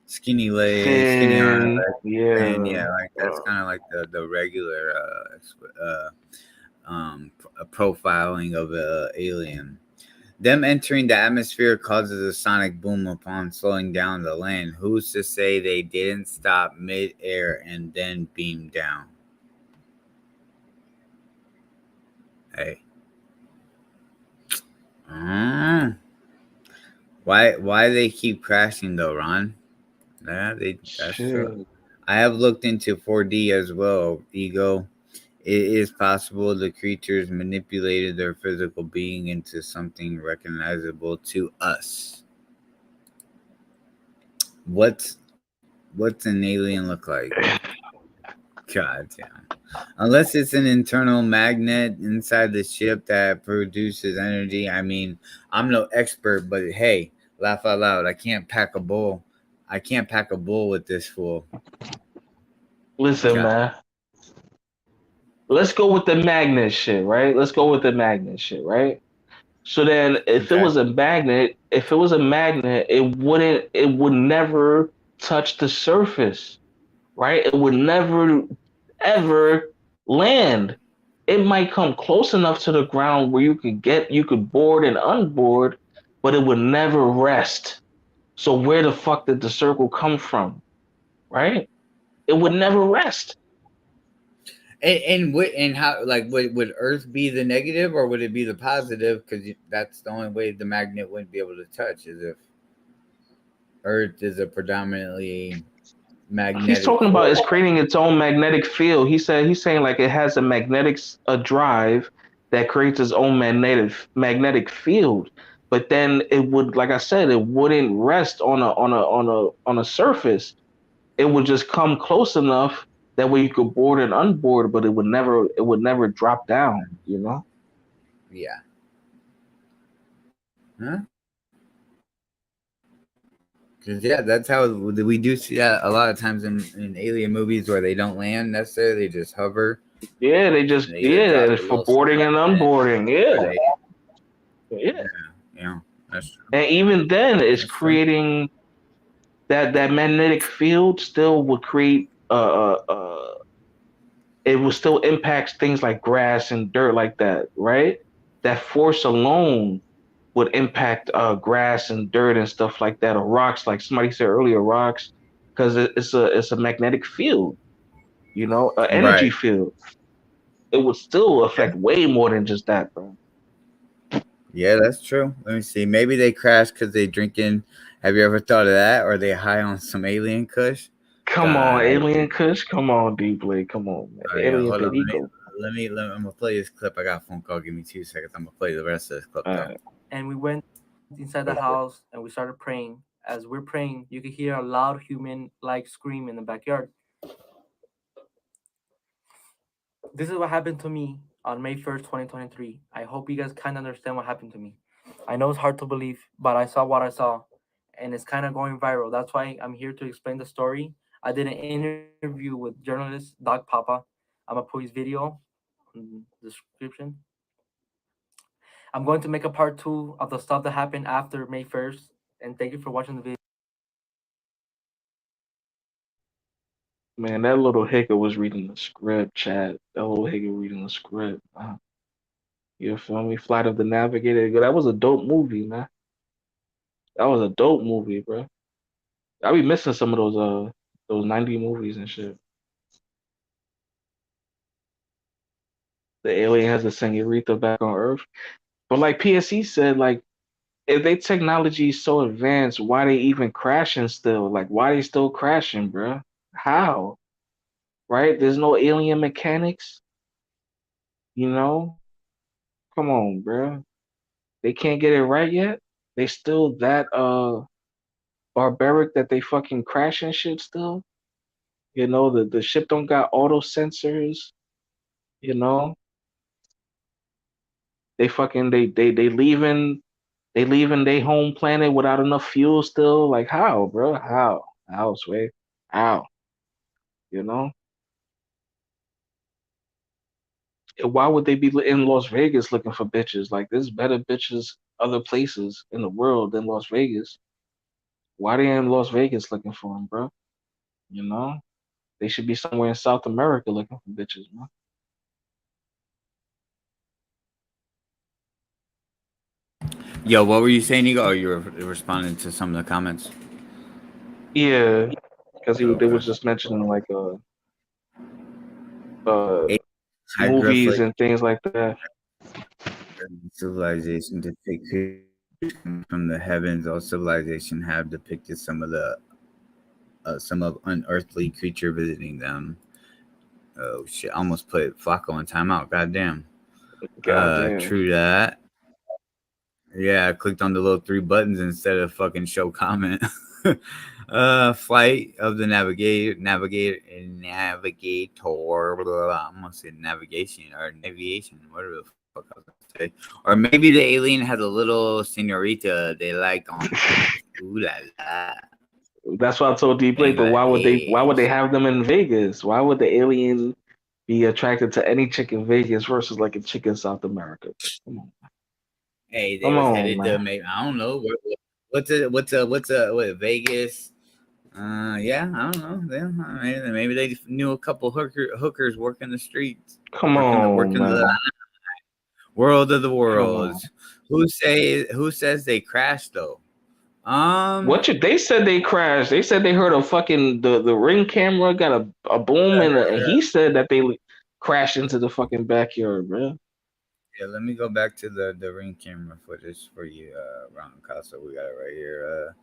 skinny legs, skinny arms, and like that's kind of like the regular profiling of an alien. Them entering the atmosphere causes a sonic boom upon slowing down to land. Who's to say they didn't stop mid-air and then beam down? Hey. Why they keep crashing though, Ron? Yeah, that's true. I have looked into 4D as well, Ego. It is possible the creatures manipulated their physical being into something recognizable to us. What's an alien look like? God damn. Unless it's an internal magnet inside the ship that produces energy. I mean, I'm no expert, but hey, laugh out loud. I can't pack a bull with this fool. Listen, man. Let's go with the magnet shit, right? So then if it was a magnet, it would never touch the surface, right? It would never ever land. It might come close enough to the ground where you could board and unboard, but it would never rest. So where the fuck did the circle come from? Right? It would never rest. And how, like, would Earth be the negative or would it be the positive? Because that's the only way the magnet wouldn't be able to touch, is if Earth is a predominantly magnetic. He's talking about it's creating its own magnetic field. He's saying like it has a drive that creates its own magnetic field. But then it would, like I said, it wouldn't rest on a surface. It would just come close enough that way you could board and unboard, but it would never drop down, you know? Yeah. Huh? Because that's how we do see that a lot of times in alien movies where they don't land necessarily, they just hover. Yeah, for boarding and unboarding. Yeah, that's true. And even then, it's creating that magnetic field still would create it will still impact things like grass and dirt like that, right? That force alone would impact grass and dirt and stuff like that, or rocks, like somebody said earlier, rocks, because it's a magnetic field, you know, an energy field. It would still affect way more than just that, bro. Yeah, that's true. Let me see. Maybe they crashed because they drinking. Have you ever thought of that? Or they high on some alien kush? Come on, alien kush. Come on, D-Blade. Come on, man. Let me. I'm gonna play this clip. I got a phone call. Give me 2 seconds. I'm gonna play the rest of this clip. And we went inside the house and we started praying. As we're praying, you could hear a loud human-like scream in the backyard. This is what happened to me on May 1st, 2023. I hope you guys kind of understand what happened to me. I know it's hard to believe, but I saw what I saw, and it's kind of going viral. That's why I'm here to explain the story. I did an interview with journalist Doc Papa. I'm going to put his video in the description. I'm going to make a part 2 of the stuff that happened after May 1st, and thank you for watching the video. Man, that little hicker was reading the script, chat. That little hicker reading the script. You feel me? Flight of the Navigator. That was a dope movie, man. That was a dope movie, bro. I be missing some of those 90 movies and shit. The alien has a senorita back on Earth. But like PSE said, like if they technology is so advanced, why they even crashing still? Like why they still crashing, bro? How? Right? There's no alien mechanics. You know? Come on, bro. They can't get it right yet. They still that barbaric that they fucking crashing shit still. You know, the ship don't got auto sensors. You know, they fucking they leaving their home planet without enough fuel still. Like how, bro? How, Sway? How? You know? And why would they be in Las Vegas looking for bitches? Like there's better bitches other places in the world than Las Vegas. Why they in Las Vegas looking for them, bro? You know? They should be somewhere in South America looking for bitches, man. Yo, what were you saying, Ego? Oh, you were responding to some of the comments. Yeah, because they was just mentioning like movies and things like that. Civilization depicted from the heavens. All civilization have depicted some of unearthly creature visiting them. Oh shit! Almost put Flacco in timeout. Goddamn. True that. Yeah, I clicked on the little 3 buttons instead of fucking show comment. Flight of the navigator. I'm gonna say navigation or navigation, whatever the fuck I was gonna say. Or maybe the alien has a little senorita they like on. Ooh la la. That's why I told D-Blake, but why would they have them in Vegas? Why would the alien be attracted to any chick in Vegas versus like a chick in South America? Come on. Hey, they was headed to maybe I don't know what's Vegas? Yeah, I don't know. Maybe they knew a couple hookers working the streets. Come on, man. The world of the worlds. Who says they crashed though? They said they crashed. They said they heard a fucking the ring camera got a boom and he said that they crashed into the fucking backyard, bro. Yeah, let me go back to the ring camera footage for you, Ron Casa. We got it right here.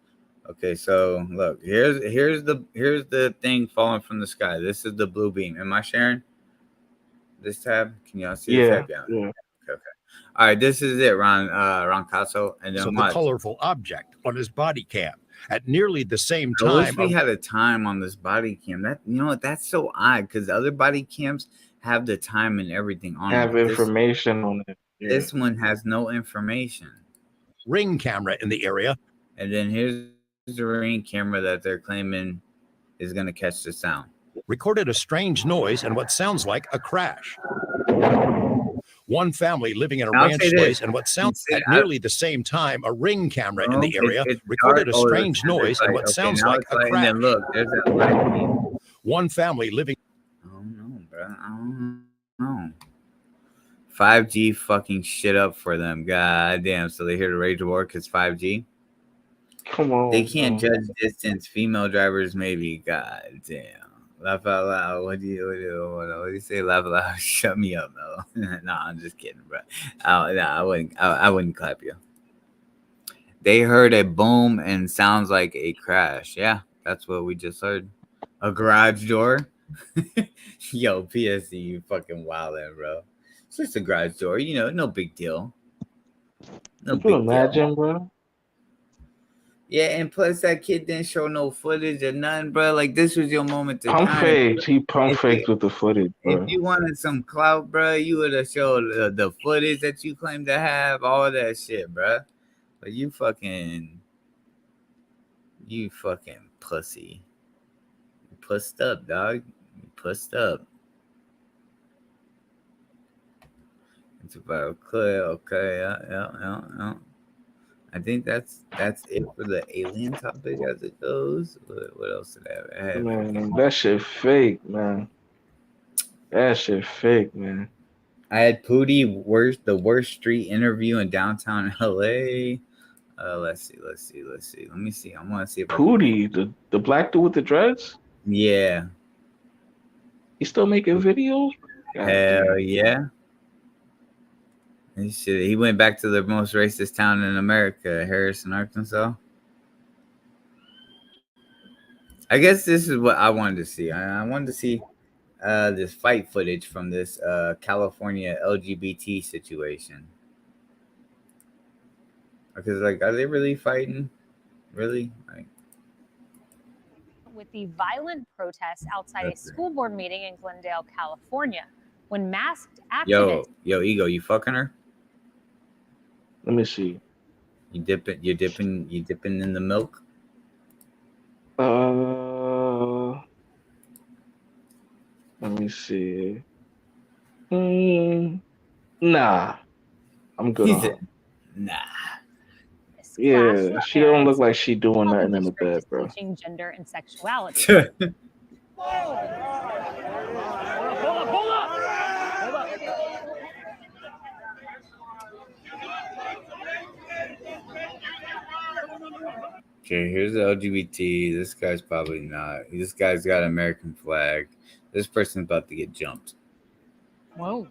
Okay, so look, here's the thing falling from the sky. This is the blue beam. Am I sharing this tab? Can y'all see the tab? Yeah. Okay. All right, this is it, Ron Casso. And then so the colorful object on his body cam at nearly the same time. I wish we had a time on this body cam. That that's so odd because other body cams have the time and everything on it. Have information on it. Yeah. This one has no information. Ring camera in the area. And then here's the ring camera that they're claiming is going to catch the sound. Recorded a strange noise and what sounds like a crash. One family living in a ranch place and what sounds at nearly the same time, a ring camera in the area recorded a strange noise and what sounds like a crash. And then look, there's that light. One family living. I don't know, bro. I don't know. 5G fucking shit up for them. God damn. So they hear the rage war because 5G. Come on. They can't judge distance. Female drivers, maybe. God damn. Laugh out loud. What do you say? Laugh out loud. Shut me up, Mel. No, I'm just kidding, bro. I wouldn't clap you. They heard a boom and sounds like a crash. Yeah, that's what we just heard. A garage door. Yo, PSC, you fucking wildin', bro. It's just a garage door, no big deal. No big deal, bro. Yeah, and plus that kid didn't show no footage or nothing, bro. Like this was your moment to pump fake. He pump faked with the footage, bro. If you wanted some clout, bro, you would have showed the footage that you claim to have, all that shit, bro. But you fucking pussy. You pussed up, dog. You pussed up. It's about clear. Okay, yeah. I think that's it for the alien topic as it goes. What else did I have? Man, that shit fake, man. That shit fake, man. I had Pootie the worst street interview in downtown LA. Let's see. Let me see. I want to see if Pootie, the black dude with the dreads. Yeah. He's still making videos. Hell yeah. He went back to the most racist town in America, Harrison, Arkansas. I guess this is what I wanted to see. I wanted to see this fight footage from this California LGBT situation. Because, like, are they really fighting? Really? Like, with the violent protests outside a school board meeting in Glendale, California, when masked activists. Yo, Ego, you fucking her? Let me see. You dipping in the milk? Let me see. Nah, I'm good. Nah. Yeah, she don't look like she doing nothing in the bed, bro. Teaching gender and sexuality. Okay, here's the LGBT. This guy's probably not. This guy's got an American flag. This person's about to get jumped. Whoa.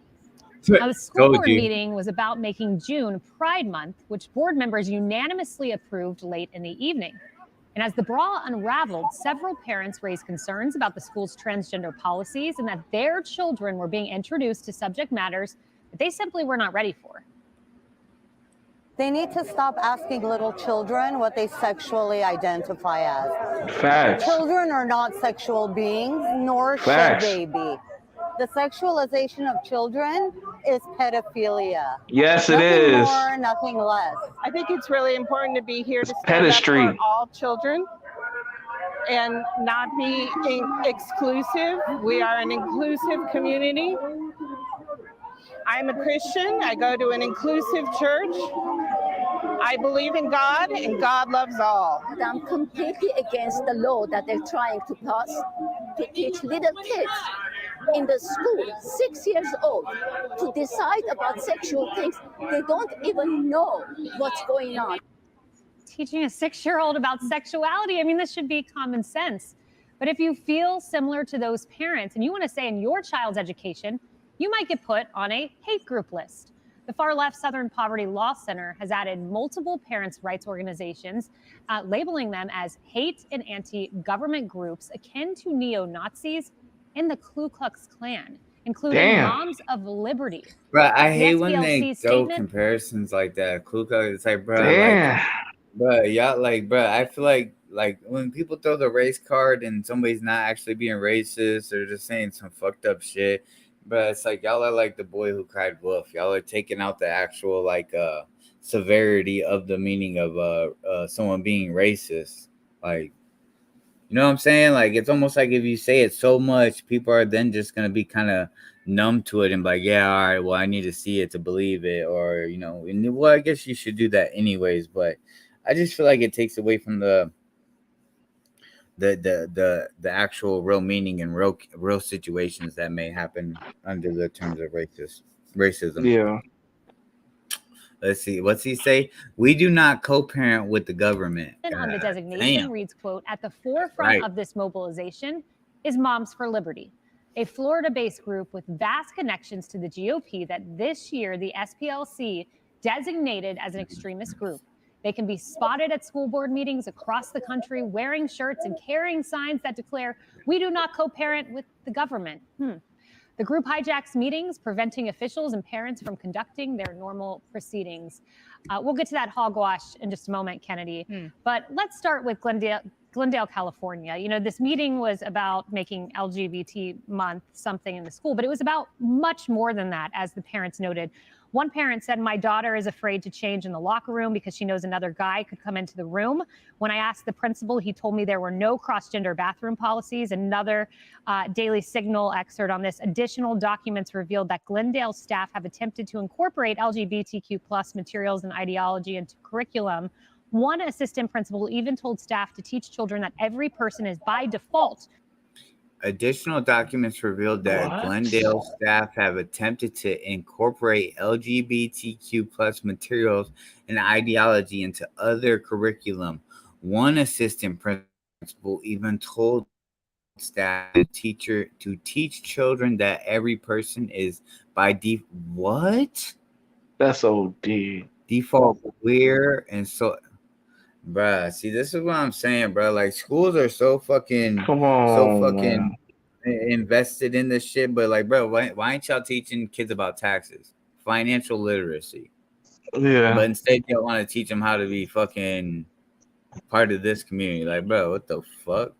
Now, the school board meeting was about making June Pride Month, which board members unanimously approved late in the evening. And as the brawl unraveled, several parents raised concerns about the school's transgender policies and that their children were being introduced to subject matters that they simply were not ready for. They need to stop asking little children what they sexually identify as. Facts. Children are not sexual beings, nor Facts. should they be. The sexualization of children is pedophilia. Yes, it nothing is. More, nothing less. I think it's really important to be here to It's stand up pedestry. for all children and not be exclusive. We are an inclusive community. I'm a Christian. I go to an inclusive church. I believe in God, and God loves all. I'm completely against the law that they're trying to pass to teach little kids in the school, 6 years old, to decide about sexual things. They don't even know what's going on. Teaching a 6-year-old about sexuality, I mean, this should be common sense. But if you feel similar to those parents and you want to say in your child's education, you might get put on a hate group list. The far-left Southern Poverty Law Center has added multiple parents' rights organizations, labeling them as hate and anti-government groups akin to neo-Nazis and the Ku Klux Klan, including Moms of Liberty. Bro, I hate The when they SPLC throw statement- comparisons like that. Ku Klux, it's like, bro, Damn. y'all, like, bro, I feel like when people throw the race card and somebody's not actually being racist or just saying some fucked up shit, but it's like y'all are like the boy who cried wolf. Y'all are taking out the actual like severity of the meaning of someone being racist. Like, you know what I'm saying? Like, it's almost like if you say it so much, people are then just gonna be kind of numb to it and be like, yeah, all right, well, I need to see it to believe it, or you know, and well, I guess you should do that anyways. But I just feel like it takes away from the actual real meaning and real situations that may happen under the terms of racism. Yeah. Let's see. What's he say? We do not co-parent with the government. On the designation Damn. reads, quote, at the forefront Right. of this mobilization is Moms for Liberty, a Florida-based group with vast connections to the GOP that this year the SPLC designated as an extremist group. They can be spotted at school board meetings across the country wearing shirts and carrying signs that declare, we do not co-parent with the government. The group hijacks meetings, preventing officials and parents from conducting their normal proceedings. We'll get to that hogwash in just a moment, Kennedy. But let's start with Glendale, California. You know, this meeting was about making LGBT month something in the school, but it was about much more than that, as the parents noted. One parent said, my daughter is afraid to change in the locker room because she knows another guy could come into the room. When I asked the principal, he told me there were no cross-gender bathroom policies. Another Daily Signal excerpt on this. Additional documents revealed that Glendale staff have attempted to incorporate LGBTQ plus materials and ideology into curriculum. One assistant principal even told staff to teach children that every person is by default. Additional documents revealed that Glendale staff have attempted to incorporate LGBTQ plus materials and ideology into other curriculum. One assistant principal even told staff to teach children that every person is by what? That's OD. Default queer and so. Bruh, see, this is what I'm saying, bro. Like, schools are so fucking, invested in this shit. But like, bro, why ain't y'all teaching kids about taxes, financial literacy? Yeah. But instead, y'all want to teach them how to be fucking part of this community. Like, bro, what the fuck?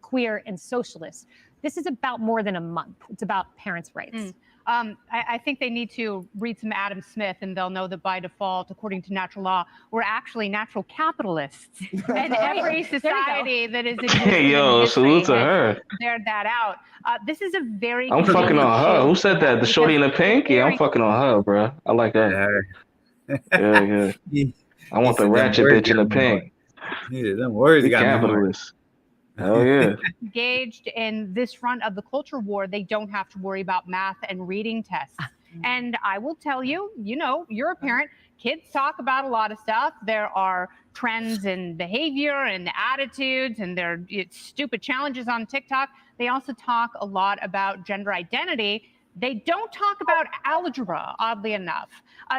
Queer and socialist. This is about more than a month. It's about parents' rights. I think they need to read some Adam Smith and they'll know that by default, according to natural law, we're actually natural capitalists. And every society that is Hey, yo, salute to her. Bear that out. This is a very I'm fucking on her. Who said that? The shorty in the pink? Yeah, I'm fucking on her, bro. I like that. Yeah. I want the ratchet bitch in the pink. Yeah, them words The got me hard. capitalist. Hell yeah. engaged in this front of the culture war, they don't have to worry about math and reading tests. And I will tell you, you know, you're a parent, kids talk about a lot of stuff. There are trends in behavior and attitudes, and there are stupid challenges on TikTok. They also talk a lot about gender identity. They don't talk about algebra, oddly enough.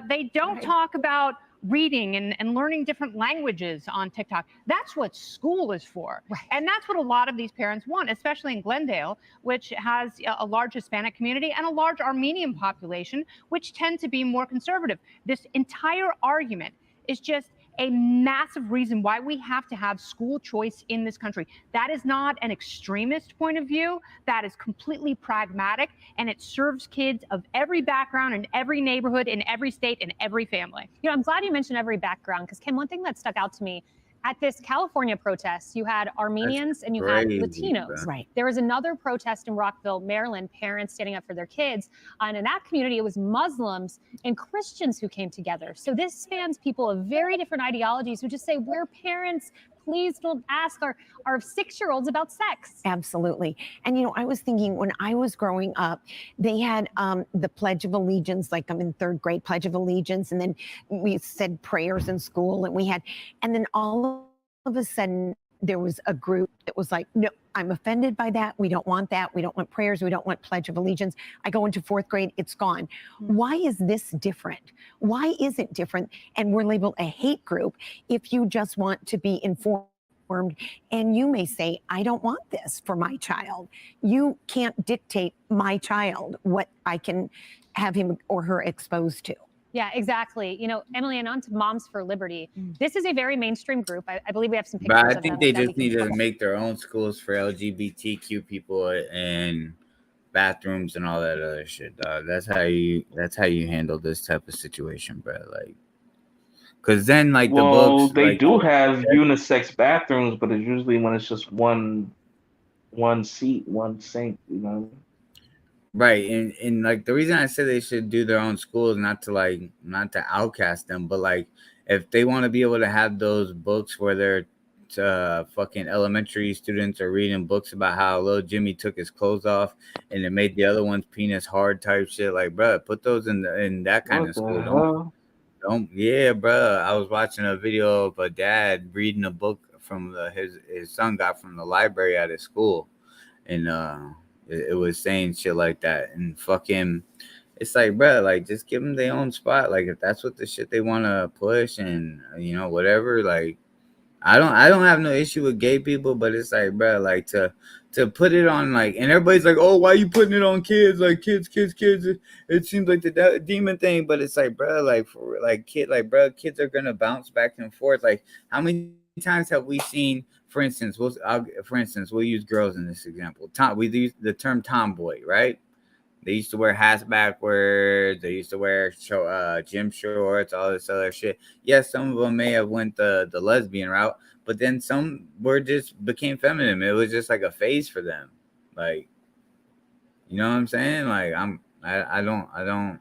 They don't talk about reading and learning different languages on TikTok. That's what school is for. And that's what a lot of these parents want, especially in Glendale, which has a large Hispanic community and a large Armenian population, which tend to be more conservative. This entire argument is just a massive reason why we have to have school choice in this country. That is not an extremist point of view. That is completely pragmatic, and it serves kids of every background in every neighborhood, in every state, in every family. You know, I'm glad you mentioned every background, because Kim, one thing that stuck out to me at this California protest, you had Armenians and you had Latinos. Right. There was another protest in Rockville, Maryland, parents standing up for their kids. And in that community, it was Muslims and Christians who came together. So this spans people of very different ideologies who just say, we're parents, please don't ask our 6-year-olds about sex. Absolutely. And, you know, I was thinking when I was growing up, they had the Pledge of Allegiance, like I'm in 3rd grade, Pledge of Allegiance. And then we said prayers in school and then all of a sudden there was a group that was like, no, I'm offended by that. We don't want that. We don't want prayers. We don't want Pledge of Allegiance. I go into 4th grade, it's gone. Why is this different? Why is it different? And we're labeled a hate group if you just want to be informed. And you may say, I don't want this for my child. You can't dictate my child what I can have him or her exposed to. Yeah, exactly. You know, Emily, and on to Moms for Liberty. This is a very mainstream group. I believe we have some pictures But I of think them they just need to make their own schools for LGBTQ people and bathrooms and all that other shit, dog. That's how you handle this type of situation, bro. Like, because then, like, the books, they like, do have unisex bathrooms, but it's usually when it's just one seat, one sink, you know. Right, and like the reason I said they should do their own schools, not to outcast them, but like if they want to be able to have those books where they're fucking elementary students are reading books about how little Jimmy took his clothes off and it made the other one's penis hard type shit, like, bro, put those in that kind of school. Don't yeah, bro. I was watching a video of a dad reading a book from his son got from the library at his school, and it was saying shit like that, and fucking, it's like, bro, like, just give them their own spot. Like, if that's what the shit they want to push, and you know, whatever. Like, I don't have no issue with gay people, but it's like, bro, like to put it on, like, and everybody's like, oh, why you putting it on kids? Like, kids. It seems like the demon thing, but it's like, bro, like, for like kids are gonna bounce back and forth. Like, how many times have we seen? For instance, we'll use girls in this example. We use the term tomboy, right? They used to wear hats backwards. They used to wear gym shorts, all this other shit. Yes, some of them may have went the lesbian route, but then some were just became feminine. It was just like a phase for them. Like, you know what I'm saying? Like, I don't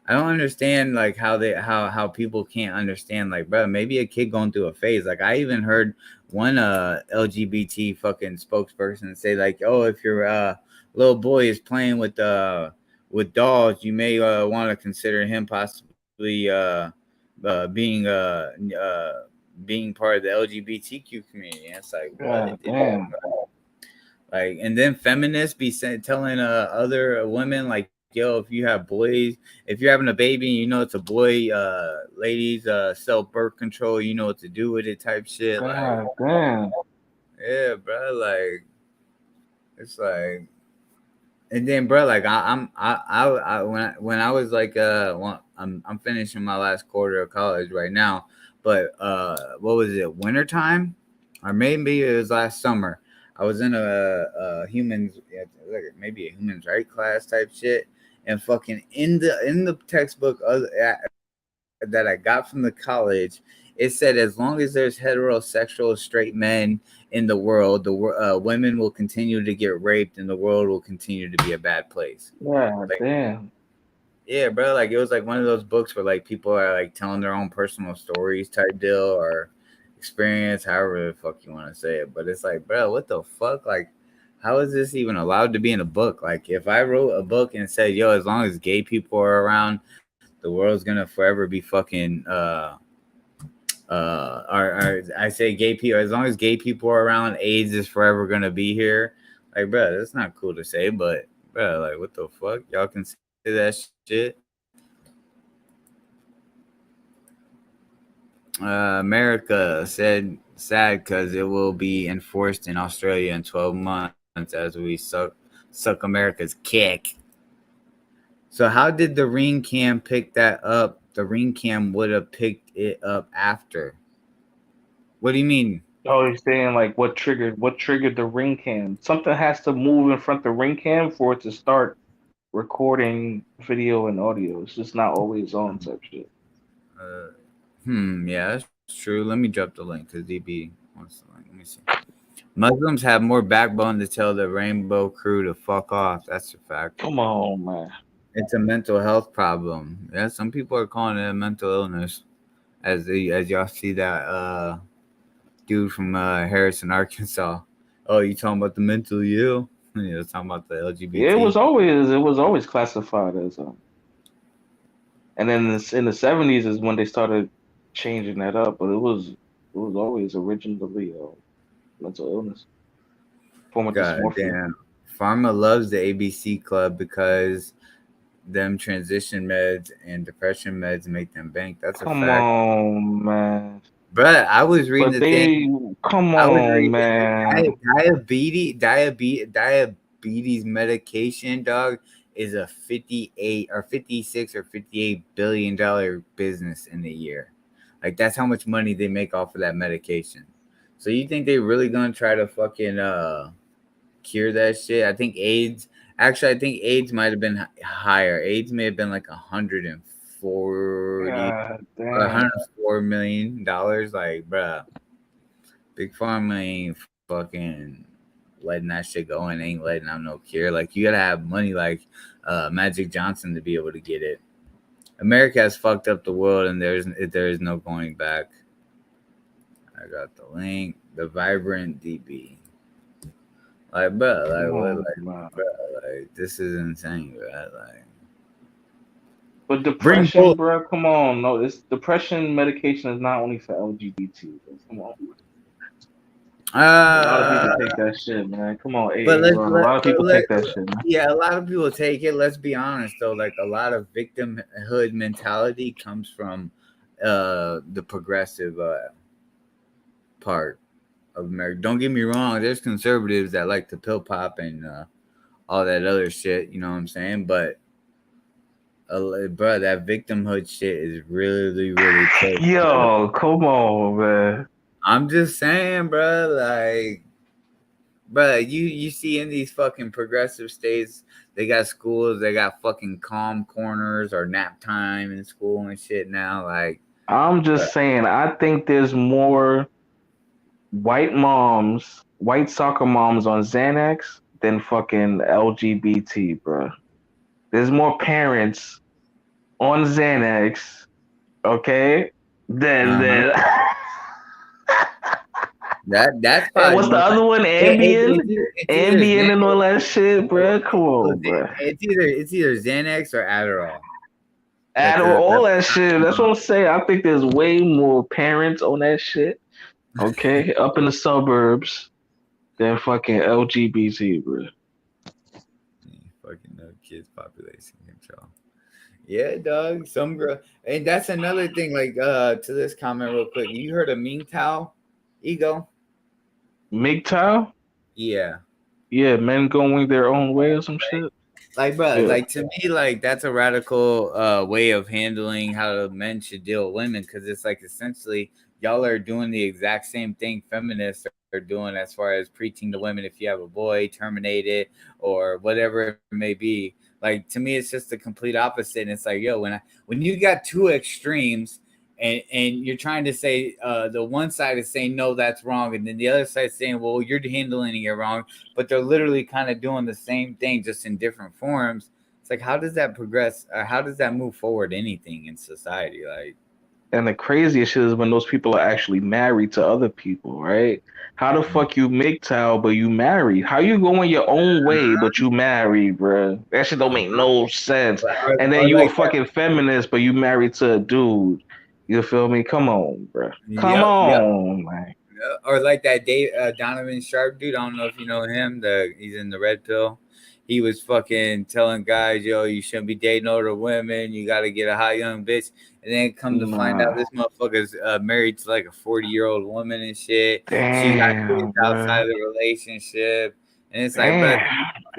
understand like how people can't understand, like, bro, maybe a kid going through a phase. Like, I even heard one LGBT fucking spokesperson say like, oh, if your little boy is playing with dolls, you may want to consider him possibly being part of the LGBTQ community. And it's like, what? Damn. Like, and then feminists be telling other women like, yo, if you have boys, if you're having a baby and you know it's a boy, ladies, self birth control, you know what to do with it, type shit. God, like, damn. Yeah, bro. Like, it's like, and then, bro, like, when I was like, I'm finishing my last quarter of college right now, but what was it, wintertime, or maybe it was last summer? I was in a humans, maybe a humans right class type shit, and fucking in the textbook that I got from the college, it said as long as there's heterosexual straight men in the world, the women will continue to get raped, and the world will continue to be a bad place. Yeah, like, damn. Yeah, bro. Like, it was like one of those books where like people are like telling their own personal stories type deal, or experience, however the fuck you want to say it. But it's like, bro, what the fuck? Like, how is this even allowed to be in a book? Like, if I wrote a book and said, yo, as long as gay people are around, the world's gonna forever be fucking or I say gay people, as long as gay people are around, AIDS is forever gonna be here. Like, bro, that's not cool to say, but bro, like, what the fuck? Y'all can say that shit. America said sad because it will be enforced in Australia in 12 months as we suck America's kick. So how did the ring cam pick that up? The ring cam would have picked it up after. What do you mean? Oh, you're saying like what triggered the ring cam? Something has to move in front of the ring cam for it to start recording video and audio. It's just not always on type shit. Yeah, that's true. Let me drop the link because DB wants the link. Let me see. Muslims have more backbone to tell the Rainbow Crew to fuck off. That's a fact. Come on, man. It's a mental health problem. Yeah, some people are calling it a mental illness. As y'all see that dude from Harrison, Arkansas. Oh, you talking about the mentally ill? Yeah, talking about the LGBT. Yeah, it was always classified as and then in the 70s is when they started changing that up, but it was always originally mental illness. Form of dysmorphia. Damn. Pharma loves the ABC Club because them transition meds and depression meds make them bank. That's a fact. Come on, man. But I was reading thing. Come on, man. Diabetes medication, dog, is a 58 or 56 or 58 billion dollar business in a year. Like, that's how much money they make off of that medication. So you think they really gonna try to fucking cure that shit? I think AIDS might have been higher. AIDS may have been like $104 million. Like, bruh, Big Pharma ain't fucking letting that shit go and ain't letting out no cure. Like, you gotta have money like Magic Johnson to be able to get it. America has fucked up the world, and there is no going back. I got the link. The Vibrant DB. Like, bro, like, this is insane, bro. Like, but depression, bro, come on. No, this depression medication is not only for LGBT. Come on. A lot of people take that shit, man. Come on, a lot of people take that shit, man. Yeah, a lot of people take it. Let's be honest, though. Like, a lot of victimhood mentality comes from the progressive part of America. Don't get me wrong. There's conservatives that like to pill pop and all that other shit. You know what I'm saying? But, bro, that victimhood shit is really, really close. Yo, come on, man. I'm just saying, bro, like, bro, you see in these fucking progressive states, They got schools. They got fucking calm corners or nap time in school and shit now. Like, I'm just saying, I think there's more white soccer moms on Xanax than fucking LGBT, bro. There's more parents on Xanax, okay, than that's and what's the other one? Ambien, it's Ambien, and all that shit, bro. Come on, bro. It's either Xanax or Adderall. All that shit. That's what I'm saying. I think there's way more parents on that shit, okay, up in the suburbs than fucking LGBT, bro. Fucking kids population control. Yeah, dog. Some girl, and that's another thing. Like, to this comment real quick. You heard of MGTOW? Ego. MGTOW? Yeah. Yeah, men going their own way or some shit. Like, bro, Yeah. like to me, like that's a radical way of handling how men should deal with women, because it's like essentially y'all are doing the exact same thing feminists are doing as far as preaching to women. If you have a boy, terminate it or whatever it may be. Like, to me, it's just the complete opposite. And it's like, yo, when you got two extremes and you're trying to say the one side is saying no, that's wrong, and then the other side is saying, well, you're handling it wrong, but they're literally kind of doing the same thing just in different forms. It's like, how does that progress? How does that move forward anything in society? Like, And the craziest shit is when those people are actually married to other people, right? How the fuck you MGTOW but you married? How you going your own way but you married, bruh? That shit don't make no sense. And then you a fucking feminist but you married to a dude. You feel me? Come on, bruh. Come on, man. Or like that Donovan Sharp dude. I don't know if you know him. He's in the Red Pill. He was fucking telling guys, yo, you shouldn't be dating older women. You got to get a hot young bitch. And then come to find out this motherfucker's married to like a 40-year-old woman and shit. Damn, she got kids outside of the relationship. And it's like, but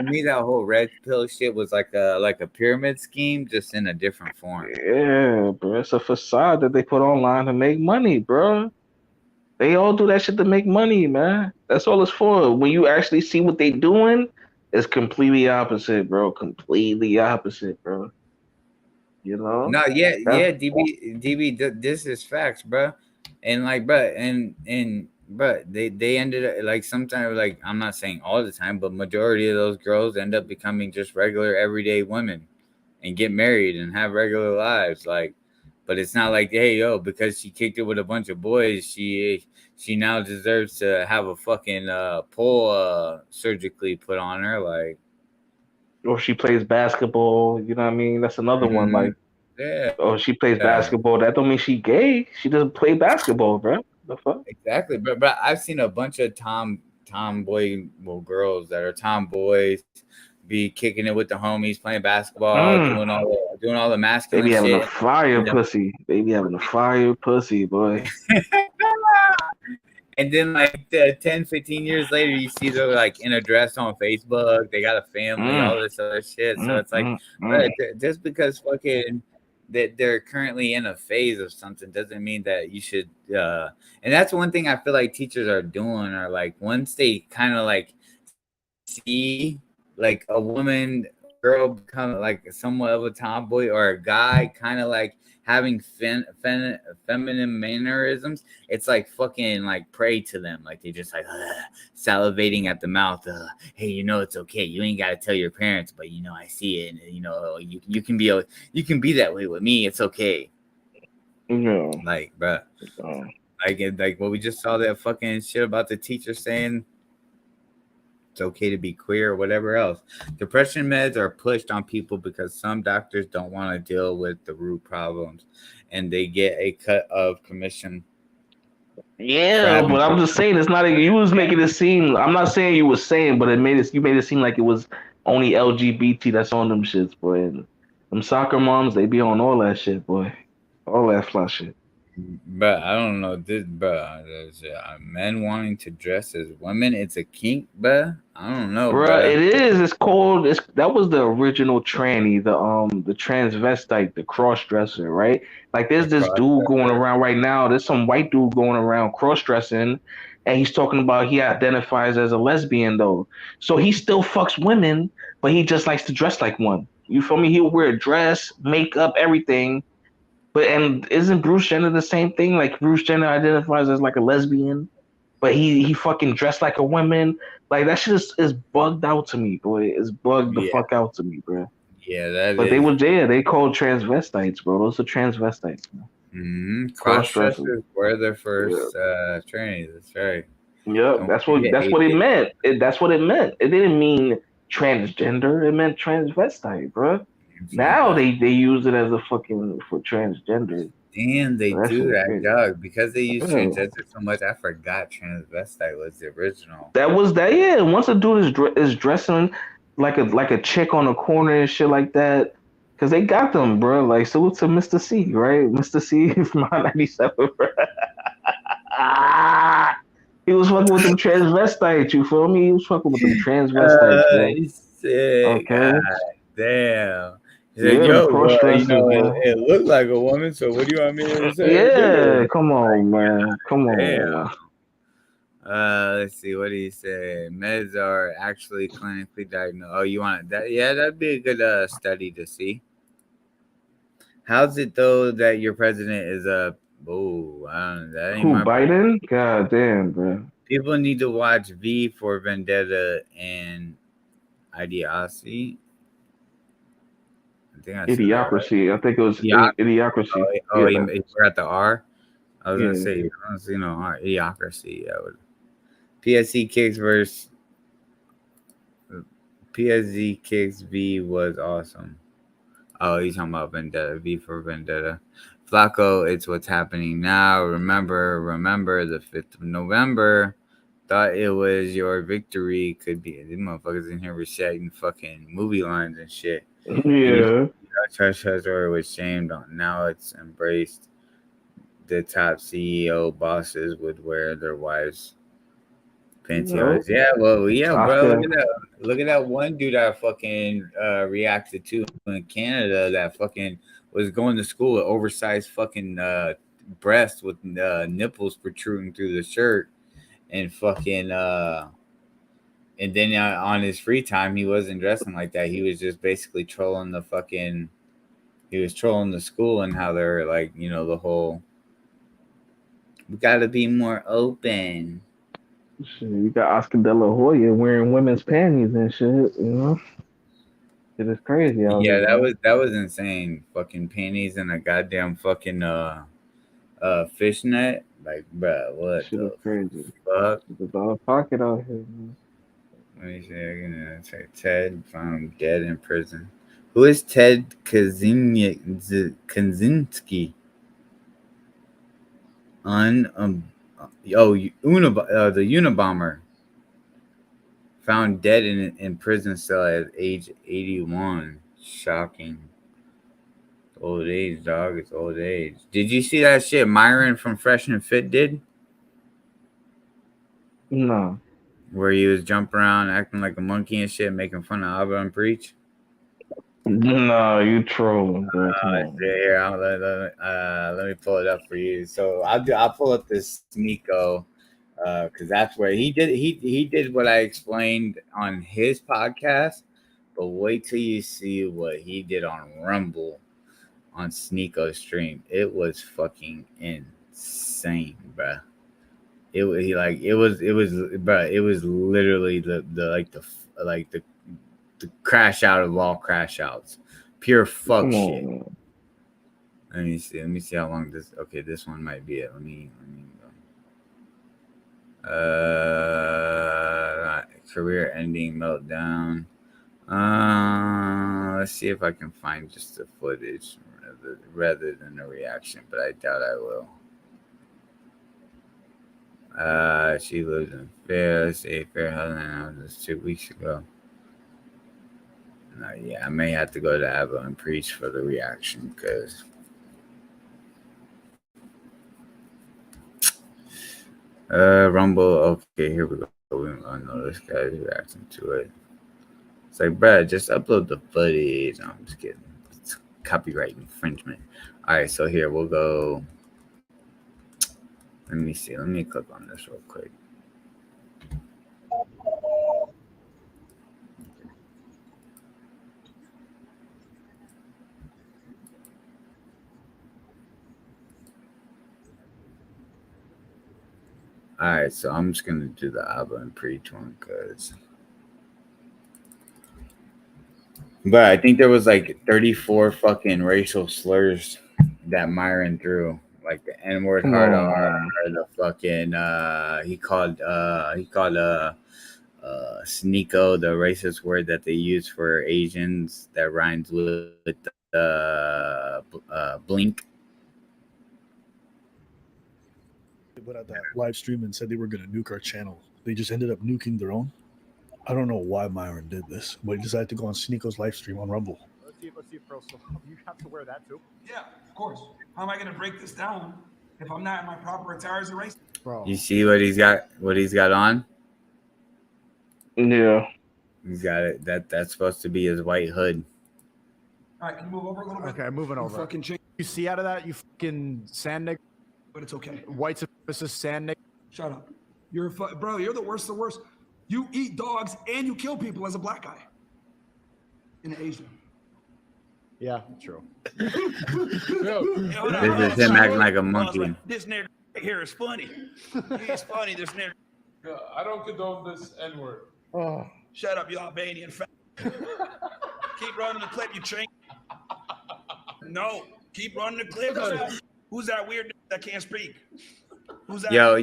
to me, that whole Red Pill shit was like a pyramid scheme, just in a different form. Yeah, bro. It's a facade that they put online to make money, bro. They all do that shit to make money, man. That's all it's for. When you actually see what they doing, it's completely opposite, bro. Completely opposite, bro. You know? No, yeah, DB, this is facts, bro. And like, bro, and bro, they ended up like sometimes, like, I'm not saying all the time, but majority of those girls end up becoming just regular everyday women and get married and have regular lives. Like, but it's not like, hey, yo, because she kicked it with a bunch of boys, she now deserves to have a fucking pole surgically put on her, like. Or she plays basketball, you know what I mean? That's another one, like. Yeah. Oh, she plays basketball. That don't mean she gay. She doesn't play basketball, bro. The fuck? Exactly, but I've seen a bunch of tomboy girls that are tomboys be kicking it with the homies, playing basketball, doing all the masculine They be having shit. a fire pussy. They be having a fire pussy, boy. And then like 10, 15 years later, you see they're like in a dress on Facebook. They got a family, all this other shit. So it's like, but just because fucking that they're currently in a phase of something doesn't mean that you should. And that's one thing I feel like teachers are doing, are like, once they kind of like see like a girl become like somewhat of a tomboy, or a guy kind of like having feminine mannerisms, it's like fucking like prey to them. Like they just like salivating at the mouth. Hey, you know, it's okay. You ain't got to tell your parents, but you know, I see it. And, you know, you can be that way with me. It's okay. Yeah. Like, bro, like what we just saw, that fucking shit about the teacher saying it's okay to be queer or whatever else. Depression meds are pushed on people because some doctors don't want to deal with the root problems, and they get a cut of commission. Yeah, but I'm just saying, it's not. You was making it seem. I'm not saying you was saying, but you made it seem like it was only LGBT that's on them shits, boy. And them soccer moms, they be on all that shit, boy. All that fly shit. But I don't know this, but men wanting to dress as women, it's a kink, but I don't know, Bruh, it is. It's called. That was the original tranny, the transvestite, the cross dresser, right? Like there's this dude going around right now. There's some white dude going around cross dressing, and he's talking about he identifies as a lesbian though. So he still fucks women, but he just likes to dress like one. You feel me? He'll wear a dress, makeup, everything. But and isn't Bruce Jenner the same thing? Like Bruce Jenner identifies as like a lesbian, but he fucking dressed like a woman. Like that shit is bugged out to me, boy. It's bugged the fuck out to me, bro. Yeah, that But is. they were they called transvestites, bro. Those are transvestites. Cross-dressers were their first trainees. That's right. Yeah, that's what it meant. That's what it meant. It didn't mean transgender. It meant transvestite, bro. Now they use it as a fucking for transgender. Damn, they That do shit that, crazy. dog. Because they use Yeah. transgender so much, I forgot transvestite was the original. That was that. Yeah, once a dude is dressing like a chick on the corner and shit like that, because they got them, bro. Like salute to Mr. C, right? Mr. C from 97, bro. He was fucking with them transvestites. You feel me? He was fucking with them transvestites, bro. He's sick. Okay. God damn. He's Yeah, like, yo, cross-dressers, bro. it looked like a woman, so what do you want me to say? Yeah, come on, man. Come on. Damn. Man. Let's see. What do you say? Meds are actually clinically diagnosed. Oh, you want that? Yeah, that'd be a good study to see. How's it though that your president is a? Oh, I don't know. That ain't Who, my Biden? God damn, bro. People need to watch V for Vendetta and Idiocracy. I think I said that right. Idiocracy. I think it was Idiocracy. Oh, Yeah. you forgot the R? I was gonna Yeah. say, honestly, no, R. Idiocracy. Yeah, PSC Kicks versus PSG Kicks V was awesome. Oh, he's talking about Vendetta. V for Vendetta. Flacco, it's what's happening now. Remember the 5th of November. Thought it was your victory. Could be. These motherfuckers in here reciting fucking movie lines and shit. Yeah. Treasurer was shamed on. Now it's embraced. The top CEO bosses would wear their wives' pantyhose. Yeah, well, yeah, bro. Look at that one dude I fucking reacted to in Canada that fucking was going to school with oversized fucking breasts with nipples protruding through the shirt and fucking and then on his free time he wasn't dressing like that. He was just basically trolling the fucking school and how they're like, you know, the whole we gotta be more open. Shit, you got Oscar De La Hoya wearing women's panties and shit, you know? It is crazy out Yeah, here. that was insane. Fucking panties and a goddamn fucking fishnet. Like, bruh, what Shit is the crazy. fuck? It's out of pocket out here, man. Let me see. I'm gonna say Ted found dead in prison. Who is Ted Kaczynski? The Unabomber found dead in prison cell at age 81. Shocking. Old age, dog. It's old age. Did you see that shit Myron from Fresh and Fit did? No. Where he was jumping around, acting like a monkey and shit, making fun of Abba and Preach? No, you trolling, bro. Come on. Yeah, let me pull it up for you. So I'll pull up this Sneeko, because that's where he did what I explained on his podcast. But wait till you see what he did on Rumble on Sneeko's stream. It was fucking insane, bruh. It was literally the crash out of all crash outs. Pure fuck Come shit. on, man. Let me see how long this. Okay, this one might be it. Let me go. Career ending meltdown. Let's see if I can find just the footage rather than a reaction, but I doubt I will. She lives in Fair Highland. This 2 weeks ago. Yeah, I may have to go to Abba and Preach for the reaction because Rumble. Okay, here we go. I know this guy's reacting to it. It's like, Brad, just upload the footage. No, I'm just kidding. It's copyright infringement. All right, so here we'll go. Let me see. Let me click on this real quick. All right, so I'm just gonna do the Abba and Preach one, but I think there was like 34 fucking racial slurs that Myron threw, like the N-word, Come hard on, R, man. or the fucking he called Sneeko, the racist word that they use for Asians that rhymes with blink. They put out that live stream and said they were going to nuke our channel. They just ended up nuking their own. I don't know why Myron did this, but he decided to go on Sneeko's live stream on Rumble. Let's see if Pro, so you have to wear that too? Yeah, of course. How am I going to break this down if I'm not in my proper attire as a racist? Bro. You see what he's got? What he's got on? Yeah. He's got it. That's supposed to be his white hood. All right, can you move over a little bit? Okay, moving over. Fucking change. You see out of that, you fucking sand nigga? But it's okay. White supremacist sand nigga? Shut up. You're bro, you're the worst of the worst. You eat dogs and you kill people as a black guy. And an Asian. Yeah, true. This is him acting like a monkey. This nigga right here is funny. He's funny, this nigga. I don't condone this N-word. Oh. Shut up, you Albanian fat. Keep running the clip, you train. No, keep running the clip. Who's that weird that can't speak? Who's that? Yo,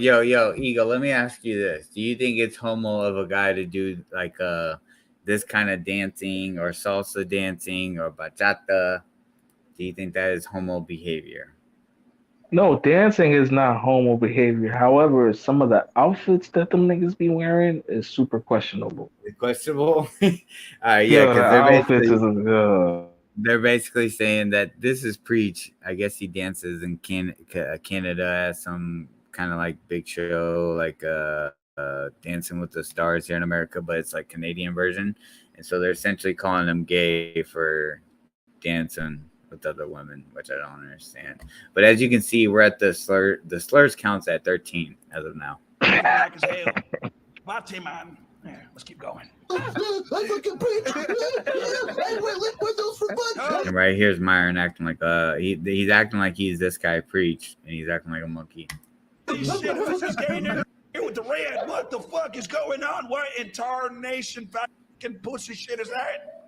Eagle, let me ask you this. Do you think it's homo of a guy to do like this kind of dancing or salsa dancing or bachata? Do you think that is homo behavior? No, dancing is not homo behavior. However, some of the outfits that them niggas be wearing is super questionable. Questionable? Yeah, because they're basically saying that this is Preach. I guess he dances in Canada as some kind of like big show, like Dancing with the Stars here in America, but it's like Canadian version. And so they're essentially calling him gay for dancing with other women, which I don't understand. But as you can see, we're at the slurs counts at 13 as of now. Black as hell. Bate, man. Yeah, let's keep going. And right here's Myron acting like he's acting like he's this guy Preach, and he's acting like a monkey. These shit pussies getting in here with the red. What the fuck is going on? What incarnation fucking pussy shit is that?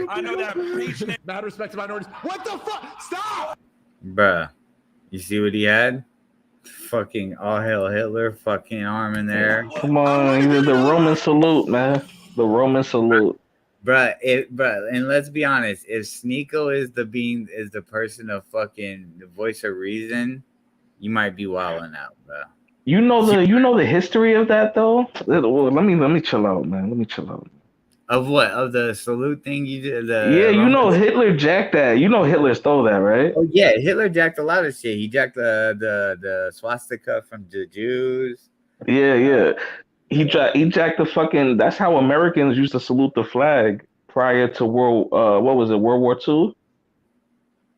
I know that Preach. Mad respect to minorities. What the fuck? Stop! Bruh, you see what he had? Fucking all hail Hitler fucking arm in there. Come on, you did the Roman salute, man. The Roman salute. Bruh, and let's be honest, if Sneeko is the person of fucking the voice of reason, you might be wilding out, bruh. You know the history of that though? Well, let me chill out, man. Let me chill out. Of what? Of the salute thing you did? Yeah, you know Hitler jacked that. You know Hitler stole that, right? Oh yeah, Hitler jacked a lot of shit. He jacked the swastika from the Jews. Yeah. He jacked the fucking. That's how Americans used to salute the flag prior to World War II.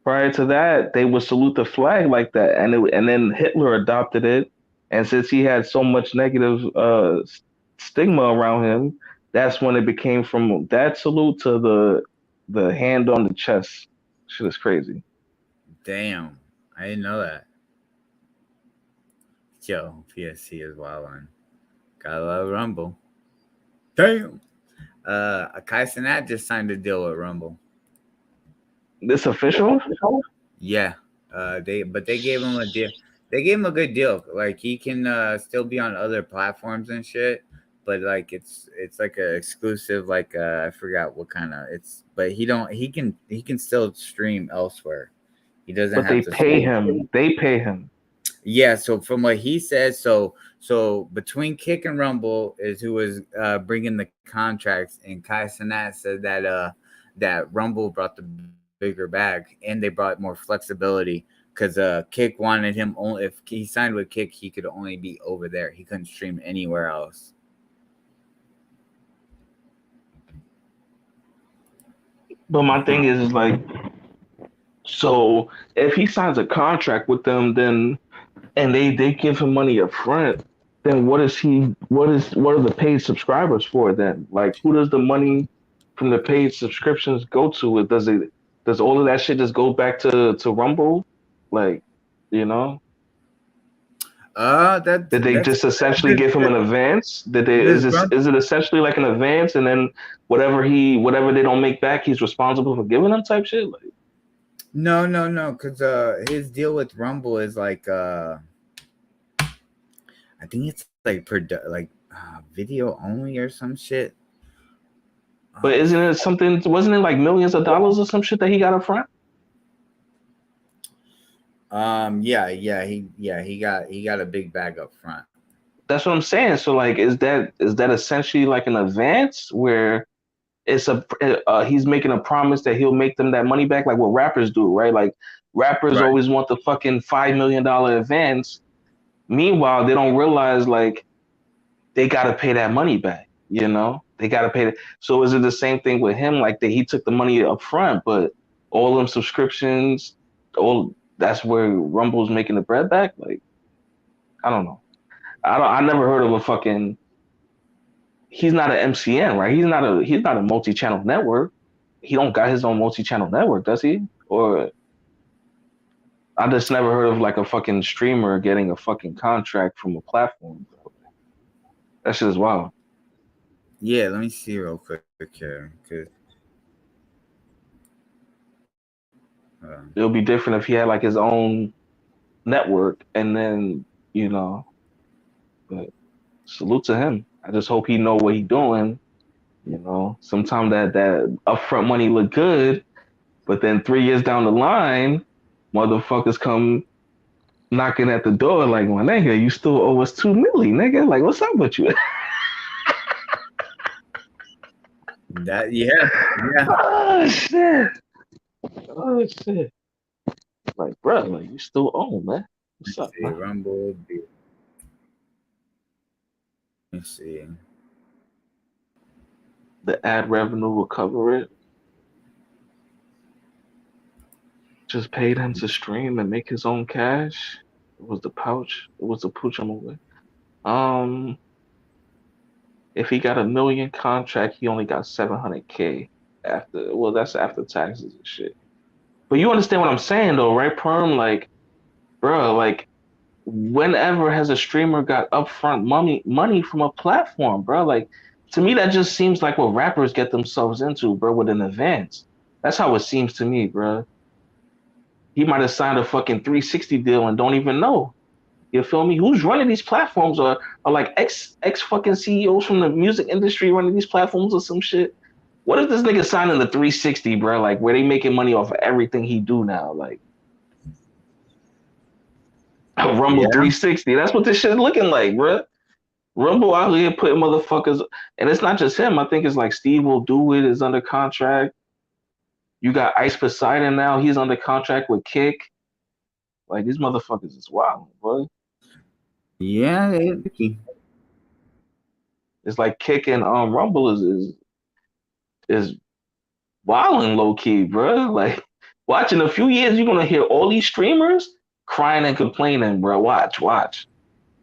Prior to that, they would salute the flag like that, and then Hitler adopted it. And since he had so much negative stigma around him, that's when it became from that salute to the hand on the chest. Shit is crazy. Damn, I didn't know that. Yo, PSC is wilding. Gotta love Rumble. Damn. Kai Cenat just signed a deal with Rumble. This official? Yeah. They gave him a deal. They gave him a good deal. Like he can still be on other platforms and shit. But like it's like a exclusive, like I forgot what kind of it's, but he can still stream elsewhere. He doesn't but have they pay him. They pay him. Yeah, so from what he says, so between Kick and Rumble is who was bringing the contracts, and Kai Cenat said that Rumble brought the bigger bag and they brought more flexibility because Kick wanted him only if he signed with Kick, he could only be over there. He couldn't stream anywhere else. But my thing is like, so if he signs a contract with them, then and they give him money up front, then what are the paid subscribers for then? Like who does the money from the paid subscriptions go to? Does all of that shit just go back to Rumble? Like, you know? That Did they just essentially give him an advance? Did they is it essentially like an advance, and then whatever they don't make back, he's responsible for giving them type shit? Like, no, because his deal with Rumble is like I think it's like video only or some shit. But isn't it something? Wasn't it like millions of dollars or some shit that he got up front? Yeah, he got a big bag up front. That's what I'm saying. So like, is that essentially like an advance where it's he's making a promise that he'll make them that money back, like what rappers do, right? Like rappers always want the fucking $5 million advance. Meanwhile, they don't realize like they gotta pay that money back. You know, they gotta pay it. So is it the same thing with him? Like that he took the money up front, but all them subscriptions, that's where Rumble's making the bread back. Like, I don't know. I never heard of a fucking. He's not an MCN, right? He's not a multi-channel network. He don't got his own multi-channel network, does he? Or I just never heard of like a fucking streamer getting a fucking contract from a platform. That shit is wild. Yeah, let me see real quick here. It'll be different if he had like his own network, and then but salute to him. I just hope he know what he doing. Sometimes that upfront money look good, but then 3 years down the line, motherfuckers come knocking at the door like, my nigga, you still owe us $2 million, nigga. Like, what's up with you? Oh shit. Like, bro, like you still own, man. What's up, man? Rumble. Let's see. The ad revenue will cover it. Just paid him to stream and make his own cash. It was the pouch. It was the pooch I'm away. If he got $1 million contract, he only got $700K after. Well, that's after taxes and shit. But you understand what I'm saying, though, right, Perm? Like, bro, like, whenever has a streamer got upfront money from a platform, bro? Like, to me, that just seems like what rappers get themselves into, bro, with an advance. That's how it seems to me, bro. He might have signed a fucking 360 deal and don't even know. You feel me? Who's running these platforms are like ex fucking CEOs from the music industry running these platforms or some shit. What if this nigga signing the 360, bro? Like, where they making money off of everything he do now? Like, Rumble 360. That's what this shit looking like, bro. Rumble out here putting motherfuckers, and it's not just him. I think it's like Steve Will Do It is under contract. You got Ice Poseidon now. He's under contract with Kick. Like, these motherfuckers is wild, boy. Yeah, it's like Kick and Rumble is wilding low key, bro. Like, watch in a few years, you're gonna hear all these streamers crying and complaining, bro. Watch.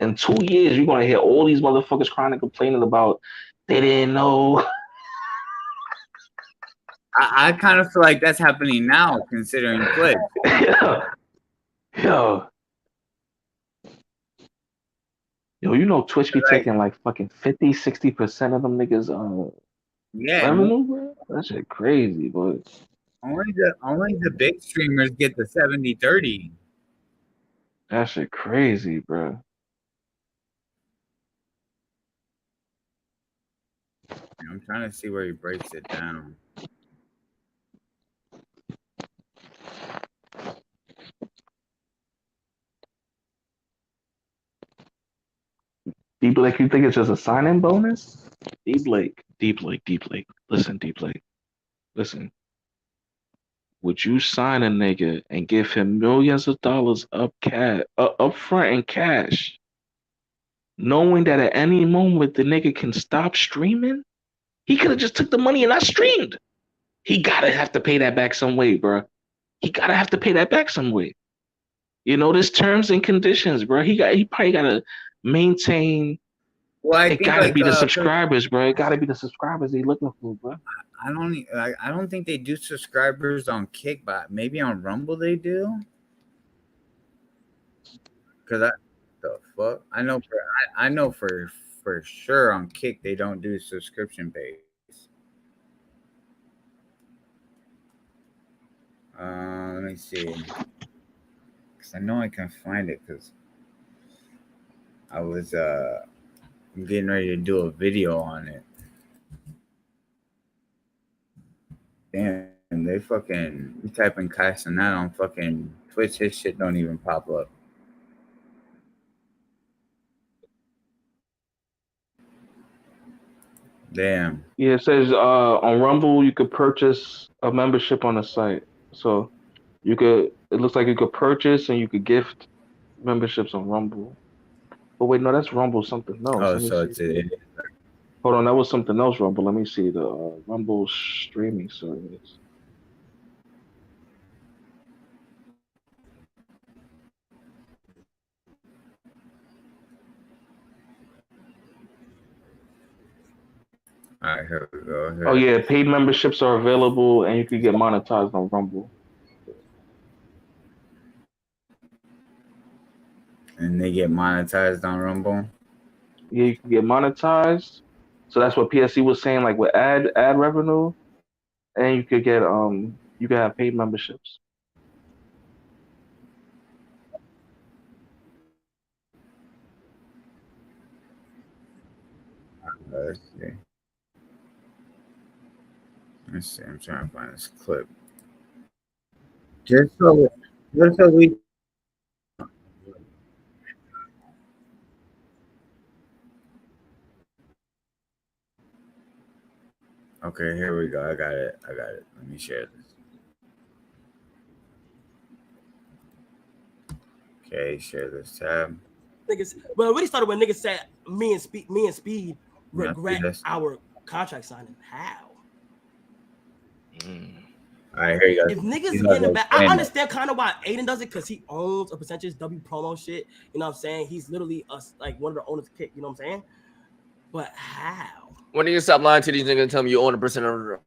In 2 years, you're gonna hear all these motherfuckers crying and complaining about they didn't know. I kind of feel like that's happening now, considering Twitch. Yo, you know Twitch be taking like fucking 50-60% of them niggas revenue, bro? That shit crazy, boy. Only the big streamers get the 70-30. That shit crazy, bro. I'm trying to see where he breaks it down. D Blake, you think it's just a sign-in bonus? D Blake. Listen, D Blake. Listen. Would you sign a nigga and give him millions of dollars up front in cash, knowing that at any moment the nigga can stop streaming? He could have just took the money and not streamed. He gotta have to pay that back some way, bro. There's terms and conditions, bro. He probably gotta maintain. Well, it gotta be the subscribers, bro. It gotta be the subscribers they looking for, bro. I don't think they do subscribers on Kick, but maybe on Rumble they do. Cause fuck? I know for sure on Kick they don't do subscription base. Let me see. Cause I know I can find it because I was I'm getting ready to do a video on it. Damn, they fucking you type in Kai Cenat on fucking Twitch, his shit don't even pop up. Damn. Yeah, it says on Rumble you could purchase a membership on the site. So it looks like you could purchase and you could gift memberships on Rumble. But wait, no, that's Rumble something else. Oh, so it's it. Hold on, that was something else, Rumble. Let me see the Rumble streaming service. All right, here we go. Here. Oh yeah, paid memberships are available and you can get monetized on Rumble. And they get monetized on Rumble? Yeah, you can get monetized. So that's what PSC was saying, like with ad revenue. And you could get you can have paid memberships. Let's see. Let's see. I'm trying to find this clip. Just so we. Okay, here we go. I got it. Let me share this. Okay, share this tab. Niggas, well, it really started when niggas said me and Speed regret our contract signing. How? All right, here you go. If niggas getting back, I understand kind of why Aiden does it because he owns a percentage W promo shit. You know what I'm saying? He's literally like one of the owners of Kick. You know what I'm saying? But how? When do you stop lying to these niggas and tell me you own 1% of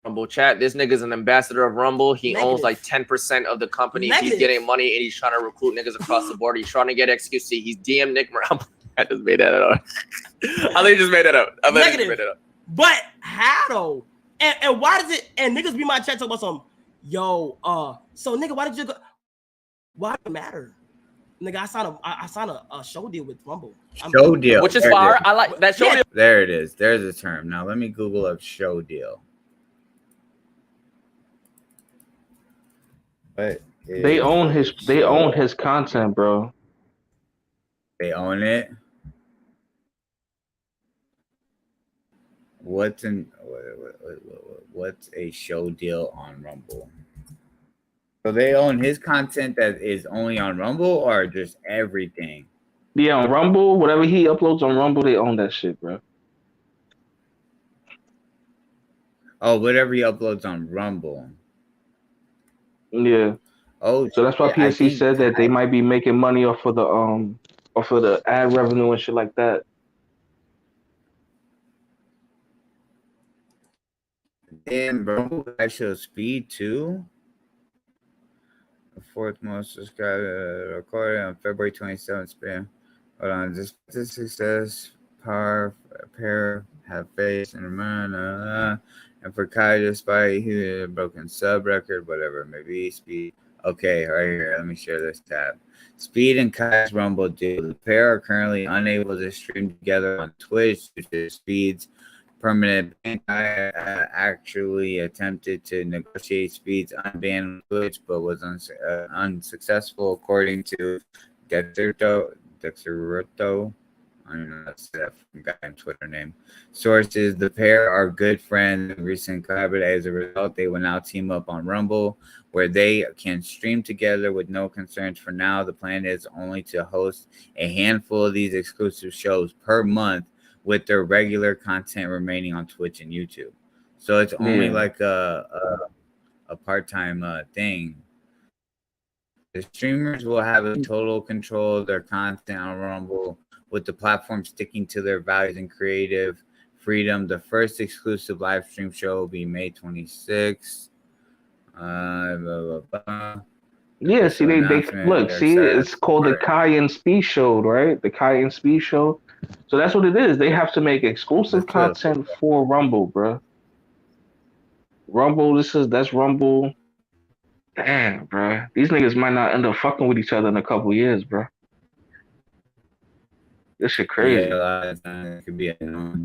Rumble? Chat, this nigga's an ambassador of Rumble. He owns like 10% of the company. He's getting money and he's trying to recruit niggas across the board. He's trying to get XQC. He's DM Nick Moran. I just made that up. I literally just made that up. But how though? And why does it? And niggas be my chat talk about some, so nigga, why did you go? Why does it matter? Nigga, I signed a show deal with Rumble. Show deal, which is fire. I like that show deal. There it is. There's a term. Now let me Google up show deal. What They own his content, bro. They own it. What's a show deal on Rumble? So they own his content that is only on Rumble or just everything? Yeah, on Rumble, whatever he uploads on Rumble, they own that shit, bro. Oh, whatever he uploads on Rumble. Yeah. Oh, so that's why PSC said that they might be making money off of the ad revenue and shit like that. Damn, bro, I show Speed too. The fourth most subscribed recorded on February 27th. Spam. Hold on, this success pair have faced and and for Kai, despite he had a broken sub record, whatever, maybe Speed. Okay, right here. Let me share this tab. Speed and Kai's Rumble deal. The pair are currently unable to stream together on Twitch due to Speed's permanent ban. Kai actually attempted to negotiate Speed's unban on Twitch, but was unsuccessful, according to Dexerto. I don't know that's that guy Twitter name. Sources: the pair are good friends in recent collaboration. As a result, they will now team up on Rumble, where they can stream together with no concerns. For now, the plan is only to host a handful of these exclusive shows per month, with their regular content remaining on Twitch and YouTube. So it's only like a part-time thing. The streamers will have a total control of their content on Rumble, with the platform sticking to their values and creative freedom. The first exclusive live stream show will be May 26th. Yeah, see, So they announcement look, or see, it's called the support. Kai and Speed Show, right? The Kai and Speed Show. So that's what it is. They have to make exclusive That's what. content for Rumble, bro. Rumble, that's Rumble. Damn, bro. These niggas might not end up fucking with each other in a couple years, bro. This shit crazy. Yeah, a lot of times it could be annoying.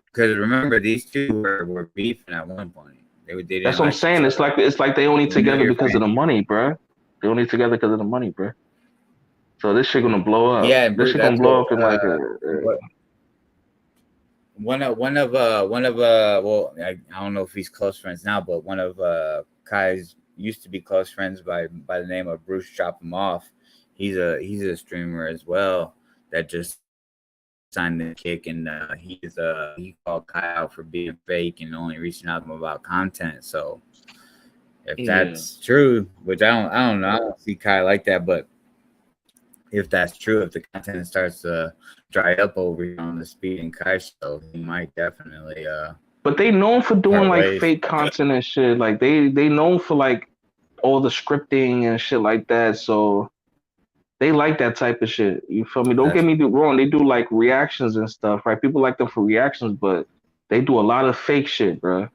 Because remember, these two were beefing at one point. They didn't That's what I'm like saying. each other. It's like they only You know together your because of the friend. money, bro. They only together because of the money, bro. So this shit gonna blow up. Yeah, This Bruce, shit gonna that's blow what. up in like Well, I don't know if he's close friends now, but one of Kai's used to be close friends by the name of Bruce Chop Him Off. He's a streamer as well that just signed the kick, and he called Kai out for being fake and only reaching out to him about content. So if that's true, which I don't know, I don't see Kai like that, but if that's true, if the content starts to dry up over here on the Speed and Kai show, he might definitely But they known for doing part like ways. fake content and shit. Like they known for like all the scripting and shit like that. So they like that type of shit. You feel me? Don't get me wrong. They do like reactions and stuff, right? People like them for reactions, but they do a lot of fake shit, bro.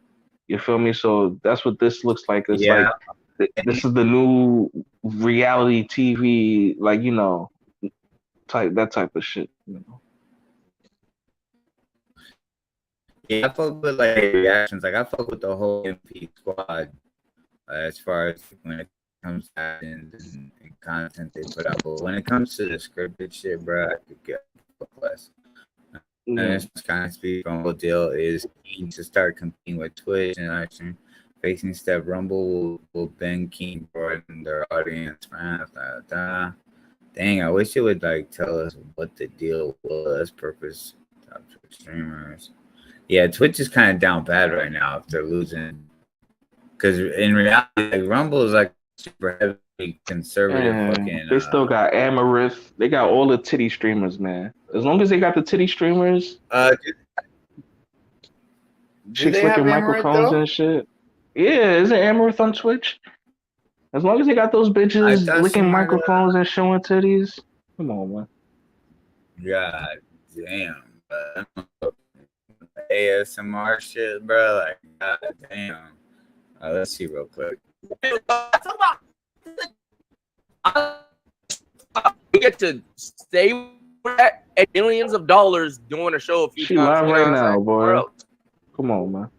You feel me? So that's what this looks like. It's Yeah. like this is the new reality TV, like, you know, that type of shit. You know? Yeah, I fuck with like reactions. Like I fuck with the whole MP squad as far as when it comes to actions and content they put out. But when it comes to the scripted shit, bro, I could get less. And it's kind of speak from Rumble deal is keen to start competing with Twitch and actually facing step Rumble will Ben King broaden their audience. Dang, I wish it would like tell us what the deal was. Purpose top Twitch streamers. Yeah, Twitch is kind of down bad right now if they're losing. Because in reality, like, Rumble is like super heavy conservative fucking. They still got Amarith. They got all the titty streamers, man. As long as they got the titty streamers, chicks licking microphones and shit. Yeah, isn't Amarith on Twitch? As long as they got those bitches licking microphones and showing titties. Come on, man. God damn. ASMR shit, bro. Like, god damn. Let's see real quick. You get to stay with that at millions of dollars doing a show a few She times. live right now, boy. Come on, man.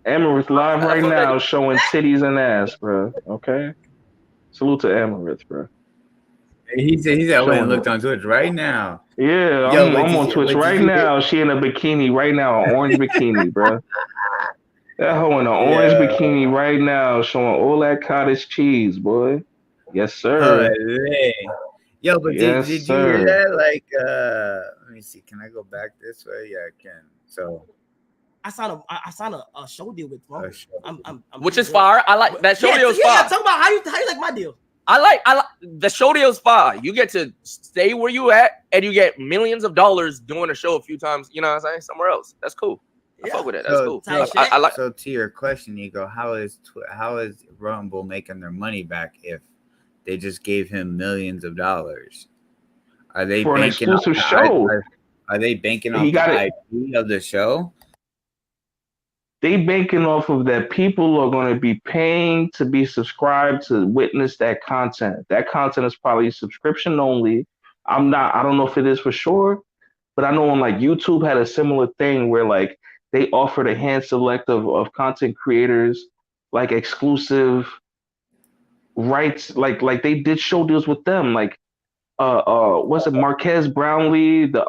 Amarith live right now showing titties and ass, bro. Okay? Salute to Amarith, bro. He said I went and looked on Twitch right now. Yeah, Yo, I'm on Twitch right now. She in a bikini right now, an orange bikini, bro. That hoe in an orange bikini right now, showing all that cottage cheese, boy. Yes, sir. Yo, but Yes, did you sir. hear that? Like, let me see. Can I go back this way? Yeah, I can. So I signed a show deal with Rumble. I'm Which is fire. I like that show deal is yeah, fire. talk about how you like my deal. I like the show deal's fire. You get to stay where you at and you get millions of dollars doing a show a few times, you know what I'm saying? Somewhere else. That's cool. I fuck with it. That's cool. I like. So to your question, Nico, how is Rumble making their money back if they just gave him millions of dollars? Are they For an banking off exclusive the show. Are they banking He off got the it. IP of the show? They banking off of that people are going to be paying to be subscribed to witness that content. That content is probably subscription only. I don't know if it is for sure, but I know on like YouTube had a similar thing where like they offered a hand select of content creators like exclusive rights. Like they did show deals with them. Like what's it, Marquez Brownlee, the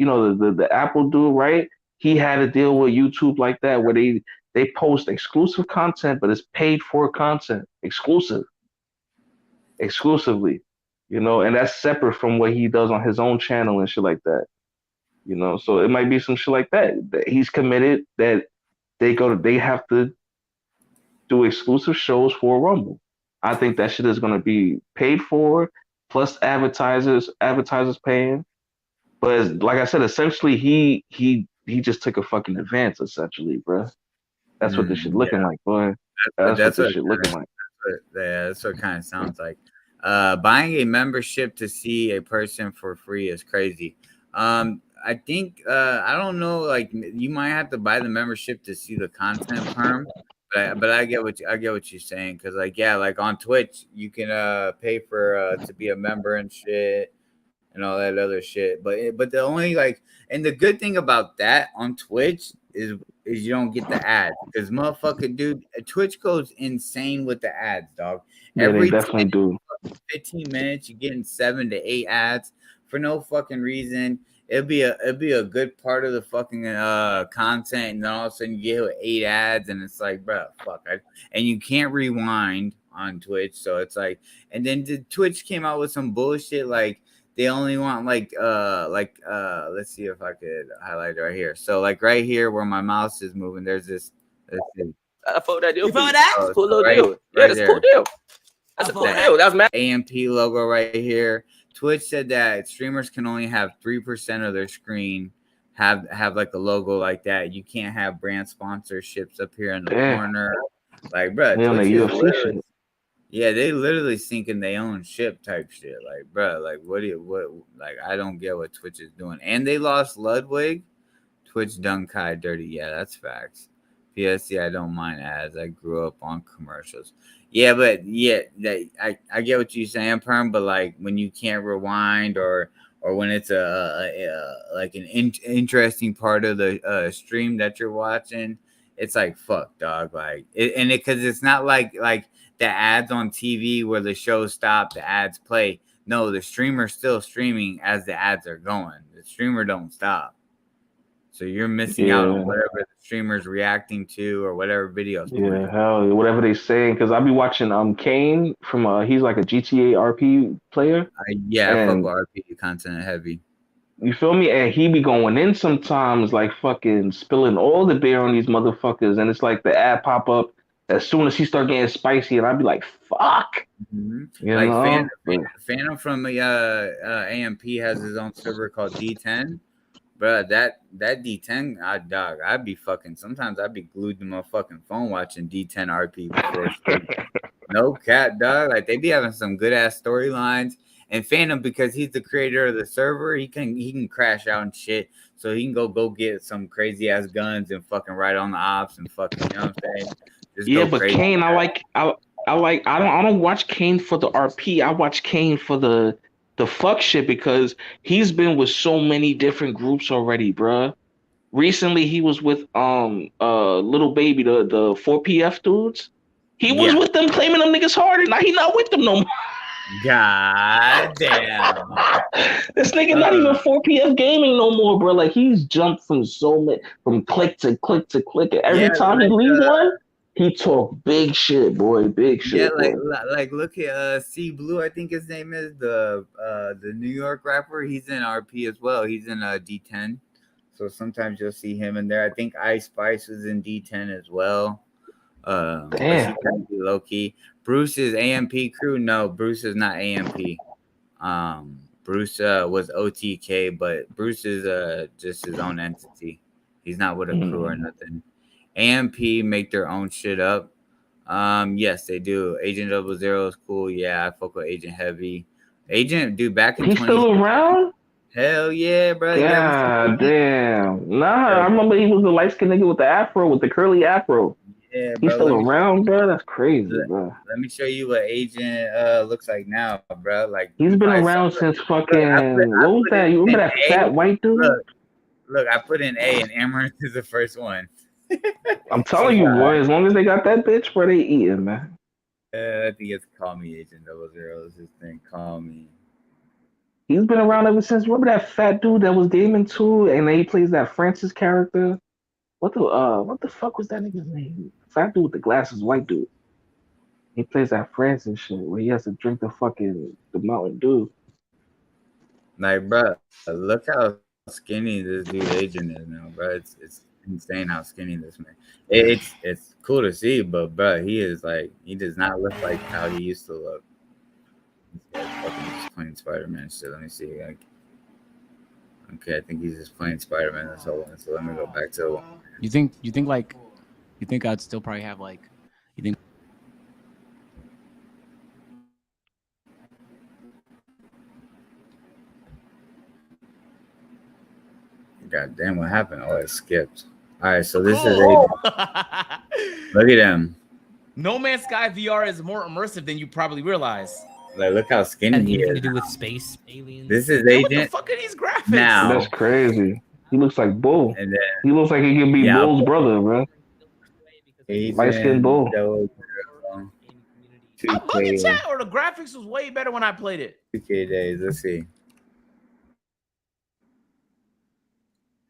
the Apple dude, right? He had a deal with YouTube like that where they post exclusive content, but it's paid for content, exclusively, you know, and that's separate from what he does on his own channel and shit like that, you know. So it might be some shit like that he's committed that they have to do exclusive shows for Rumble. I think that shit is going to be paid for, plus advertisers paying. But like I said, essentially he just took a fucking advance, essentially, bro. That's what this shit looking like, boy. That's what this shit looking like. that's what it kind of sounds like. Buying a membership to see a person for free is crazy. I think I don't know. Like you might have to buy the membership to see the content perm, but I get what you're saying because like yeah, like on Twitch you can pay for to be a member and shit and all that other shit. But the only like and the good thing about that on Twitch is you don't get the ads because motherfucker dude Twitch goes insane with the ads, dog. Yeah, Every they definitely do. 15 minutes you're getting 7 to 8 ads for no fucking reason. It'd be a good part of the fucking content, and then all of a sudden you get 8 ads, and it's like, bro, fuck. And you can't rewind on Twitch, so it's like, and then Twitch came out with some bullshit like they only want let's see if I could highlight it right here. So like right here where my mouse is moving, there's this. I fuck that deal. You fuck with that? Cool little right, deal. Yeah, right that's a there. cool deal. That's a cool deal. That's mad. AMP logo right here. Twitch said that streamers can only have 3% of their screen have like a logo like that. You can't have brand sponsorships up here in the corner. Like, bro, they literally sinking their own ship type shit. Like, bro, like like I don't get what Twitch is doing. And they lost Ludwig. Twitch done Kai dirty. Yeah, that's facts. PSC, I don't mind ads. I grew up on commercials. Yeah, but yeah, I get what you're saying, Perm. But like when you can't rewind, or when it's like an interesting part of the stream that you're watching, it's like fuck, dog. Like because it's not like the ads on TV where the show stop, the ads play. No, the streamer's still streaming as the ads are going. The streamer don't stop. So you're missing out on whatever the streamer's reacting to or whatever videos. Yeah, hell, whatever they saying. Because I'll be watching Kane from he's like a GTA RP player. I fuck with RP content heavy. You feel me? And he be going in sometimes like fucking spilling all the beer on these motherfuckers, and it's like the ad pop up as soon as he start getting spicy, and I'd be like, fuck. Mm-hmm. You like know? Phantom from AMP has his own server called D10. Bro, that D10, dog, I'd be fucking, sometimes I'd be glued to my fucking phone watching D10 RP before sleep. No cat, dog. Like, they be having some good ass storylines. And Phantom, because he's the creator of the server, he can crash out and shit. So he can go get some crazy ass guns and fucking ride on the ops and fucking, you know what I'm saying? Just but crazy. Kane, I don't watch Kane for the RP. I watch Kane for the fuck shit because he's been with so many different groups already, bruh. Recently, he was with Little Baby, the 4PF dudes. He was with them, claiming them niggas hard, and now he not with them no more. God damn. This nigga not even 4PF gaming no more, bro. Like he's jumped from from click to click to click. And every time he leaves one, he talk big shit, boy. Big shit. Yeah, like look at C Blue, I think his name is the New York rapper. He's in RP as well. He's in D10. So sometimes you'll see him in there. I think Ice Spice was in D10 as well. Damn. Low key. Bruce's AMP crew. No, Bruce is not AMP. Bruce was OTK, but Bruce is just his own entity. He's not with a crew or nothing. AMP make their own shit up. Yes, they do. Agent 00 is cool. Yeah, I fuck with Agent Heavy. Agent, dude, back in he's still around? Hell yeah, bro. God damn. Nah, I remember he was the light-skinned nigga with the afro, with the curly afro. Yeah, bro. He's still around, bro. That's crazy, bro. Let me show you what Agent looks like now, bro. Like he's been around since fucking. What was that? You remember that fat white dude? Look, I put in A, and Amaranth is the first one. I'm telling you, boy. As long as they got that bitch, bro, they eating, man. I think it's Call Me Agent 00. Is his thing? Call Me. He's been around ever since. Remember that fat dude that was gaming too, and then he plays that Francis character. What the fuck was that nigga's name? Fat dude with the glasses, white dude. He plays that Francis shit where he has to drink the Mountain Dew. Like, bro, look how skinny this dude Agent is now, bro. It's insane how skinny this man. It's cool to see, but bro, he does not look like how he used to look. He's fucking just playing Spider-Man shit. Let me see. Okay, I think he's just playing Spider-Man this whole one. So let me go back to the one. You think I'd still probably have like, you think God damn, what happened? Oh, it skipped. All right, so this is Aiden. Look at him. No Man's Sky VR is more immersive than you probably realize. Like, look how skinny he Anything is. to do with space, aliens. This is Man, what the Agent. fuck are these graphics? Now. That's crazy. He looks like Bull. And then, He looks like he could be Bull's brother, bro. Light skinned Bull. I'm bugging chat, or the graphics was way better when I played it. 2K days. Let's see.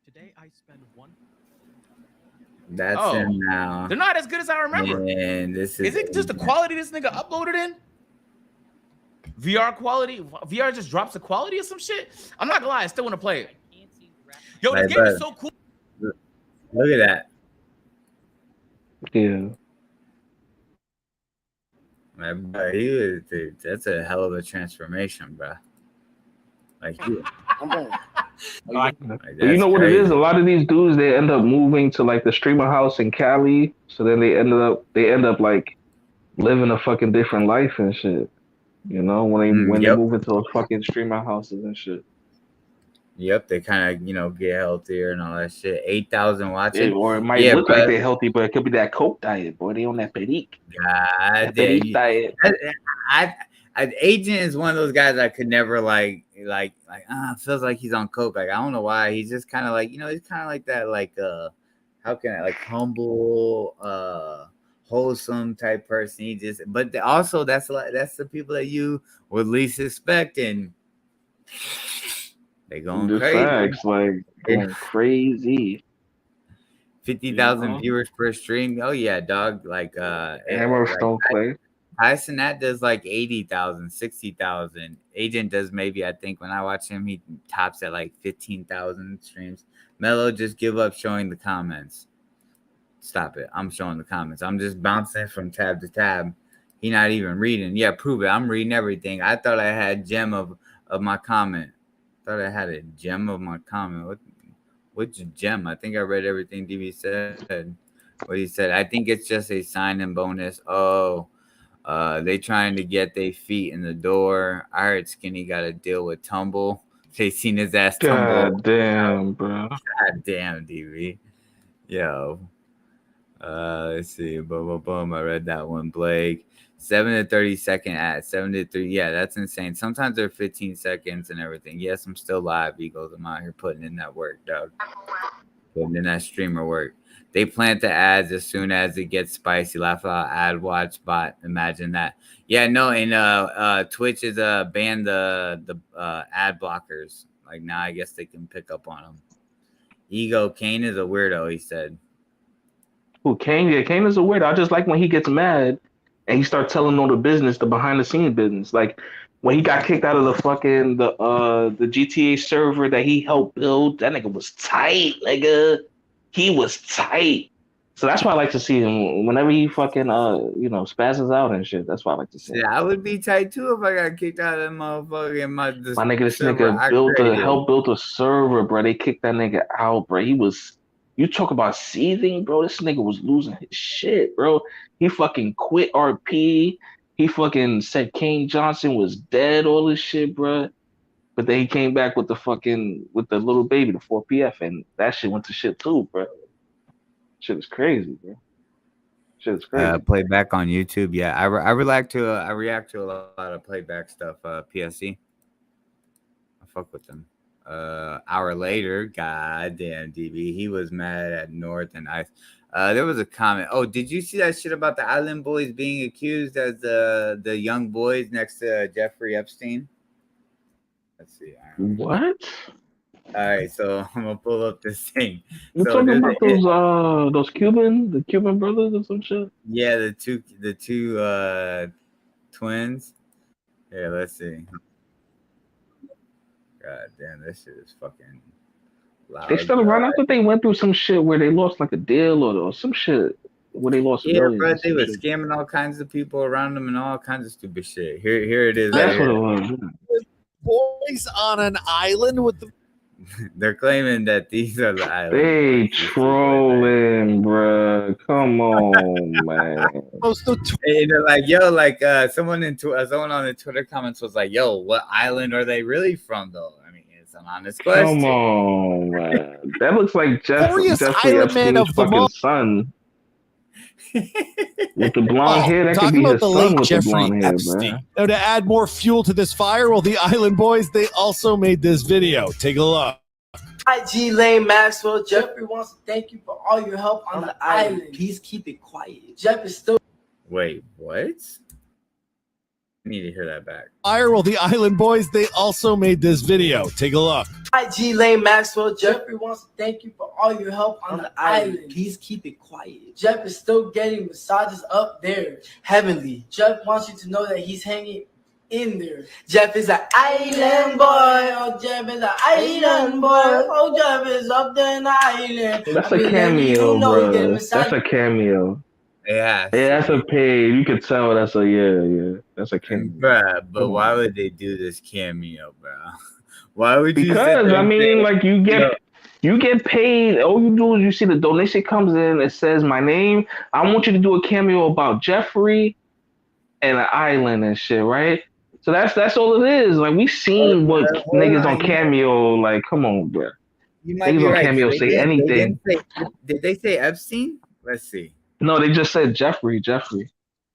Today I spend one. That's Oh. him now. They're not as good as I remember. And this Is it just the quality this nigga uploaded in? VR quality? VR just drops the quality of some shit? I'm not gonna lie, I still want to play it. Yo, this Like, game is bro, so cool. Look at that. Yeah. Man, bro, dude, that's a hell of a transformation, bro. Like, But you know what it is? A lot of these dudes, they end up moving to like the streamer house in Cali. So then they end up like living a fucking different life and shit. You know, when they move into those fucking streamer houses and shit. Yep, they kind of get healthier and all that shit. 8,000 watching, Yeah, or it might look like they're healthy, but it could be that coke diet, boy. They on that perique. God That damn. diet. Agent is one of those guys I could never like. Feels like he's on coke. Like, I don't know why. He's just kind of like, he's kind of like that. Like, how can I like humble, wholesome type person. He just, but also that's the people that you would least expect, and they going Just crazy. facts, like going crazy. 50,000 viewers per stream. Oh yeah, dog. Like Amherst don't play. Tyson that does like 80,000, 60,000. Agent does maybe, I think when I watch him, he tops at like 15,000 streams. Mello, just give up showing the comments. Stop it. I'm showing the comments. I'm just bouncing from tab to tab. He not even reading. Yeah, prove it. I'm reading everything. I thought I had gem of my comment. Thought I had a gem of my comment. Which gem? I think I read everything DB said. What he said. I think it's just a sign-in bonus. Oh, they trying to get their feet in the door. I heard Skinny got to deal with Tumble. They seen his ass tumble. God damn, bro. God damn, DB. Yo. Let's see. Boom, boom, boom. I read that one. Blake. 7 to 30 second ad. 7 to 3. Yeah, that's insane. Sometimes they're 15 seconds and everything. Yes, I'm still live, Eagles. I'm out here putting in that work, dog. Putting in that streamer work. They plant the ads as soon as it gets spicy. Laugh out ad watch bot. Imagine that. Yeah, no, and Twitch is banned the ad blockers. Like now, I guess they can pick up on them. Ego Kane is a weirdo. He said. Who Kane? Yeah, Kane is a weirdo. I just like when he gets mad and he starts telling all the business, the behind the scenes business. Like when he got kicked out of the fucking the GTA server that he helped build. That nigga was tight, nigga. He was tight. So that's why I like to see him whenever he fucking spazzes out and shit. That's why I like to see him. Yeah, I would be tight too if I got kicked out of that motherfucker. My nigga, this nigga helped build a server, bro. They kicked that nigga out, bro. You talk about seething, bro. This nigga was losing his shit, bro. He fucking quit RP. He fucking said Kane Johnson was dead, all this shit, bro. But then he came back with the little baby, the 4PF, and that shit went to shit too, bro. Shit is crazy, bro. Shit is crazy. Play back on YouTube. Yeah, I react to a lot of playback stuff. PSC. I fuck with them. Hour later, goddamn DB, he was mad at North and Ice. There was a comment. Oh, did you see that shit about the Island Boys being accused as the young boys next to Jeffrey Epstein? Let's see. What? All right, so I'm gonna pull up this thing. You So talking about those Cuban brothers or some shit? Yeah, the two twins. Yeah, let's see. God damn, this shit is fucking loud. They still around. I thought they went through some shit where they lost like a deal or some shit where they lost. Yeah, millions bro, or they some were shit. scamming all kinds of people around them and all kinds of stupid shit. Here it is. That's right what here. it was. Boys on an island with the. They're claiming that these are the islands. They trolling, bro. Come on, man. And they're like, yo, someone on the Twitter comments was like, yo, what island are they really from though? I mean, That's an honest question. Come on, man. That looks like Glorious Jeffrey Island Man Epstein's of the fucking month. son. With the blonde hair, that could talking be about his the son late with Jeffrey the blonde hair, Epstein. man. Now, to add more fuel to this fire, well, the Island Boys, they also made this video. Take a look. IG Lane Maxwell, Jeffrey wants to thank you for all your help on the island. Please keep it quiet. Jeff is still. Wait, what? I need to hear that back. Fire, well, the Island Boys, they also made this video. Take a look. IG Lane Maxwell, Jeffrey wants to thank you for all your help on the island. Please keep it quiet. Jeff is still getting massages up there. Heavenly. Jeff wants you to know that he's hanging in there. Jeff is an island boy. Oh, Jeff is an island boy. Oh, Jeff is up there in the island. That's a cameo, bro. That's a cameo. Yeah, that's a page. You could tell that's a yeah. That's a cameo. Bruh, but why would they do this cameo, bro? Why would you? Because I mean, like you get paid. All you do is you see the donation comes in. It says my name. I want you to do a cameo about Jeffrey and an island and shit, right? So that's all it is. Like we seen what niggas on Cameo. Like, come on, bro. Niggas on Cameo say anything. Did they say Epstein? Let's see. No, they just said Jeffrey.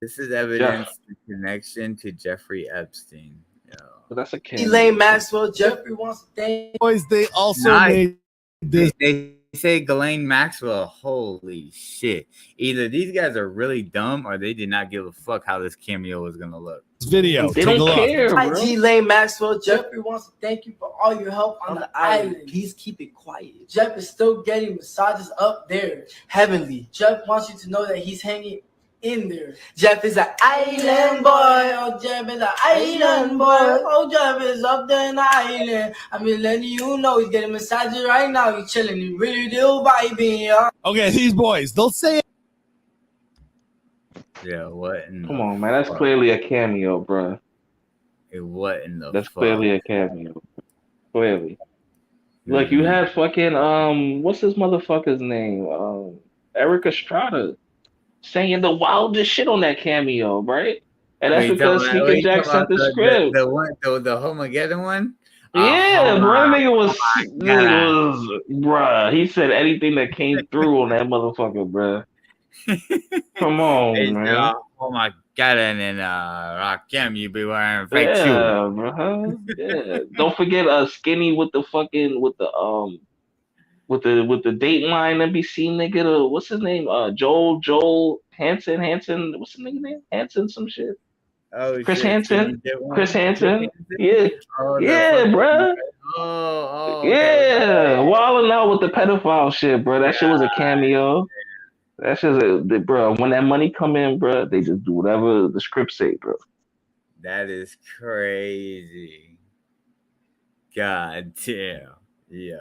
This is evidence of connection to Jeffrey Epstein. But that's a cameo. Elaine Maxwell, Jeffrey wants to thank. Boys, they also made this. They say Ghislaine Maxwell. Holy shit! Either these guys are really dumb, or they did not give a fuck how this cameo was gonna look. Video. They don't care, bro. IG Lane Maxwell, Jeffrey wants to thank you for all your help on the island. Please keep it quiet. Jeff is still getting massages up there. Heavenly. Jeff wants you to know that he's hanging in there. Jeff is an island boy. Oh, Jeff is an island boy. Oh, Jeff is up there in the island. I mean, letting you know he's getting massages right now. He's chilling. He really do vibing, yeah. Okay, these boys, they'll say. Yeah, what? Come on, man. That's clearly a cameo, bro. What in the? That's clearly a cameo. Clearly. Look, you had fucking what's this motherfucker's name? Eric Estrada saying the wildest shit on that cameo, right? And that's because Sneaker Jack sent the script. The Homageddon one. Yeah, bro. Nigga was, bruh. He said anything that came through on that motherfucker, bruh. Come on, man. Oh my god, and then Rakim, you be wearing fake shoes. Bro. Yeah. Don't forget Skinny with the fucking with the Dateline NBC nigga. What's his name? Joel Hansen. What's his name? Hansen some shit. Oh, Chris shit. Hansen. Yeah. Yeah, bro. Yeah. Wilding out with the pedophile shit, bro. That shit was a cameo. That's just bro. When that money come in, bro, they just do whatever the script say, bro. That is crazy. God damn. Yeah.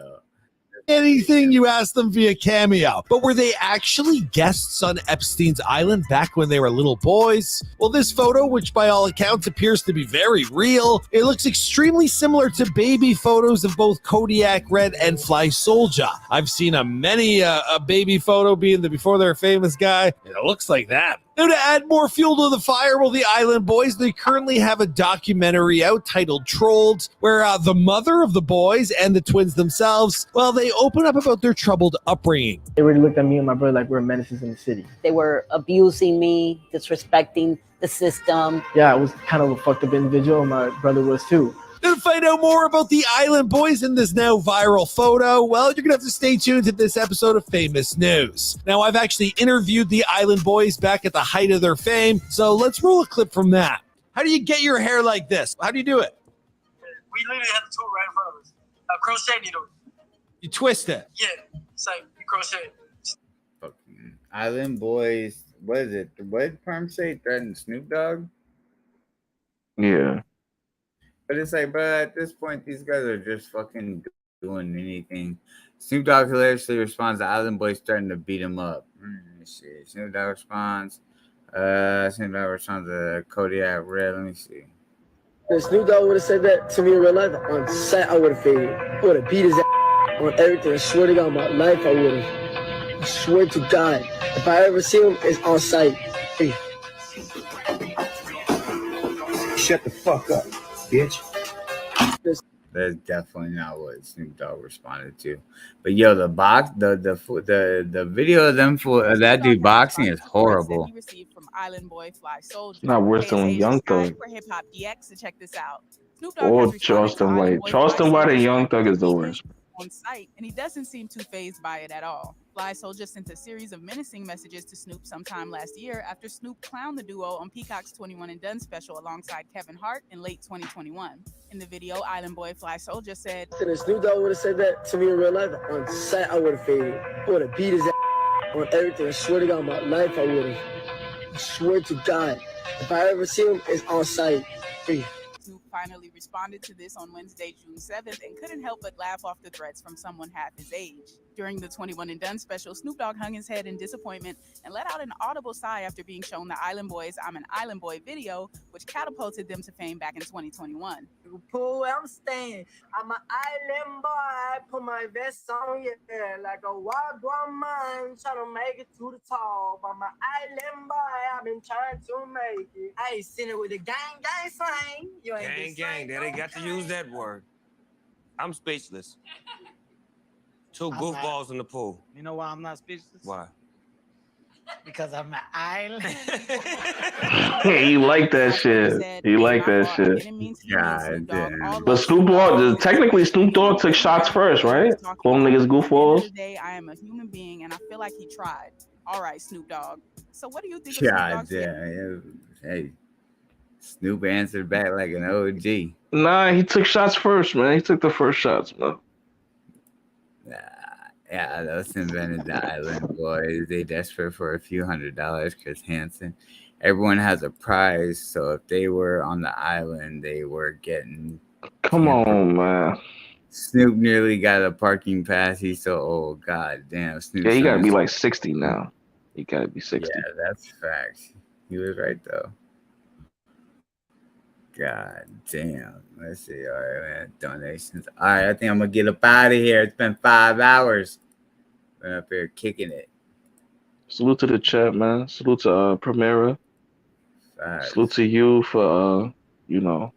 Anything you ask them via Cameo. But were they actually guests on Epstein's Island back when they were little boys? Well, this photo, which by all accounts appears to be very real, it looks extremely similar to baby photos of both Kodiak Red and Fly Soldier. I've seen many a baby photo being the before they're famous guy, and it looks like that. Now, to add more fuel to the fire, well, the Island Boys, they currently have a documentary out titled Trolled, where the mother of the boys and the twins themselves, well, they open up about their troubled upbringing. They really looked at me and my brother like we were menaces in the city. They were abusing me, disrespecting the system. Yeah, I was kind of a fucked up individual, and my brother was too. To find out more about the Island Boys in this now viral photo, well, you're going to have to stay tuned to this episode of Famous News. Now, I've actually interviewed the Island Boys back at the height of their fame, so let's roll a clip from that. How do you get your hair like this? How do you do it? We literally had the tool right in front of us. A crochet needle. You twist it. Yeah, it's like you crochet. Island Boys, what is it? What did Perm say? Threatened Snoop Dogg? Yeah. But it's like, bro, at this point, these guys are just fucking doing anything. Snoop Dogg hilariously responds to Island Boys starting to beat him up. Shit. Snoop Dogg responds. Snoop Dogg responds to Kodiak Red. Let me see. If Snoop Dogg would have said that to me in real life, on set, I would have faded. I would have beat his ass on everything. I swear to God, my life, I would have. I swear to God. If I ever see him, it's on sight. Hey. Shut the fuck up, bitch. That's definitely not what Snoop Dogg responded to. But yo, the video of them for that dude boxing is horrible. Received from Island Boy Fly Soldier. Not worse than Young Thug For Hip Hop DX to check this out. Snoop Dogg or has responded to Charleston Island White. Boy Charleston Fly White and Soldier's Young fight Thug is the weekend worst. on site, and he doesn't seem too fazed by it at all. Fly Soldier sent a series of menacing messages to Snoop sometime last year after Snoop clowned the duo on Peacock's 21 and Done special alongside Kevin Hart in late 2021. In the video, Island Boy Fly Soldier said, If Snoop Dogg would have said that to me in real life, on sight, I would have faded. I would have beat his ass on everything. I swear to God, my life, I would have. I swear to God. If I ever see him, it's on sight. Free. Snoop finally responded to this on Wednesday, June 7th, and couldn't help but laugh off the threats from someone half his age. During the 21 and Done special, Snoop Dogg hung his head in disappointment and let out an audible sigh after being shown the Island Boys' I'm an Island Boy video, which catapulted them to fame back in 2021. Pool where I'm staying. I'm an island boy. Put my vest on, yeah, like a wild man trying to make it to the top. I'm an island boy. I've been trying to make it. I ain't seen it with a gang slang. You ain't Gang, they got to use that word. I'm speechless. Two goofballs in the pool. You know why I'm not speechless? Why? Because I'm an island. He like that shit. He like that shit. God damn. But Snoop Dogg, technically Snoop Dogg took shots first, right? Calling niggas goofballs. Today, I am a human being, and I feel like he tried. All right, Snoop Dogg. So what do you think of Snoop God Dogg's damn. Hey, Snoop answered back like an OG. Nah, he took shots first, man. He took the first shots, man. Yeah, those invented the Island Boys. They desperate for a few $100, Chris Hansen. Everyone has a prize, so if they were on the island, they were getting. Come on, man. Snoop nearly got a parking pass. He's so old. God damn, Snoop. Yeah, he gotta be like 60 now. He gotta be 60. Yeah, that's facts. He was right though. God damn. Let's see. All right, man. Donations. All right, I think I'm gonna get up out of here. It's been 5 hours. Been up here kicking it. Salute to the chat, man. Salute to Primera. Salute to you for you know,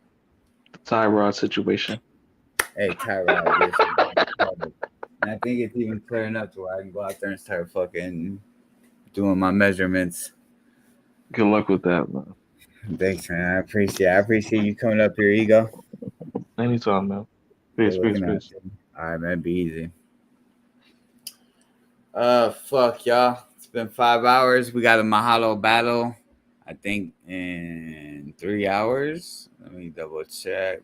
the Tyrod situation. Hey, Tyrod. Listen, and I think it's even clearing up to where I can go out there and start fucking doing my measurements. Good luck with that, man. Thanks, man. I appreciate you coming up here, Ego. Anytime, man. Peace. All right, man. Be easy. Fuck, y'all. It's been 5 hours. We got a Mahalo battle, I think, in 3 hours. Let me double check.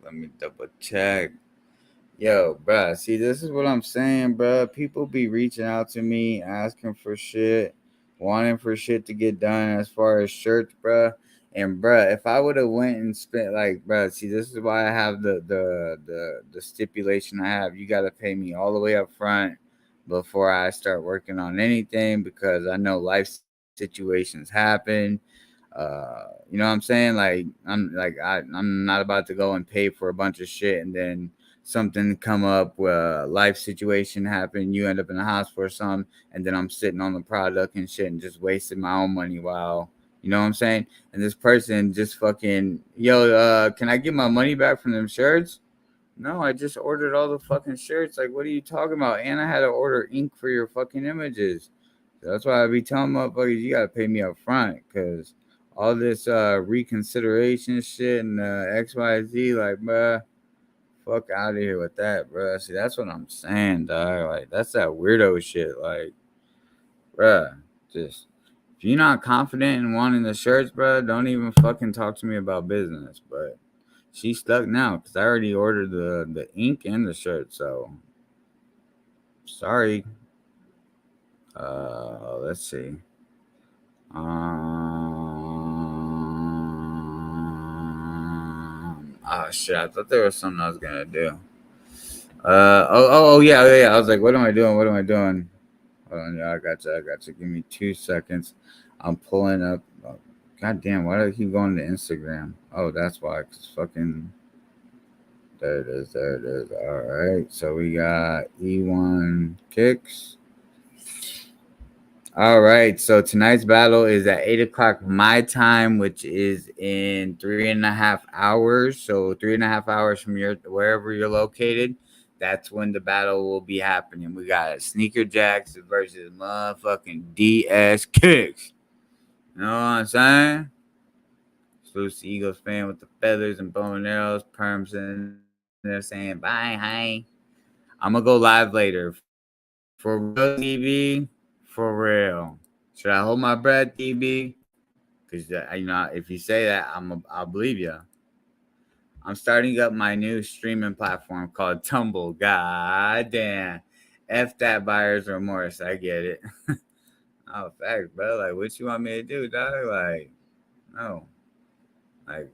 Yo, bruh. See, this is what I'm saying, bruh. People be reaching out to me, asking for shit, wanting for shit to get done as far as shirts, bruh. And bruh, if I would have went and spent like, bruh, see, this is why I have the stipulation I have. You gotta pay me all the way up front before I start working on anything, because I know life situations happen. You know what I'm saying? Like I'm not about to go and pay for a bunch of shit and then something come up where a life situation happen, you end up in the hospital or something, and then I'm sitting on the product and shit and just wasting my own money while, you know what I'm saying? And this person just fucking, yo, can I get my money back from them shirts? No, I just ordered all the fucking shirts. Like, what are you talking about? And I had to order ink for your fucking images. So that's why I be telling motherfuckers, you gotta pay me up front, because all this reconsideration shit and XYZ, like, bruh, fuck out of here with that, bruh. See, that's what I'm saying, dog. Like, that's that weirdo shit. Like, bruh, just, if you're not confident in wanting the shirts, bruh, don't even fucking talk to me about business. But she's stuck now because I already ordered the ink and the shirt. So, sorry. Let's see. Oh shit! I thought there was something I was gonna do. Yeah. I was like, what am I doing? Hold on, yeah, I got you. Give me 2 seconds. I'm pulling up. Oh, God damn! Why do I keep going to Instagram? Oh, that's why. Cause fucking. There it is. All right. So we got E1 kicks. All right, so tonight's battle is at 8 o'clock my time, which is in 3.5 hours. So 3.5 hours from wherever you're located, that's when the battle will be happening. We got Sneaker Jacks versus motherfucking DS Kicks. You know what I'm saying? Salute to Eagles fan with the feathers and bow and arrows, perms, and they're saying bye, hi. I'm gonna go live later. For real, TV. For real. Should I hold my breath, DB? Because, if you say that, I'll believe you. I'm starting up my new streaming platform called Tumble. God damn. F that buyer's remorse. I get it. Oh, facts, bro. Like, what you want me to do, dog? Like, no. Like,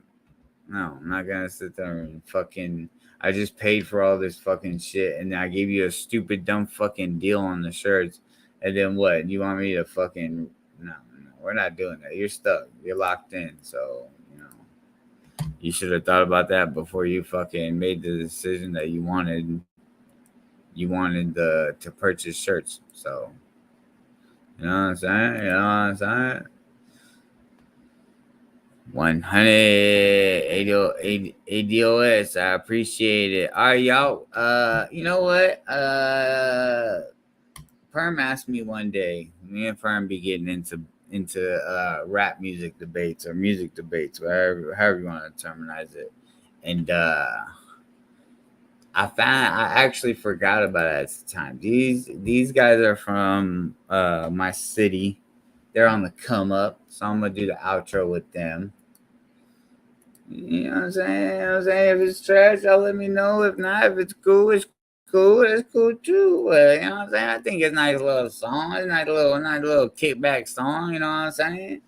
no. I'm not going to sit there and fucking... I just paid for all this fucking shit, and I gave you a stupid, dumb fucking deal on the shirts. And then what? You want me to fucking... No, we're not doing that. You're stuck. You're locked in. So, you should have thought about that before you fucking made the decision that you wanted to purchase shirts. So, you know what I'm saying? You know what I'm saying? 100 ADOS. I appreciate it. All right, y'all. You know what? Perm asked me one day, me and Perm be getting into rap music debates or music debates, however you want to terminize it. And I actually forgot about it at the time. These guys are from my city. They're on the come up, so I'm gonna do the outro with them. You know what I'm saying? If it's trash, y'all let me know. If not, if it's cool, it's cool. That's cool too. You know what I'm saying? I think it's a nice little song. It's a nice little kickback song. You know what I'm saying?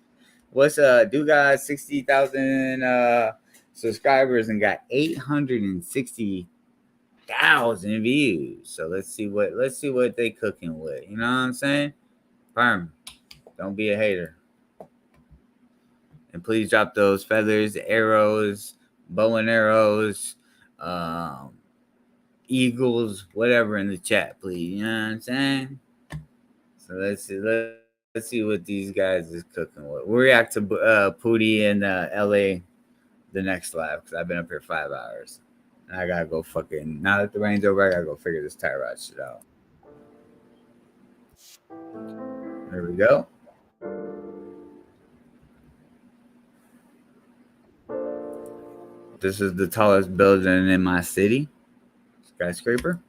Dude got 60,000 subscribers and got 860,000 views. So let's see what they cooking with. You know what I'm saying? Perm, don't be a hater. And please drop those feathers, arrows, bow and arrows, eagles, whatever in the chat, please. You know what I'm saying? So let's see what these guys is cooking with. We'll react to Pootie in LA the next live because I've been up here 5 hours. And I gotta go fucking, now that the rain's over, I gotta go figure this Tyrod shit out. There we go. This is the tallest building in my city. Skyscraper.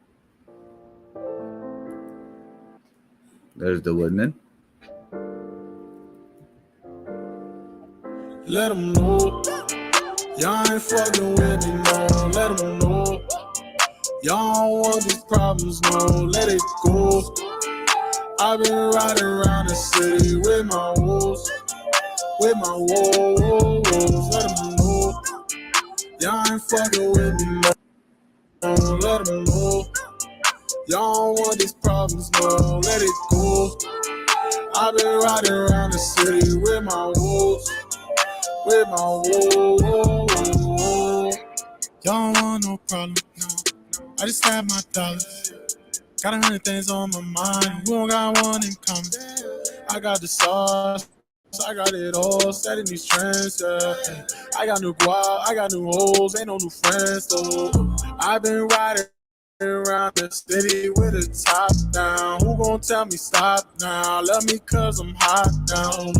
There's the Woodman. Let them know. Y'all ain't fucking with me, no. Let them know. Y'all don't want these problems, no. Let it go. I've been riding around the city with my wolves. With my wolves. Let them know. Y'all ain't fucking with me, no. Let them know. Y'all don't want these problems, no. Let it go. I've been riding around the city with my wolves. With my wolves. Y'all don't want no problem, no. I just have my dollars. Got 100 things on my mind. We don't got one in common. I got the sauce. I got it all, setting these trends, yeah. I got new guap, I got new hoes, ain't no new friends, though. I've been riding around the city with the top down. Who gon' tell me stop now? Love me cause I'm hot now.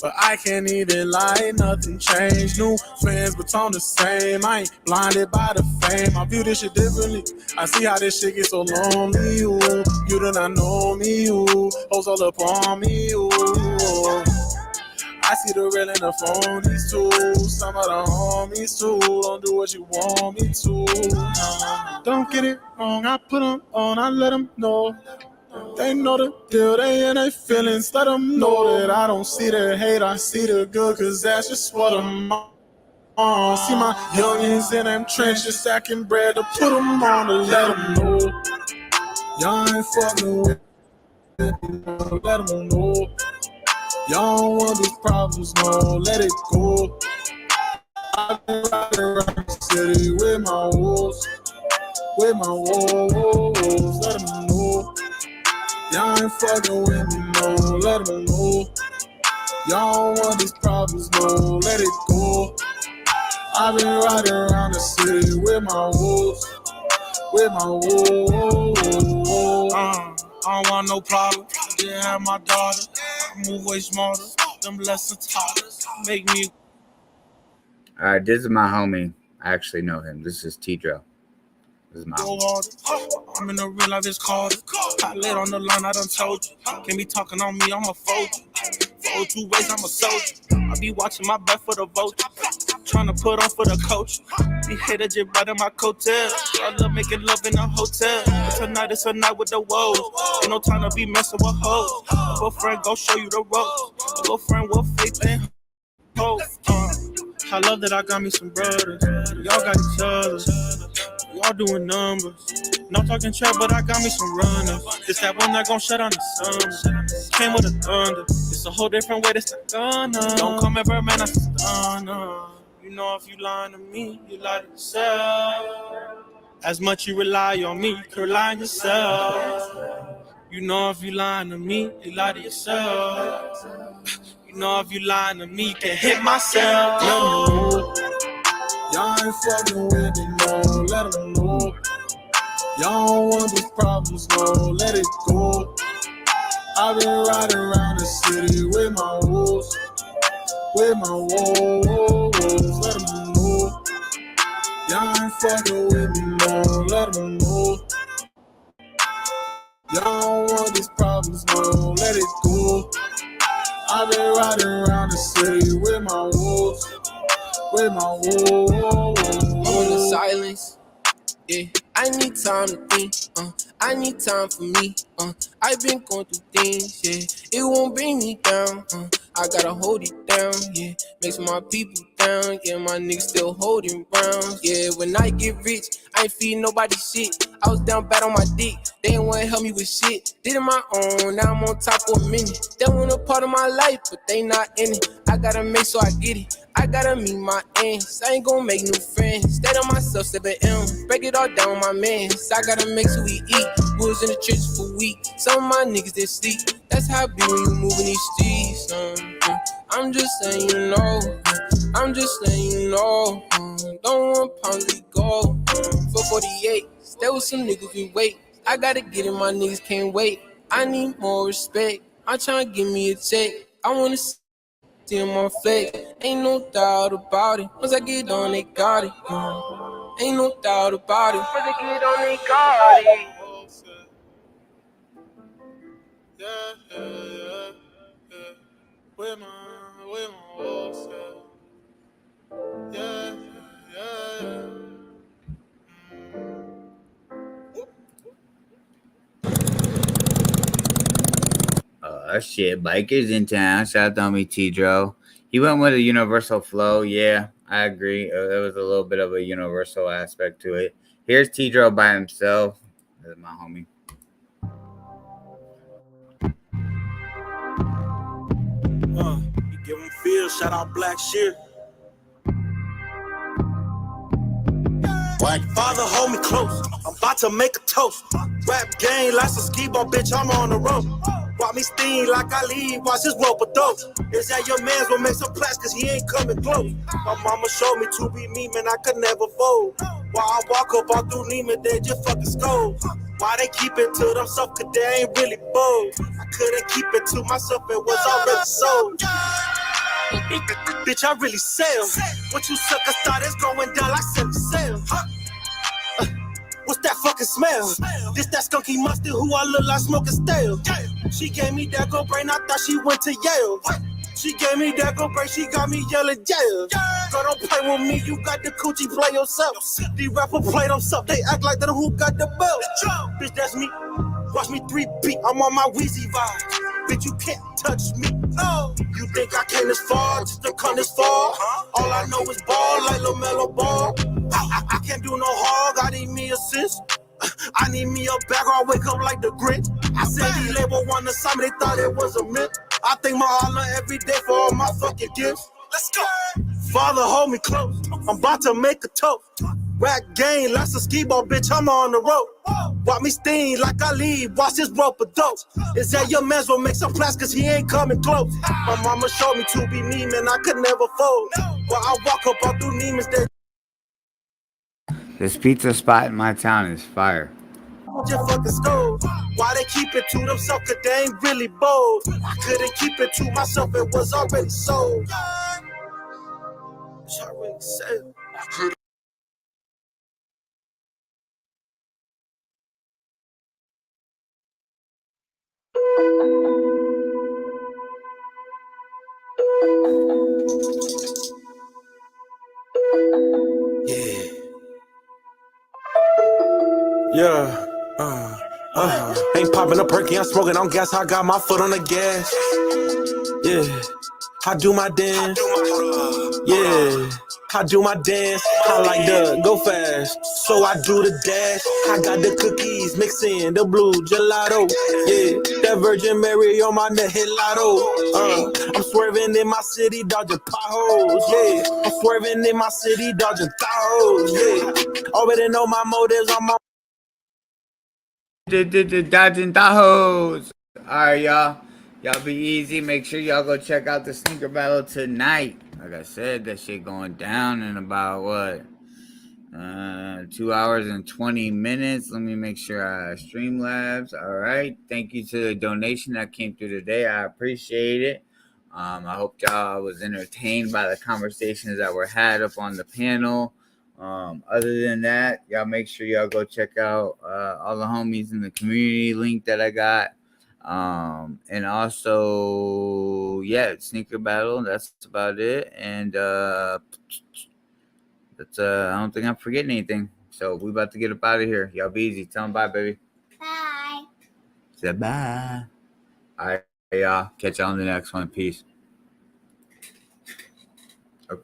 But I can't even lie, nothing changed. New fans, but on the same. I ain't blinded by the fame. I view this shit differently. I see how this shit gets so lonely. You do not know me, hoes all up on me, I see the real and the phonies too. Some of the homies too. Don't do what you want me to. Don't get it wrong. I put them on. I let them know. They know the deal. They in their feelings. Let them know that I don't see the hate. I see the good. Cause that's just what I'm on. See my youngins in them trenches stacking bread to put them on to let them know. Y'all ain't fucking with me. Let them know. Y'all don't want these problems, no, let it go. I've been riding around the city with my wolves. With my wolves, let them know. Y'all ain't fucking with me, no, let them know. Y'all don't want these problems, no, let it go. I've been riding around the city with my wolves, with my wolves. I don't want no problem. I didn't have my daughter. I move way smarter. Them lessons taught us make me. All right, this is my homie. I actually know him. This is T-Drill. This is my homie. I'm in the real life, it's called. I laid on the line, I done told you. Can't be talking on me, I'm a fold you. Fold 2 ways, I'm a soldier. I be watching my back for the vulture. Trying to put on for the coach. Be hated just biting my coattail. I love making love in a hotel. It's a night with the woes. Ain't no time to be messing with hoes. A good friend go show you the ropes. A good friend with faith in hope. I love that I got me some brothers. Y'all got each other. Y'all doing numbers. Not talking trap, but I got me some runners. This that one that gon' shut on the summer. Came with a thunder. It's a whole different way that's not gonna. Don't come ever, man, that's a stunner. You know if you lying to me, you lie to yourself. As much you rely on me, you can rely on yourself. You know if you lying to me, you lie to yourself. You know if you lying to me, you can hit myself. Y'all ain't fucking with me, no, let them know. Y'all don't want these problems, no, let it go. I've been riding around the city with my wolves, with my wolves, let them know. Y'all ain't fucking with me, no, let them know. Y'all don't want these problems, no, let it go. I've been riding around the city with my wolves, with my wolves. I'm in the silence, yeah. I need time to think, I need time for me, I've been going through things, yeah. It won't bring me down, I gotta hold it down, yeah. Makes my people down, yeah. My niggas still holding rounds, yeah. When I get rich, I ain't feeding nobody shit. I was down bad on my dick, they ain't wanna help me with shit. Did it my own, now I'm on top for a minute. They want a part of my life, but they not in it. I gotta make sure I get it. I gotta meet my ends. I ain't gonna make new friends. Stay to myself, 7 M. Break it all down with my mans. I gotta make sure we eat. We was in the trenches for weeks. Some of my niggas didn't sleep. That's how it be when you moving these streets. I'm just saying you know. I'm just letting you know. Don't want pounds we go. 448. Stay with some niggas we wait. I gotta get it, my niggas can't wait. I need more respect. I'm trying to give me a check. I wanna see them on flex. Ain't no doubt about it. Once I get on, they got it. Ain't no doubt about it. Once I get on, they got it. With my wolves, yeah. Shit, Bikers in town. Shout out to me, T-Dro. He went with a universal flow. Yeah, I agree. There was a little bit of a universal aspect to it. Here's T-Dro by himself. That's my homie. You give him feel. Shout out Black Shear. Father, hold me close. I'm about to make a toast. Rap game like a ski ball, bitch. I'm on the road. Watch me sting like I leave. Watch this rope of dope. Is that your man's gonna make some plats? Cause he ain't coming close. My mama showed me to be me, man. I could never fold. While I walk up all through Neiman, they just fucking scold. Why they keep it to themselves? Cause they ain't really bold. I couldn't keep it to myself. It was already sold. Bitch, I really sell. What you suckers thought is going down like 7 sales. What's that fucking smell? This that skunky mustard who I look like smoking stale. She gave me that go brain, I thought she went to Yale. She gave me that go brain, she got me yelling jail. Girl, don't play with me, you got the coochie, play yourself. These rappers play themselves, they act like they who got the belt. Bitch, that's me. Watch me 3-beat, I'm on my Weezy vibe. Bitch, you can't touch me. No. You think I came this far, just to come this far? All I know is ball like LaMelo Ball. I can't do no hog, I need me a assist. I need me a bag or I wake up like the grit. I said these label one assignment, they thought it was a myth. I thank my Allah every day for all my fucking gifts. Let's go. Father, hold me close. I'm about to make a toast. Rap game, lots of ski ball, bitch, I'm on the road. Watch me sting like I leave, watch this rope a dope. Is that your man's will make some plans cause he ain't coming close. My mama showed me to be me, man, I could never fold. But I walk up all through Neiman's that This pizza spot in my town is fire. your fucking stove. Why they keep it to themselves cause they ain't really bold. I couldn't keep it to myself, it was already sold. It's already said. Yeah. Ain't popping a perky, I'm smoking on gas. I got my foot on the gas. Yeah. I do my dance. Yeah. I do my dance. I like to go fast, so I do the dash. I got the cookies mixing the blue gelato. Yeah. That Virgin Mary on my neck, hit lotto. I'm swerving in my city, dodging potholes. Yeah. I'm swerving in my city, dodging Tahoes. Yeah. Already know my motives. I'm on. Dodging Tahoes. Alright, y'all. Y'all be easy. Make sure y'all go check out the sneaker battle tonight. Like I said, that shit going down in about what? 2 hours and 20 minutes. Let me make sure I Streamlabs. Alright. Thank you to the donation that came through today. I appreciate it. I hope y'all was entertained by the conversations that were had up on the panel. Other than that, y'all make sure y'all go check out all the homies in the community link that I got. And also, yeah, sneaker battle. That's about it. And that's I don't think I'm forgetting anything. So we about to get up out of here. Y'all be easy. Tell them bye, baby. Bye. Say bye. All right, y'all. Catch y'all on the next one. Peace.